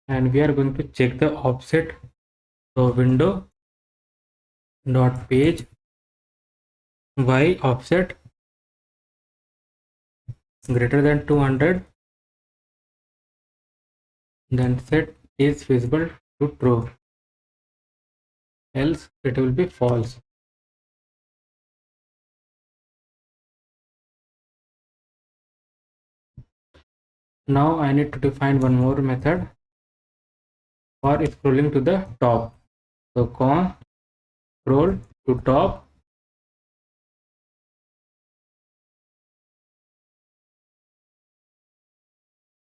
and we are going to check the offset. So window dot page y offset greater than 200, then set is visible to true, else it will be false. Now I need to define one more method for scrolling to the top. So const scroll to top,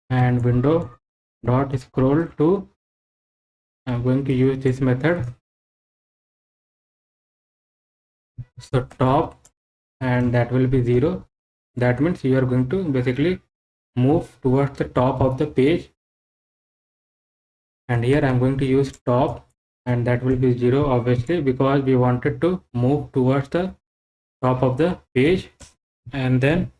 and window dot scroll to, I'm going to use this method. So top, and that will be 0. That means you are going to basically move towards the top of the page, and here I'm going to use top, and that will be 0 obviously, because we wanted to move towards the top of the page. And then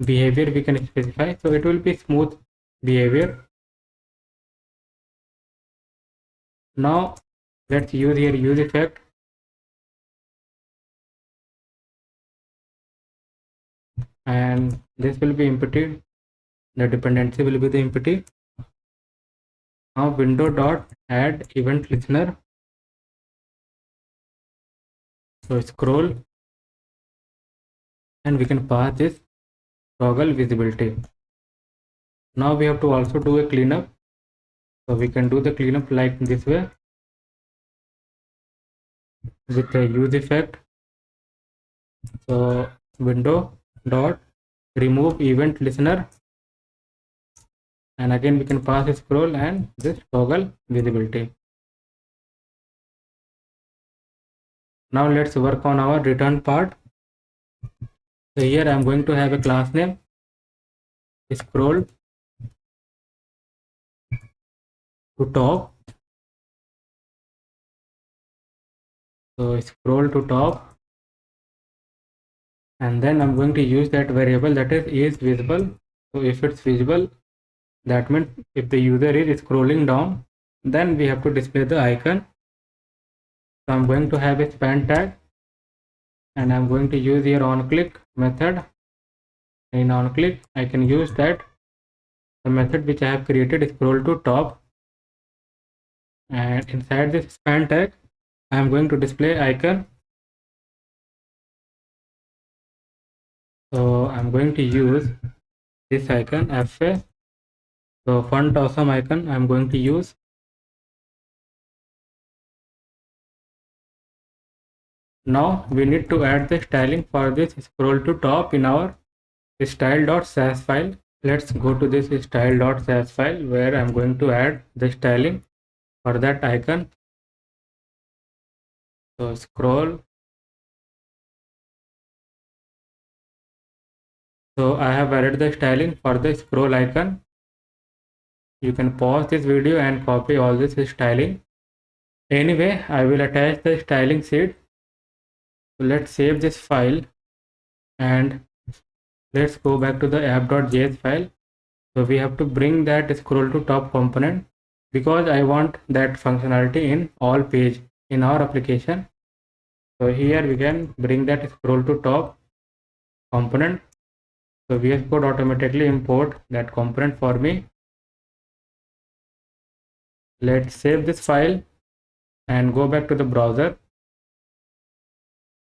behavior we can specify, so it will be smooth behavior. Now let's use here use effect, and this will be empty, the dependency will be the empty. Now window dot add event listener, so scroll, and we can pass this toggle visibility. Now we have to also do a cleanup, so we can do the cleanup like this way with the use effect. So window dot remove event listener, and again we can pass a scroll and this toggle visibility. Now let's work on our return part. So here I am going to have a class name, scroll to top. So scroll to top, and then I'm going to use that variable that is visible. So if it's visible, that means if the user is scrolling down, then we have to display the icon. So I'm going to have a span tag, and I'm going to use here on click method. In on click, I can use that the method which I have created, scroll to top, and inside this span tag I am going to display icon. So I'm going to use this icon FA. So font awesome icon I'm going to use. Now we need to add the styling for this scroll to top in our style.sas file. Let's go to this style.sas file where I'm going to add the styling for that icon. So scroll. So I have added the styling for the scroll icon. You can pause this video and copy all this styling. Anyway, I will attach the styling sheet. So let's save this file and let's go back to the app.js file. So we have to bring that scroll to top component because I want that functionality in all page in our application. So here we can bring that scroll to top component. So VS Code automatically import that component for me. Let's save this file and go back to the browser.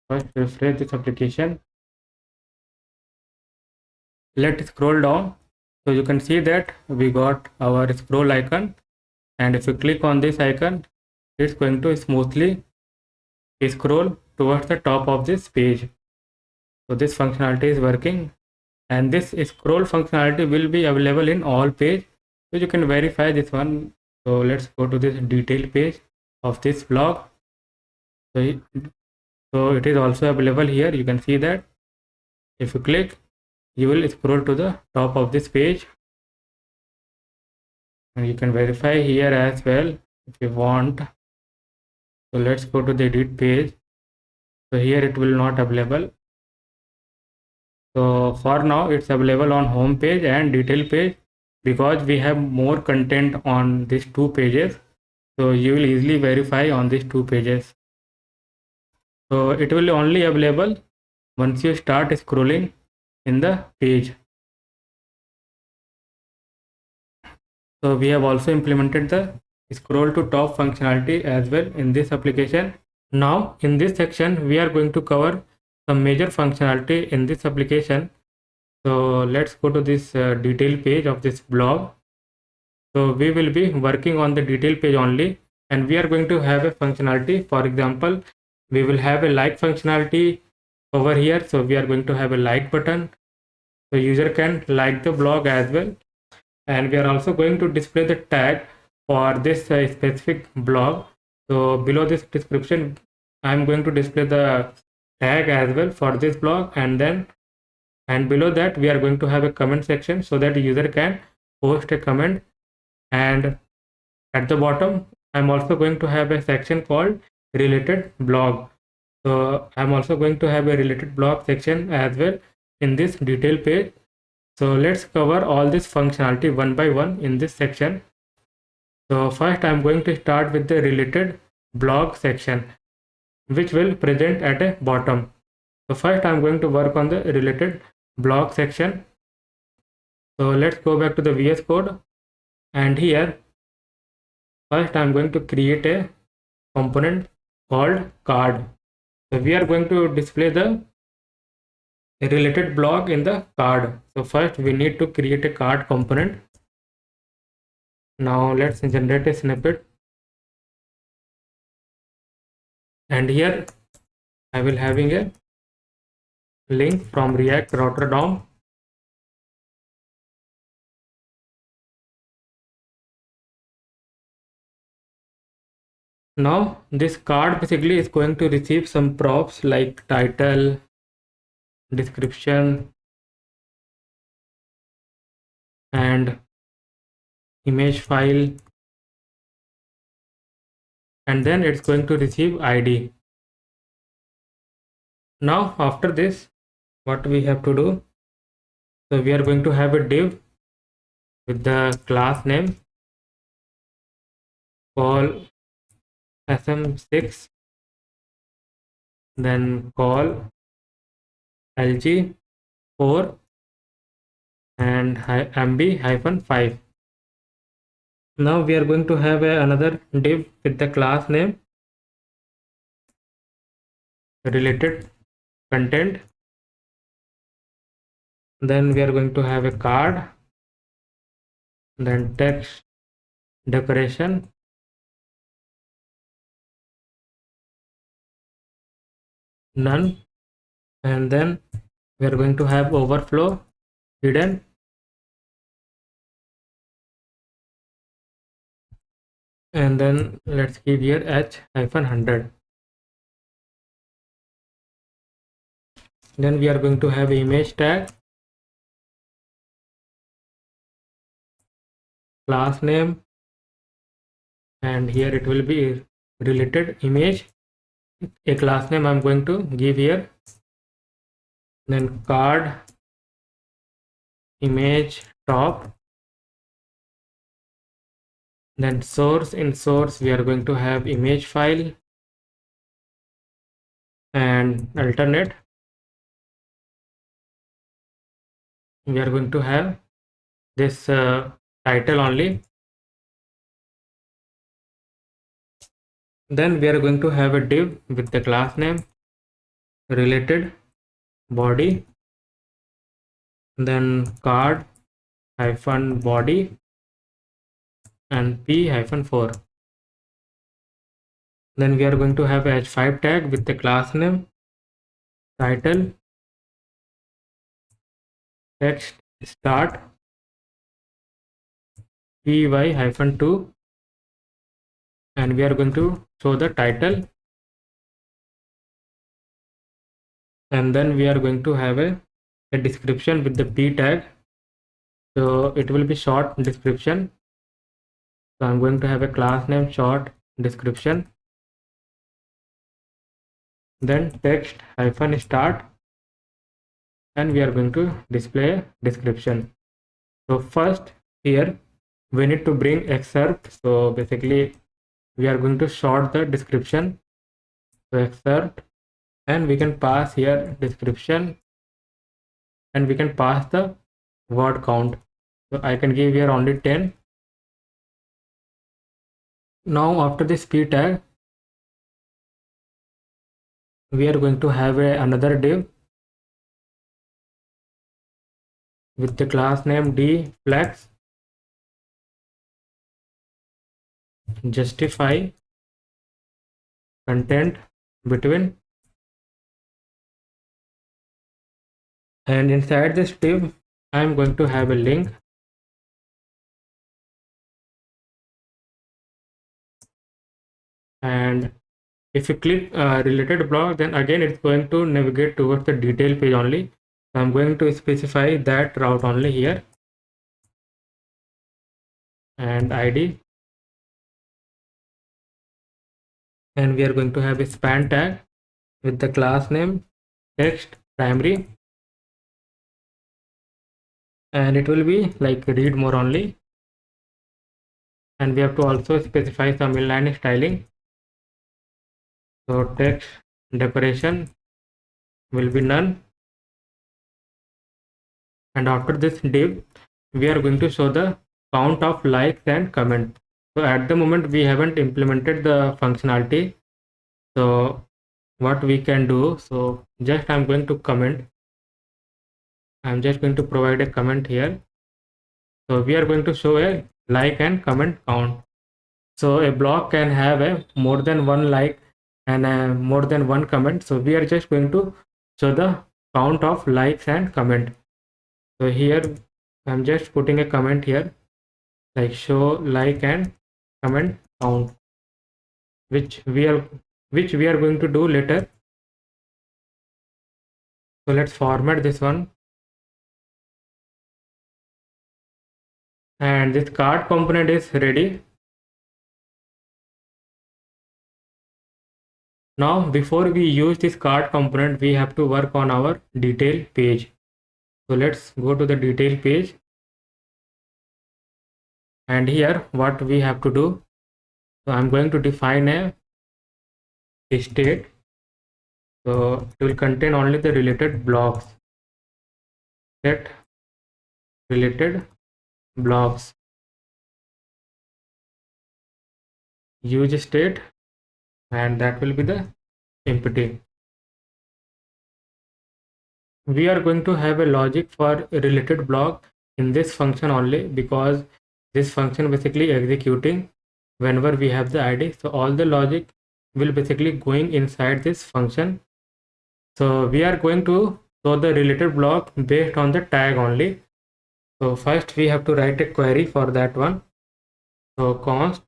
First refresh this application. Let's scroll down. So you can see that we got our scroll icon, and if you click on this icon, it's going to smoothly scroll towards the top of this page. So this functionality is working, and this scroll functionality will be available in all page. So you can verify this one. So let's go to this detail page of this blog. So it is also available here. You can see that if you click, you will scroll to the top of this page, and you can verify here as well if you want. So let's go to the edit page. So here it will not available. So for now it's available on home page and detail page because we have more content on these two pages. So you will easily verify on these two pages. So it will only available once you start scrolling in the page. So we have also implemented the scroll to top functionality as well in this application. Now in this section we are going to cover some major functionality in this application. So let's go to this detail page of this blog. So we will be working on the detail page only, and we are going to have a functionality. For example, we will have a like functionality over here. So we are going to have a like button, so user can like the blog as well, and we are also going to display the tag for this specific blog. So below this description I am going to display the tag as well for this blog, and below that we are going to have a comment section so that the user can post a comment. And at the bottom I'm also going to have a section called related blog. So I'm also going to have a related blog section as well in this detail page. So let's cover all this functionality one by one in this section. So first I'm going to start with the related blog section, which will present at a bottom. So first I'm going to work on the related blog section. So let's go back to the VS Code, and here first I'm going to create a component called card. So we are going to display the related blog in the card. So first we need to create a card component. Now let's generate a snippet, and here I will having a link from React Rotterdam. Now this card basically is going to receive some props like title, description, and image file, and then it's going to receive ID. Now after this, what we have to do, so we are going to have a div with the class name call sm6, then call lg4 and mb-5. Now we are going to have another div with the class name related content. Then we are going to have a card, then text decoration, none, and then we are going to have overflow hidden, and then let's give here h-100. Then we are going to have image tag, class name, and here it will be related image, a class name I'm going to give here, then card image top, then source. In source we are going to have image file and alternate. We are going to have this title only. Then we are going to have a div with the class name related body, then card hyphen body and p-4. Then we are going to have h5 tag with the class name title text start py-2, and we are going to show the title, and then we are going to have a description with the p tag, so it will be short description. So I'm going to have a class name short description, then text hyphen start, and we are going to display a description. So first here we need to bring excerpt. So basically we are going to short the description, so excerpt, and we can pass here description, and we can pass the word count. So I can give here only 10. Now after this p tag we are going to have another div with the class name dflex justify content between, and inside this div I am going to have a link, and if you click related block, then again it's going to navigate towards the detail page only. So I'm going to specify that route only here, and ID, and we are going to have a span tag with the class name text primary, and it will be like read more only, and we have to also specify some inline styling. So text decoration will be none, and after this div we are going to show the count of likes and comments. So at the moment we haven't implemented the functionality, so what we can do, so just I'm going to comment, I'm just going to provide a comment here. So we are going to show a like and comment count. So a block can have a more than one like and more than one comment, so we are just going to show the count of likes and comment. So here I'm just putting a comment here like show like and comment count. which we are going to do later. So let's format this one, and this card component is ready. Now before we use this card component, we have to work on our detail page. So let's go to the detail page, and here what we have to do, so I'm going to define a state. So it will contain only the related blocks. Set related blocks, use state, and that will be the empty. We are going to have a logic for a related block in this function only, because this function basically executing whenever we have the id. So all the logic will basically going inside this function. So we are going to show the related block based on the tag only. So first we have to write a query for that one. So const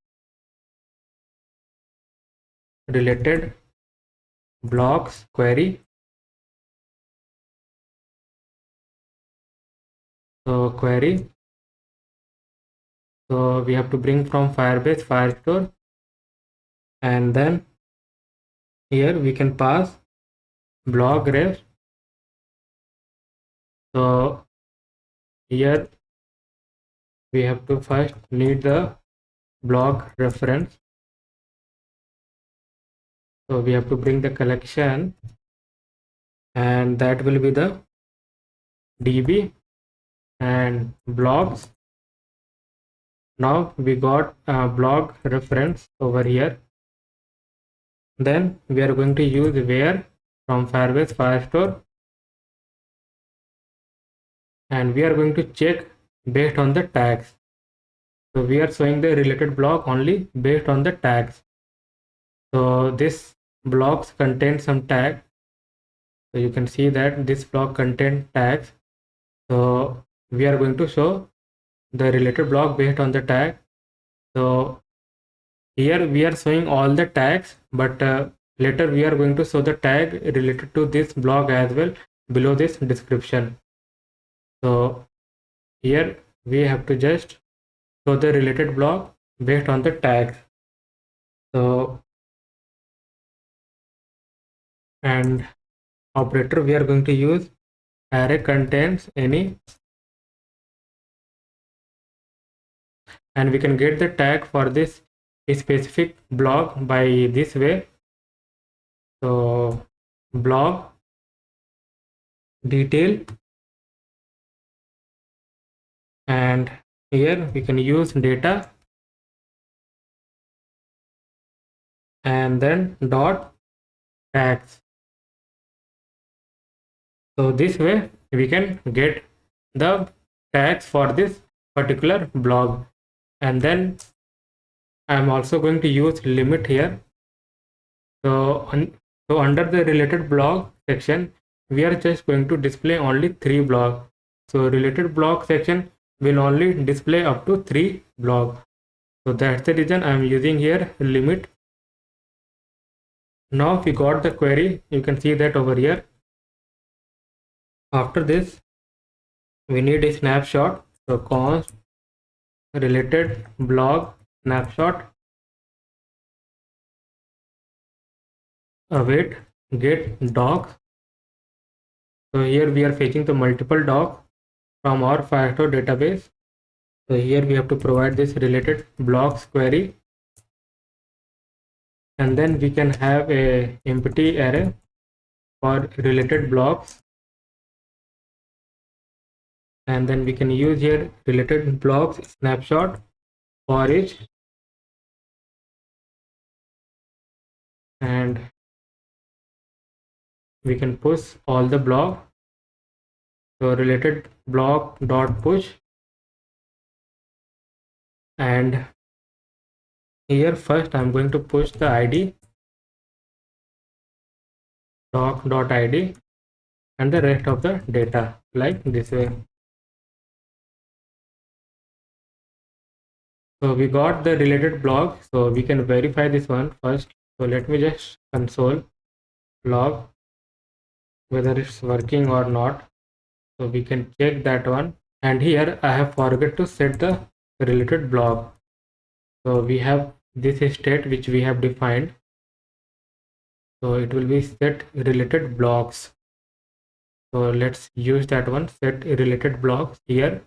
related blocks query. So query, so we have to bring from Firebase Firestore, and then here we can pass block ref. So here we have to first need the block reference. So we have to bring the collection, and that will be the db and blocks. Now we got a block reference over here. Then we are going to use where from Firebase Firestore, and we are going to check based on the tags. So we are showing the related block only based on the tags. So this blocks contain some tag. So you can see that this block contains tags. So we are going to show the related block based on the tag. So here we are showing all the tags, but later we are going to show the tag related to this block as well below this description. So here we have to just show the related block based on the tags. So and operator we are going to use array contains any, and we can get the tag for this specific block by this way. So block detail, and here we can use data, and then dot tags. So this way we can get the tags for this particular block. And then I'm also going to use limit here. So under the related block section, we are just going to display only 3 blocks. So related block section will only display up to 3 blocks. So that's the reason I'm using here limit. Now we got the query, you can see that over here. After this we need a snapshot. So const related block snapshot await get docs. So here we are fetching the multiple docs from our Firestore database. So here we have to provide this related blocks query, and then we can have a empty array for related blocks, and then we can use here related blocks snapshot for each, and we can push all the block. So related block dot push, and here first I'm going to push the id doc dot id and the rest of the data like this way. So we got the related blog. So we can verify this one first. So let me just console log whether it's working or not. So we can check that one. And here I have forgot to set the related blog. So we have this state which we have defined. So it will be set related blocks. So let's use that one, set related blocks here.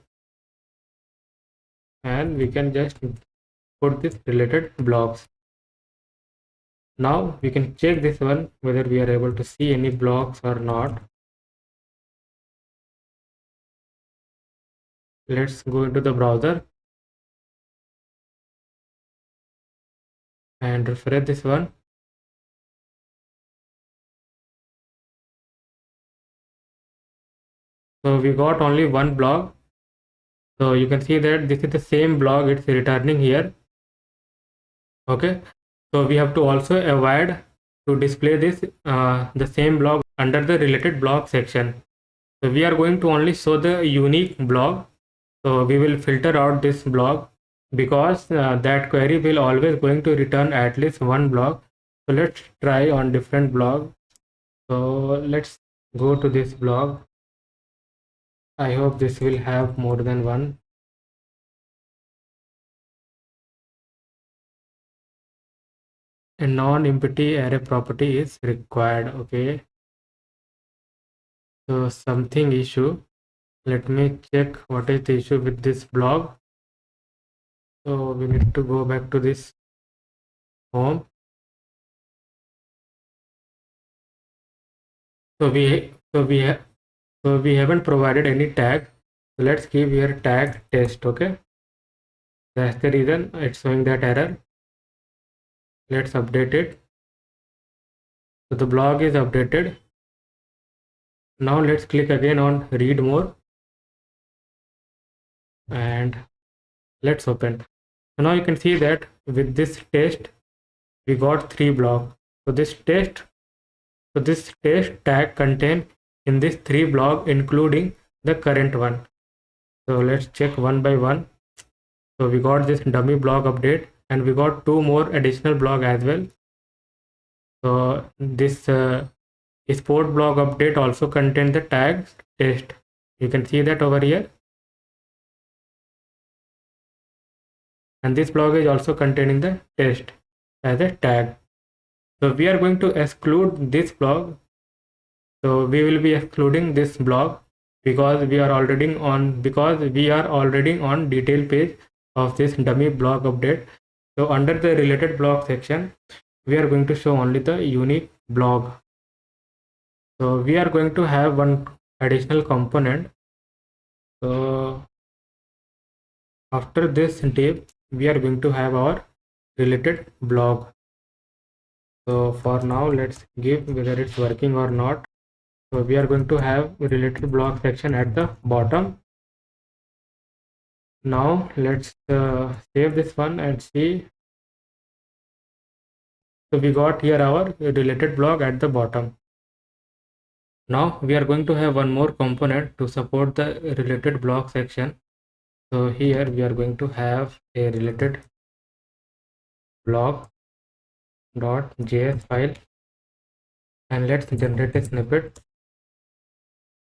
And we can just put this related blocks. Now we can check this one whether we are able to see any blocks or not. Let's go into the browser and refresh this one. So we got only one block. So you can see that this is the same block it's returning here. Okay. So we have to also avoid to display this the same block under the related block section. So we are going to only show the unique block. So we will filter out this block because that query will always going to return at least one block. So let's try on different block. So let's go to this block. I hope this will have more than one. A non-empty array property is required. Okay. So something issue. Let me check what is the issue with this blog. So we need to go back to this home. So we haven't provided any tag. So let's give here tag test. Okay, that's the reason it's showing that error. Let's update it. So the blog is updated. Now let's click again on read more and let's open. So now you can see that with this test we got 3 blocks. So this test tag contain in this 3 block including the current one. So let's check one by one. So we got this dummy blog update and we got 2 more additional blog as well. So this sport blog update also contains the tag test. You can see that over here. And this blog is also containing the test as a tag. So we are going to exclude this blog. So we will be excluding this blog because we are already on detail page of this dummy blog update. So under the related blog section, we are going to show only the unique blog. So we are going to have one additional component. So after this div, we are going to have our related blog. So for now, let's give whether it's working or not. So we are going to have related blog section at the bottom. Now let's save this one and see. So we got here our related blog at the bottom. Now we are going to have one more component to support the related blog section. So here we are going to have a related blog.js file and let's generate a snippet.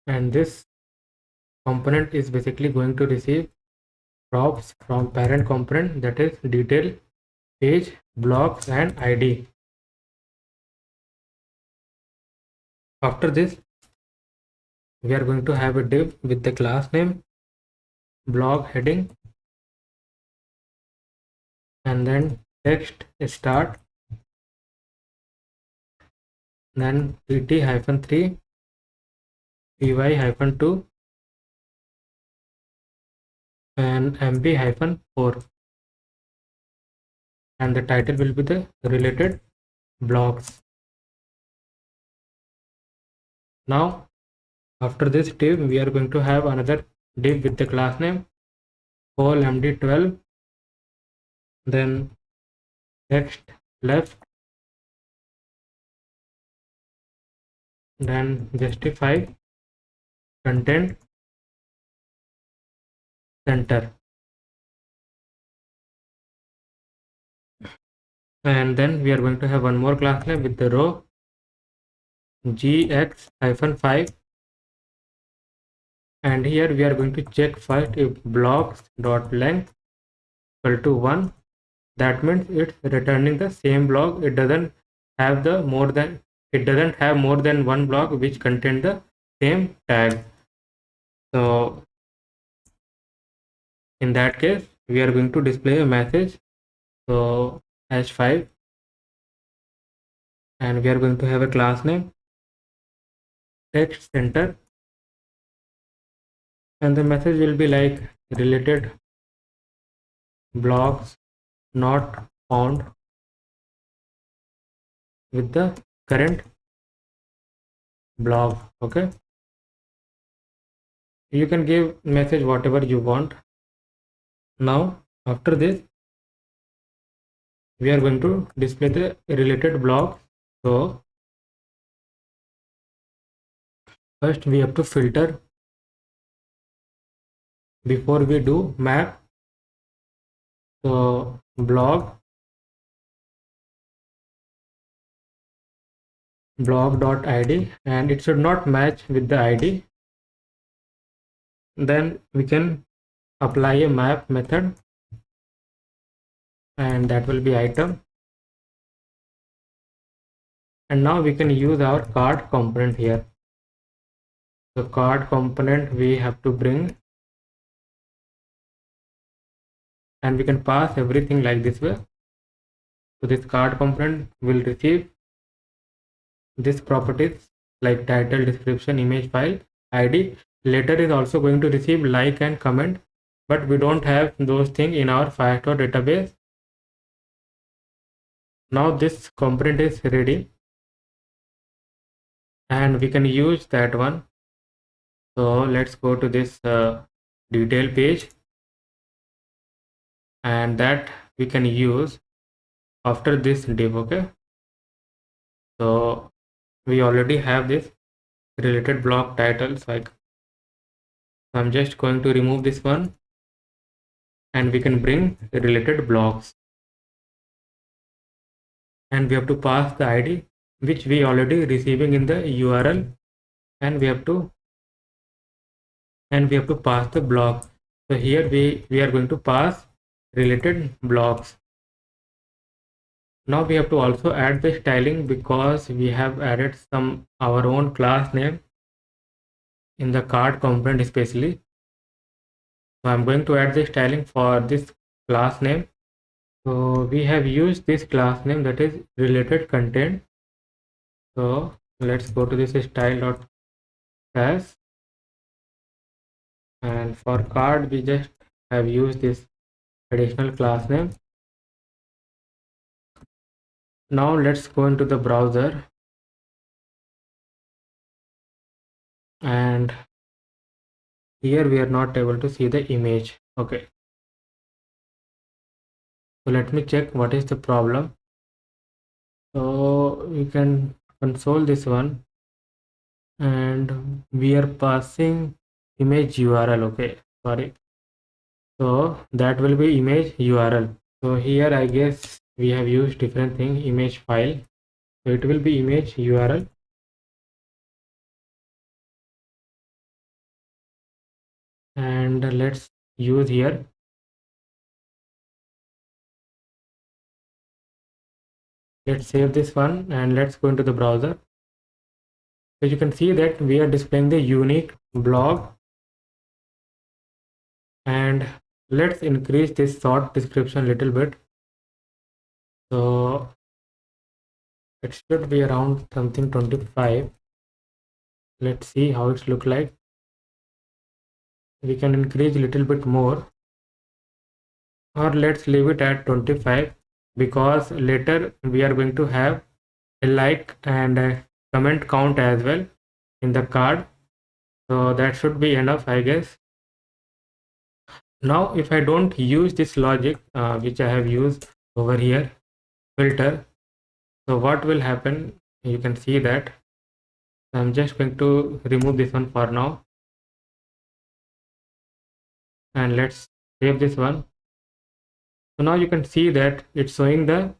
And this component is basically going to receive props from parent component, that is detail, page, blocks and ID. After this, we are going to have a div with the class name, blog heading, and then text start, then pt-3, py-2 and mp-4, and the title will be the related blocks. Now after this div, we are going to have another div with the class name call md12, then text left, then justify content center. And then we are going to have one more class name with the row gx-5, and here we are going to check first if blocks.length equal to 1. That means it's returning the same block. It doesn't have more than one block which contain the same tag. So in that case we are going to display a message, so hash5, and we are going to have a class name text center, and the message will be like related blocks not found with the current block. Okay, you can give message whatever you want. Now after this we are going to display the related blocks. So first we have to filter before we do map. So block.id, and it should not match with the id. Then we can apply a map method, and that will be item. And now we can use our card component here. So card component we have to bring, and we can pass everything like this way. So this card component will receive this properties like title, description, image file, id. Later is also going to receive like and comment, but we don't have those things in our Firestore database. Now this component is ready and we can use that one. So let's go to this detail page, and that we can use after this div. Okay, so we already have this related block title, so I'm just going to remove this one, and we can bring the related blocks, and we have to pass the id which we already receiving in the url, and we have to pass the block. So here we are going to pass related blocks. Now we have to also add the styling because we have added some our own class name in the card component especially. So I'm going to add the styling for this class name. So we have used this class name, that is related content. So let's go to this style.class, and for card we just have used this additional class name. Now let's go into the browser, and here we are not able to see the image. Okay, so let me check what is the problem. So we can console this one, and we are passing image url. Okay, sorry, so that will be image url. So here I guess we have used different thing, image file, so it will be image url. And let's use here, let's save this one, and let's go into the browser. So you can see that we are displaying the unique blog, and let's increase this short description a little bit. So it should be around something 25. Let's see how it's look like. We can increase a little bit more, or let's leave it at 25, because later we are going to have a like and a comment count as well in the card. So that should be enough, I guess. Now if I don't use this logic which I have used over here, filter, so what will happen, you can see that I'm just going to remove this one for now, and let's save this one. So now you can see that it's showing the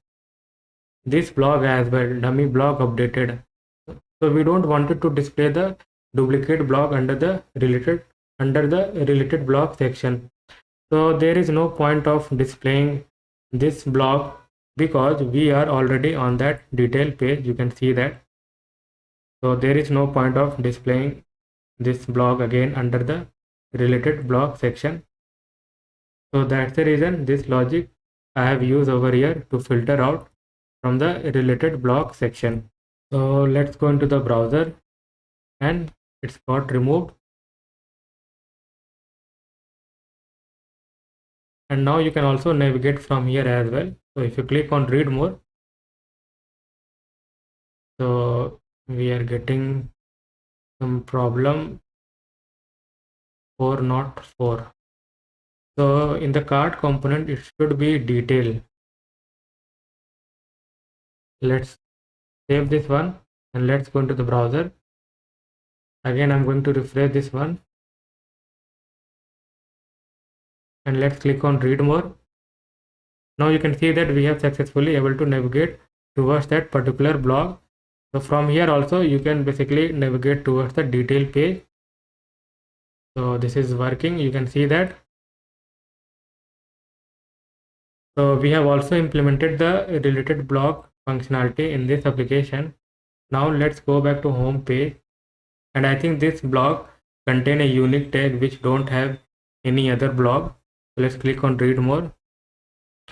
this blog as well, dummy blog updated. So we don't want it to display the duplicate blog under the related blog section. So there is no point of displaying this blog because we are already on that detail page. You can see that. So there is no point of displaying this blog again under the related blog section. So that's the reason this logic I have used over here to filter out from the related blog section. So let's go into the browser and it's got removed. And now you can also navigate from here as well. So if you click on read more, so we are getting some problem 404. So in the card component, it should be detail. Let's save this one and let's go into the browser. Again, I'm going to refresh this one and let's click on read more. Now you can see that we have successfully able to navigate towards that particular blog. So from here also you can basically navigate towards the detail page. So this is working, you can see that. So we have also implemented the related blog functionality in this application. Now let's go back to home page, and I think this blog contain a unique tag which don't have any other blog. So let's click on read more,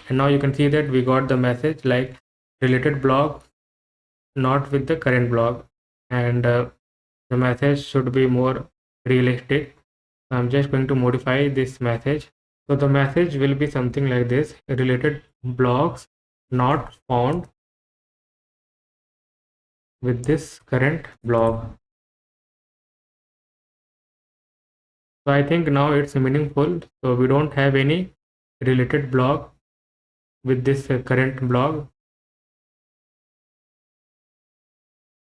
and now you can see that we got the message like related blog not with the current blog, and the message should be more realistic. I'm just going to modify this message. So the message will be something like this: related blogs not found with this current blog. So I think now it's meaningful. So we don't have any related blog with this current blog.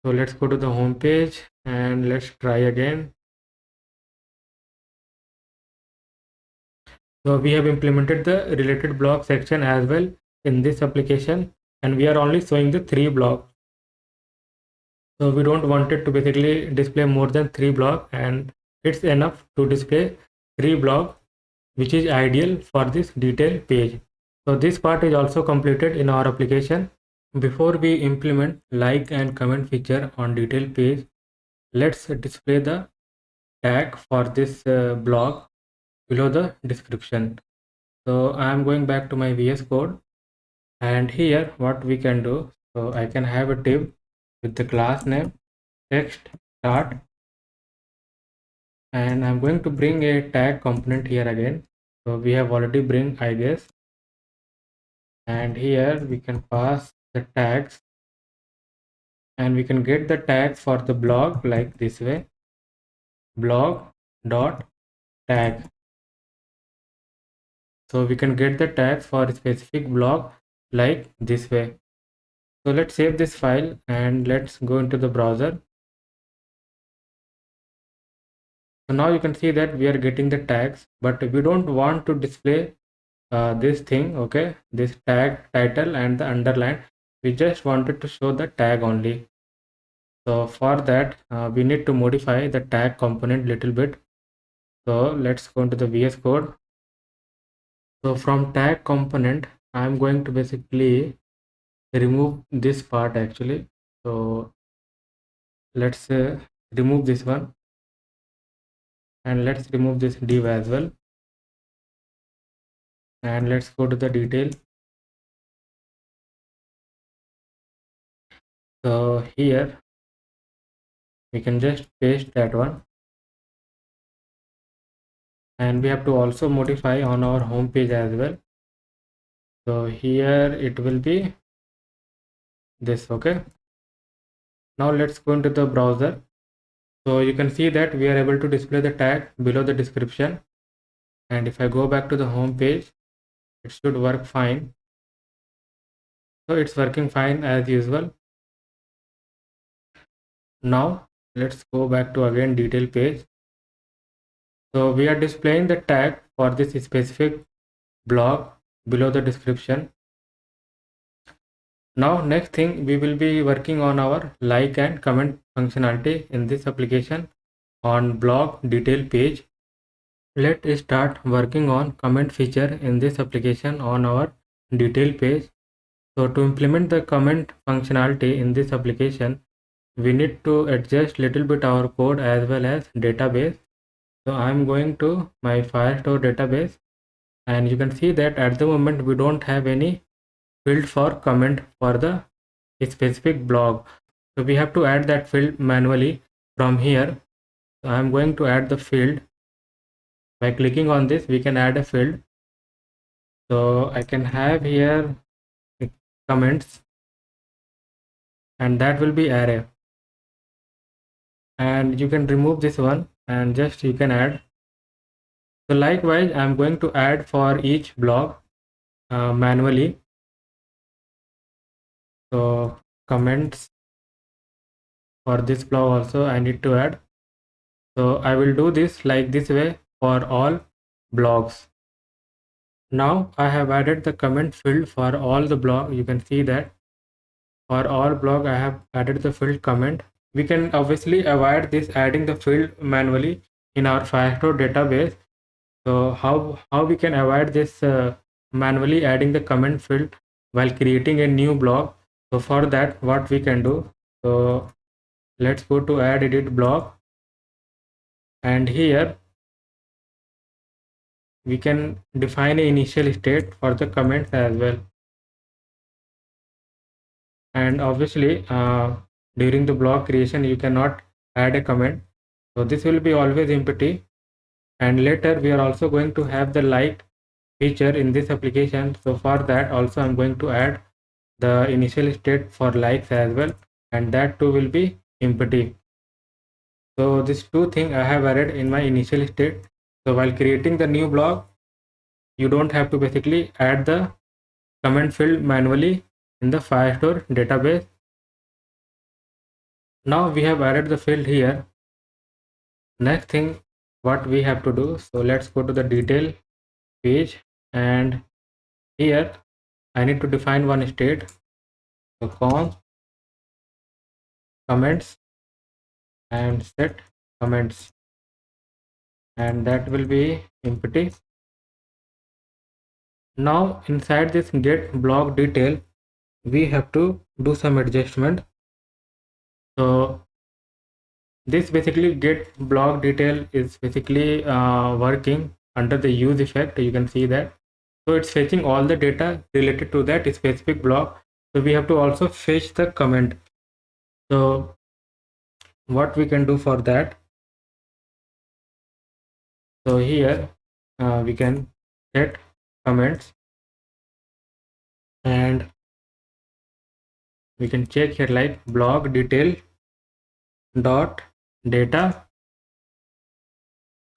So let's go to the home page and let's try again. So we have implemented the related blog section as well in this application, and we are only showing the 3 blocks. So we don't want it to basically display more than 3 blocks, and it's enough to display 3 blocks, which is ideal for this detail page. So this part is also completed in our application. Before we implement like and comment feature on detail page, let's display the tag for this blog below the description. So I am going back to my VS Code, and here what we can do, so I can have a div with the class name text start, and I'm going to bring a tag component here again. So we have already bring, I guess, and here we can pass the tags, and we can get the tags for the blog like this way: blog dot tag. So we can get the tags for a specific blog like this way. So let's save this file and let's go into the browser. So now you can see that we are getting the tags, but we don't want to display this thing, okay, this tag title and the underline. We just wanted to show the tag only. So for that we need to modify the tag component little bit. So let's go into the VS Code. So from tag component, I'm going to basically remove this part actually. So let's remove this one, and let's remove this div as well, and let's go to the detail. So here we can just paste that one, and we have to also modify on our home page as well. So here it will be this, okay. Now let's go into the browser. So you can see that we are able to display the tag below the description, and if I go back to the home page, it should work fine. So it's working fine as usual. Now let's go back to again detail page. So we are displaying the tag for this specific blog below the description. Now next thing, we will be working on our like and comment functionality in this application on blog detail page. Let's start working on comment feature in this application on our detail page. So to implement the comment functionality in this application, we need to adjust little bit our code as well as database. So I'm going to my Firestore database, and you can see that at the moment we don't have any field for comment for the specific blog. So we have to add that field manually from here. So I'm going to add the field. By clicking on this, we can add a field. So I can have here comments, and that will be array. And you can remove this one and just you can add. So likewise, I'm going to add for each blog manually. So comments for this blog also I need to add. So I will do this like this way for all blogs. Now I have added the comment field for all the blog. You can see that for all blog I have added the field comment. We can obviously avoid this adding the field manually in our Firestore database. So how we can avoid this manually adding the comment field while creating a new blog? So for that, what we can do, so let's go to add edit blog, and here we can define an initial state for the comments as well. And obviously during the blog creation you cannot add a comment, so this will be always empty. And later we are also going to have the like feature in this application. So for that also I'm going to add the initial state for likes as well, and that too will be empty. So these two things I have added in my initial state. So while creating the new blog, you don't have to basically add the comment field manually in the Firestore database. Now we have added the field here. Next thing what we have to do, so let's go to the detail page, and here I need to define one state. So const comments and set comments, and that will be empty. Now inside this get blog detail, we have to do some adjustment. So this basically get blog detail is basically working under the use effect. You can see that. So it's fetching all the data related to that specific blog. So we have to also fetch the comment. So what we can do for that? So here we can set comments, and we can check here like blog detail dot data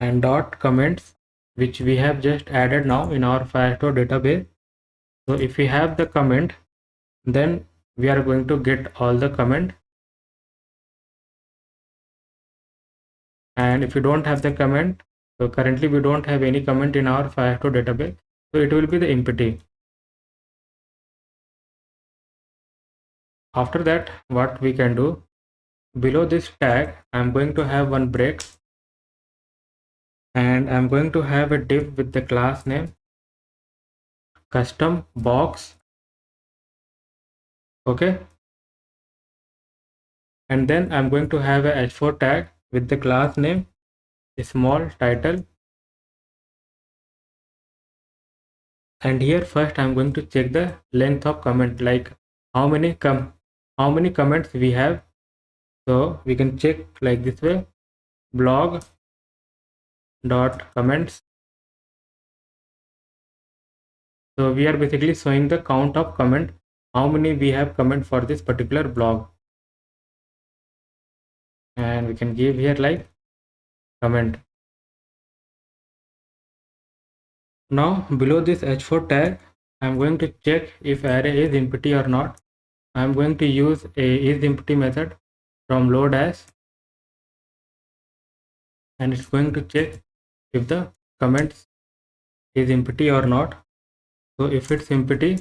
and dot comments, which we have just added now in our Firestore database. So if we have the comment, then we are going to get all the comment, and if you don't have the comment, so currently we don't have any comment in our Firestore database, so it will be the empty. After that, what we can do, below this tag I'm going to have one break, and I'm going to have a div with the class name custom box. Okay, and then I'm going to have a h4 tag with the class name small title, and here first I'm going to check the length of comment, like how many comments we have. So we can check like this way, blog dot comments. So we are basically showing the count of comment, how many we have comment for this particular blog, and we can give here like comment. Now below this h4 tag I'm going to check if array is empty or not. I'm going to use a is empty method from load as, and it's going to check if the comments is empty or not. So if it's empty,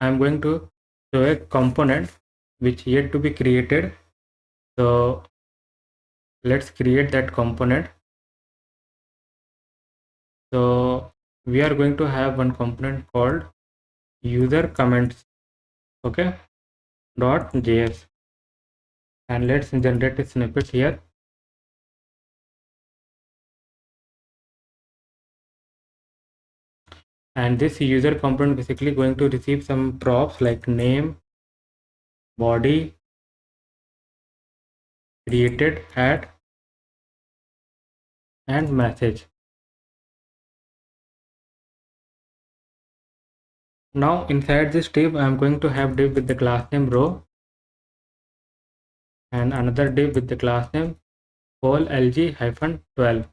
I'm going to show a component which yet to be created. So let's create that component. So we are going to have one component called user comments, okay, .js, and let's generate a snippet here. And this user component basically going to receive some props like name, body, created at, and message. Now inside this div, I am going to have div with the class name row and another div with the class name call lg-12.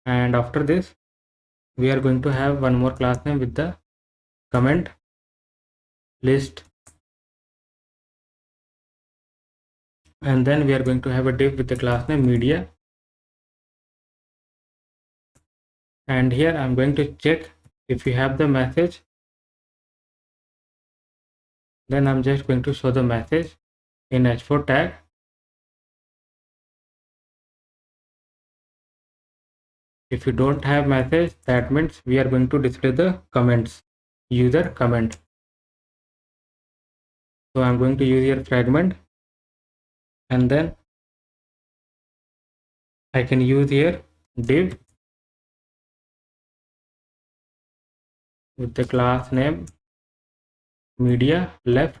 And after this, we are going to have one more class name with the comment list. And then we are going to have a div with the class name media. And here I'm going to check if we have the message. Then I'm just going to show the message in h4 tag. If you don't have message, that means we are going to display the comments, user comment. So I'm going to use here fragment, and then I can use here div with the class name media left,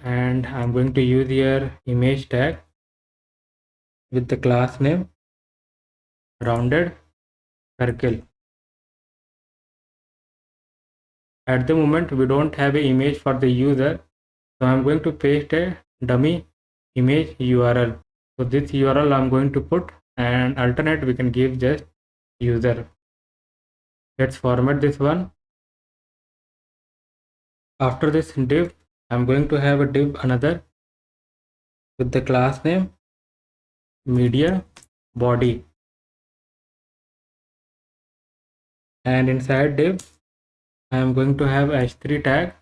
and I'm going to use here image tag with the class name rounded circle. At the moment we don't have an image for the user, so I'm going to paste a dummy image URL. So this URL I'm going to put, and alternate we can give just user. Let's format this one. After this div, I'm going to have a div another with the class name media body, and inside div I am going to have h3 tag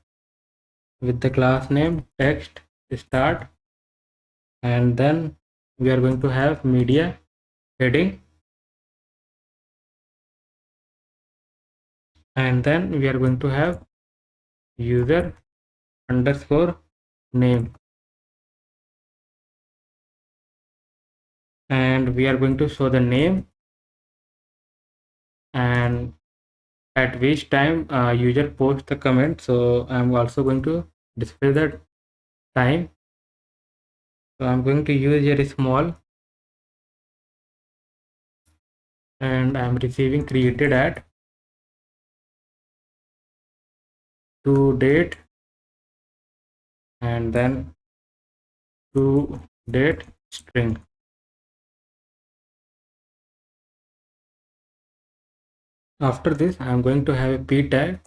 with the class name text start, and then we are going to have media heading, and then we are going to have user underscore name, and we are going to show the name and at which time user posts the comment. So I'm also going to display that time. So I'm going to use here small, and I'm receiving created at to date, and then to date string. After this, I'm going to have a p tag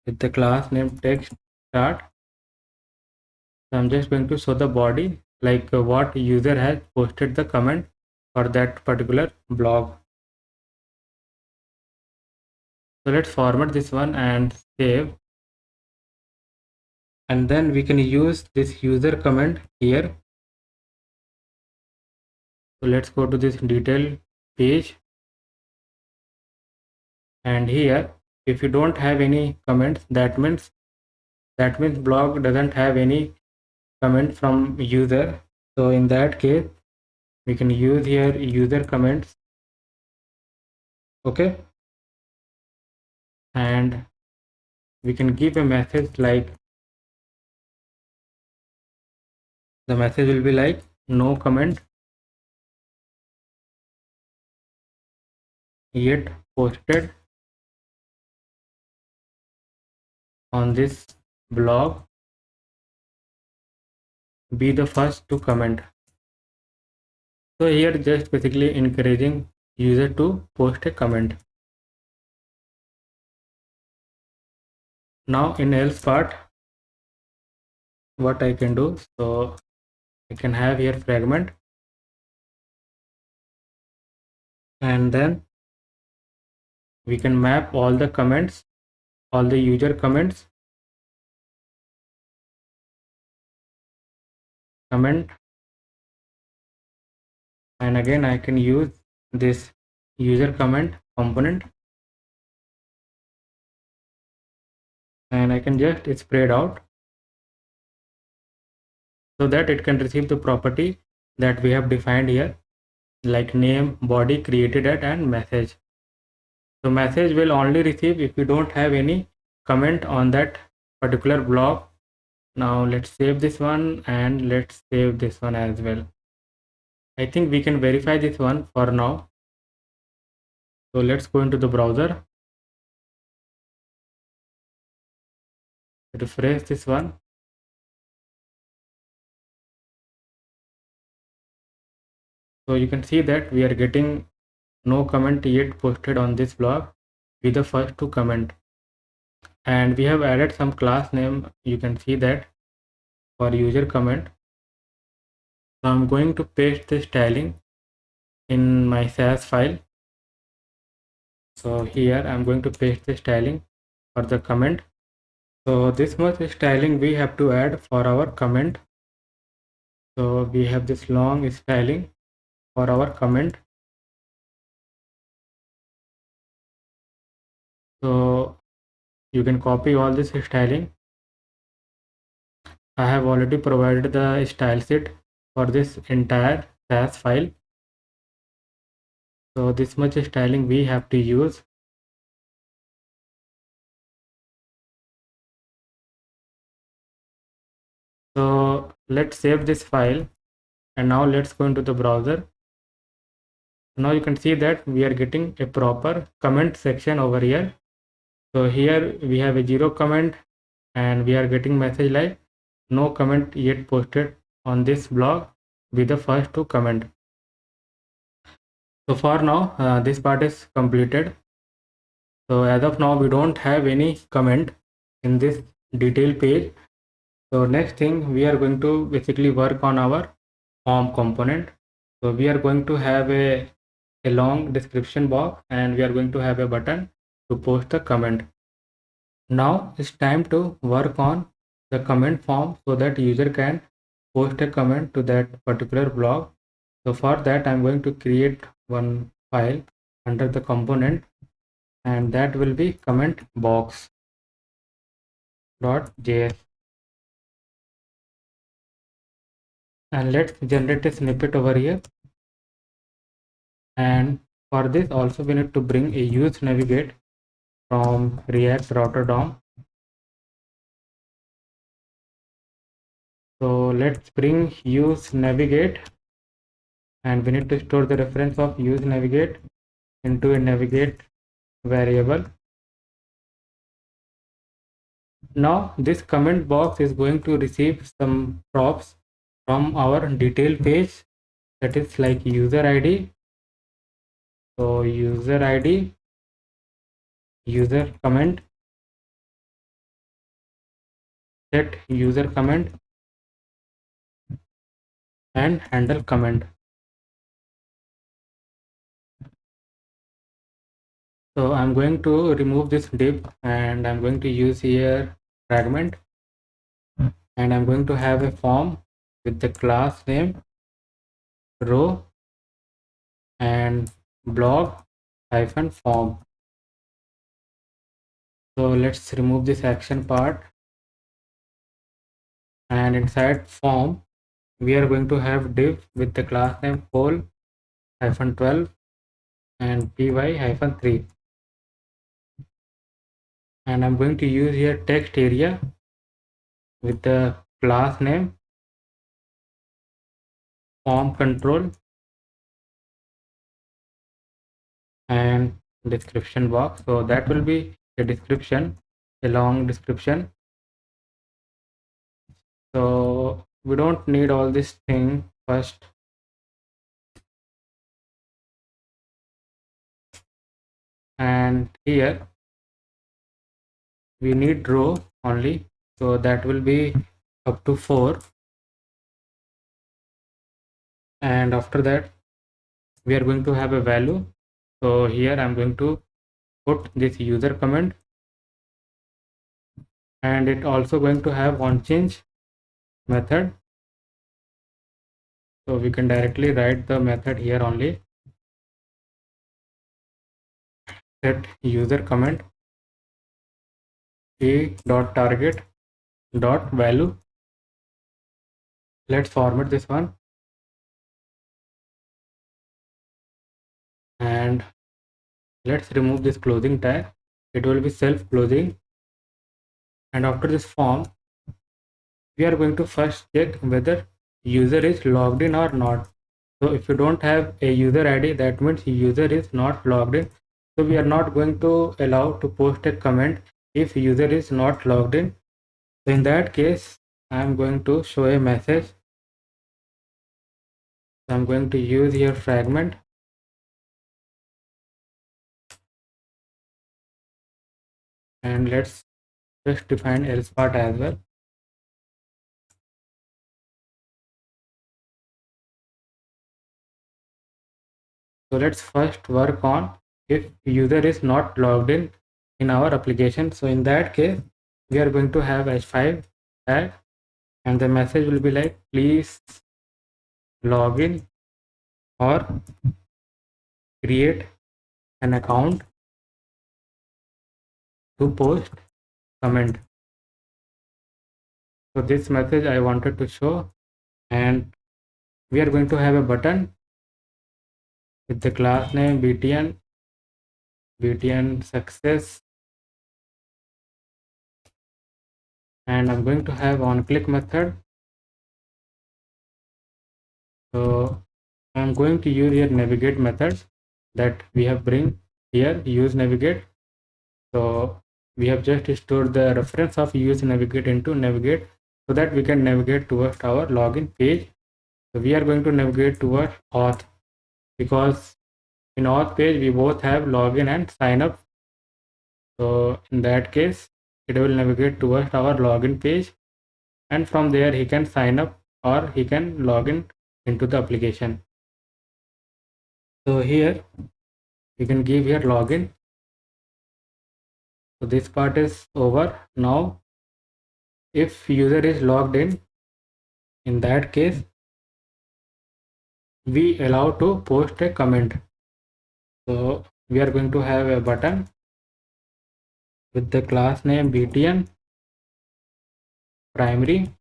with the class name text start. So I'm just going to show the body like what user has posted the comment for that particular blog. So let's format this one and save, and then we can use this user comment here. So let's go to this detail page, and here if you don't have any comments, that means blog doesn't have any comment from user. So in that case we can use here user comments, okay, and we can give a message like the message will be like no comment yet posted on this blog, be the first to comment. So here just basically encouraging user to post a comment. Now in else part, what I can do, so I can have here fragment, and then we can map all the comments, all the user comments, comment, and again I can use this user comment component, and I can just spread out so that it can receive the property that we have defined here, like name, body, created at, and message. So message will only receive if you don't have any comment on that particular block. Now let's save this one and let's save this one as well. I think we can verify this one for now. So let's go into the browser, refresh this one. So you can see that we are getting no comment yet posted on this block with the first two comment. And we have added some class name. You can see that for user comment. So I'm going to paste the styling in my SAS file. So here I'm going to paste the styling for the comment. So this much styling we have to add for our comment. So we have this long styling for our comment. So you can copy all this styling. I have already provided the style sheet for this entire SAS file. So this much styling we have to use. So let's save this file, and now let's go into the browser. Now you can see that we are getting a proper comment section over here. So here we have a 0 comment, and we are getting message like no comment yet posted on this blog with the first two comment. So for now this part is completed. So as of now we don't have any comment in this detail page. So next thing, we are going to basically work on our form component. So we are going to have a long description box, and we are going to have a button to post the comment. Now it's time to work on the comment form so that user can post a comment to that particular blog. So for that I'm going to create one file under the component, and that will be comment box.js. And let's generate a snippet over here. And for this also we need to bring a use navigate from React router DOM. So let's bring use navigate, and we need to store the reference of use navigate into a navigate variable. Now this comment box is going to receive some props from our detail page, that is like user ID. So user ID, user comment, set user comment, and handle comment. So I'm going to remove this div, and I'm going to use here fragment, and I'm going to have a form with the class name row and blog hyphen form. So let's remove this action part, and inside form we are going to have div with the class name poll hyphen 12 and py hyphen 3, and I'm going to use here text area with the class name form control and description box. So that will be a description, a long description. So we don't need all this thing first. And here we need row only, so that will be up to 4, and after that we are going to have a value. So here I'm going to put this user comment, and it also going to have on change method. So we can directly write the method here only. Set user comment a.target dot value. Let's format this one, and let's remove this closing tag. It will be self closing, and after this form we are going to first check whether user is logged in or not. So if you don't have a user ID, that means user is not logged in. So we are not going to allow to post a comment if user is not logged in. So in that case, I am going to show a message. So I'm going to use here fragment, and let's just define else part as well. So let's first work on if user is not logged in our application. So in that case, we are going to have h5 tag, and the message will be like, please log in or create an account to post comment. So this message I wanted to show, and we are going to have a button with the class name btn success, and I'm going to have on click method. So I'm going to use here navigate method that we have bring here, use navigate. So we have just stored the reference of use navigate into navigate so that we can navigate towards our login page. So we are going to navigate towards auth, because in auth page we both have login and sign up. So in that case, it will navigate towards our login page, and from there he can sign up or he can log in into the application. So here you can give here login. So this part is over. Now if user is logged in that case we allow to post a comment. So we are going to have a button with the class name btn primary,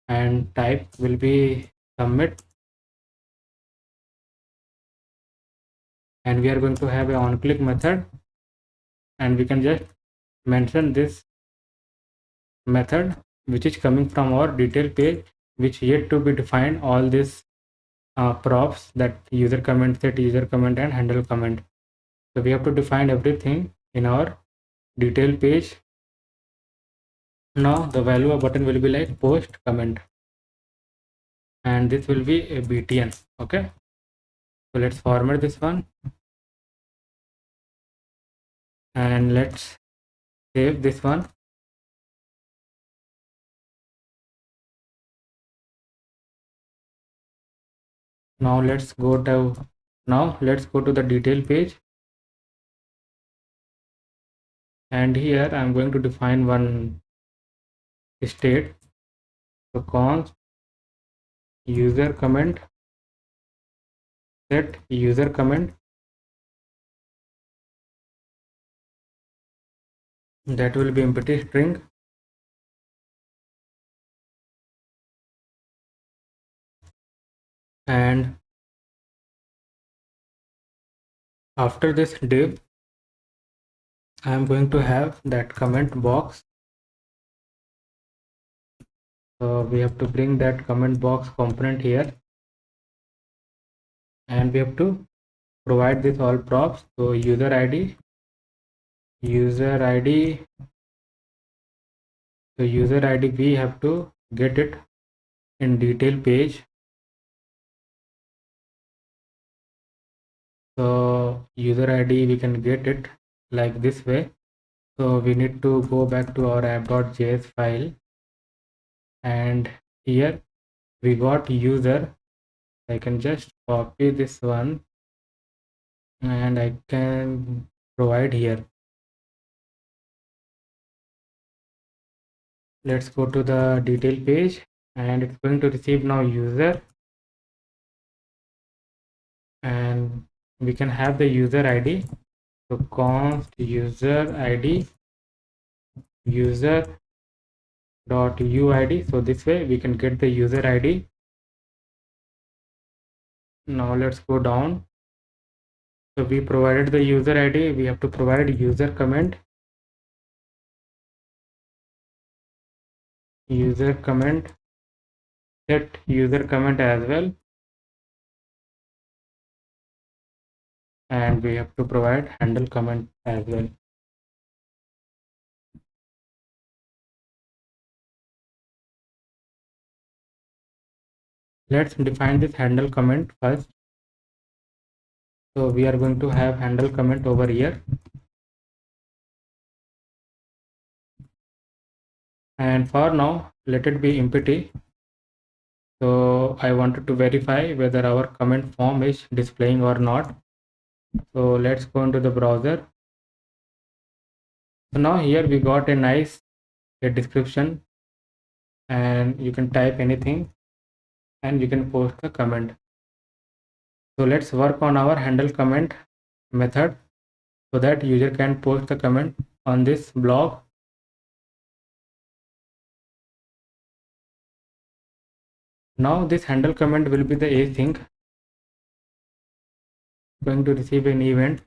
and type will be submit, and we are going to have a on click method, and we can just mention this method which is coming from our detail page, which yet to be defined all these props, that user comment, set user comment, and handle comment. So we have to define everything in our detail page. Now the value of button will be like post comment, and this will be a btn. Okay, so let's format this one, and let's save this one. Now let's go to the detail page, and here I'm going to define one state. So const user comment, set user comment, that will be empty string, and after this div I am going to have that comment box. So we have to bring that comment box component here, and we have to provide this all props. So user id, so user id we have to get it in detail page. So user id we can get it like this way. So we need to go back to our app.js file, and here we got user. I can just copy this one and I can provide here. Let's go to the detail page, and it's going to receive now user, and we can have the user ID. So const user ID user dot uid. So this way we can get the user ID. Now let's go down. So we provided the user ID. We have to provide user comment. User comment. Set user comment as well. And we have to provide handle comment as well. Let's define this handle comment first. So we are going to have handle comment over here. And for now, let it be empty. So I wanted to verify whether our comment form is displaying or not. So let's go into the browser. So now here we got a nice description, and you can type anything and you can post the comment. So let's work on our handle comment method so that user can post the comment on this blog. Now this handle comment will be the async, going to receive an event,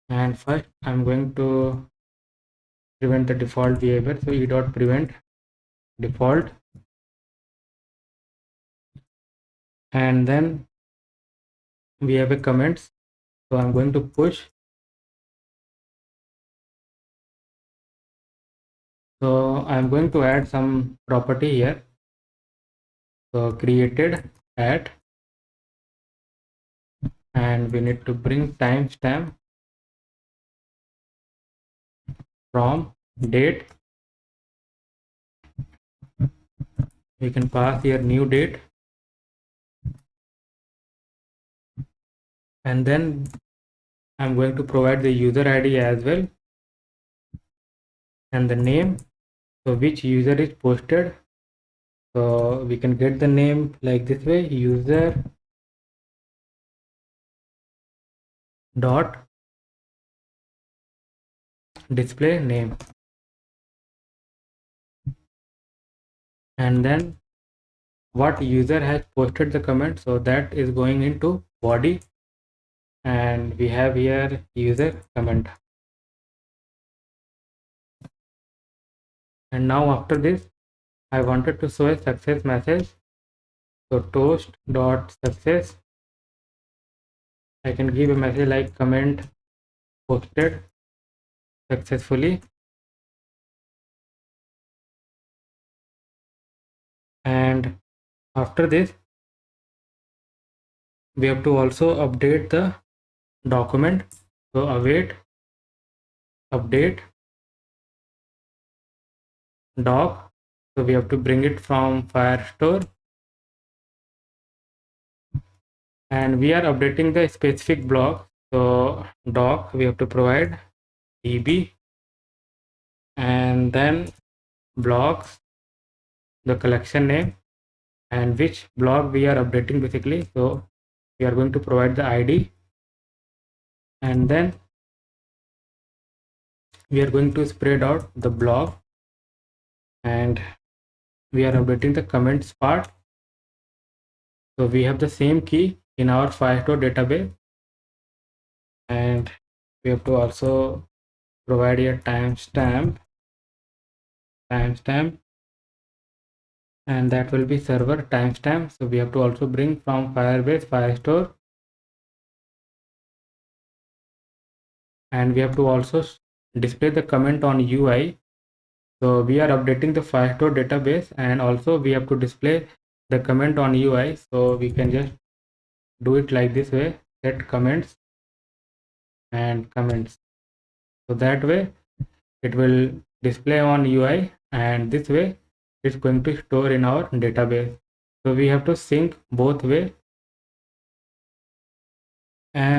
and first I'm going to prevent the default behavior. So e.prevent default, and then we have a comments. So I'm going to push. So I'm going to add some property here. So created at, and we need to bring timestamp from date. We can pass here new date, and then I'm going to provide the user ID as well, and the name. So which user is posted. So we can get the name like this way, user dot display name, and then what user has posted the comment, so that is going into body, and we have here user comment. And now after this, I wanted to show a success message. So toast dot success, I can give a message like comment posted successfully, and after this we have to also update the document. So await update doc. So we have to bring it from Firestore, and we are updating the specific block. So doc, we have to provide db, and then blocks, the collection name, and which block we are updating basically. So we are going to provide the id, and then we are going to spread out the block, and we are updating the comments part. So we have the same key in our Firestore database, and we have to also provide a timestamp, and that will be server timestamp. So we have to also bring from Firebase Firestore, and we have to also display the comment on UI. So we are updating the Firestore database, and also we have to display the comment on UI. So we can just do it like this way, set comments and comments. So that way it will display on UI, and this way it's going to store in our database. So we have to sync both way.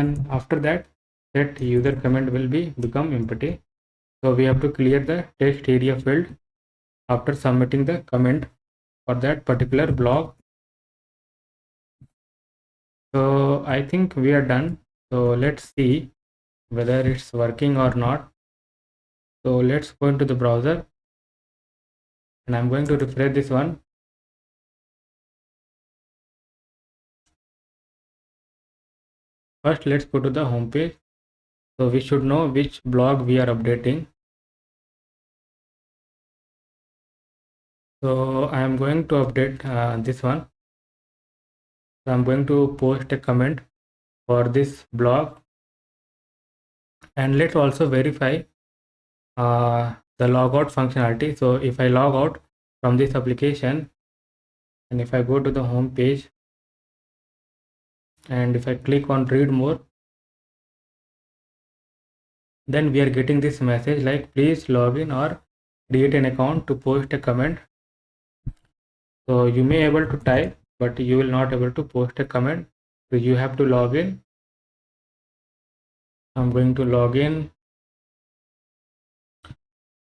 and after that set user comment will become empty. So we have to clear the text area field after submitting the comment for that particular blog. So I think we are done. So let's see whether it's working or not. So let's go into the browser and I'm going to refresh this one. First, let's go to the home page. So we should know which blog we are updating. So I am going to update this one. So I'm going to post a comment for this blog, and let's also verify the logout functionality. So if I log out from this application and if I go to the home page and if I click on read more, then we are getting this message like please log in or create an account to post a comment. So you may able to type, but you will not able to post a comment. So you have to log in. I'm going to log in.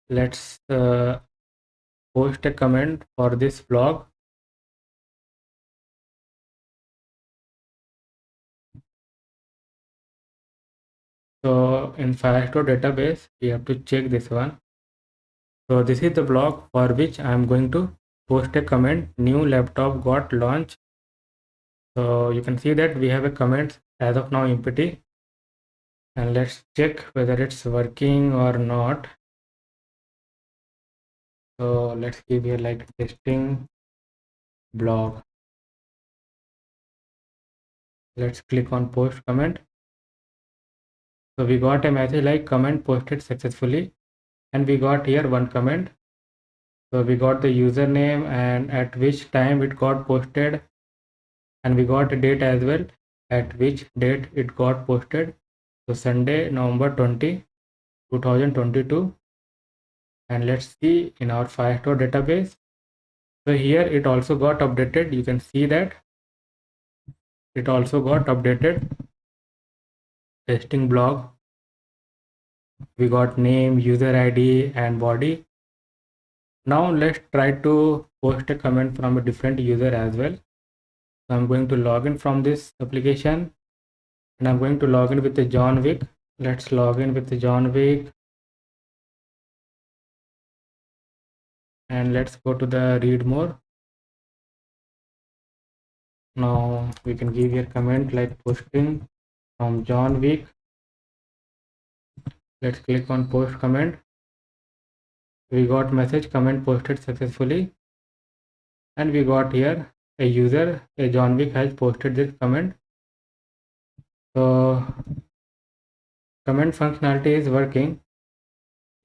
Let's post a comment for this blog. So in Firestore database, we have to check this one. So this is the blog for which I am going to post a comment. New laptop got launched. So you can see that we have a comment as of now empty. And let's check whether it's working or not. So let's give here like testing blog. Let's click on post comment. So we got a message like comment posted successfully, and we got here one comment. So we got the username and at which time it got posted, and we got a date as well at which date it got posted. So Sunday, November 20, 2022. And let's see in our Firestore database. So here it also got updated. You can see that it also got updated. Testing blog. We got name, user ID and body. Now let's try to post a comment from a different user as well. So I'm going to log in from this application and I'm going to log in with the John Wick. Let's log in with the John Wick and let's go to the read more. Now we can give here comment like posting from John Wick. Let's click on post comment. We got message comment posted successfully, and we got here a user, a John Wick has posted this comment. So comment functionality is working.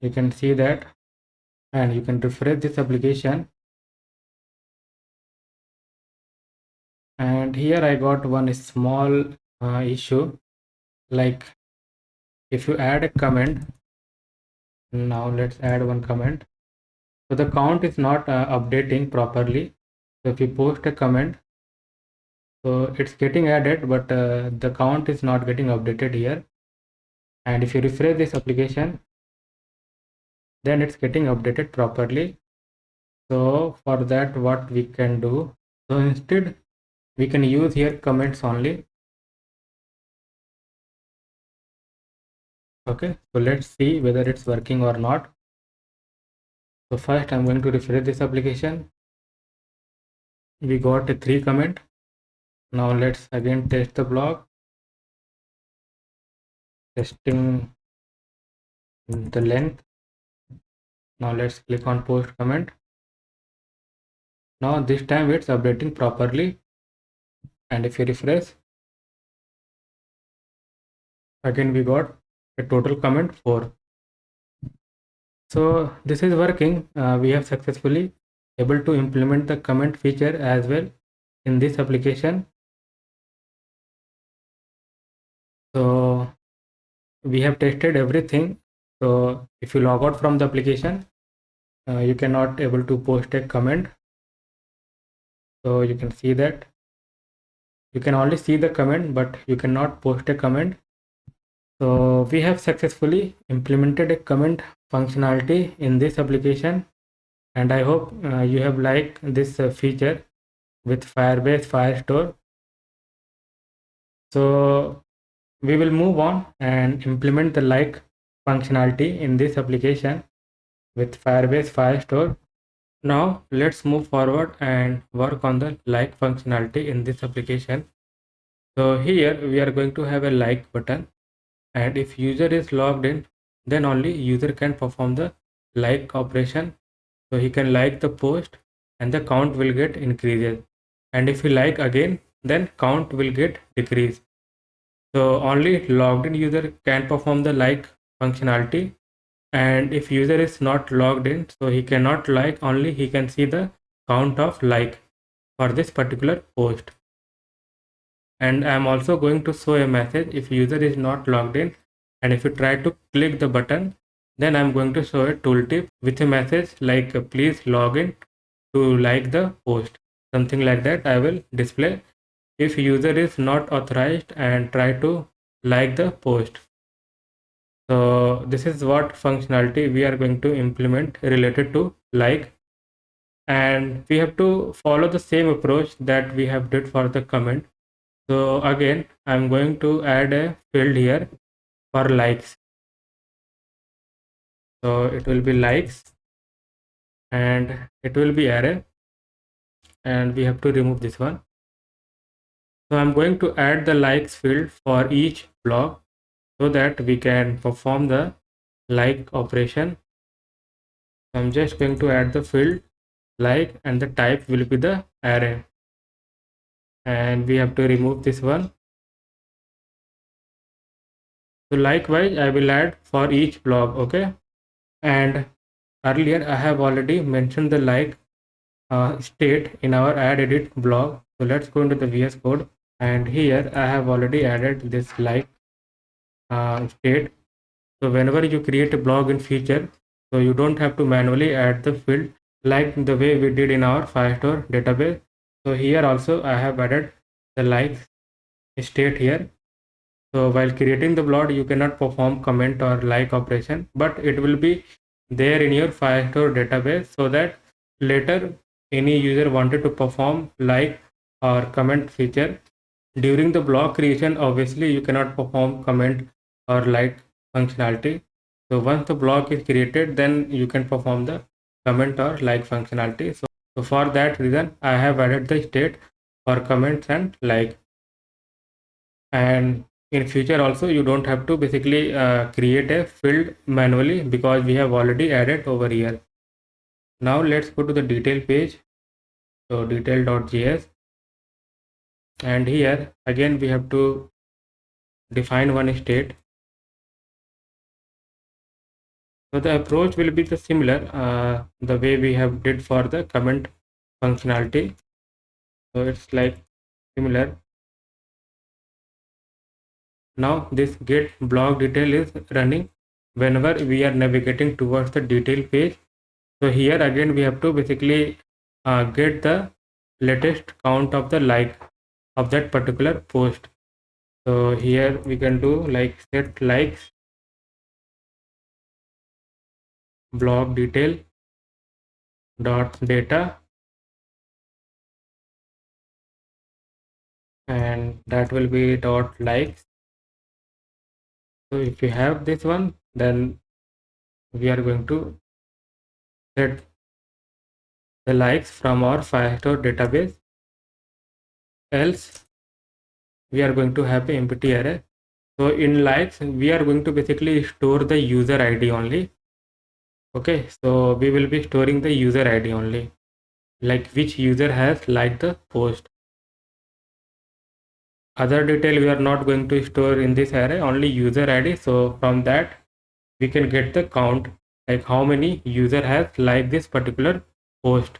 You can see that, and you can refresh this application. And here I got one small issue, like if you add a comment. Now let's add one comment. So the count is not updating properly. So if you post a comment, so it's getting added, but the count is not getting updated here. And if you refresh this application, then it's getting updated properly. So for that, what we can do, so instead we can use here comments only. Okay, so let's see whether it's working or not. So first I'm going to refresh this application. We got a 3 comment. Now let's again test the blog. Testing the length. Now let's click on post comment. Now this time it's updating properly. And if you refresh, again we got a total comment 4. So this is working. We have successfully able to implement the comment feature as well in this application. So we have tested everything. So if you log out from the application, you cannot able to post a comment. So you can see that. You can only see the comment, but you cannot post a comment. So we have successfully implemented a comment functionality in this application, and I hope you have liked this feature with Firebase Firestore. So we will move on and implement the like functionality in this application with Firebase Firestore. Now let's move forward and work on the like functionality in this application. So here we are going to have a like button, and if user is logged in, then only user can perform the like operation. So he can like the post and the count will get increases, and if he like again, then count will get decreased. So only logged in user can perform the like functionality, and if user is not logged in, so he cannot like, only he can see the count of like for this particular post. And I am also going to show a message if user is not logged in, and if you try to click the button, then I'm going to show a tooltip with a message like please log in to like the post, something like that I will display if user is not authorized and try to like the post. So this is what functionality we are going to implement related to like, and we have to follow the same approach that we have did for the comment. So again, I'm going to add a field here for likes. So it will be likes and it will be array, and we have to remove this one. So I'm going to add the likes field for each block so that we can perform the like operation. I'm just going to add the field like, and the type will be the array, and we have to remove this one. So likewise I will add for each block. Okay, and earlier I have already mentioned the like state in our add edit blog. So let's go into the VS Code, and here I have already added this like state. So whenever you create a blog in future, so you don't have to manually add the field like the way we did in our Firestore database. So here also I have added the like state here. So while creating the blog, you cannot perform comment or like operation, but it will be there in your Firestore database, so that later any user wanted to perform like or comment feature during the block creation, obviously you cannot perform comment or like functionality. So once the block is created, then you can perform the comment or like functionality. So for that reason, I have added the state for comments and like. And in future also, you don't have to basically create a field manually, because we have already added over here. Now let's go to the detail page. So detail.js, and here again we have to define one state. So the approach will be the similar the way we have did for the comment functionality. So it's like similar. Now this get block detail is running whenever we are navigating towards the detail page. So here again we have to basically get the latest count of the like of that particular post. So here we can do like set likes block detail dot data, and that will be dot likes. So if you have this one, then we are going to set the likes from our Firestore database, else we are going to have an empty array. So in likes, we are going to basically store the user ID only. Okay, so we will be storing the user ID only, like which user has liked the post. Other detail we are not going to store in this array, only user ID. So from that we can get the count, like how many user has liked this particular post.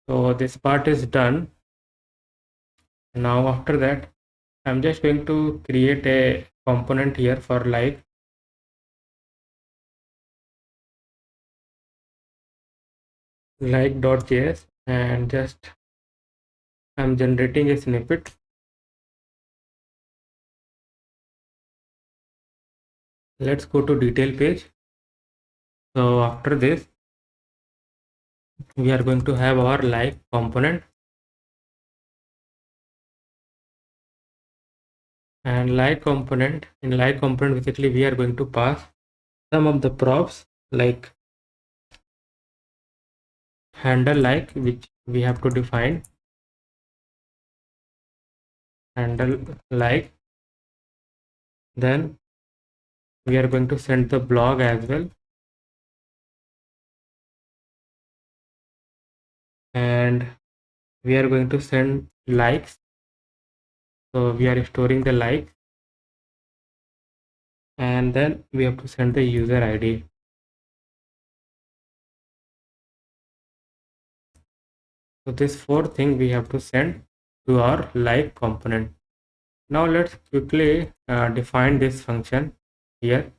So this part is done. Now after that, I'm just going to create a component here for like.js, and just I'm generating a snippet. Let's go to detail page. So after this, we are going to have our like component, and in like component basically we are going to pass some of the props like handle like, which we have to define handle like. Then we are going to send the blog as well, and we are going to send likes. So we are storing the likes, and then we have to send the user ID. So this fourth thing we have to send to our like component. Now let's quickly define this function here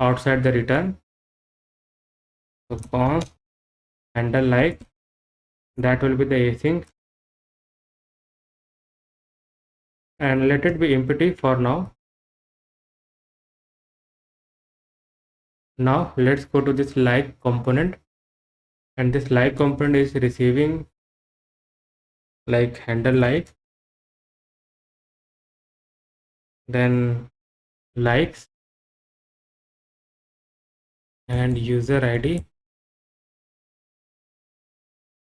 outside the return. So const handle like, that will be the async, and let it be empty for now. Now let's go to this like component, and this like component is receiving like handle like, then likes and user ID.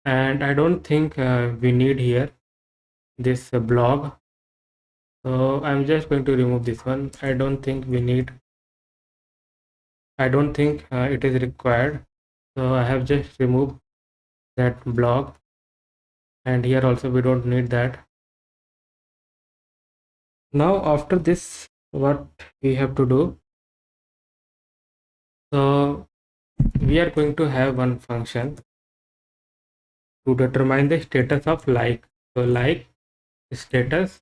And I don't think we need here this blog, so I'm just going to remove this one. I don't think it is required, so I have just removed that blog, and here also we don't need that. Now after this, what we have to do, so we are going to have one function to determine the status of like. So like status,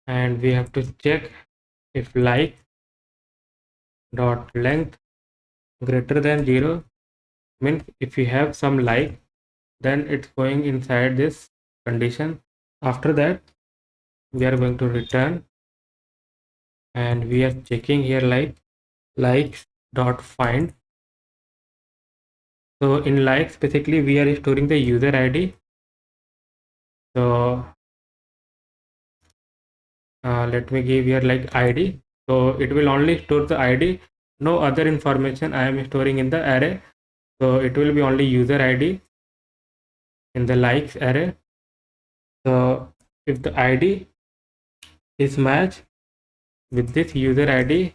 and we have to check if like dot length greater than 0, means if we have some like, then it's going inside this condition. After that, we are going to return, and we are checking here like likes dot find. So in likes basically we are storing the user ID. So let me give here like ID, so it will only store the ID, no other information I am storing in the array. So it will be only user ID in the likes array. So if the ID is matched with this user ID,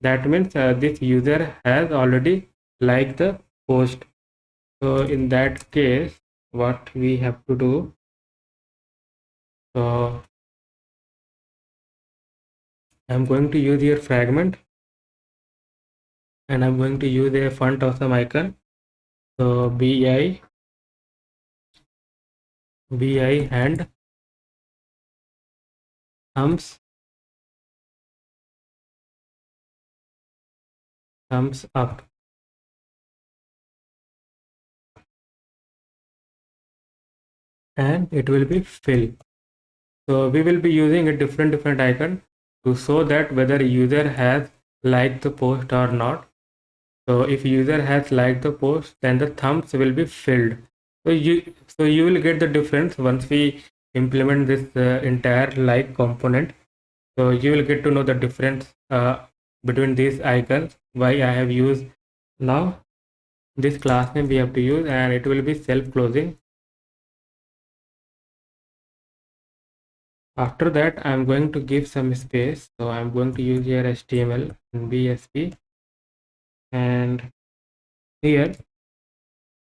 that means this user has already liked the post. So in that case, what we have to do, so I'm going to use here fragment, and I'm going to use a font awesome icon. So bi and thumbs up, and it will be fill. So we will be using a different icon to show that whether user has liked the post or not. So if user has liked the post, then the thumbs will be filled. So you will get the difference once we implement this entire like component. So you will get to know the difference between these icons, why I have used. Now this class name we have to use, and it will be self-closing. After that, I'm going to give some space. So I'm going to use here HTML and BSP, and here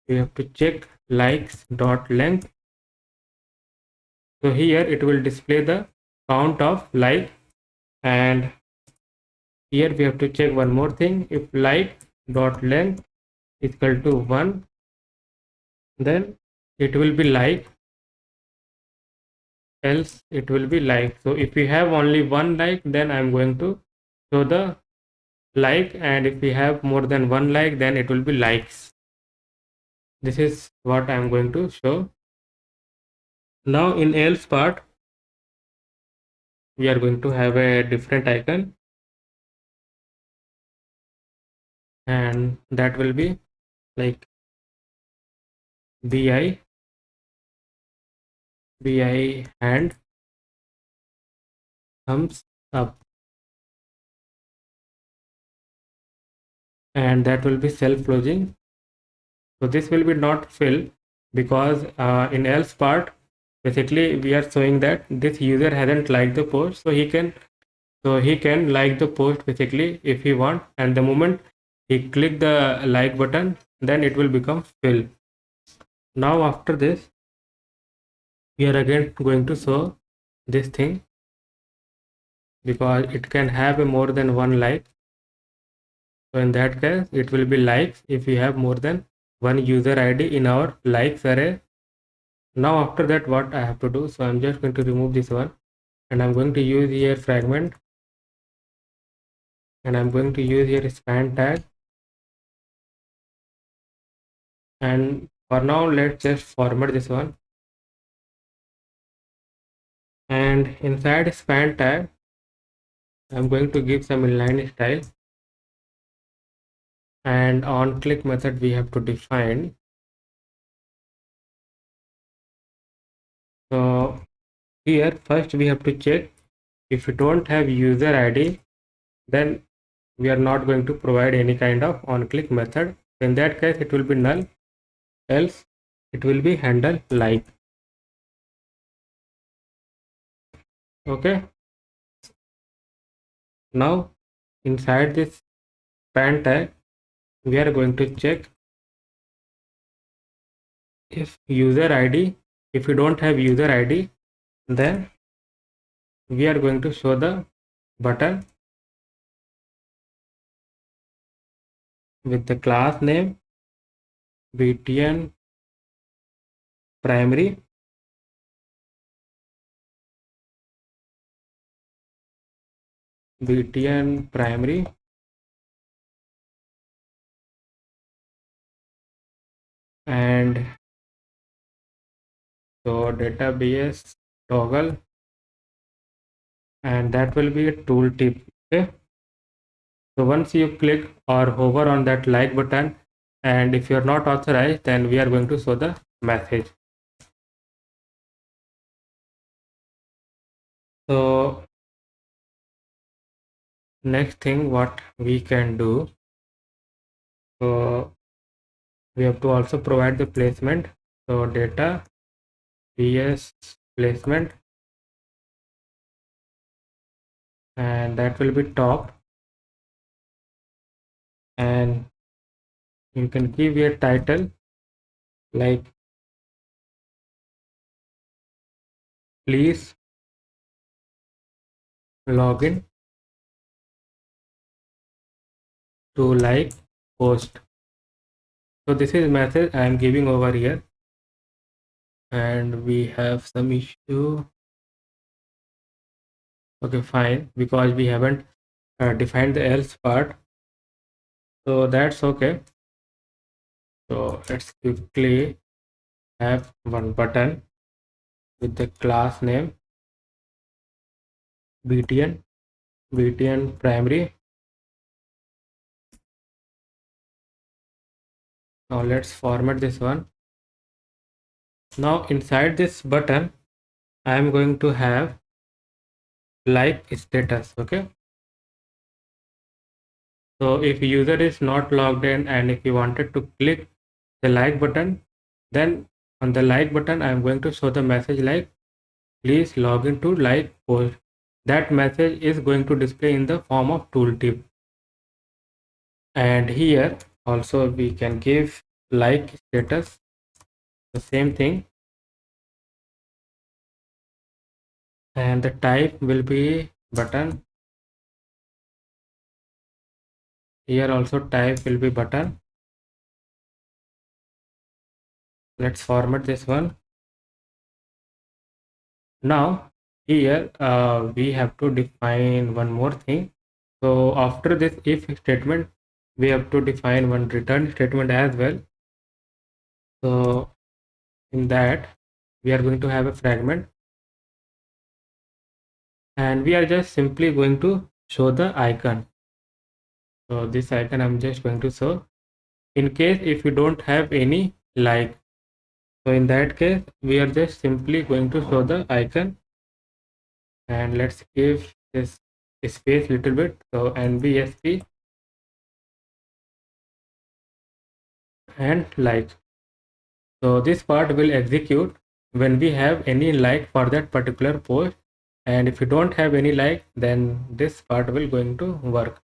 we have to check likes dot length. So here it will display the count of like, and here we have to check one more thing. If like dot length is equal to 1, then it will be like, else it will be like. So if we have only one like, then I'm going to show the like, and if we have more than one like, then it will be likes. This is what I'm going to show. Now in else part, we are going to have a different icon, and that will be like bi hand thumbs up, and that will be self closing. So this will be not fill, because in else part, basically we are showing that this user hasn't liked the post, so he can like the post basically if he want, and the moment he click the like button, then it will become fill. Now after this, we are again going to show this thing, because it can have a more than one like. So in that case, it will be likes if we have more than one user ID in our likes array. Now after that, what I have to do, so I'm just going to remove this one, and I'm going to use here fragment, and I'm going to use here span tag. And for now, let's just format this one, and inside span tag, I'm going to give some inline style, and on click method we have to define. So here first we have to check if you don't have user ID, then we are not going to provide any kind of on click method. In that case, it will be null, else it will be handle like. Okay, now inside this span tag, we are going to check if user ID, if you don't have user ID, then we are going to show the button with the class name btn primary, btn primary, and so database toggle, and that will be a tooltip. Okay, so once you click or hover on that like button, and if you are not authorized, then we are going to show the message. So next thing what we can do, so we have to also provide the placement. So data ps placement, and that will be top, and you can give your title like please login to like post. So this is message I am giving over here, and we have some issue. Okay, fine, because we haven't defined the else part, so that's okay. So let's quickly have one button with the class name btn primary. Now let's format this one. Now inside this button, I am going to have like status. Okay, so if user is not logged in, and if you wanted to click the like button, then on the like button I am going to show the message like please log in to like post. That message is going to display in the form of tooltip, and here also we can give like status, the same thing, and the type will be button. Here also type will be button. Let's format this one. Now here we have to define one more thing. So after this if statement, we have to define one return statement as well. So in that we are going to have a fragment, and we are just simply going to show the icon. So this icon I'm just going to show in case if you don't have any like. So in that case we are just simply going to show the icon, and let's give this space little bit. So nbsp and like. So this part will execute when we have any like for that particular post, and if you don't have any like, then this part will going to work.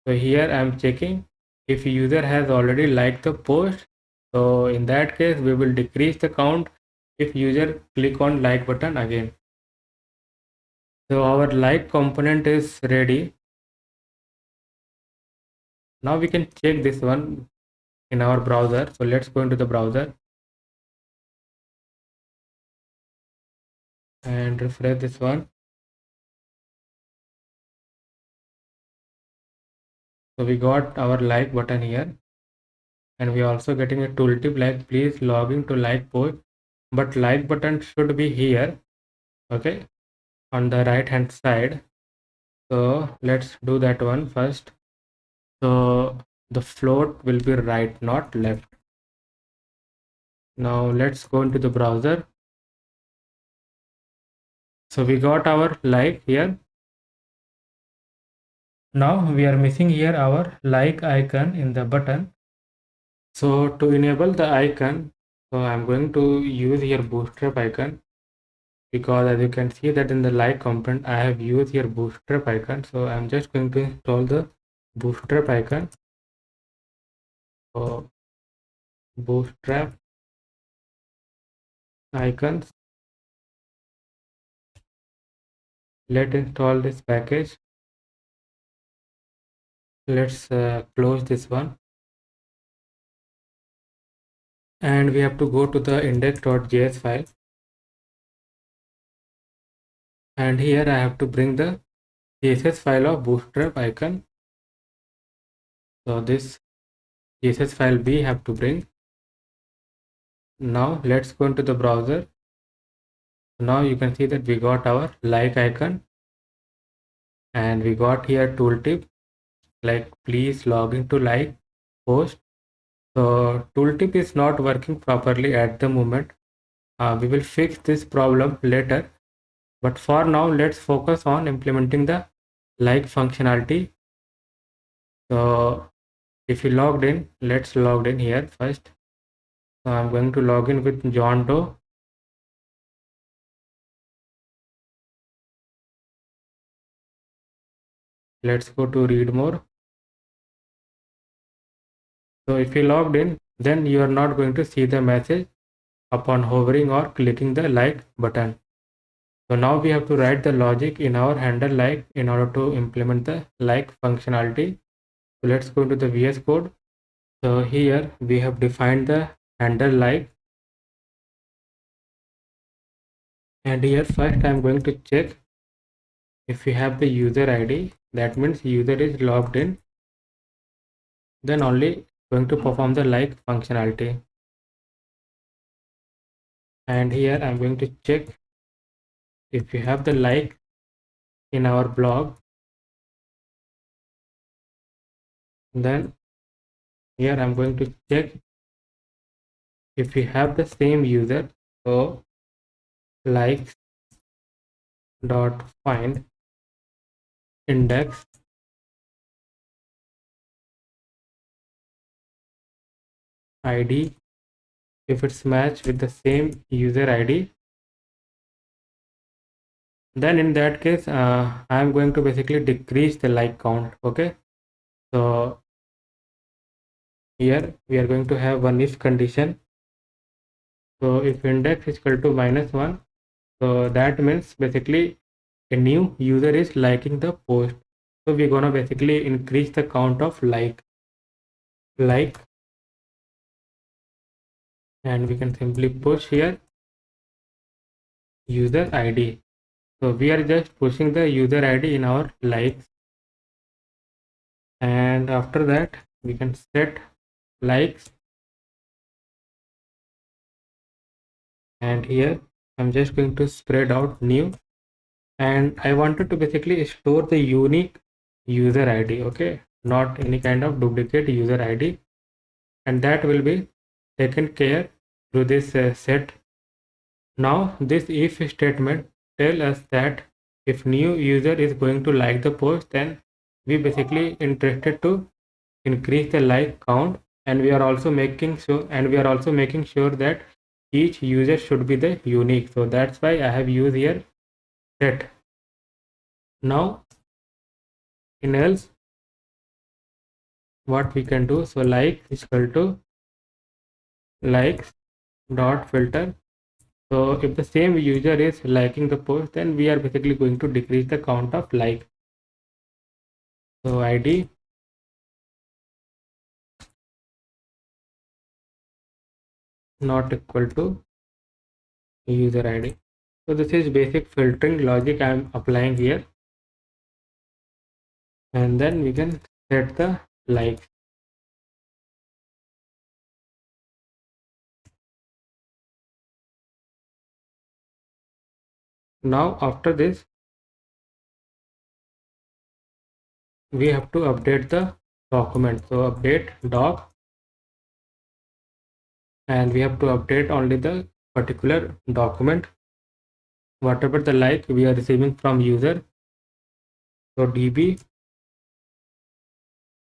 So here I am checking if user has already liked the post. So in that case we will decrease the count if user click on like button again. So our like component is ready. Now we can check this one in our browser. So let's go into the browser and refresh this one. So we got our like button here, and we are also getting a tooltip like please log in to like post, but like button should be here, okay, on the right hand side. So let's do that one first. So the float will be right, not left. Now let's go into the browser. So we got our like here. Now we are missing here our like icon in the button. So to enable the icon, so I'm going to use here bootstrap icon, because as you can see that in the like component I have used here bootstrap icon. So I'm just going to install the bootstrap icon. So bootstrap icons, let's install this package. Let's close this one, and we have to go to the index.js file, and here I have to bring the CSS file of bootstrap icon. So this CSS file we have to bring. Now let's go into the browser. Now you can see that we got our like icon, and we got here tooltip like please log in to like post. So tooltip is not working properly at the moment. We will fix this problem later, but for now let's focus on implementing the like functionality. So if you logged in, let's log in here first. So I'm going to log in with John Doe. Let's go to read more. So if you logged in, then you are not going to see the message upon hovering or clicking the like button. So now we have to write the logic in our handle like in order to implement the like functionality. So let's go to the VS Code. So here we have defined the handle like, and here first I'm going to check if we have the user ID. That means user is logged in, then only going to perform the like functionality. And here I'm going to check if we have the like in our blog, then here I'm going to check if we have the same user. So likes dot find index id, if it's matched with the same user id, then in that case I'm going to basically decrease the like count. Okay, so here we are going to have one if condition. So if index is equal to -1, so that means basically a new user is liking the post. So we're gonna basically increase the count of like, and we can simply push here user ID. So we are just pushing the user ID in our likes. And after that we can set likes, and here I'm just going to spread out new, and I wanted to basically store the unique user ID, okay, not any kind of duplicate user ID, and that will be taken care through this set. Now this if statement tell us that if new user is going to like the post, then we basically interested to increase the like count, and we are also making sure that each user should be the unique. So that's why I have used here set. Now in else what we can do, so like is equal to likes dot filter. So if the same user is liking the post, then we are basically going to decrease the count of like. So id not equal to user id. So this is basic filtering logic I am applying here, and then we can set the like. Now after this we have to update the document. So update doc, and we have to update only the particular document whatever the like we are receiving from user. So db,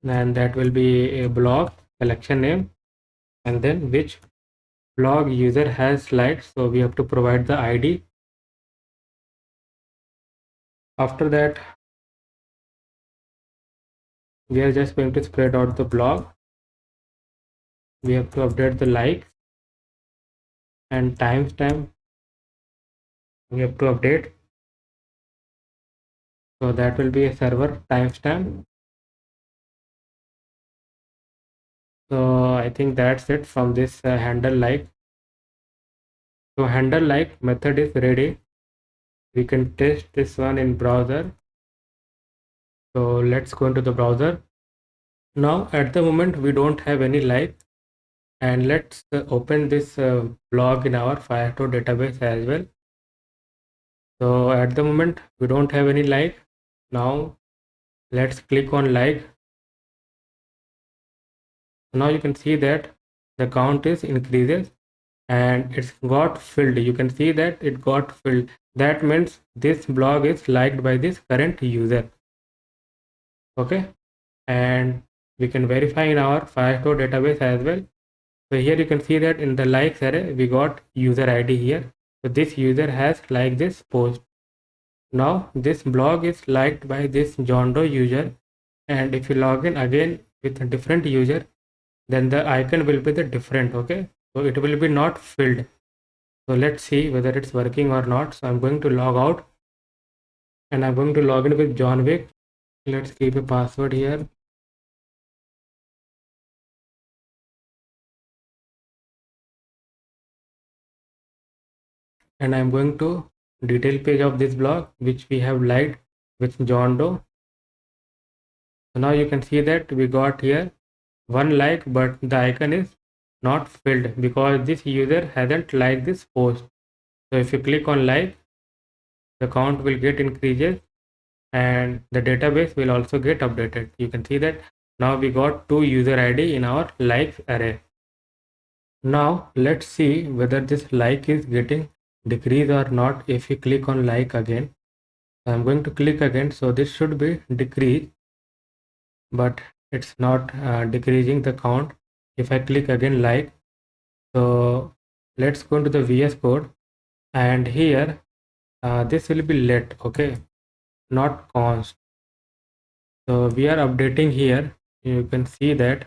and that will be a blog collection name, and then which blog user has liked, so we have to provide the id. After that we are just going to spread out the blog. We have to update the like, and timestamp we have to update, so that will be a server timestamp. So I think that's it from this handle like. So handle like method is ready. We can test this one in browser. So let's go into the browser. Now at the moment we don't have any like, and let's open this blog in our Firestore database as well. So at the moment we don't have any like. Now let's click on like. Now you can see that the count is increases and it's got filled. You can see that it got filled. That means this blog is liked by this current user. Okay, and we can verify in our Firestore database as well. So here you can see that in the likes array we got user ID here. So this user has liked this post. Now this blog is liked by this John Doe user, and if you log in again with a different user, then the icon will be the different. Okay, so it will be not filled. So let's see whether it's working or not. So I'm going to log out, and I'm going to log in with John Wick. Let's keep a password here. And I'm going to detail page of this blog which we have liked with John Doe. So now you can see that we got here one like, but the icon is not filled because this user hasn't liked this post. So if you click on like, the count will get increases and the database will also get updated. You can see that now we got two user ID in our likes array. Now let's see whether this like is getting decreased or not. If you click on like again, I'm going to click again, so this should be decreased, but it's not decreasing the count. If I click again like, so let's go into the VS code, and here this will be let, okay, not const. So we are updating here, you can see that.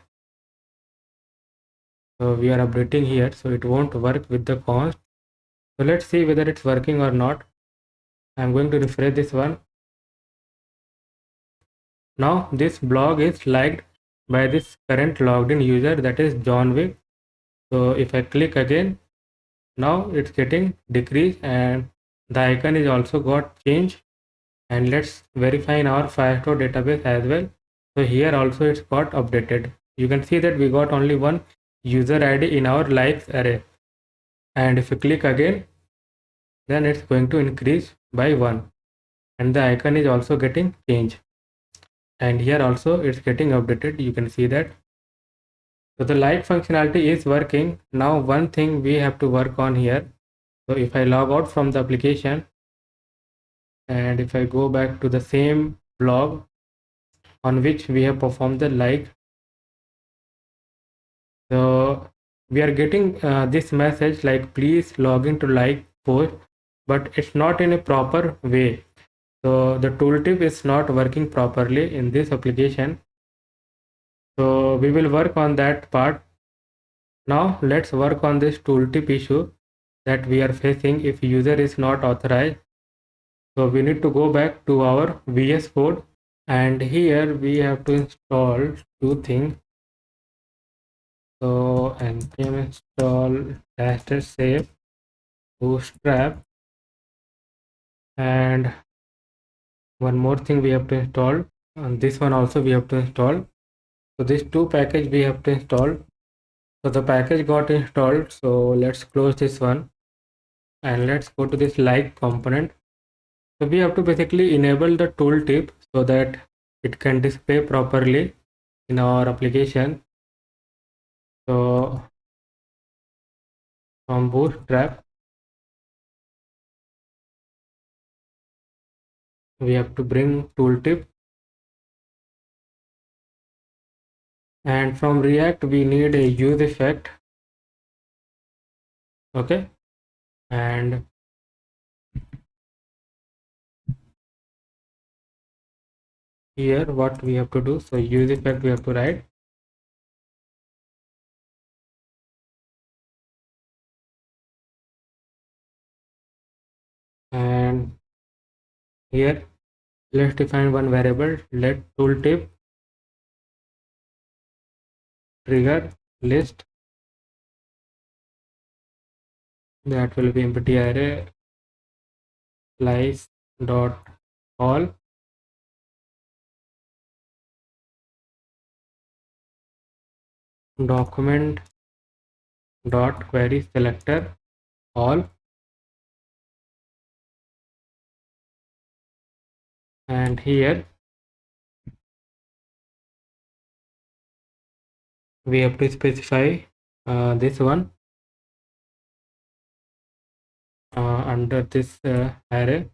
So we are updating here, so it won't work with the const. So let's see whether it's working or not. I'm going to refresh this one. Now this blog is liked by this current logged in user, that is John Wick. So if I click again, now it's getting decreased and the icon is also got changed. And let's verify in our Firestore database as well. So here also it's got updated. You can see that we got only one user ID in our likes array. And if you click again, then it's going to increase by 1. And the icon is also getting changed. And here also it's getting updated. You can see that. So the like functionality is working. Now one thing we have to work on here. So if I log out from the application and if I go back to the same blog on which we have performed the like, so we are getting this message like please log in to like post, but it's not in a proper way. So the tooltip is not working properly in this application. So we will work on that part. Now let's work on this tooltip issue that we are facing if user is not authorized. So we need to go back to our VS Code, and here we have to install two things. So npm install dash save bootstrap, and one more thing we have to install, and this one also we have to install. So these two packages we have to install. So the package got installed, so let's close this one and let's go to this like component. So we have to basically enable the tooltip so that it can display properly in our application. So from bootstrap we have to bring tooltip, and from React we need a use effect. Okay, and here what we have to do, so use effect we have to write, and here let's define one variable, let tooltip trigger list, that will be empty array slice dot all, document dot query selector all, and here we have to specify this one under this array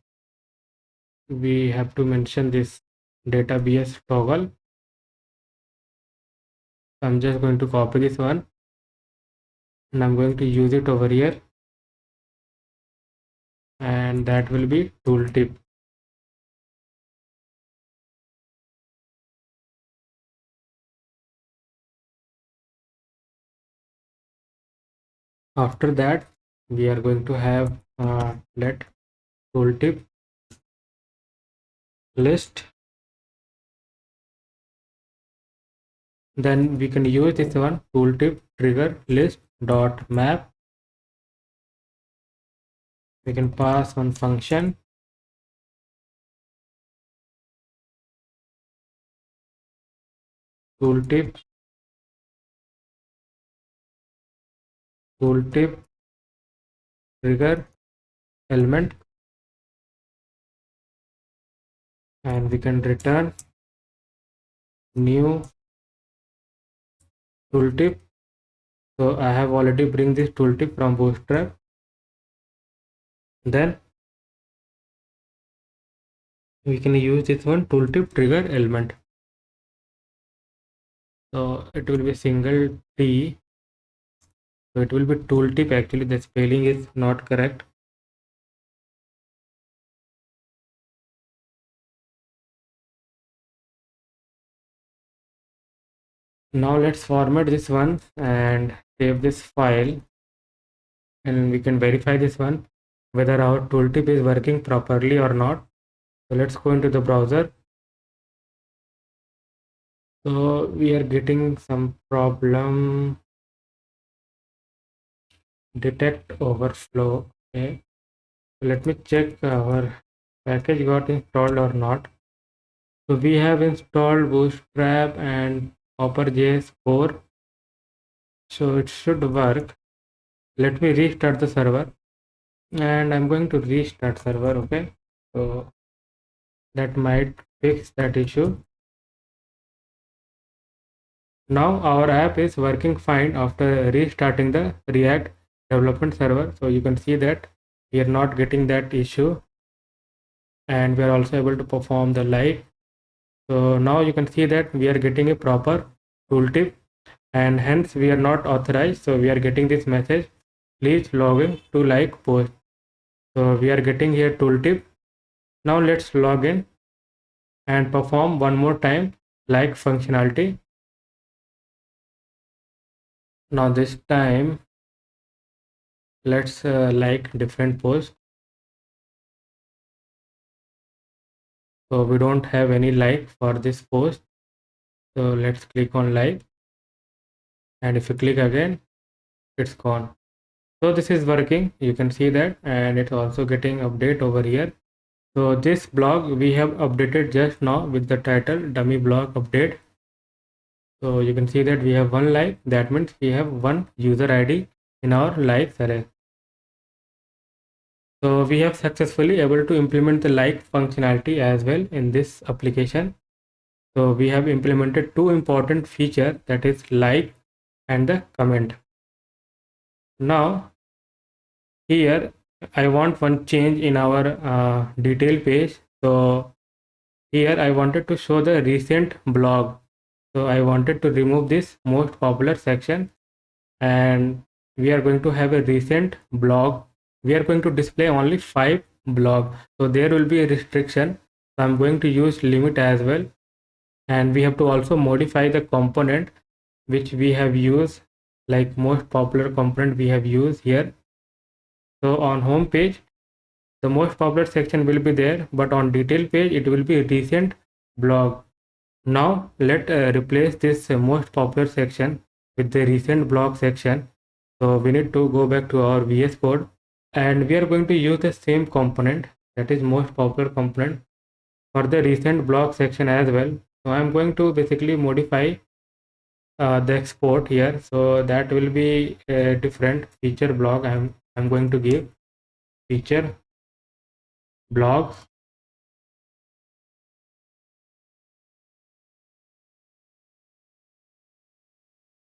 we have to mention this database toggle. I'm just going to copy this one and I'm going to use it over here, and that will be tooltip. After that we are going to have let tooltip list, then we can use this one tooltip trigger list dot map. We can pass one function tooltip trigger element, and we can return new tooltip. So I have already bring this tooltip from bootstrap, then we can use this one tooltip trigger element. So it will be single T, so it will be tooltip. Actually the spelling is not correct. Now let's format this one and save this file, and we can verify this one whether our tooltip is working properly or not. So let's go into the browser. So we are getting some problem, detect overflow. Okay, let me check our package got installed or not. So we have installed Bootstrap and Hopper.js 4. So it should work. Let me restart the server, and I'm going to restart server. Okay, so that might fix that issue. Now our app is working fine after restarting the React development server. So you can see that we are not getting that issue, and we are also able to perform the live. So now you can see that we are getting a proper tooltip, and hence we are not authorized. So we are getting this message, please log in to like post. So we are getting here tooltip. Now let's log in and perform one more time like functionality. Now this time let's like different posts. So we don't have any like for this post. So let's click on like, and if you click again, it's gone. So this is working, you can see that, and it's also getting update over here. So this blog we have updated just now with the title dummy blog update. So you can see that we have one like, that means we have one user ID in our likes array. So we have successfully able to implement the like functionality as well in this application. So we have implemented two important features, that is like and the comment. Now here I want one change in our detail page. So here I wanted to show the recent blog. So I wanted to remove this most popular section, and we are going to have a recent blog. We are going to display only 5 blog. So there will be a restriction. So I'm going to use limit as well, and we have to also modify the component which we have used, like most popular component we have used here. So on home page the most popular section will be there, but on detail page it will be recent blog. Now let replace this most popular section with the recent blog section. So we need to go back to our VS code, and we are going to use the same component, that is most popular component, for the recent blog section as well. So I'm going to basically modify the export here. So that will be a different feature blog. I'm going to give feature blogs,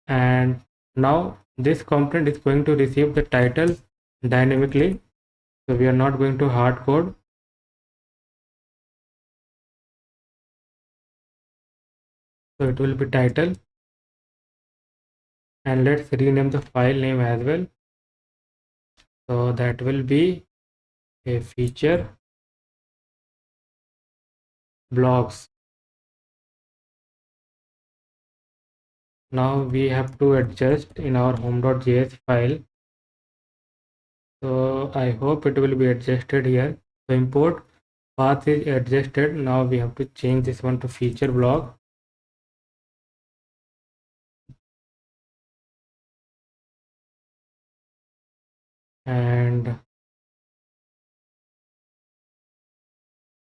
and now this component is going to receive the title dynamically. So we are not going to hard code. So it will be title, and let's rename the file name as well. So that will be a feature blogs. Now we have to adjust in our home.js file. So I hope it will be adjusted here. So import path is adjusted. Now we have to change this one to feature blog. And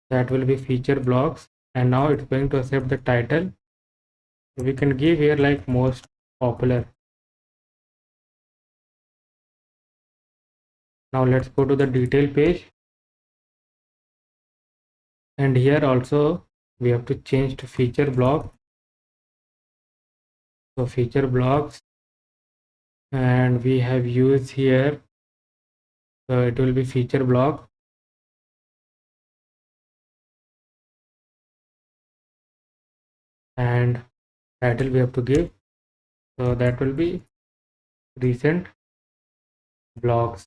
that will be feature blogs. And now it's going to accept the title. We can give here like most popular. Now let's go to the detail page, and here also we have to change to feature blog. So feature blogs, and we have used here, so it will be feature blog, and title we have to give, so that will be recent blogs.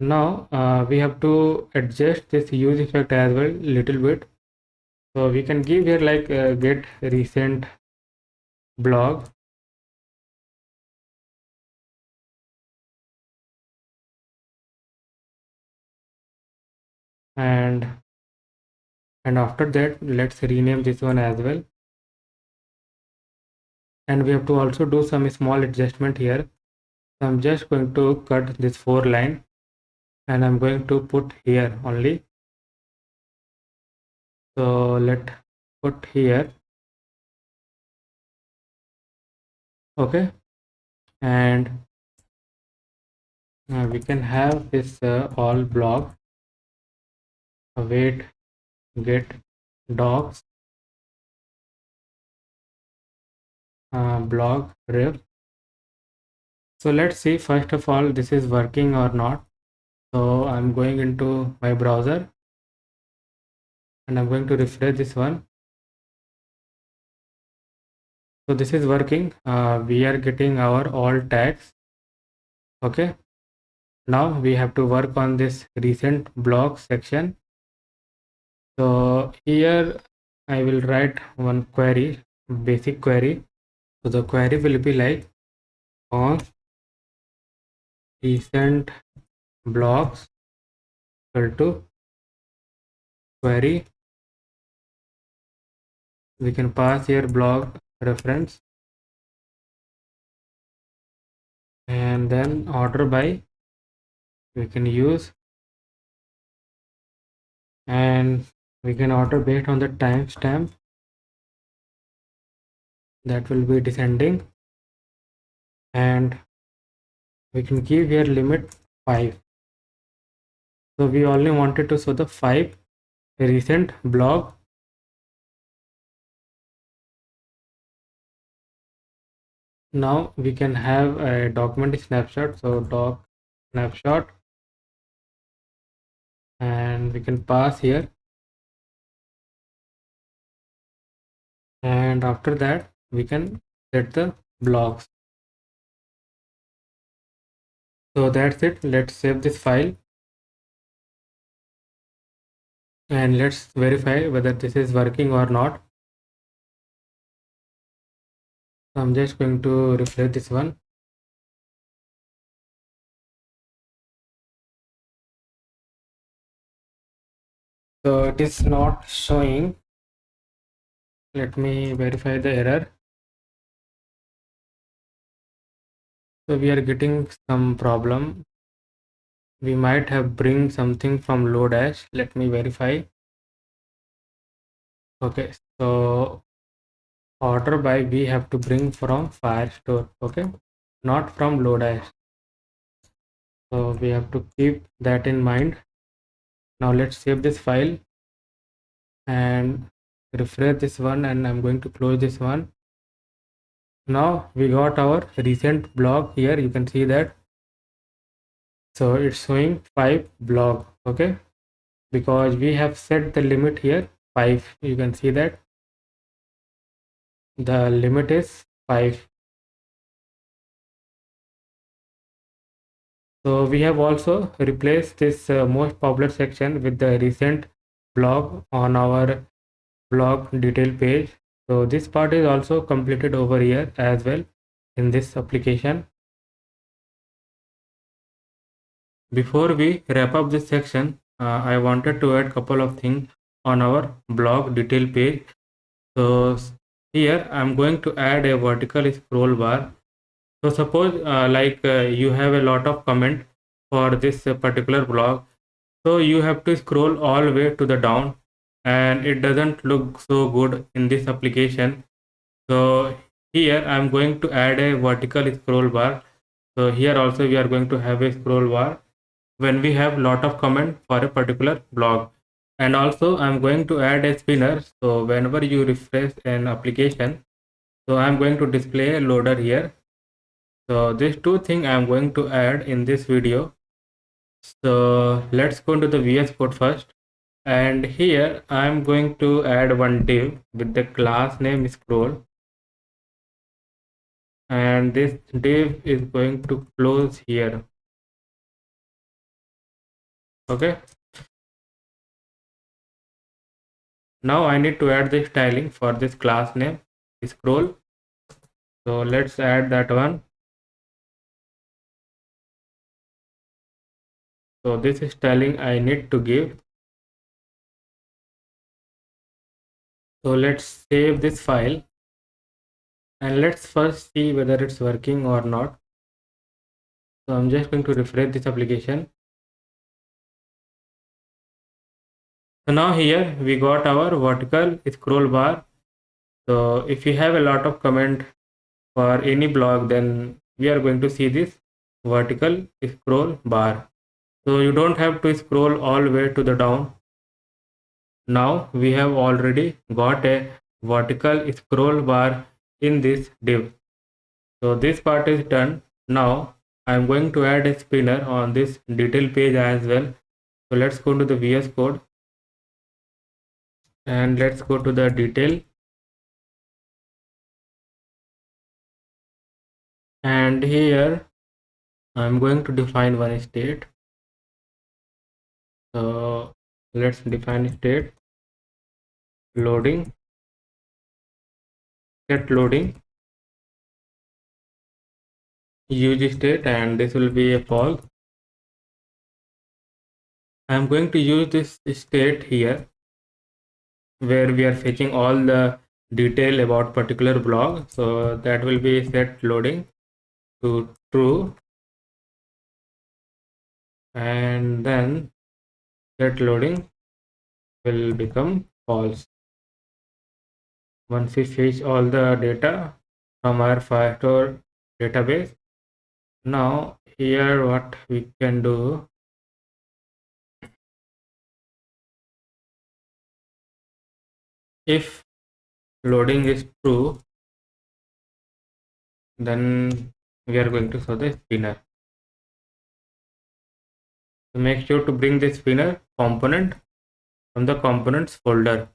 Now we have to adjust this use effect as well little bit. So we can give here like get recent blog, and after that let's rename this one as well. And we have to also do some small adjustment here. So I'm just going to cut this 4 line, and I'm going to put here only. So let put here. Okay, and we can have this all blog await get docs blog ref. So let's see first of all this is working or not. So I'm going into my browser and I'm going to refresh this one. So this is working. We are getting our all tags. Okay, now we have to work on this recent blog section. So here I will write one query, basic query. So the query will be like on recent blogs equal to query. We can pass here blog reference and then order by we can use, and we can order based on the timestamp that will be descending, and we can give here limit 5. So we only wanted to show the 5 recent blog. Now we can have a document snapshot. So doc snapshot, and we can pass here, and after that we can set the blogs. So that's it. Let's save this file and let's verify whether this is working or not. So I'm just going to refresh this one. So it is not showing. Let me verify the error. So we are getting some problem. We might have bring something from Lodash. Let me verify. Okay, so order by we have to bring from Firestore. Okay, not from Lodash. So we have to keep that in mind. Now let's save this file and refresh this one, and I'm going to close this one. Now we got our recent blog here. You can see that. So it's showing 5 blog. Okay, because we have set the limit here 5. You can see that the limit is 5. So we have also replaced this most popular section with the recent blog on our blog detail page. So this part is also completed over here as well in this application. Before we wrap up this section, I wanted to add couple of things on our blog detail page. So here I'm going to add a vertical scroll bar. So suppose you have a lot of comment for this particular blog. So you have to scroll all the way to the down, and it doesn't look so good in this application. So here I'm going to add a vertical scroll bar. So here also we are going to have a scroll bar when we have lot of comment for a particular blog. And also I'm going to add a spinner. So whenever you refresh an application, so I'm going to display a loader here. So these two things I'm going to add in this video. So let's go into the VS Code first. And here I'm going to add one div with the class name scroll. And this div is going to close here. Okay. Now I need to add the styling for this class name scroll. So let's add that one. So this styling I need to give. So let's save this file and let's first see whether it's working or not. So I'm just going to refresh this application. So now here we got our vertical scroll bar. So if you have a lot of comment for any blog, then we are going to see this vertical scroll bar. So you don't have to scroll all the way to the down. Now we have already got a vertical scroll bar in this div. So this part is done. Now I am going to add a spinner on this detail page as well. So let's go to the VS Code and let's go to the detail. And here I'm going to define one state. So let's define state loading, set loading, use state, and this will be a false. I'm going to use this state here where we are fetching all the detail about particular blog. So that will be set loading to true, and then set loading will become false. Once we fetch all the data from our Firestore database, now here what we can do, if loading is true, then we are going to show the spinner. So make sure to bring the spinner component from the components folder.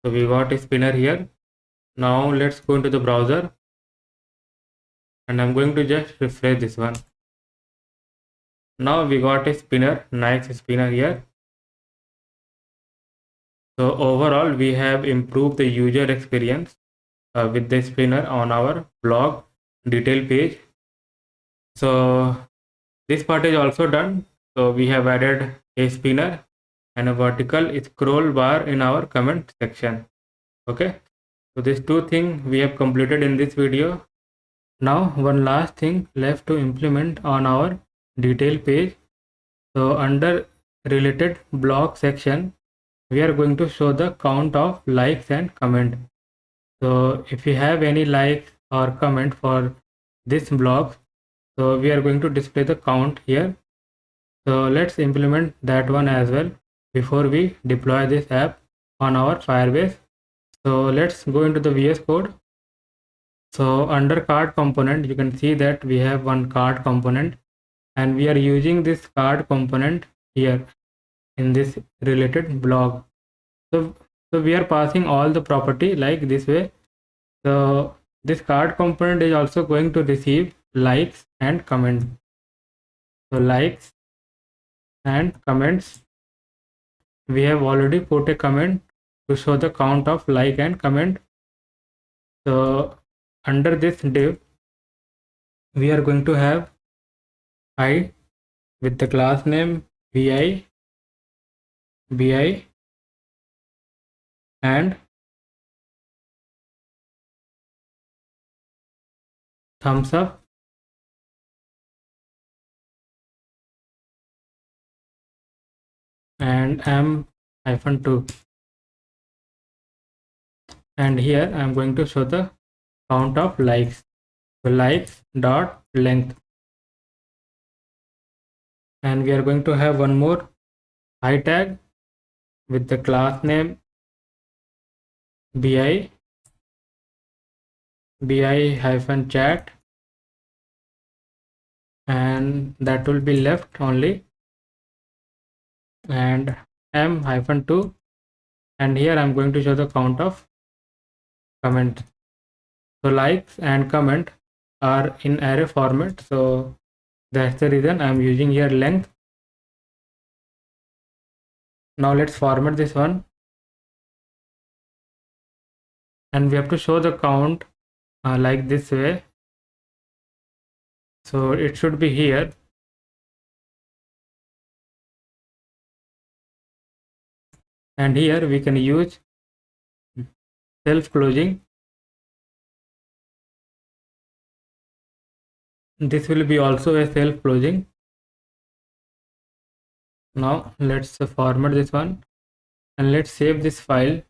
So we got a spinner here. Now let's go into the browser and I'm going to just refresh this one. Now we got a spinner, nice spinner here. So overall we have improved the user experience with the spinner on our blog detail page. So this part is also done. So we have added a spinner and a vertical scroll bar in our comment section. Okay, so these two things we have completed in this video. Now one last thing left to implement on our detail page. So under related blog section, we are going to show the count of likes and comment. So if you have any likes or comment for this blog, so we are going to display the count here. So let's implement that one as well before we deploy this app on our Firebase. So let's go into the VS Code. So under card component, you can see that we have one card component and we are using this card component here in this related blog. So we are passing all the property like this way. So this card component is also going to receive likes and comments. So likes and comments, we have already put a comment to show the count of like and comment. So under this div, we are going to have I with the class name bi and thumbs up and m-2, and here I am going to show the count of likes. So likes dot length, and we are going to have one more I tag with the class name bi hyphen chat, and that will be left only, and m-2, and here I'm going to show the count of comment. So likes and comment are in array format, so that's the reason I'm using here length. Now let's format this one, and we have to show the count like this way. So it should be here, and here we can use self closing. This will be also a self closing. Now let's format this one and let's save this file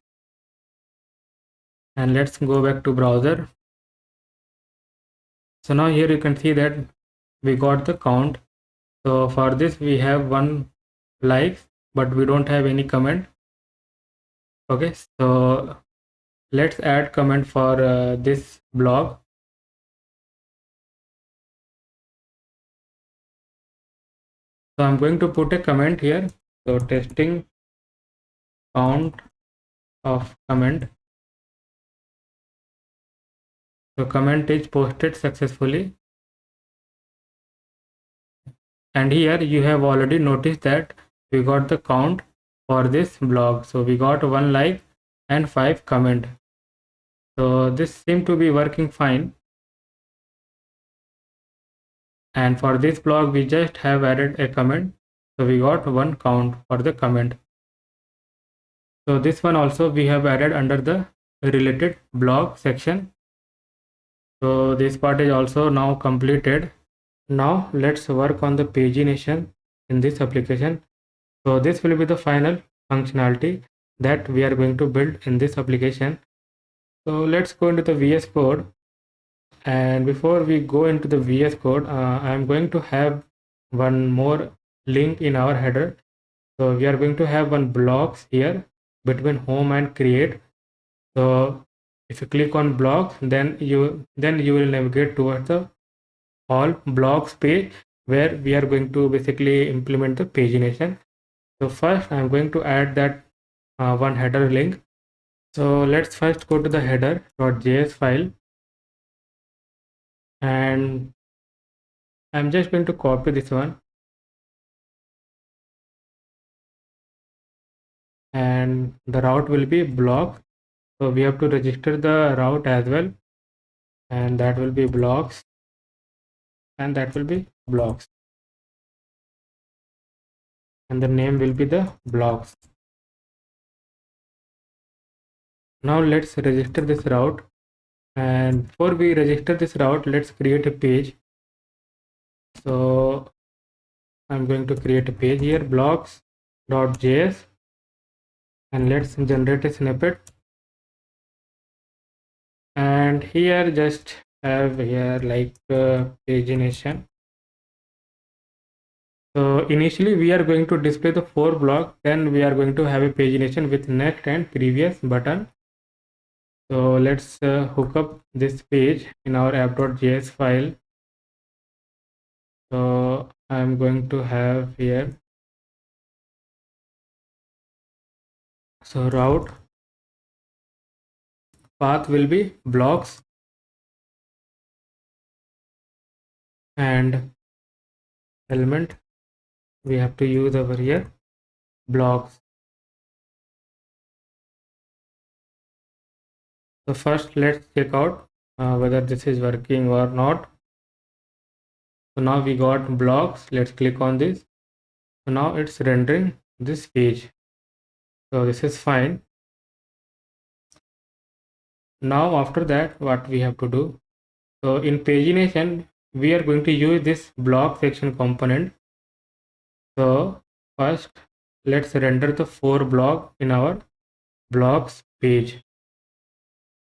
and let's go back to browser. So now here you can see that we got the count. So for this we have one likes, but we don't have any comment. Okay, so let's add comment for this blog. So I'm going to put a comment here. So testing count of comment. So comment is posted successfully. And here you have already noticed that we got the count for this blog. So we got 1 like and 5 comment. So this seemed to be working fine. And for this blog we just have added a comment. So we got 1 count for the comment. So this one also we have added under the related blog section. So this part is also now completed. Now let's work on the pagination in this application. So this will be the final functionality that we are going to build in this application. So let's go into the VS Code. And before we go into the VS Code, I'm going to have one more link in our header. So we are going to have one blocks here between home and create. So if you click on blocks, then you will navigate towards the all blocks page where we are going to basically implement the pagination. So first I'm going to add that one header link. So let's first go to the header.js file and I'm just going to copy this one and the route will be blocks. So we have to register the route as well, and that will be blocks and that will be blocks and the name will be the blocks. Now let's register this route, and before we register this route let's create a page. So I'm going to create a page here, blocks.js, and let's generate a snippet. And here just have here like pagination. So initially we are going to display the 4 block, then we are going to have a pagination with next and previous button. So let's hook up this page in our app.js file. So I'm going to have here, so route path will be blocks and element we have to use over here blocks. So first let's check out whether this is working or not. So now we got blocks. Let's click on this. So now it's rendering this page. So this is fine. Now after that what we have to do, so in pagination we are going to use this block section component. So first let's render the 4 block in our blocks page.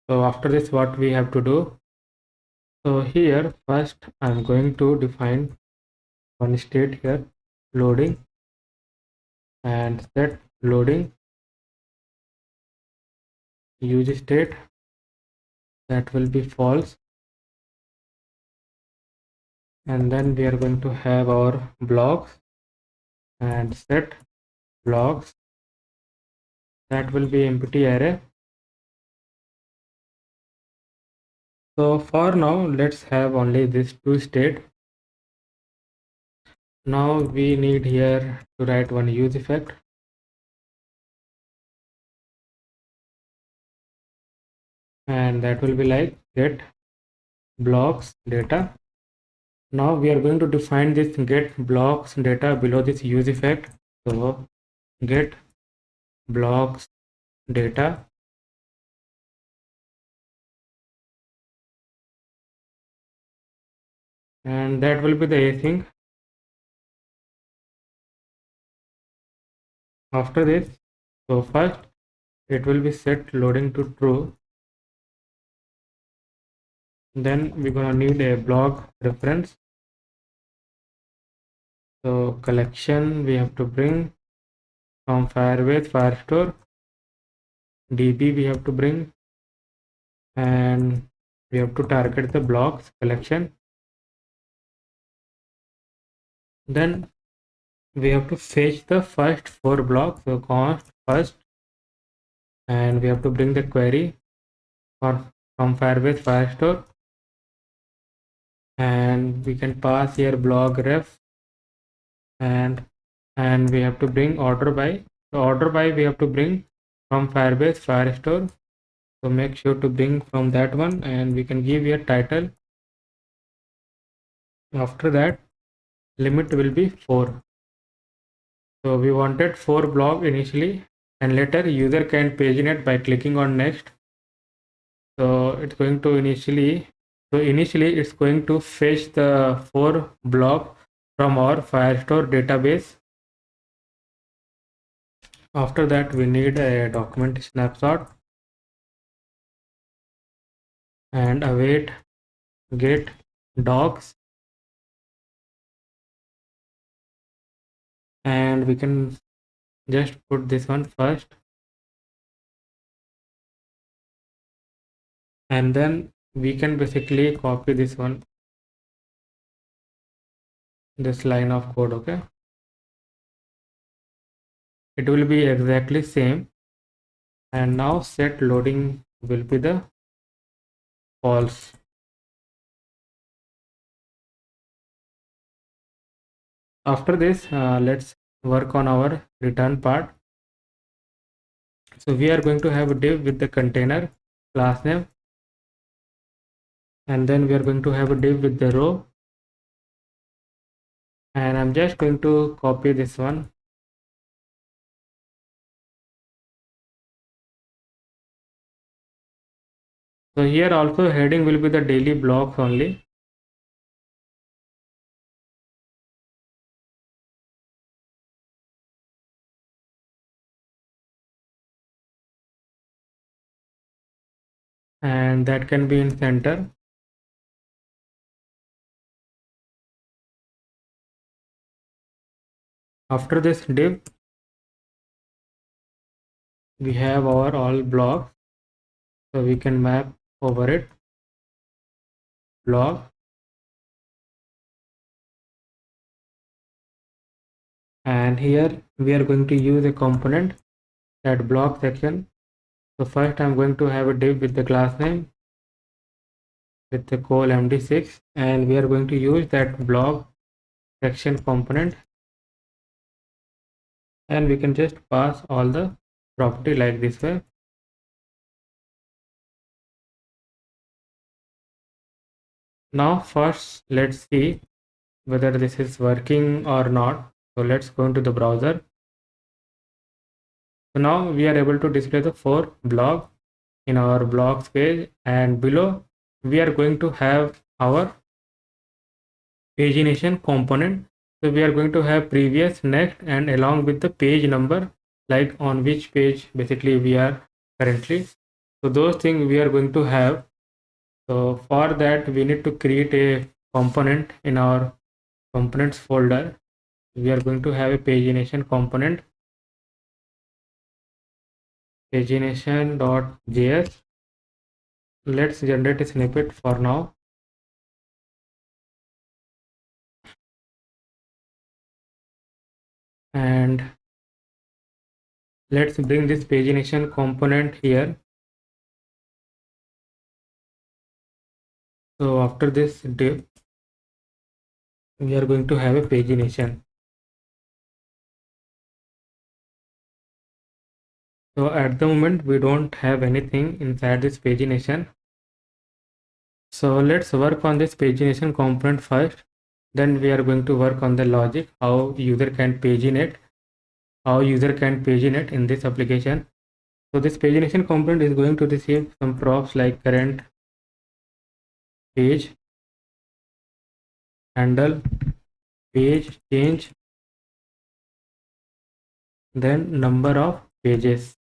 So after this what we have to do, so here first I'm going to define one state here, loading, and set loading use state, that will be false. And then we are going to have our blocks and set blocks, that will be empty array. So for now let's have only this 2 state. Now we need here to write one use effect, and that will be like get blocks data. Now we are going to define this get blocks data below this use effect. So get blocks data, and that will be the async. After this, so first it will be set loading to true. Then we're gonna need a blog reference. So collection we have to bring from Firebase Firestore. DB we have to bring, and we have to target the blocks collection. Then we have to fetch the first 4 blocks. So const first, and we have to bring the query from Firebase Firestore, and we can pass here blog ref, and we have to bring order by. So order by we have to bring from Firebase Firestore. So make sure to bring from that one, and we can give here title. After that, limit will be 4. So we wanted 4 block initially, and later user can paginate by clicking on next. So it's going to initially it's going to fetch the 4 block from our Firestore database. After that, we need a document snapshot and await get docs, and we can just put this one first, and then we can basically copy this one, this line of code. Okay, it will be exactly same, and now set loading will be the false. After this, let's work on our return part. So we are going to have a div with the container class name, and then we are going to have a div with the row, and I'm just going to copy this one. So here also heading will be the daily blocks only. And that can be in center. After this div, we have our all blocks, so we can map over it block, and here we are going to use a component that block section. So first I'm going to have a div with the class name with the call md6, and we are going to use that block section component, and we can just pass all the property like this way. Now first let's see whether this is working or not. So let's go into the browser. So now we are able to display the 4 block in our blocks page, and below we are going to have our pagination component. So we are going to have previous, next, and along with the page number, like on which page basically we are currently. So those things we are going to have. So for that we need to create a component in our components folder. We are going to have a pagination component, pagination.js. Let's generate a snippet for now. And let's bring this pagination component here. So after this div, we are going to have a pagination. So at the moment we don't have anything inside this pagination. So let's work on this pagination component first. Then we are going to work on the logic, how user can paginate in this application. So this pagination component is going to receive some props like current page, handle, page change, then number of pages.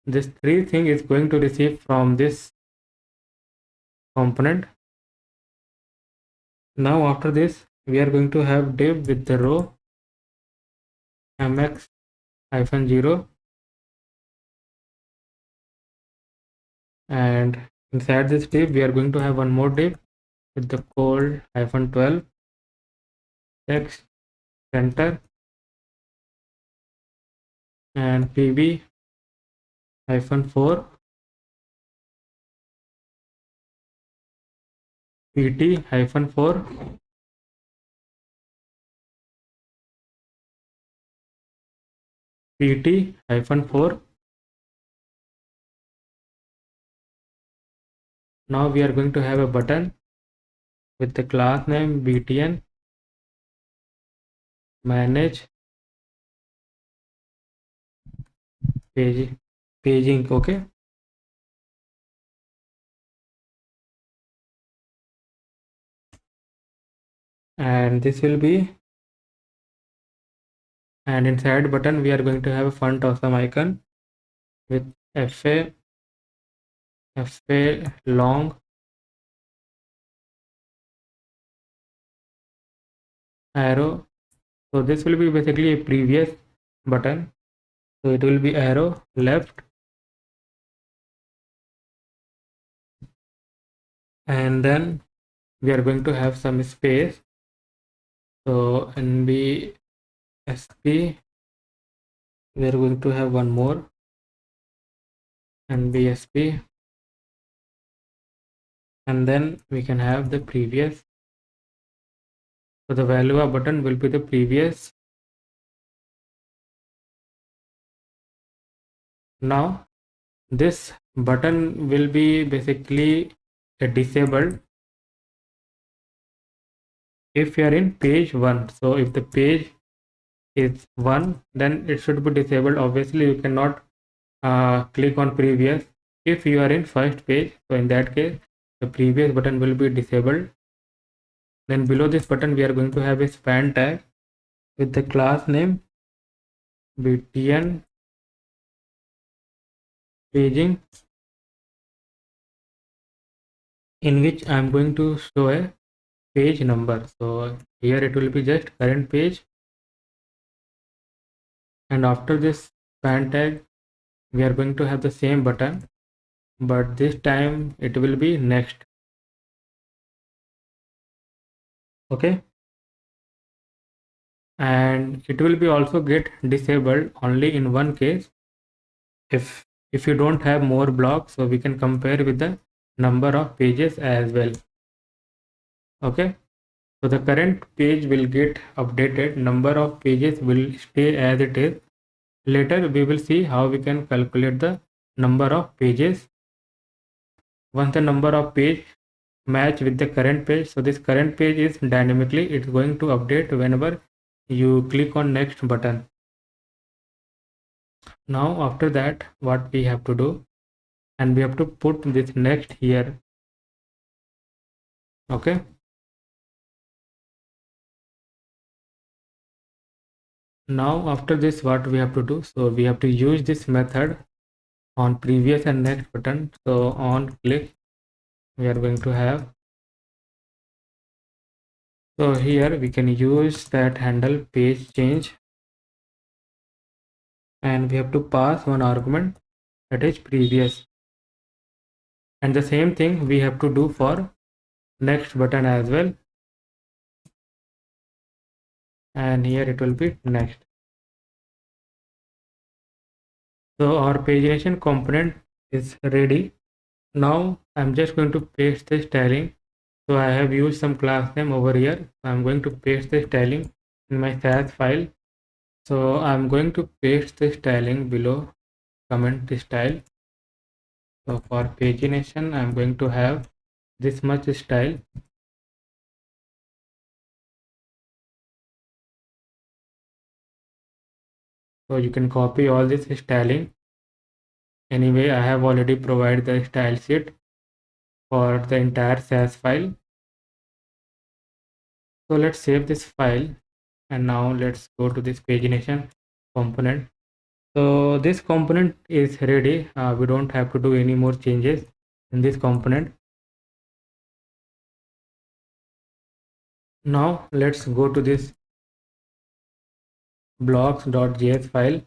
This three thing is going to receive from this component. Now after this, we are going to have div with the row mx-0, and inside this div we are going to have one more div with the code-12 text center and pb-4 pt-4 pt-4. Now we are going to have a button with the class name btn manage paging. Okay, and this will be, and inside button we are going to have a font awesome icon with fa long arrow. So this will be basically a previous button, so it will be arrow left, and then we are going to have some space. So nb sp, we are going to have one more nb sp, and then we can have the previous. So the value of button will be the previous. Now this button will be basically disabled if you are in page 1. So if the page is 1, then it should be disabled. Obviously you cannot click on previous if you are in first page, so in that case the previous button will be disabled. Then below this button we are going to have a span tag with the class name btn paging, in which I am going to show a page number. So here it will be just current page, and after this span tag we are going to have the same button, but this time it will be next. Okay, and it will be also get disabled only in one case, if you don't have more blocks. So we can compare with the number of pages as well. Okay, so the current page will get updated, number of pages will stay as it is. Later we will see how we can calculate the number of pages once the number of page match with the current page. So this current page is dynamically, it's going to update whenever you click on next button. Now after that what we have to do, and we have to put this next here. Okay, now after this what we have to do, so we have to use this method on previous and next button. So on click we are going to have, so here we can use that handle page change, and we have to pass one argument, that is previous, and the same thing we have to do for next button as well, and here it will be next. So our pagination component is ready. Now I'm just going to paste the styling. So I have used some class name over here. I'm going to paste the styling in my SAS file. So I'm going to paste the styling below comment style. So for pagination I'm going to have this much style. So you can copy all this styling. Anyway, I have already provided the style sheet for the entire SAS file. So let's save this file. And now let's go to this pagination component. So this component is ready. We don't have to do any more changes in this component. Now let's go to this blocks.js file,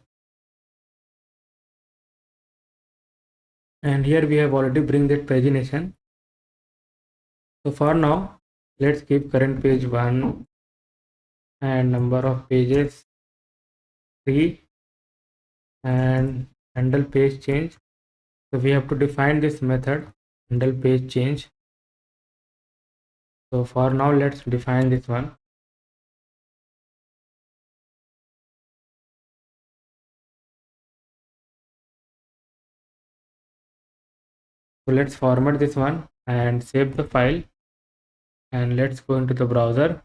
and here we have already bring that pagination. So for now, let's keep current page 1 and number of pages 3 and handle page change. So we have to define this method handle page change. So for now, let's define this one. So let's format this one and save the file, and let's go into the browser.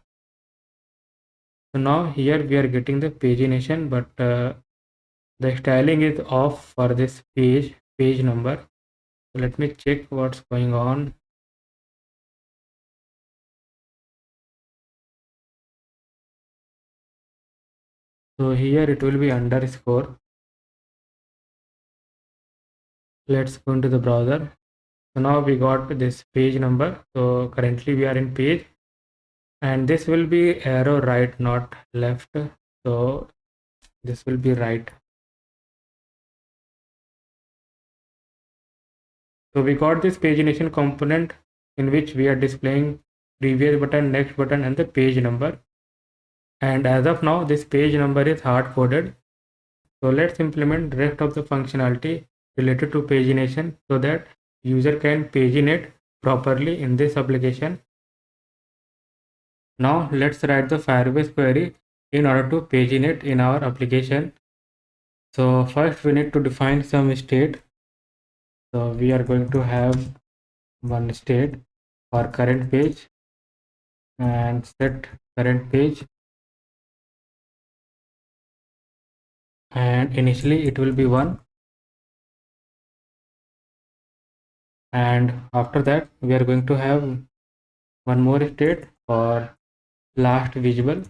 So now here we are getting the pagination, but the styling is off for this page number. So let me check what's going on. So here it will be underscore. Let's go into the browser. So now we got this page number. So currently we are in page, and this will be arrow right, not left. So this will be right. So we got this pagination component in which we are displaying previous button, next button, and the page number. And as of now, this page number is hard coded. So let's implement rest of the functionality related to pagination so that user can paginate properly in this application. Now let's write the Firebase query in order to paginate in our application. So first we need to define some state. So we are going to have one state for current page and set current page, and initially it will be 1, and after that we are going to have one more state for last visible.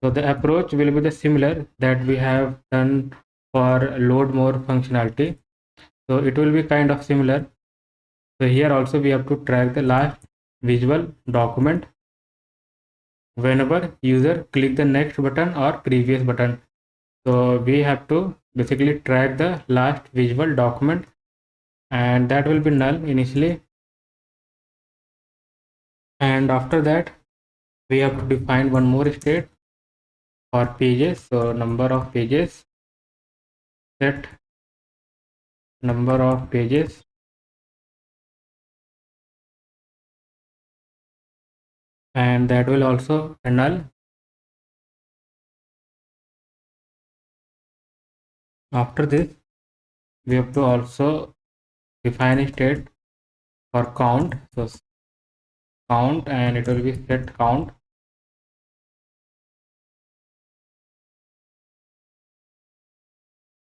So the approach will be the similar that we have done for load more functionality. So it will be kind of similar. So here also we have to track the last visual document whenever user click the next button or previous button. So we have to basically track the last visual document, and that will be null initially. And after that we have to define one more state for pages. So number of pages, set number of pages, and that will also null. After this we have to also define a state for count. So count, and it will be set count,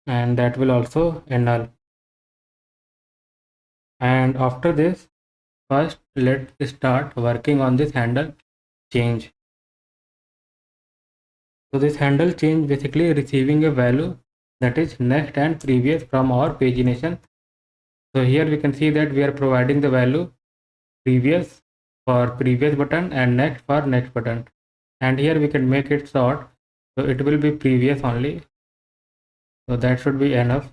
and that will also null. And after this, first let's start working on this handle change. So this handle change basically receiving a value that is next and previous from our pagination. So here we can see that we are providing the value previous for previous button and next for next button, and here we can make it short, so it will be previous only. So that should be enough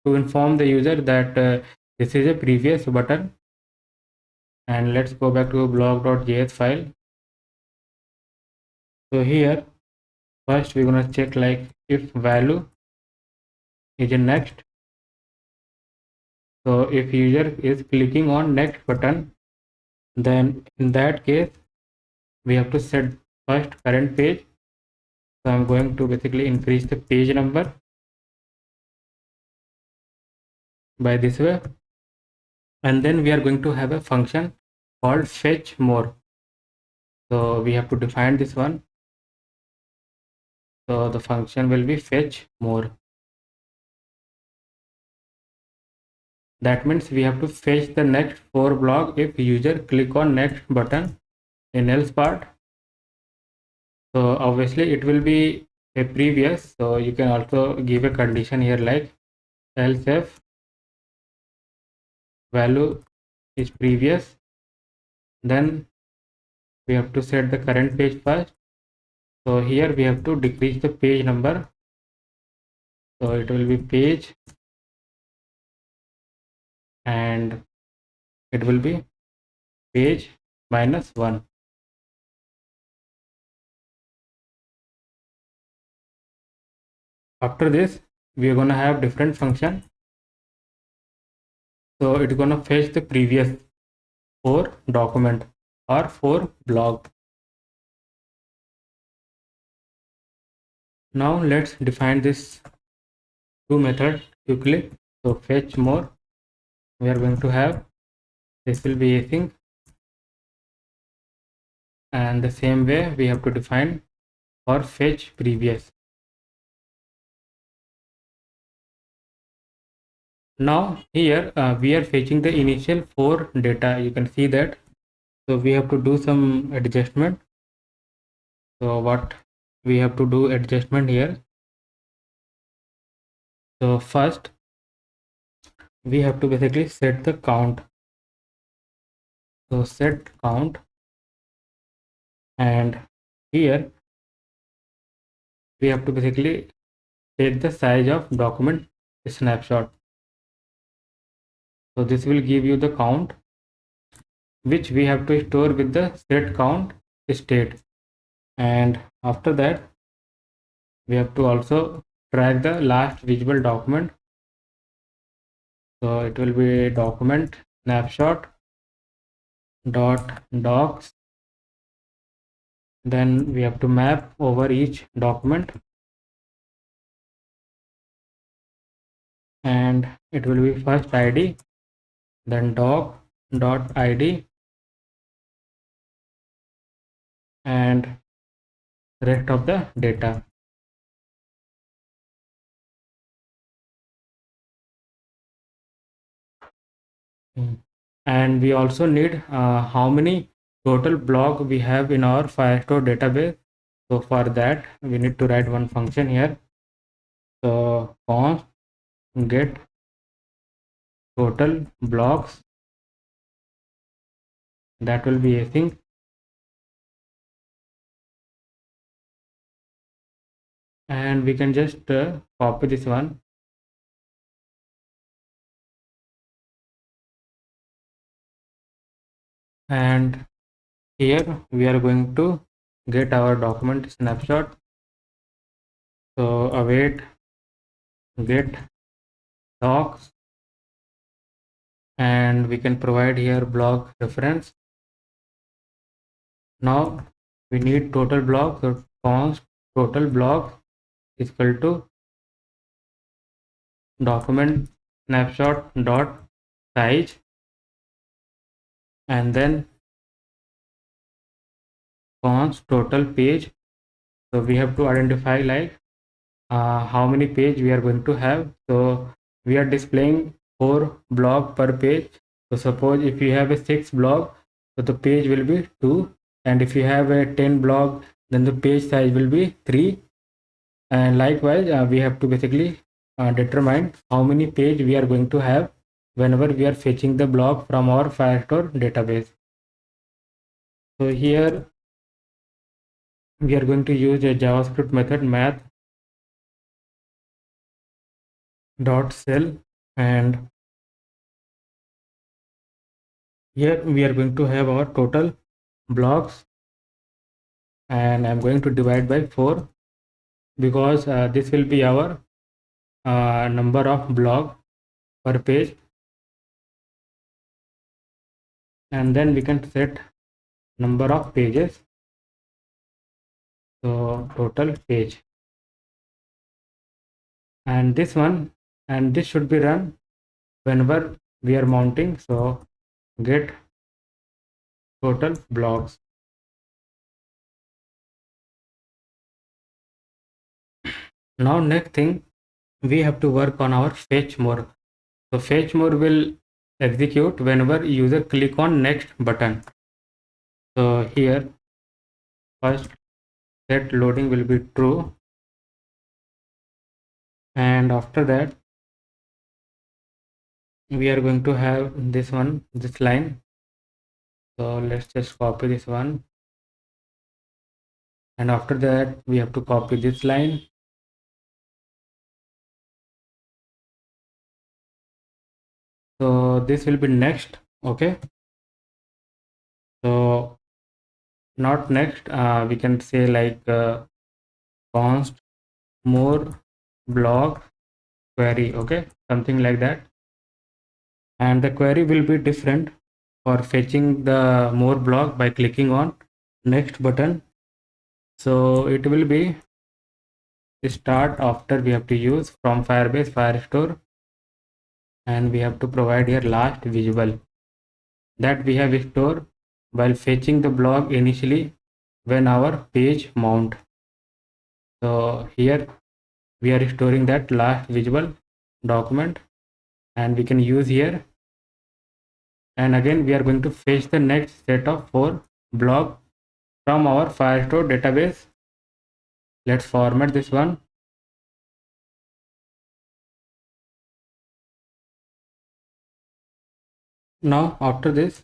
to inform the user that this is a previous button. And let's go back to blog.js file. So here first we're gonna check like if value is in next. So if user is clicking on next button, then in that case we have to set first current page. So I'm going to basically increase the page number by this way, and then we are going to have a function called fetch more. So we have to define this one. So the function will be fetch more. That means we have to fetch the next 4 block if user click on next button. In else part, So obviously it will be a previous. So you can also give a condition here like else if value is previous, then we have to set the current page first. So here we have to decrease the page number. So it will be page and it will be page -1. After this, we are going to have different function. So it's going to fetch the previous 4 document or 4 blog. Now let's define this 2 method quickly. So fetch more, we are going to have, this will be async, and the same way we have to define for fetch previous. Now here we are fetching the initial 4 data. You can see that. So we have to do some adjustment. So what we have to do adjustment here. So first we have to basically set the count. So set count, and here we have to basically take the size of document snapshot. So this will give you the count, which we have to store with the set count state. And after that we have to also track the last visible document. So it will be document snapshot dot docs. Then we have to map over each document, and it will be first id, then doc dot id, and rest of the data. And we also need how many total block we have in our Firestore database. So for that we need to write one function here. So const get total blocks, that will be async, and we can just copy this one. And here we are going to get our document snapshot. So await get docs, and we can provide here block reference. Now we need total block. So const total block is equal to document snapshot dot size, and then const total page. So we have to identify like how many page we are going to have. So we are displaying 4 blog per page. So suppose if you have a 6 blog, so the page will be 2, and if you have a 10 blog, then the page size will be 3. And likewise we have to basically determine how many page we are going to have whenever we are fetching the block from our Firestore database. So here we are going to use a JavaScript method math dot cell, and here we are going to have our total blocks, and I'm going to divide by 4 because this will be our number of block per page, and then we can set number of pages. So total page, and this one, and this should be run whenever we are mounting. So get total blocks. Now next thing, we have to work on our fetch more. So fetch more will execute whenever user click on next button. So here first set loading will be true, and after that we are going to have this line. So let's just copy this one, and after that we have to copy this line. So this will be next. Okay, so not next, we can say like const more block query. Okay, something like that, and the query will be different for fetching the more block by clicking on next button. So it will be start after we have to use from Firebase Firestore, and we have to provide here last visible that we have stored while fetching the block initially when our page mount. So here we are storing that last visible document, and we can use here, and again we are going to fetch the next set of 4 block from our Firestore database. Let's format this one. Now after this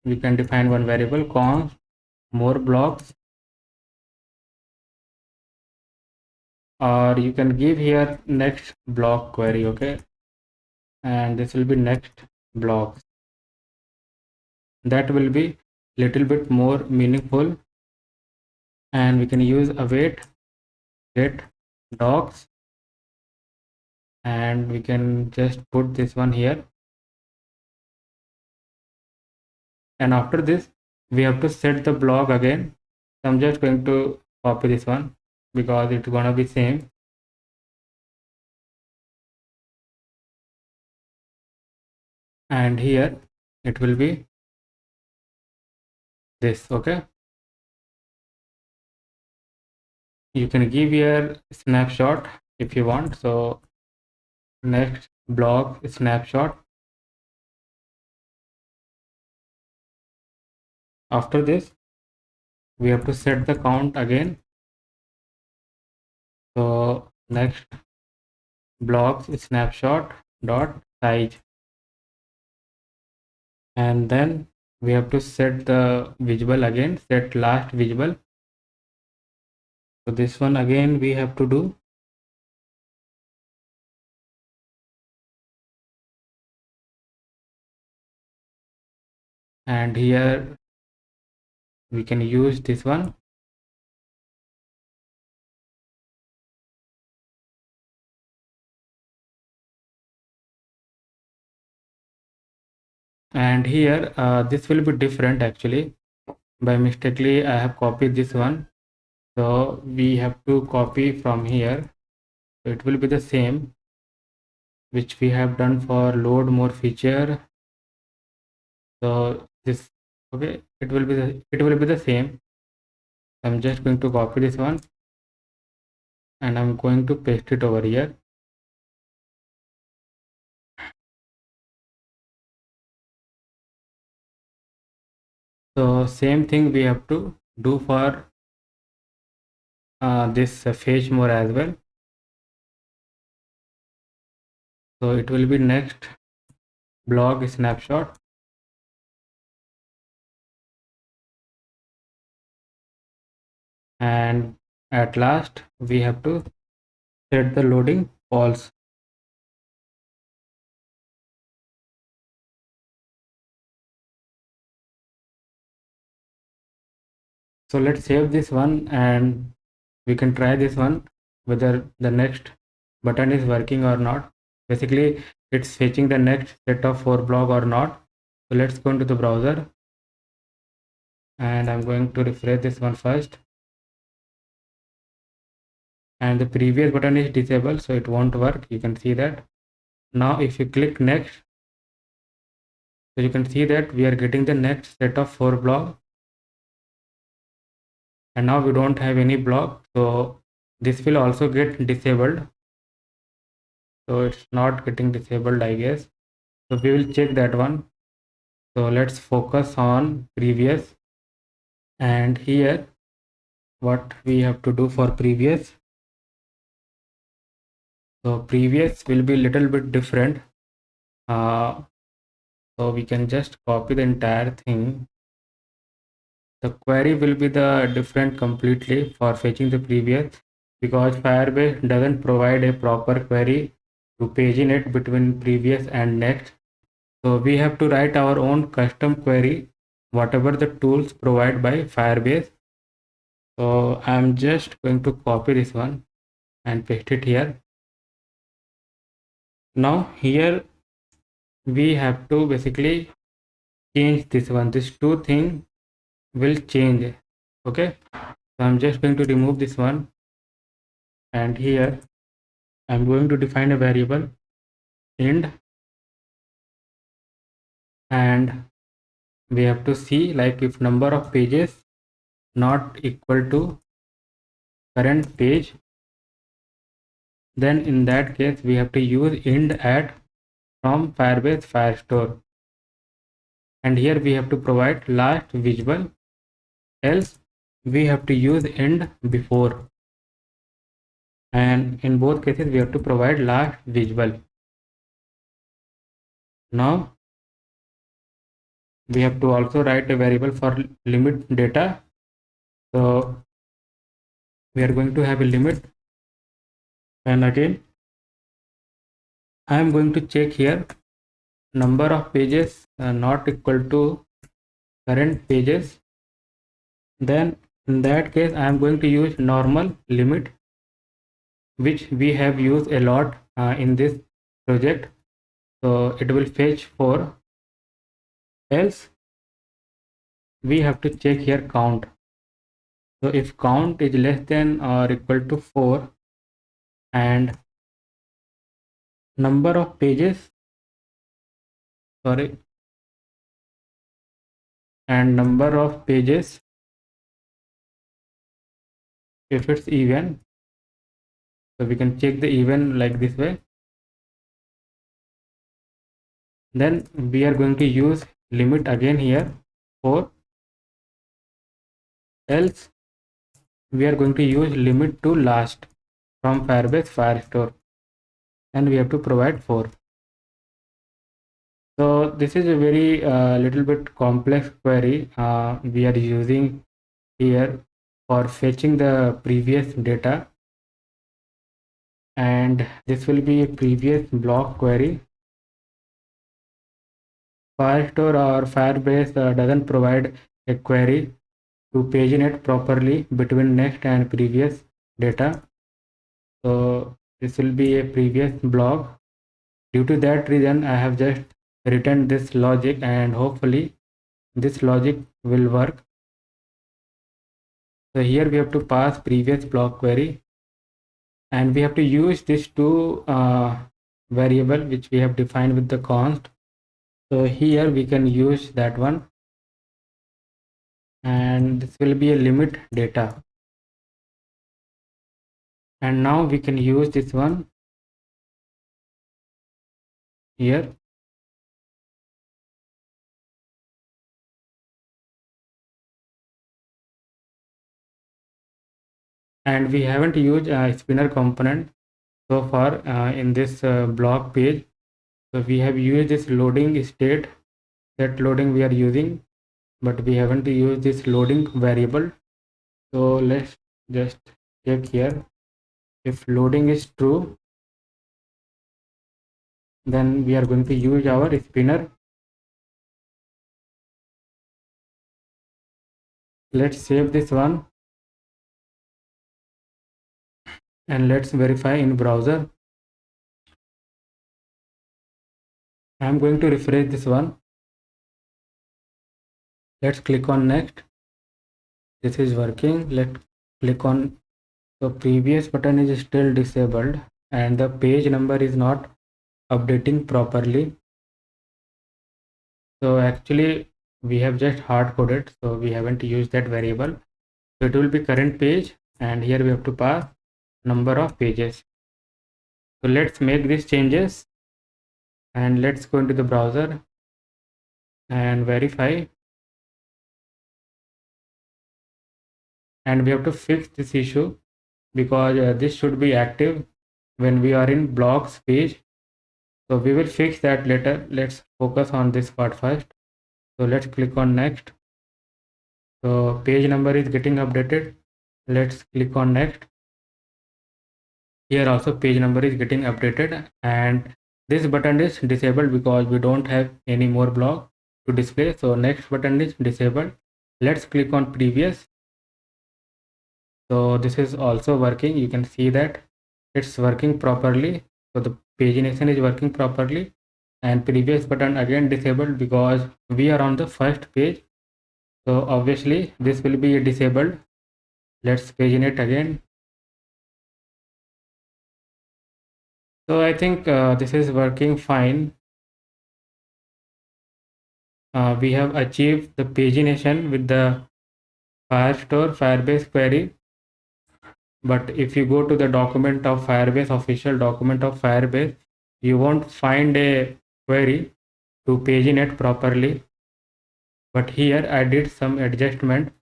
we can define one variable const more blocks, or you can give here next block query. Okay, and this will be next blocks. That will be little bit more meaningful, and we can use await get docs, and we can just put this one here, and after this we have to set the block again. So I'm just going to copy this one because it's gonna be same, and here it will be this. Okay, you can give here snapshot if you want. So next block snapshot. After this we have to set the count again. So next blocks snapshot dot size, and then we have to set the visible again, set last visible. So this one again we have to do, and here we can use this one. And here this will be different actually. By mistakenly I have copied this one, so we have to copy from here. So it will be the same which we have done for load more feature. So this, okay, it will be the same. I'm just going to copy this one, and I'm going to paste it over here. So same thing we have to do for this fetch more as well. So it will be next blog snapshot, and at last we have to set the loading false. So let's save this one, and we can try this one whether the next button is working or not. Basically it's fetching the next set of 4 block or not. So let's go into the browser, and I'm going to refresh this one first, and the previous button is disabled, so it won't work. You can see that. Now if you click next, so you can see that we are getting the next set of 4 block, and now we don't have any block, so this will also get disabled. So it's not getting disabled, I guess. So we will check that one. So let's focus on previous, and here what we have to do for previous. So previous will be little bit different. So we can just copy the entire thing. The query will be the different completely for fetching the previous, because Firebase doesn't provide a proper query to paginate between previous and next. So we have to write our own custom query, whatever the tools provide by Firebase. So I'm just going to copy this one and paste it here. Now here we have to basically change this one. This two thing will change. Okay. So I'm just going to remove this one, and here I'm going to define a variable end, and we have to see like if number of pages not equal to current page, then in that case we have to use end add from Firebase Firestore, and here we have to provide last visible, else we have to use end before, and in both cases we have to provide last visible. Now we have to also write a variable for limit data. So we are going to have a limit, and again I am going to check here number of pages not equal to current pages. Then in that case I am going to use normal limit, which we have used a lot in this project. So it will fetch 4, else we have to check here count. So if count is less than or equal to 4 and number of pages, sorry, and number of pages, if it's even, so we can check the even like this way, then we are going to use limit again here 4, else we are going to use limit to last from Firebase Firestore, and we have to provide 4. So this is a very little bit complex query we are using here for fetching the previous data, and this will be a previous block query. Firestore or Firebase doesn't provide a query to paginate properly between next and previous data. So this will be a previous block. Due to that reason, I have just written this logic, and hopefully this logic will work. So here we have to pass previous block query, and we have to use these two variable which we have defined with the const. So here we can use that one, and this will be a limit data. And now we can use this one here. And we haven't used a spinner component so far in this blog page. So we have used this loading state, that loading we are using, but we haven't used this loading variable. So let's just check here. If loading is true, then we are going to use our spinner. Let's save this one, and let's verify in browser. I'm going to refresh this one. Let's click on next. This is working. Let's click on, so previous button is still disabled and the page number is not updating properly. So actually we have just hard coded, so we haven't used that variable. So it will be current page, and here we have to pass number of pages. So let's make these changes, and let's go into the browser and verify. and we have to fix this issue because this should be active when we are in blogs page. So we will fix that later. Let's focus on this part first. So let's click on next. So page number is getting updated. Let's click on next. Here also page number is getting updated, and this button is disabled because we don't have any more blog to display. So next button is disabled. Let's click on previous. So this is also working. You can see that it's working properly. So the pagination is working properly, and previous button again disabled because we are on the first page. So obviously this will be disabled. Let's paginate again. So I think this is working fine. We have achieved the pagination with the Firestore Firebase query. But if you go to the document of Firebase, official document of Firebase, you won't find a query to paginate properly. But here I did some adjustment.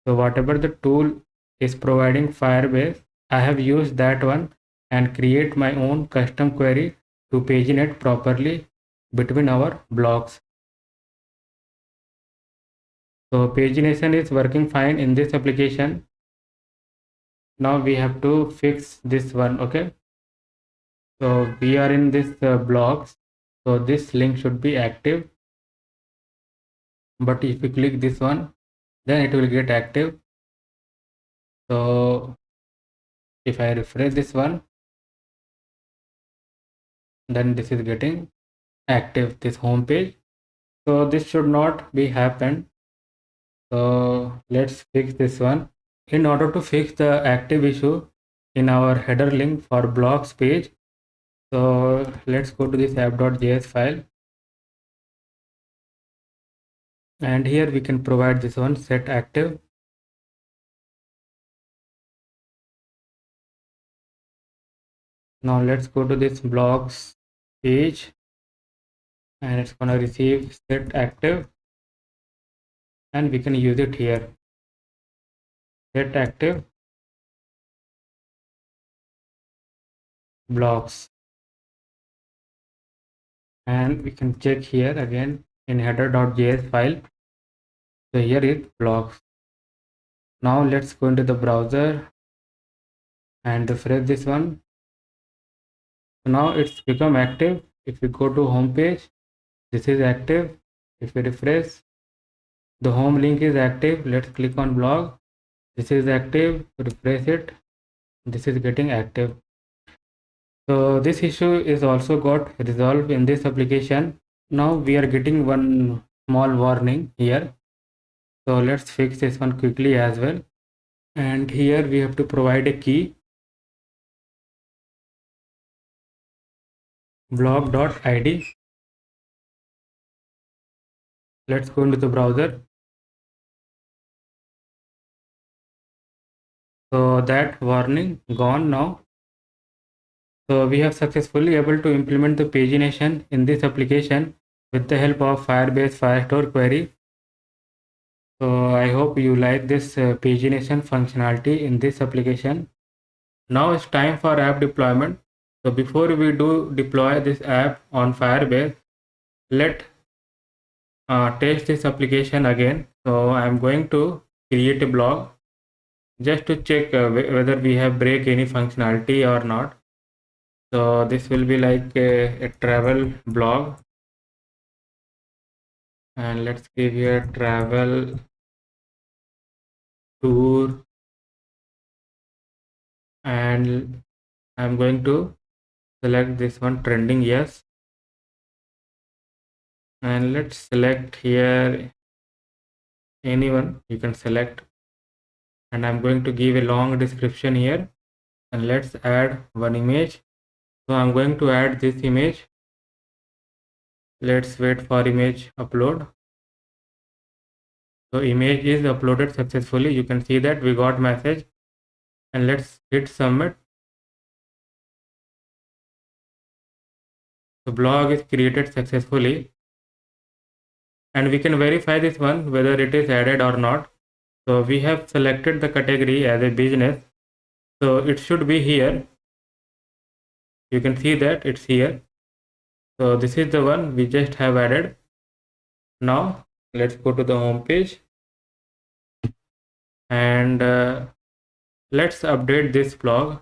So whatever the tool is providing Firebase, I have used that one and create my own custom query to paginate properly between our blocks. So pagination is working fine in this application. Now we have to fix this one. Okay, so we are in this blocks, so this link should be active, but if you click this one, then it will get active. So if I refresh this one, then this is getting active, this home page. So this should not be happened. So let's fix this one. In order to fix the active issue in our header link for blocks page, so let's go to this app.js file, and here we can provide this one set active. Now let's go to this blogs page, and it's gonna receive set active, and we can use it here. Set active blocks, and we can check here again in header.js file. So here is blocks. Now let's go into the browser and refresh this one. So now it's become active. If we go to home page, this is active. If we refresh, the home link is active. Let's click on blog. This is active. Refresh it. This is getting active. So this issue is also got resolved in this application. Now we are getting one small warning here. So let's fix this one quickly as well. And here we have to provide a key, blog.id. Let's go into the browser. So that warning gone now. So we have successfully able to implement the pagination in this application with the help of Firebase Firestore query. So I hope you like this pagination functionality in this application. Now it's time for app deployment. So before we do deploy this app on Firebase, let test this application again. So I'm going to create a blog just to check whether we have break any functionality or not. So this will be like a travel blog, and let's give here travel tour, and I'm going to select this one trending, yes, and let's select here anyone you can select, and I'm going to give a long description here, and let's add one image. So I'm going to add this image. Let's wait for image upload. So image is uploaded successfully. You can see that we got message, and let's hit submit. The blog is created successfully, and we can verify this one whether it is added or not. So we have selected the category as a business. So it should be here. You can see that it's here. So this is the one we just have added. Now let's go to the home page and let's update this blog.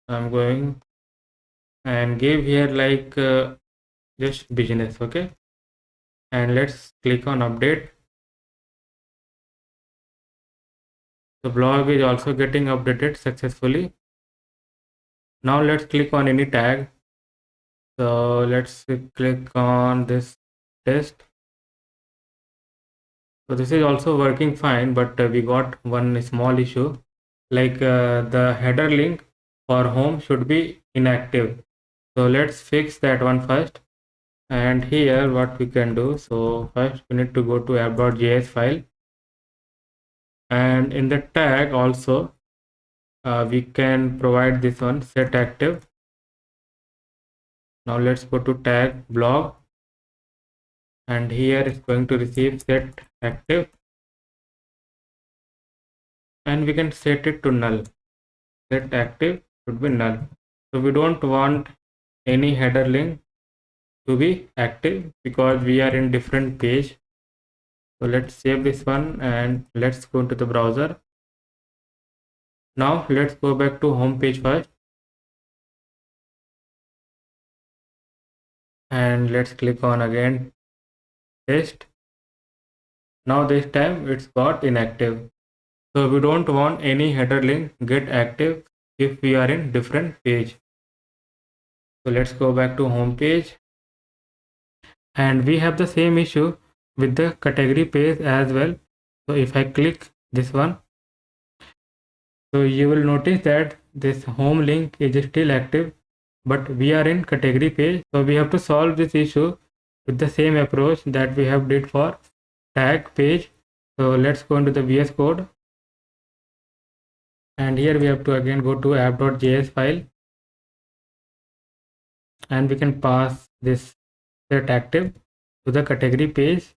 I'm going and give here like just business, okay? And let's click on update. The blog is also getting updated successfully. Now let's click on any tag. So let's click on this test. So this is also working fine, but we got one small issue, like the header link for home should be inactive. So let's fix that one first. And here what we can do, so first we need to go to app.js file, and in the tag also we can provide this one set active. Now let's go to tag blog, and here it's going to receive set active, and we can set it to null. Set active should be null. So we don't want any header link to be active because we are in different page. So let's save this one and let's go to the browser. Now let's go back to home page first, and let's click on again test. Now this time it's got inactive. So we don't want any header link get active if we are in different page. So let's go back to home page, and we have the same issue with the category page as well. So if I click this one, so you will notice that this home link is still active, but we are in category page. So we have to solve this issue with the same approach that we have did for tag page. So let's go into the VS Code, and here we have to again go to app.js file, and we can pass this set active to the category page.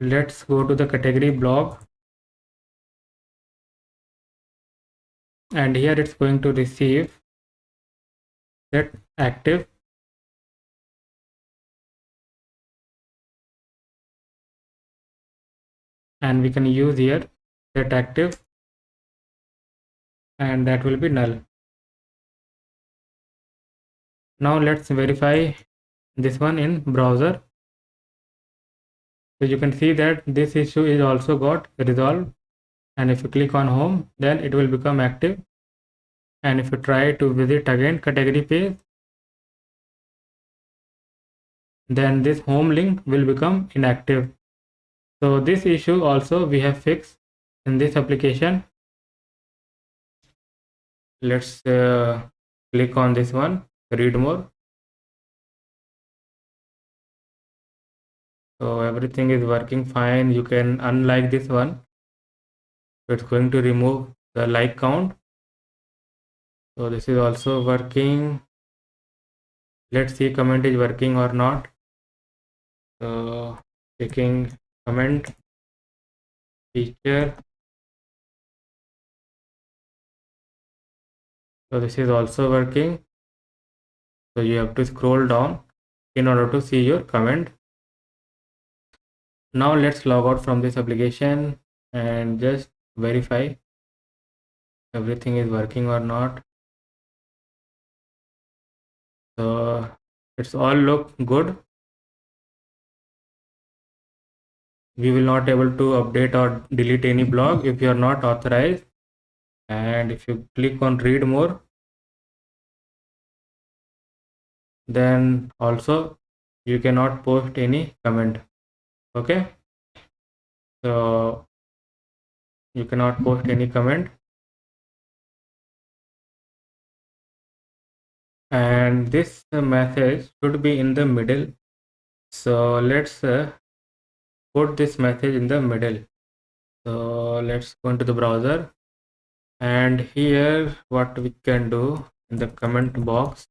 Let's go to the category blog, and here it's going to receive set active, and we can use here set active, and that will be null. Now let's verify this one in browser. So you can see that this issue is also got resolved, and if you click on home, then it will become active, and if you try to visit again category page, then this home link will become inactive. So this issue also we have fixed in this application. Let's click on this one, read more. So everything is working fine. You can unlike this one. So it's going to remove the like count. So this is also working. Let's see comment is working or not. So checking comment feature. So this is also working. So you have to scroll down in order to see your comment. Now let's log out from this application and just verify everything is working or not. So it's all look good. We will not able to update or delete any blog if you are not authorized. And if you click on read more, then also you cannot post any comment. Okay, so you cannot post any comment, and this message should be in the middle. So let's put this message in the middle. So let's go into the browser, and here what we can do in the comment box,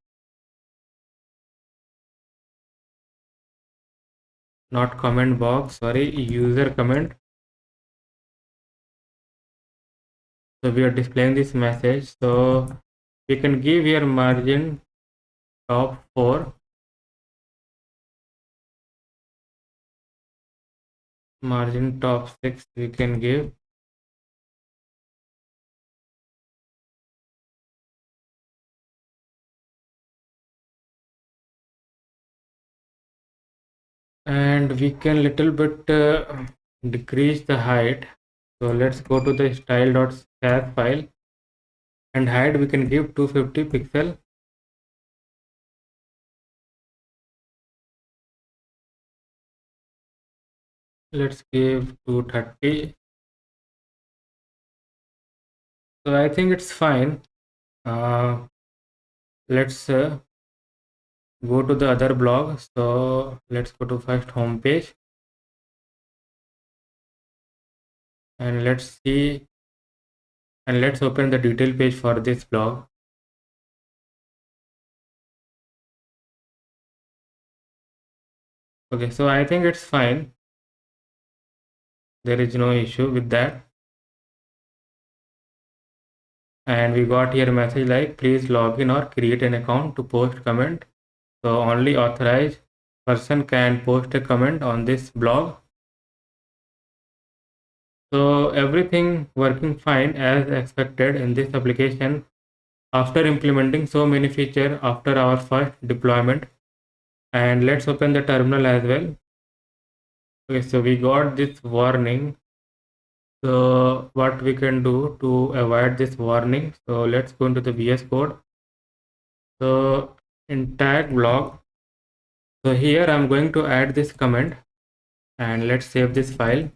not comment box, sorry, user comment. So we are displaying this message. So we can give here margin top 4, margin top 6 we can give. And we can little bit decrease the height. So let's go to the style.sass file, and height we can give 250 pixel. Let's give 230. So I think it's fine. Let's go to the other blog. So let's go to first home page, and let's see, and let's open the detail page for this blog. Okay, so I think it's fine. There is no issue with that. And we got here a message like, please log in or create an account to post comment. So only authorized person can post a comment on this blog. So everything working fine as expected in this application after implementing so many features after our first deployment. And let's open the terminal as well. Okay, so we got this warning. So what we can do to avoid this warning? So let's go into the VS Code. So in tag blog, so here I'm going to add this comment, and let's save this file.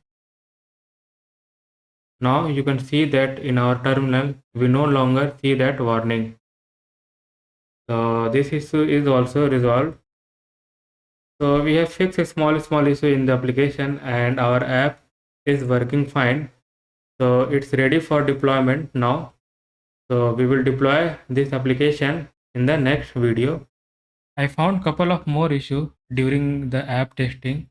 Now you can see that in our terminal, we no longer see that warning. So this issue is also resolved. So we have fixed a small issue in the application, and our app is working fine. So it's ready for deployment now. So we will deploy this application in the next video. I found couple of more issues during the app testing.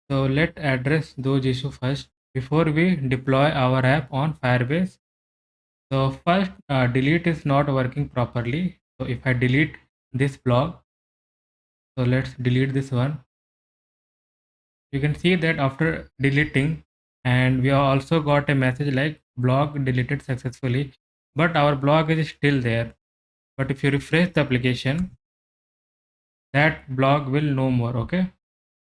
So let's address those issues first before we deploy our app on Firebase. So first, delete is not working properly. So if I delete this blog, so let's delete this one. You can see that after deleting, and we have also got a message like blog deleted successfully, but our blog is still there. But if you refresh the application, that blog will no more. Okay.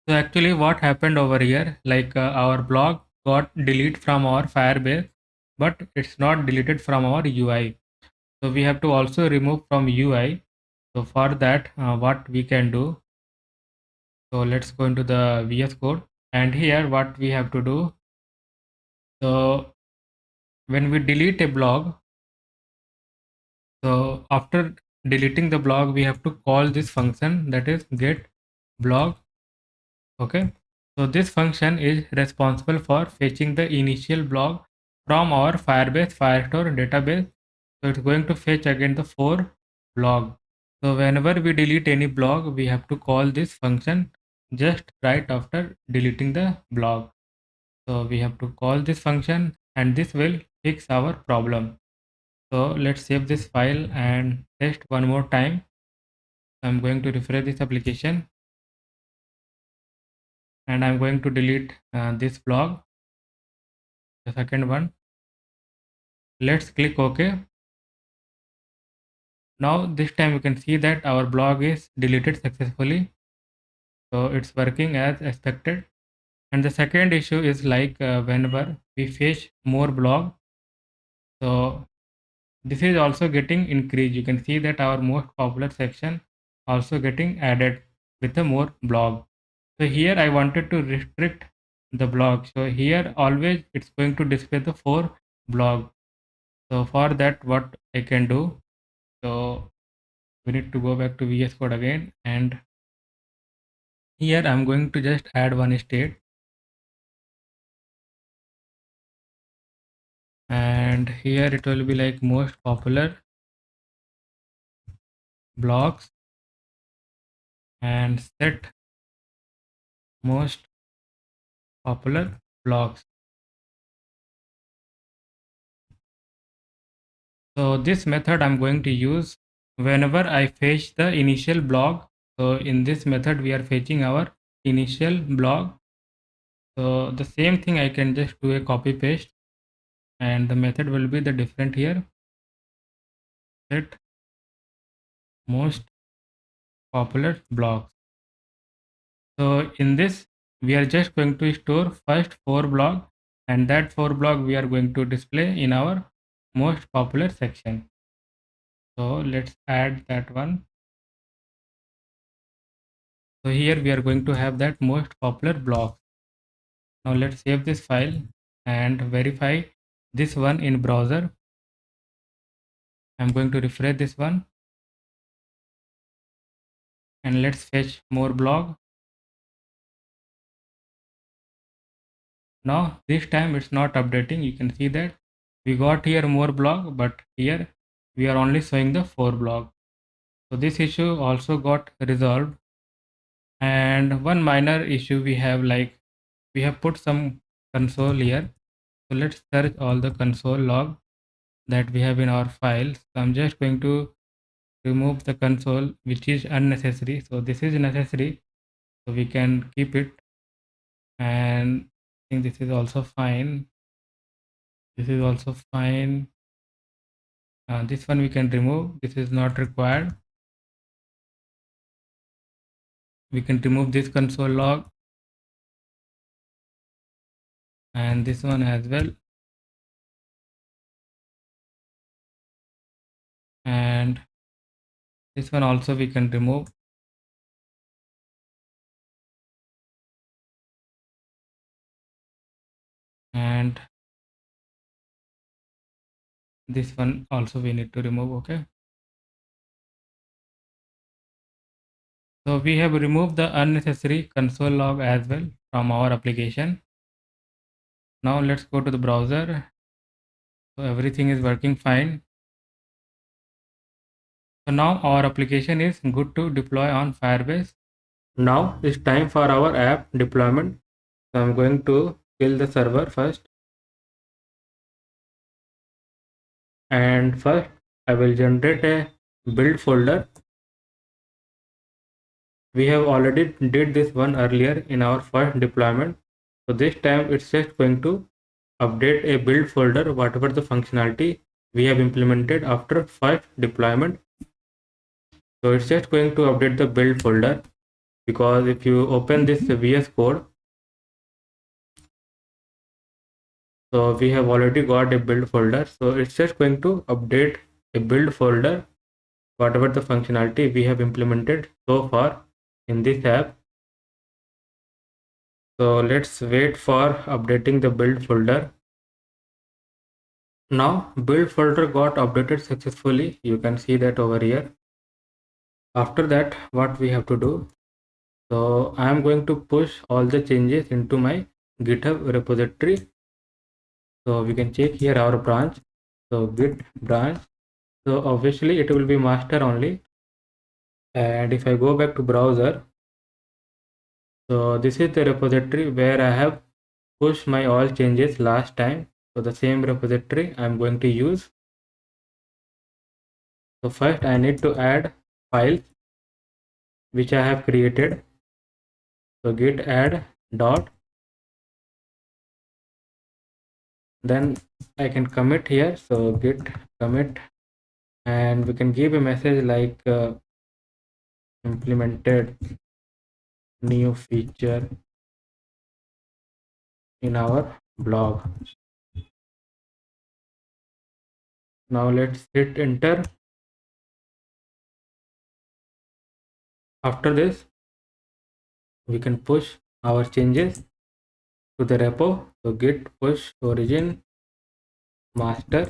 So actually what happened over here, like our blog got deleted from our Firebase, but it's not deleted from our UI. So we have to also remove from UI. So for that, what we can do, so let's go into the VS Code, and here what we have to do. So when we delete a blog, so after deleting the blog, we have to call this function, that is get blog. Okay, so this function is responsible for fetching the initial blog from our Firebase Firestore database. So it's going to fetch again the 4 blog. So whenever we delete any blog, we have to call this function just right after deleting the blog. So we have to call this function, and this will fix our problem. So let's save this file and test one more time. I'm going to refresh this application, and I'm going to delete this blog, the second one. Let's click OK. Now this time you can see that our blog is deleted successfully. So it's working as expected. And the second issue is like whenever we fetch more blog, so this is also getting increased. You can see that our most popular section also getting added with a more blog. So here I wanted to restrict the blog. So here always it's going to display the 4 blog. So for that, what I can do, so we need to go back to VS Code again, and here I'm going to just add one state, and here it will be like most popular blogs, and set most popular blogs. So this method I'm going to use whenever I fetch the initial blog. So in this method we are fetching our initial blog. So the same thing I can just do a copy paste, and the method will be the different here. Set most popular blogs. So in this we are just going to store first 4 blog, and that 4 blog we are going to display in our most popular section. So let's add that one. So here we are going to have that most popular blog. Now let's save this file and verify this one in browser. I'm going to refresh this one, and let's fetch more blog. Now this time it's not updating. You can see that we got here more blog, but here we are only showing the 4 blog. So this issue also got resolved. And one minor issue we have, like we have put some console here. So let's search all the console log that we have in our file. So I'm just going to remove the console which is unnecessary. So this is necessary, so we can keep it. And I think this is also fine. This is also fine. This one we can remove. This is not required. We can remove this console log and this one as well. And this one also we can remove. And this one also we need to remove. Okay. So we have removed the unnecessary console log as well from our application. Now let's go to the browser. So everything is working fine. So now our application is good to deploy on Firebase. Now it's time for our app deployment. So I'm going to kill the server first. And first I will generate a build folder. We have already did this one earlier in our first deployment. So this time it's just going to update a build folder, whatever the functionality we have implemented after first deployment. So it's just going to update the build folder, because if you open this VS Code, so we have already got a build folder. So it's just going to update a build folder, whatever the functionality we have implemented so far in this app. So let's wait for updating the build folder. Now build folder got updated successfully. You can see that over here. After that, what we have to do, so I am going to push all the changes into my GitHub repository. So we can check here our branch. So git branch. So obviously it will be master only. And if I go back to browser, so this is the repository where I have pushed my all changes last time. So the same repository I'm going to use. So first I need to add files which I have created. So git add dot, then I can commit here. So git commit, and we can give a message like implemented new feature in our blog. Now let's hit enter. After this, we can push our changes to the repo. So git push origin master.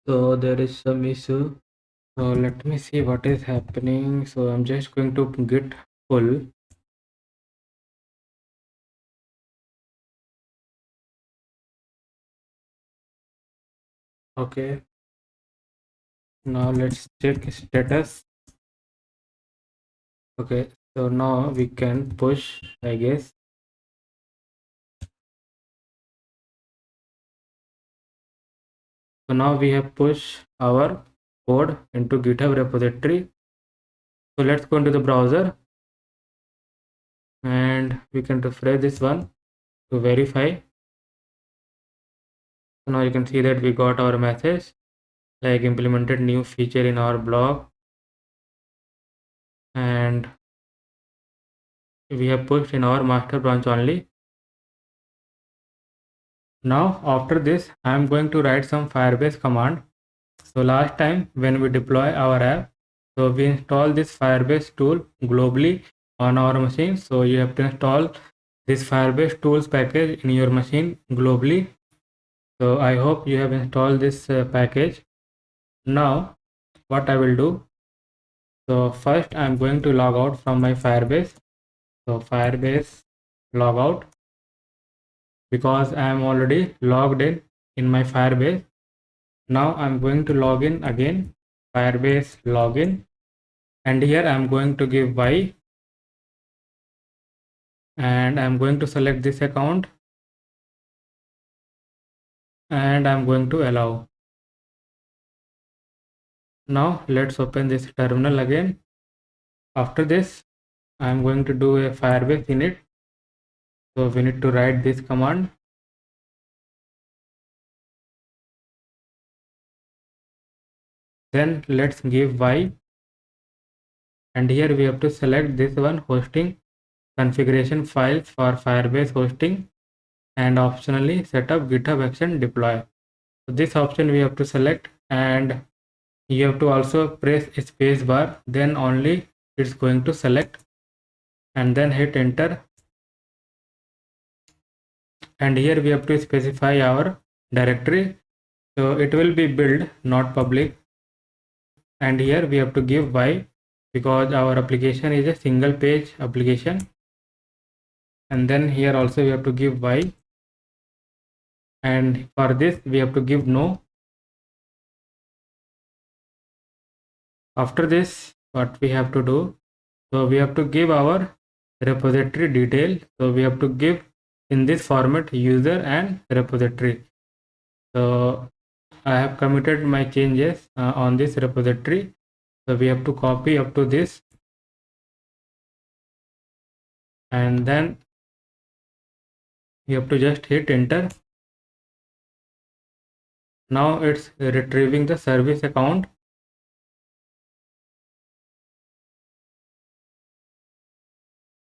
So there is some issue. So let me see what is happening. So I'm just going to git pull. Okay, now let's check status. Okay, so now we can push, I guess. So now we have pushed our code into GitHub repository. So let's go into the browser and we can refresh this one to verify. So now you can see that we got our message like implemented new feature in our blog, and we have pushed in our master branch only. Now after this I am going to write some Firebase command. So last time when we deploy our app, so we install this Firebase tool globally on our machine. So you have to install this Firebase tools package in your machine globally. So I hope you have installed this package. Now what I will do, so first I am going to log out from my Firebase. So Firebase logout, because I am already logged in my Firebase. Now I'm going to log in again, Firebase login, and here I'm going to give Y, and I'm going to select this account and I'm going to allow. Now let's open this terminal again. After this I'm going to do a Firebase init. So we need to write this command. Then let's give Y, and here we have to select this one, hosting configuration files for Firebase hosting, and optionally set up GitHub action deploy. So this option we have to select, and you have to also press space bar, then only it's going to select, and then hit enter. And here we have to specify our directory. So it will be build, not public. And here we have to give Y, because our application is a single page application. And then here also we have to give Y, and for this we have to give no. After this what we have to do, so we have to give our repository detail. So we have to give in this format user and repository. So I have committed my changes on this repository. So we have to copy up to this, and then you have to just hit enter. Now it's retrieving the service account.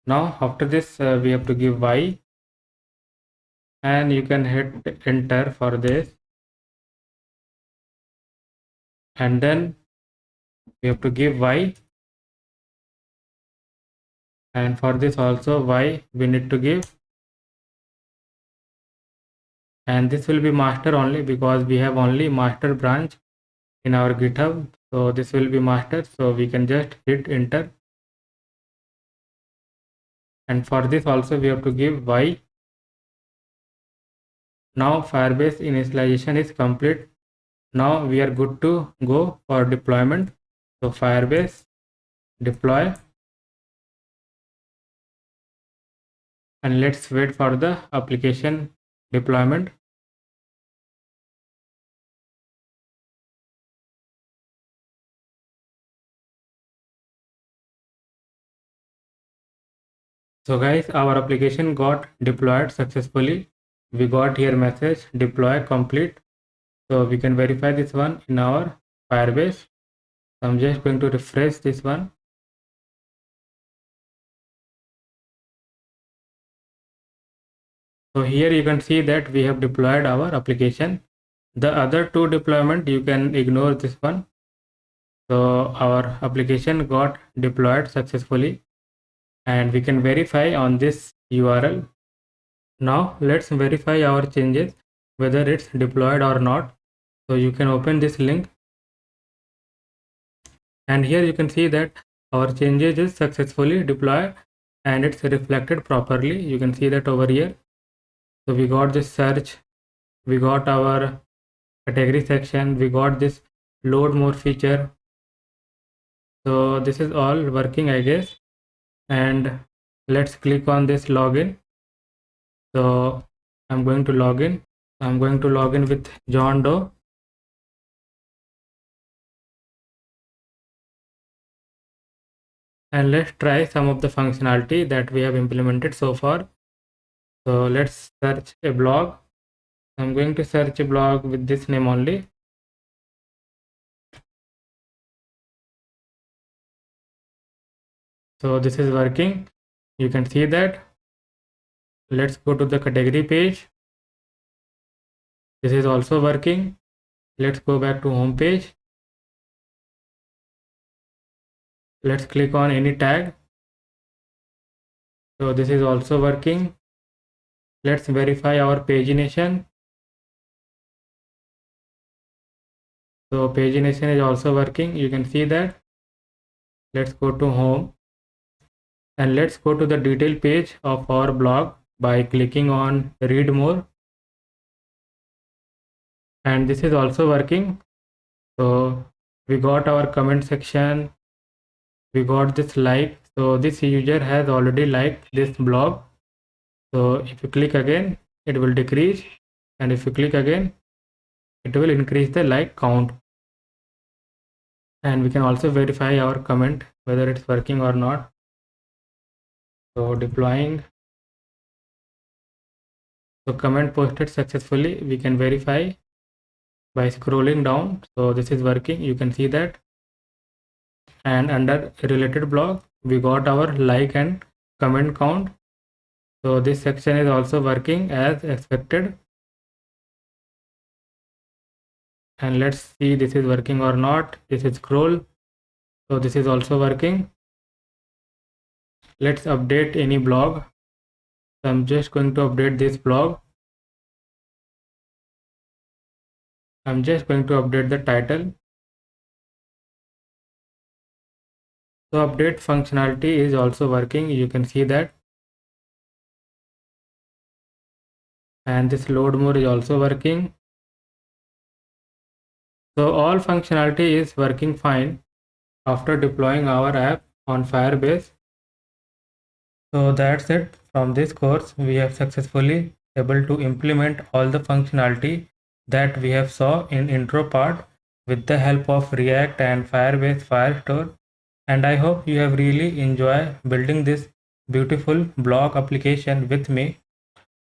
Now after this we have to give Y, and you can hit enter for this, and then we have to give Y, and for this also Y we need to give, and this will be master only because we have only master branch in our GitHub. So this will be master, so we can just hit enter. And for this also we have to give Y. Now Firebase initialization is complete. Now we are good to go for deployment. So Firebase deploy, and let's wait for the application deployment. So guys, our application got deployed successfully. We got here message deploy complete. So we can verify this one in our Firebase. So I'm just going to refresh this one. So here you can see that we have deployed our application. The other two deployment you can ignore this one. So our application got deployed successfully, and we can verify on this URL. Now let's verify our changes whether it's deployed or not. So you can open this link, and here you can see that our changes is successfully deployed and it's reflected properly. You can see that over here. So we got this search, we got our category section, we got this load more feature. So this is all working, I guess. And let's click on this login. So I'm going to log in. I'm going to log in with John Doe. And let's try some of the functionality that we have implemented so far. So let's search a blog. I'm going to search a blog with this name only. So this is working. You can see that. Let's go to the category page. This is also working. Let's go back to home page. Let's click on any tag. So this is also working. Let's verify our pagination. So pagination is also working. You can see that. Let's go to home. And let's go to the detail page of our blog by clicking on read more. And this is also working. So we got our comment section. We got this like. So this user has already liked this blog. So if you click again, it will decrease. And if you click again, it will increase the like count. And we can also verify our comment whether it's working or not. So deploying. So comment posted successfully. We can verify by scrolling down. So this is working. You can see that. And under related blog, we got our like and comment count. So this section is also working as expected. And let's see this is working or not. This is scroll. So this is also working. Let's update any blog. So I'm just going to update this blog. I'm just going to update the title. So update functionality is also working. You can see that. And this load more is also working. So all functionality is working fine after deploying our app on Firebase. So that's it. From this course, we have successfully able to implement all the functionality that we have saw in intro part with the help of React and Firebase Firestore. And I hope you have really enjoyed building this beautiful blog application with me.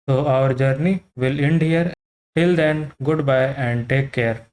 So our journey will end here. Till then, goodbye and take care.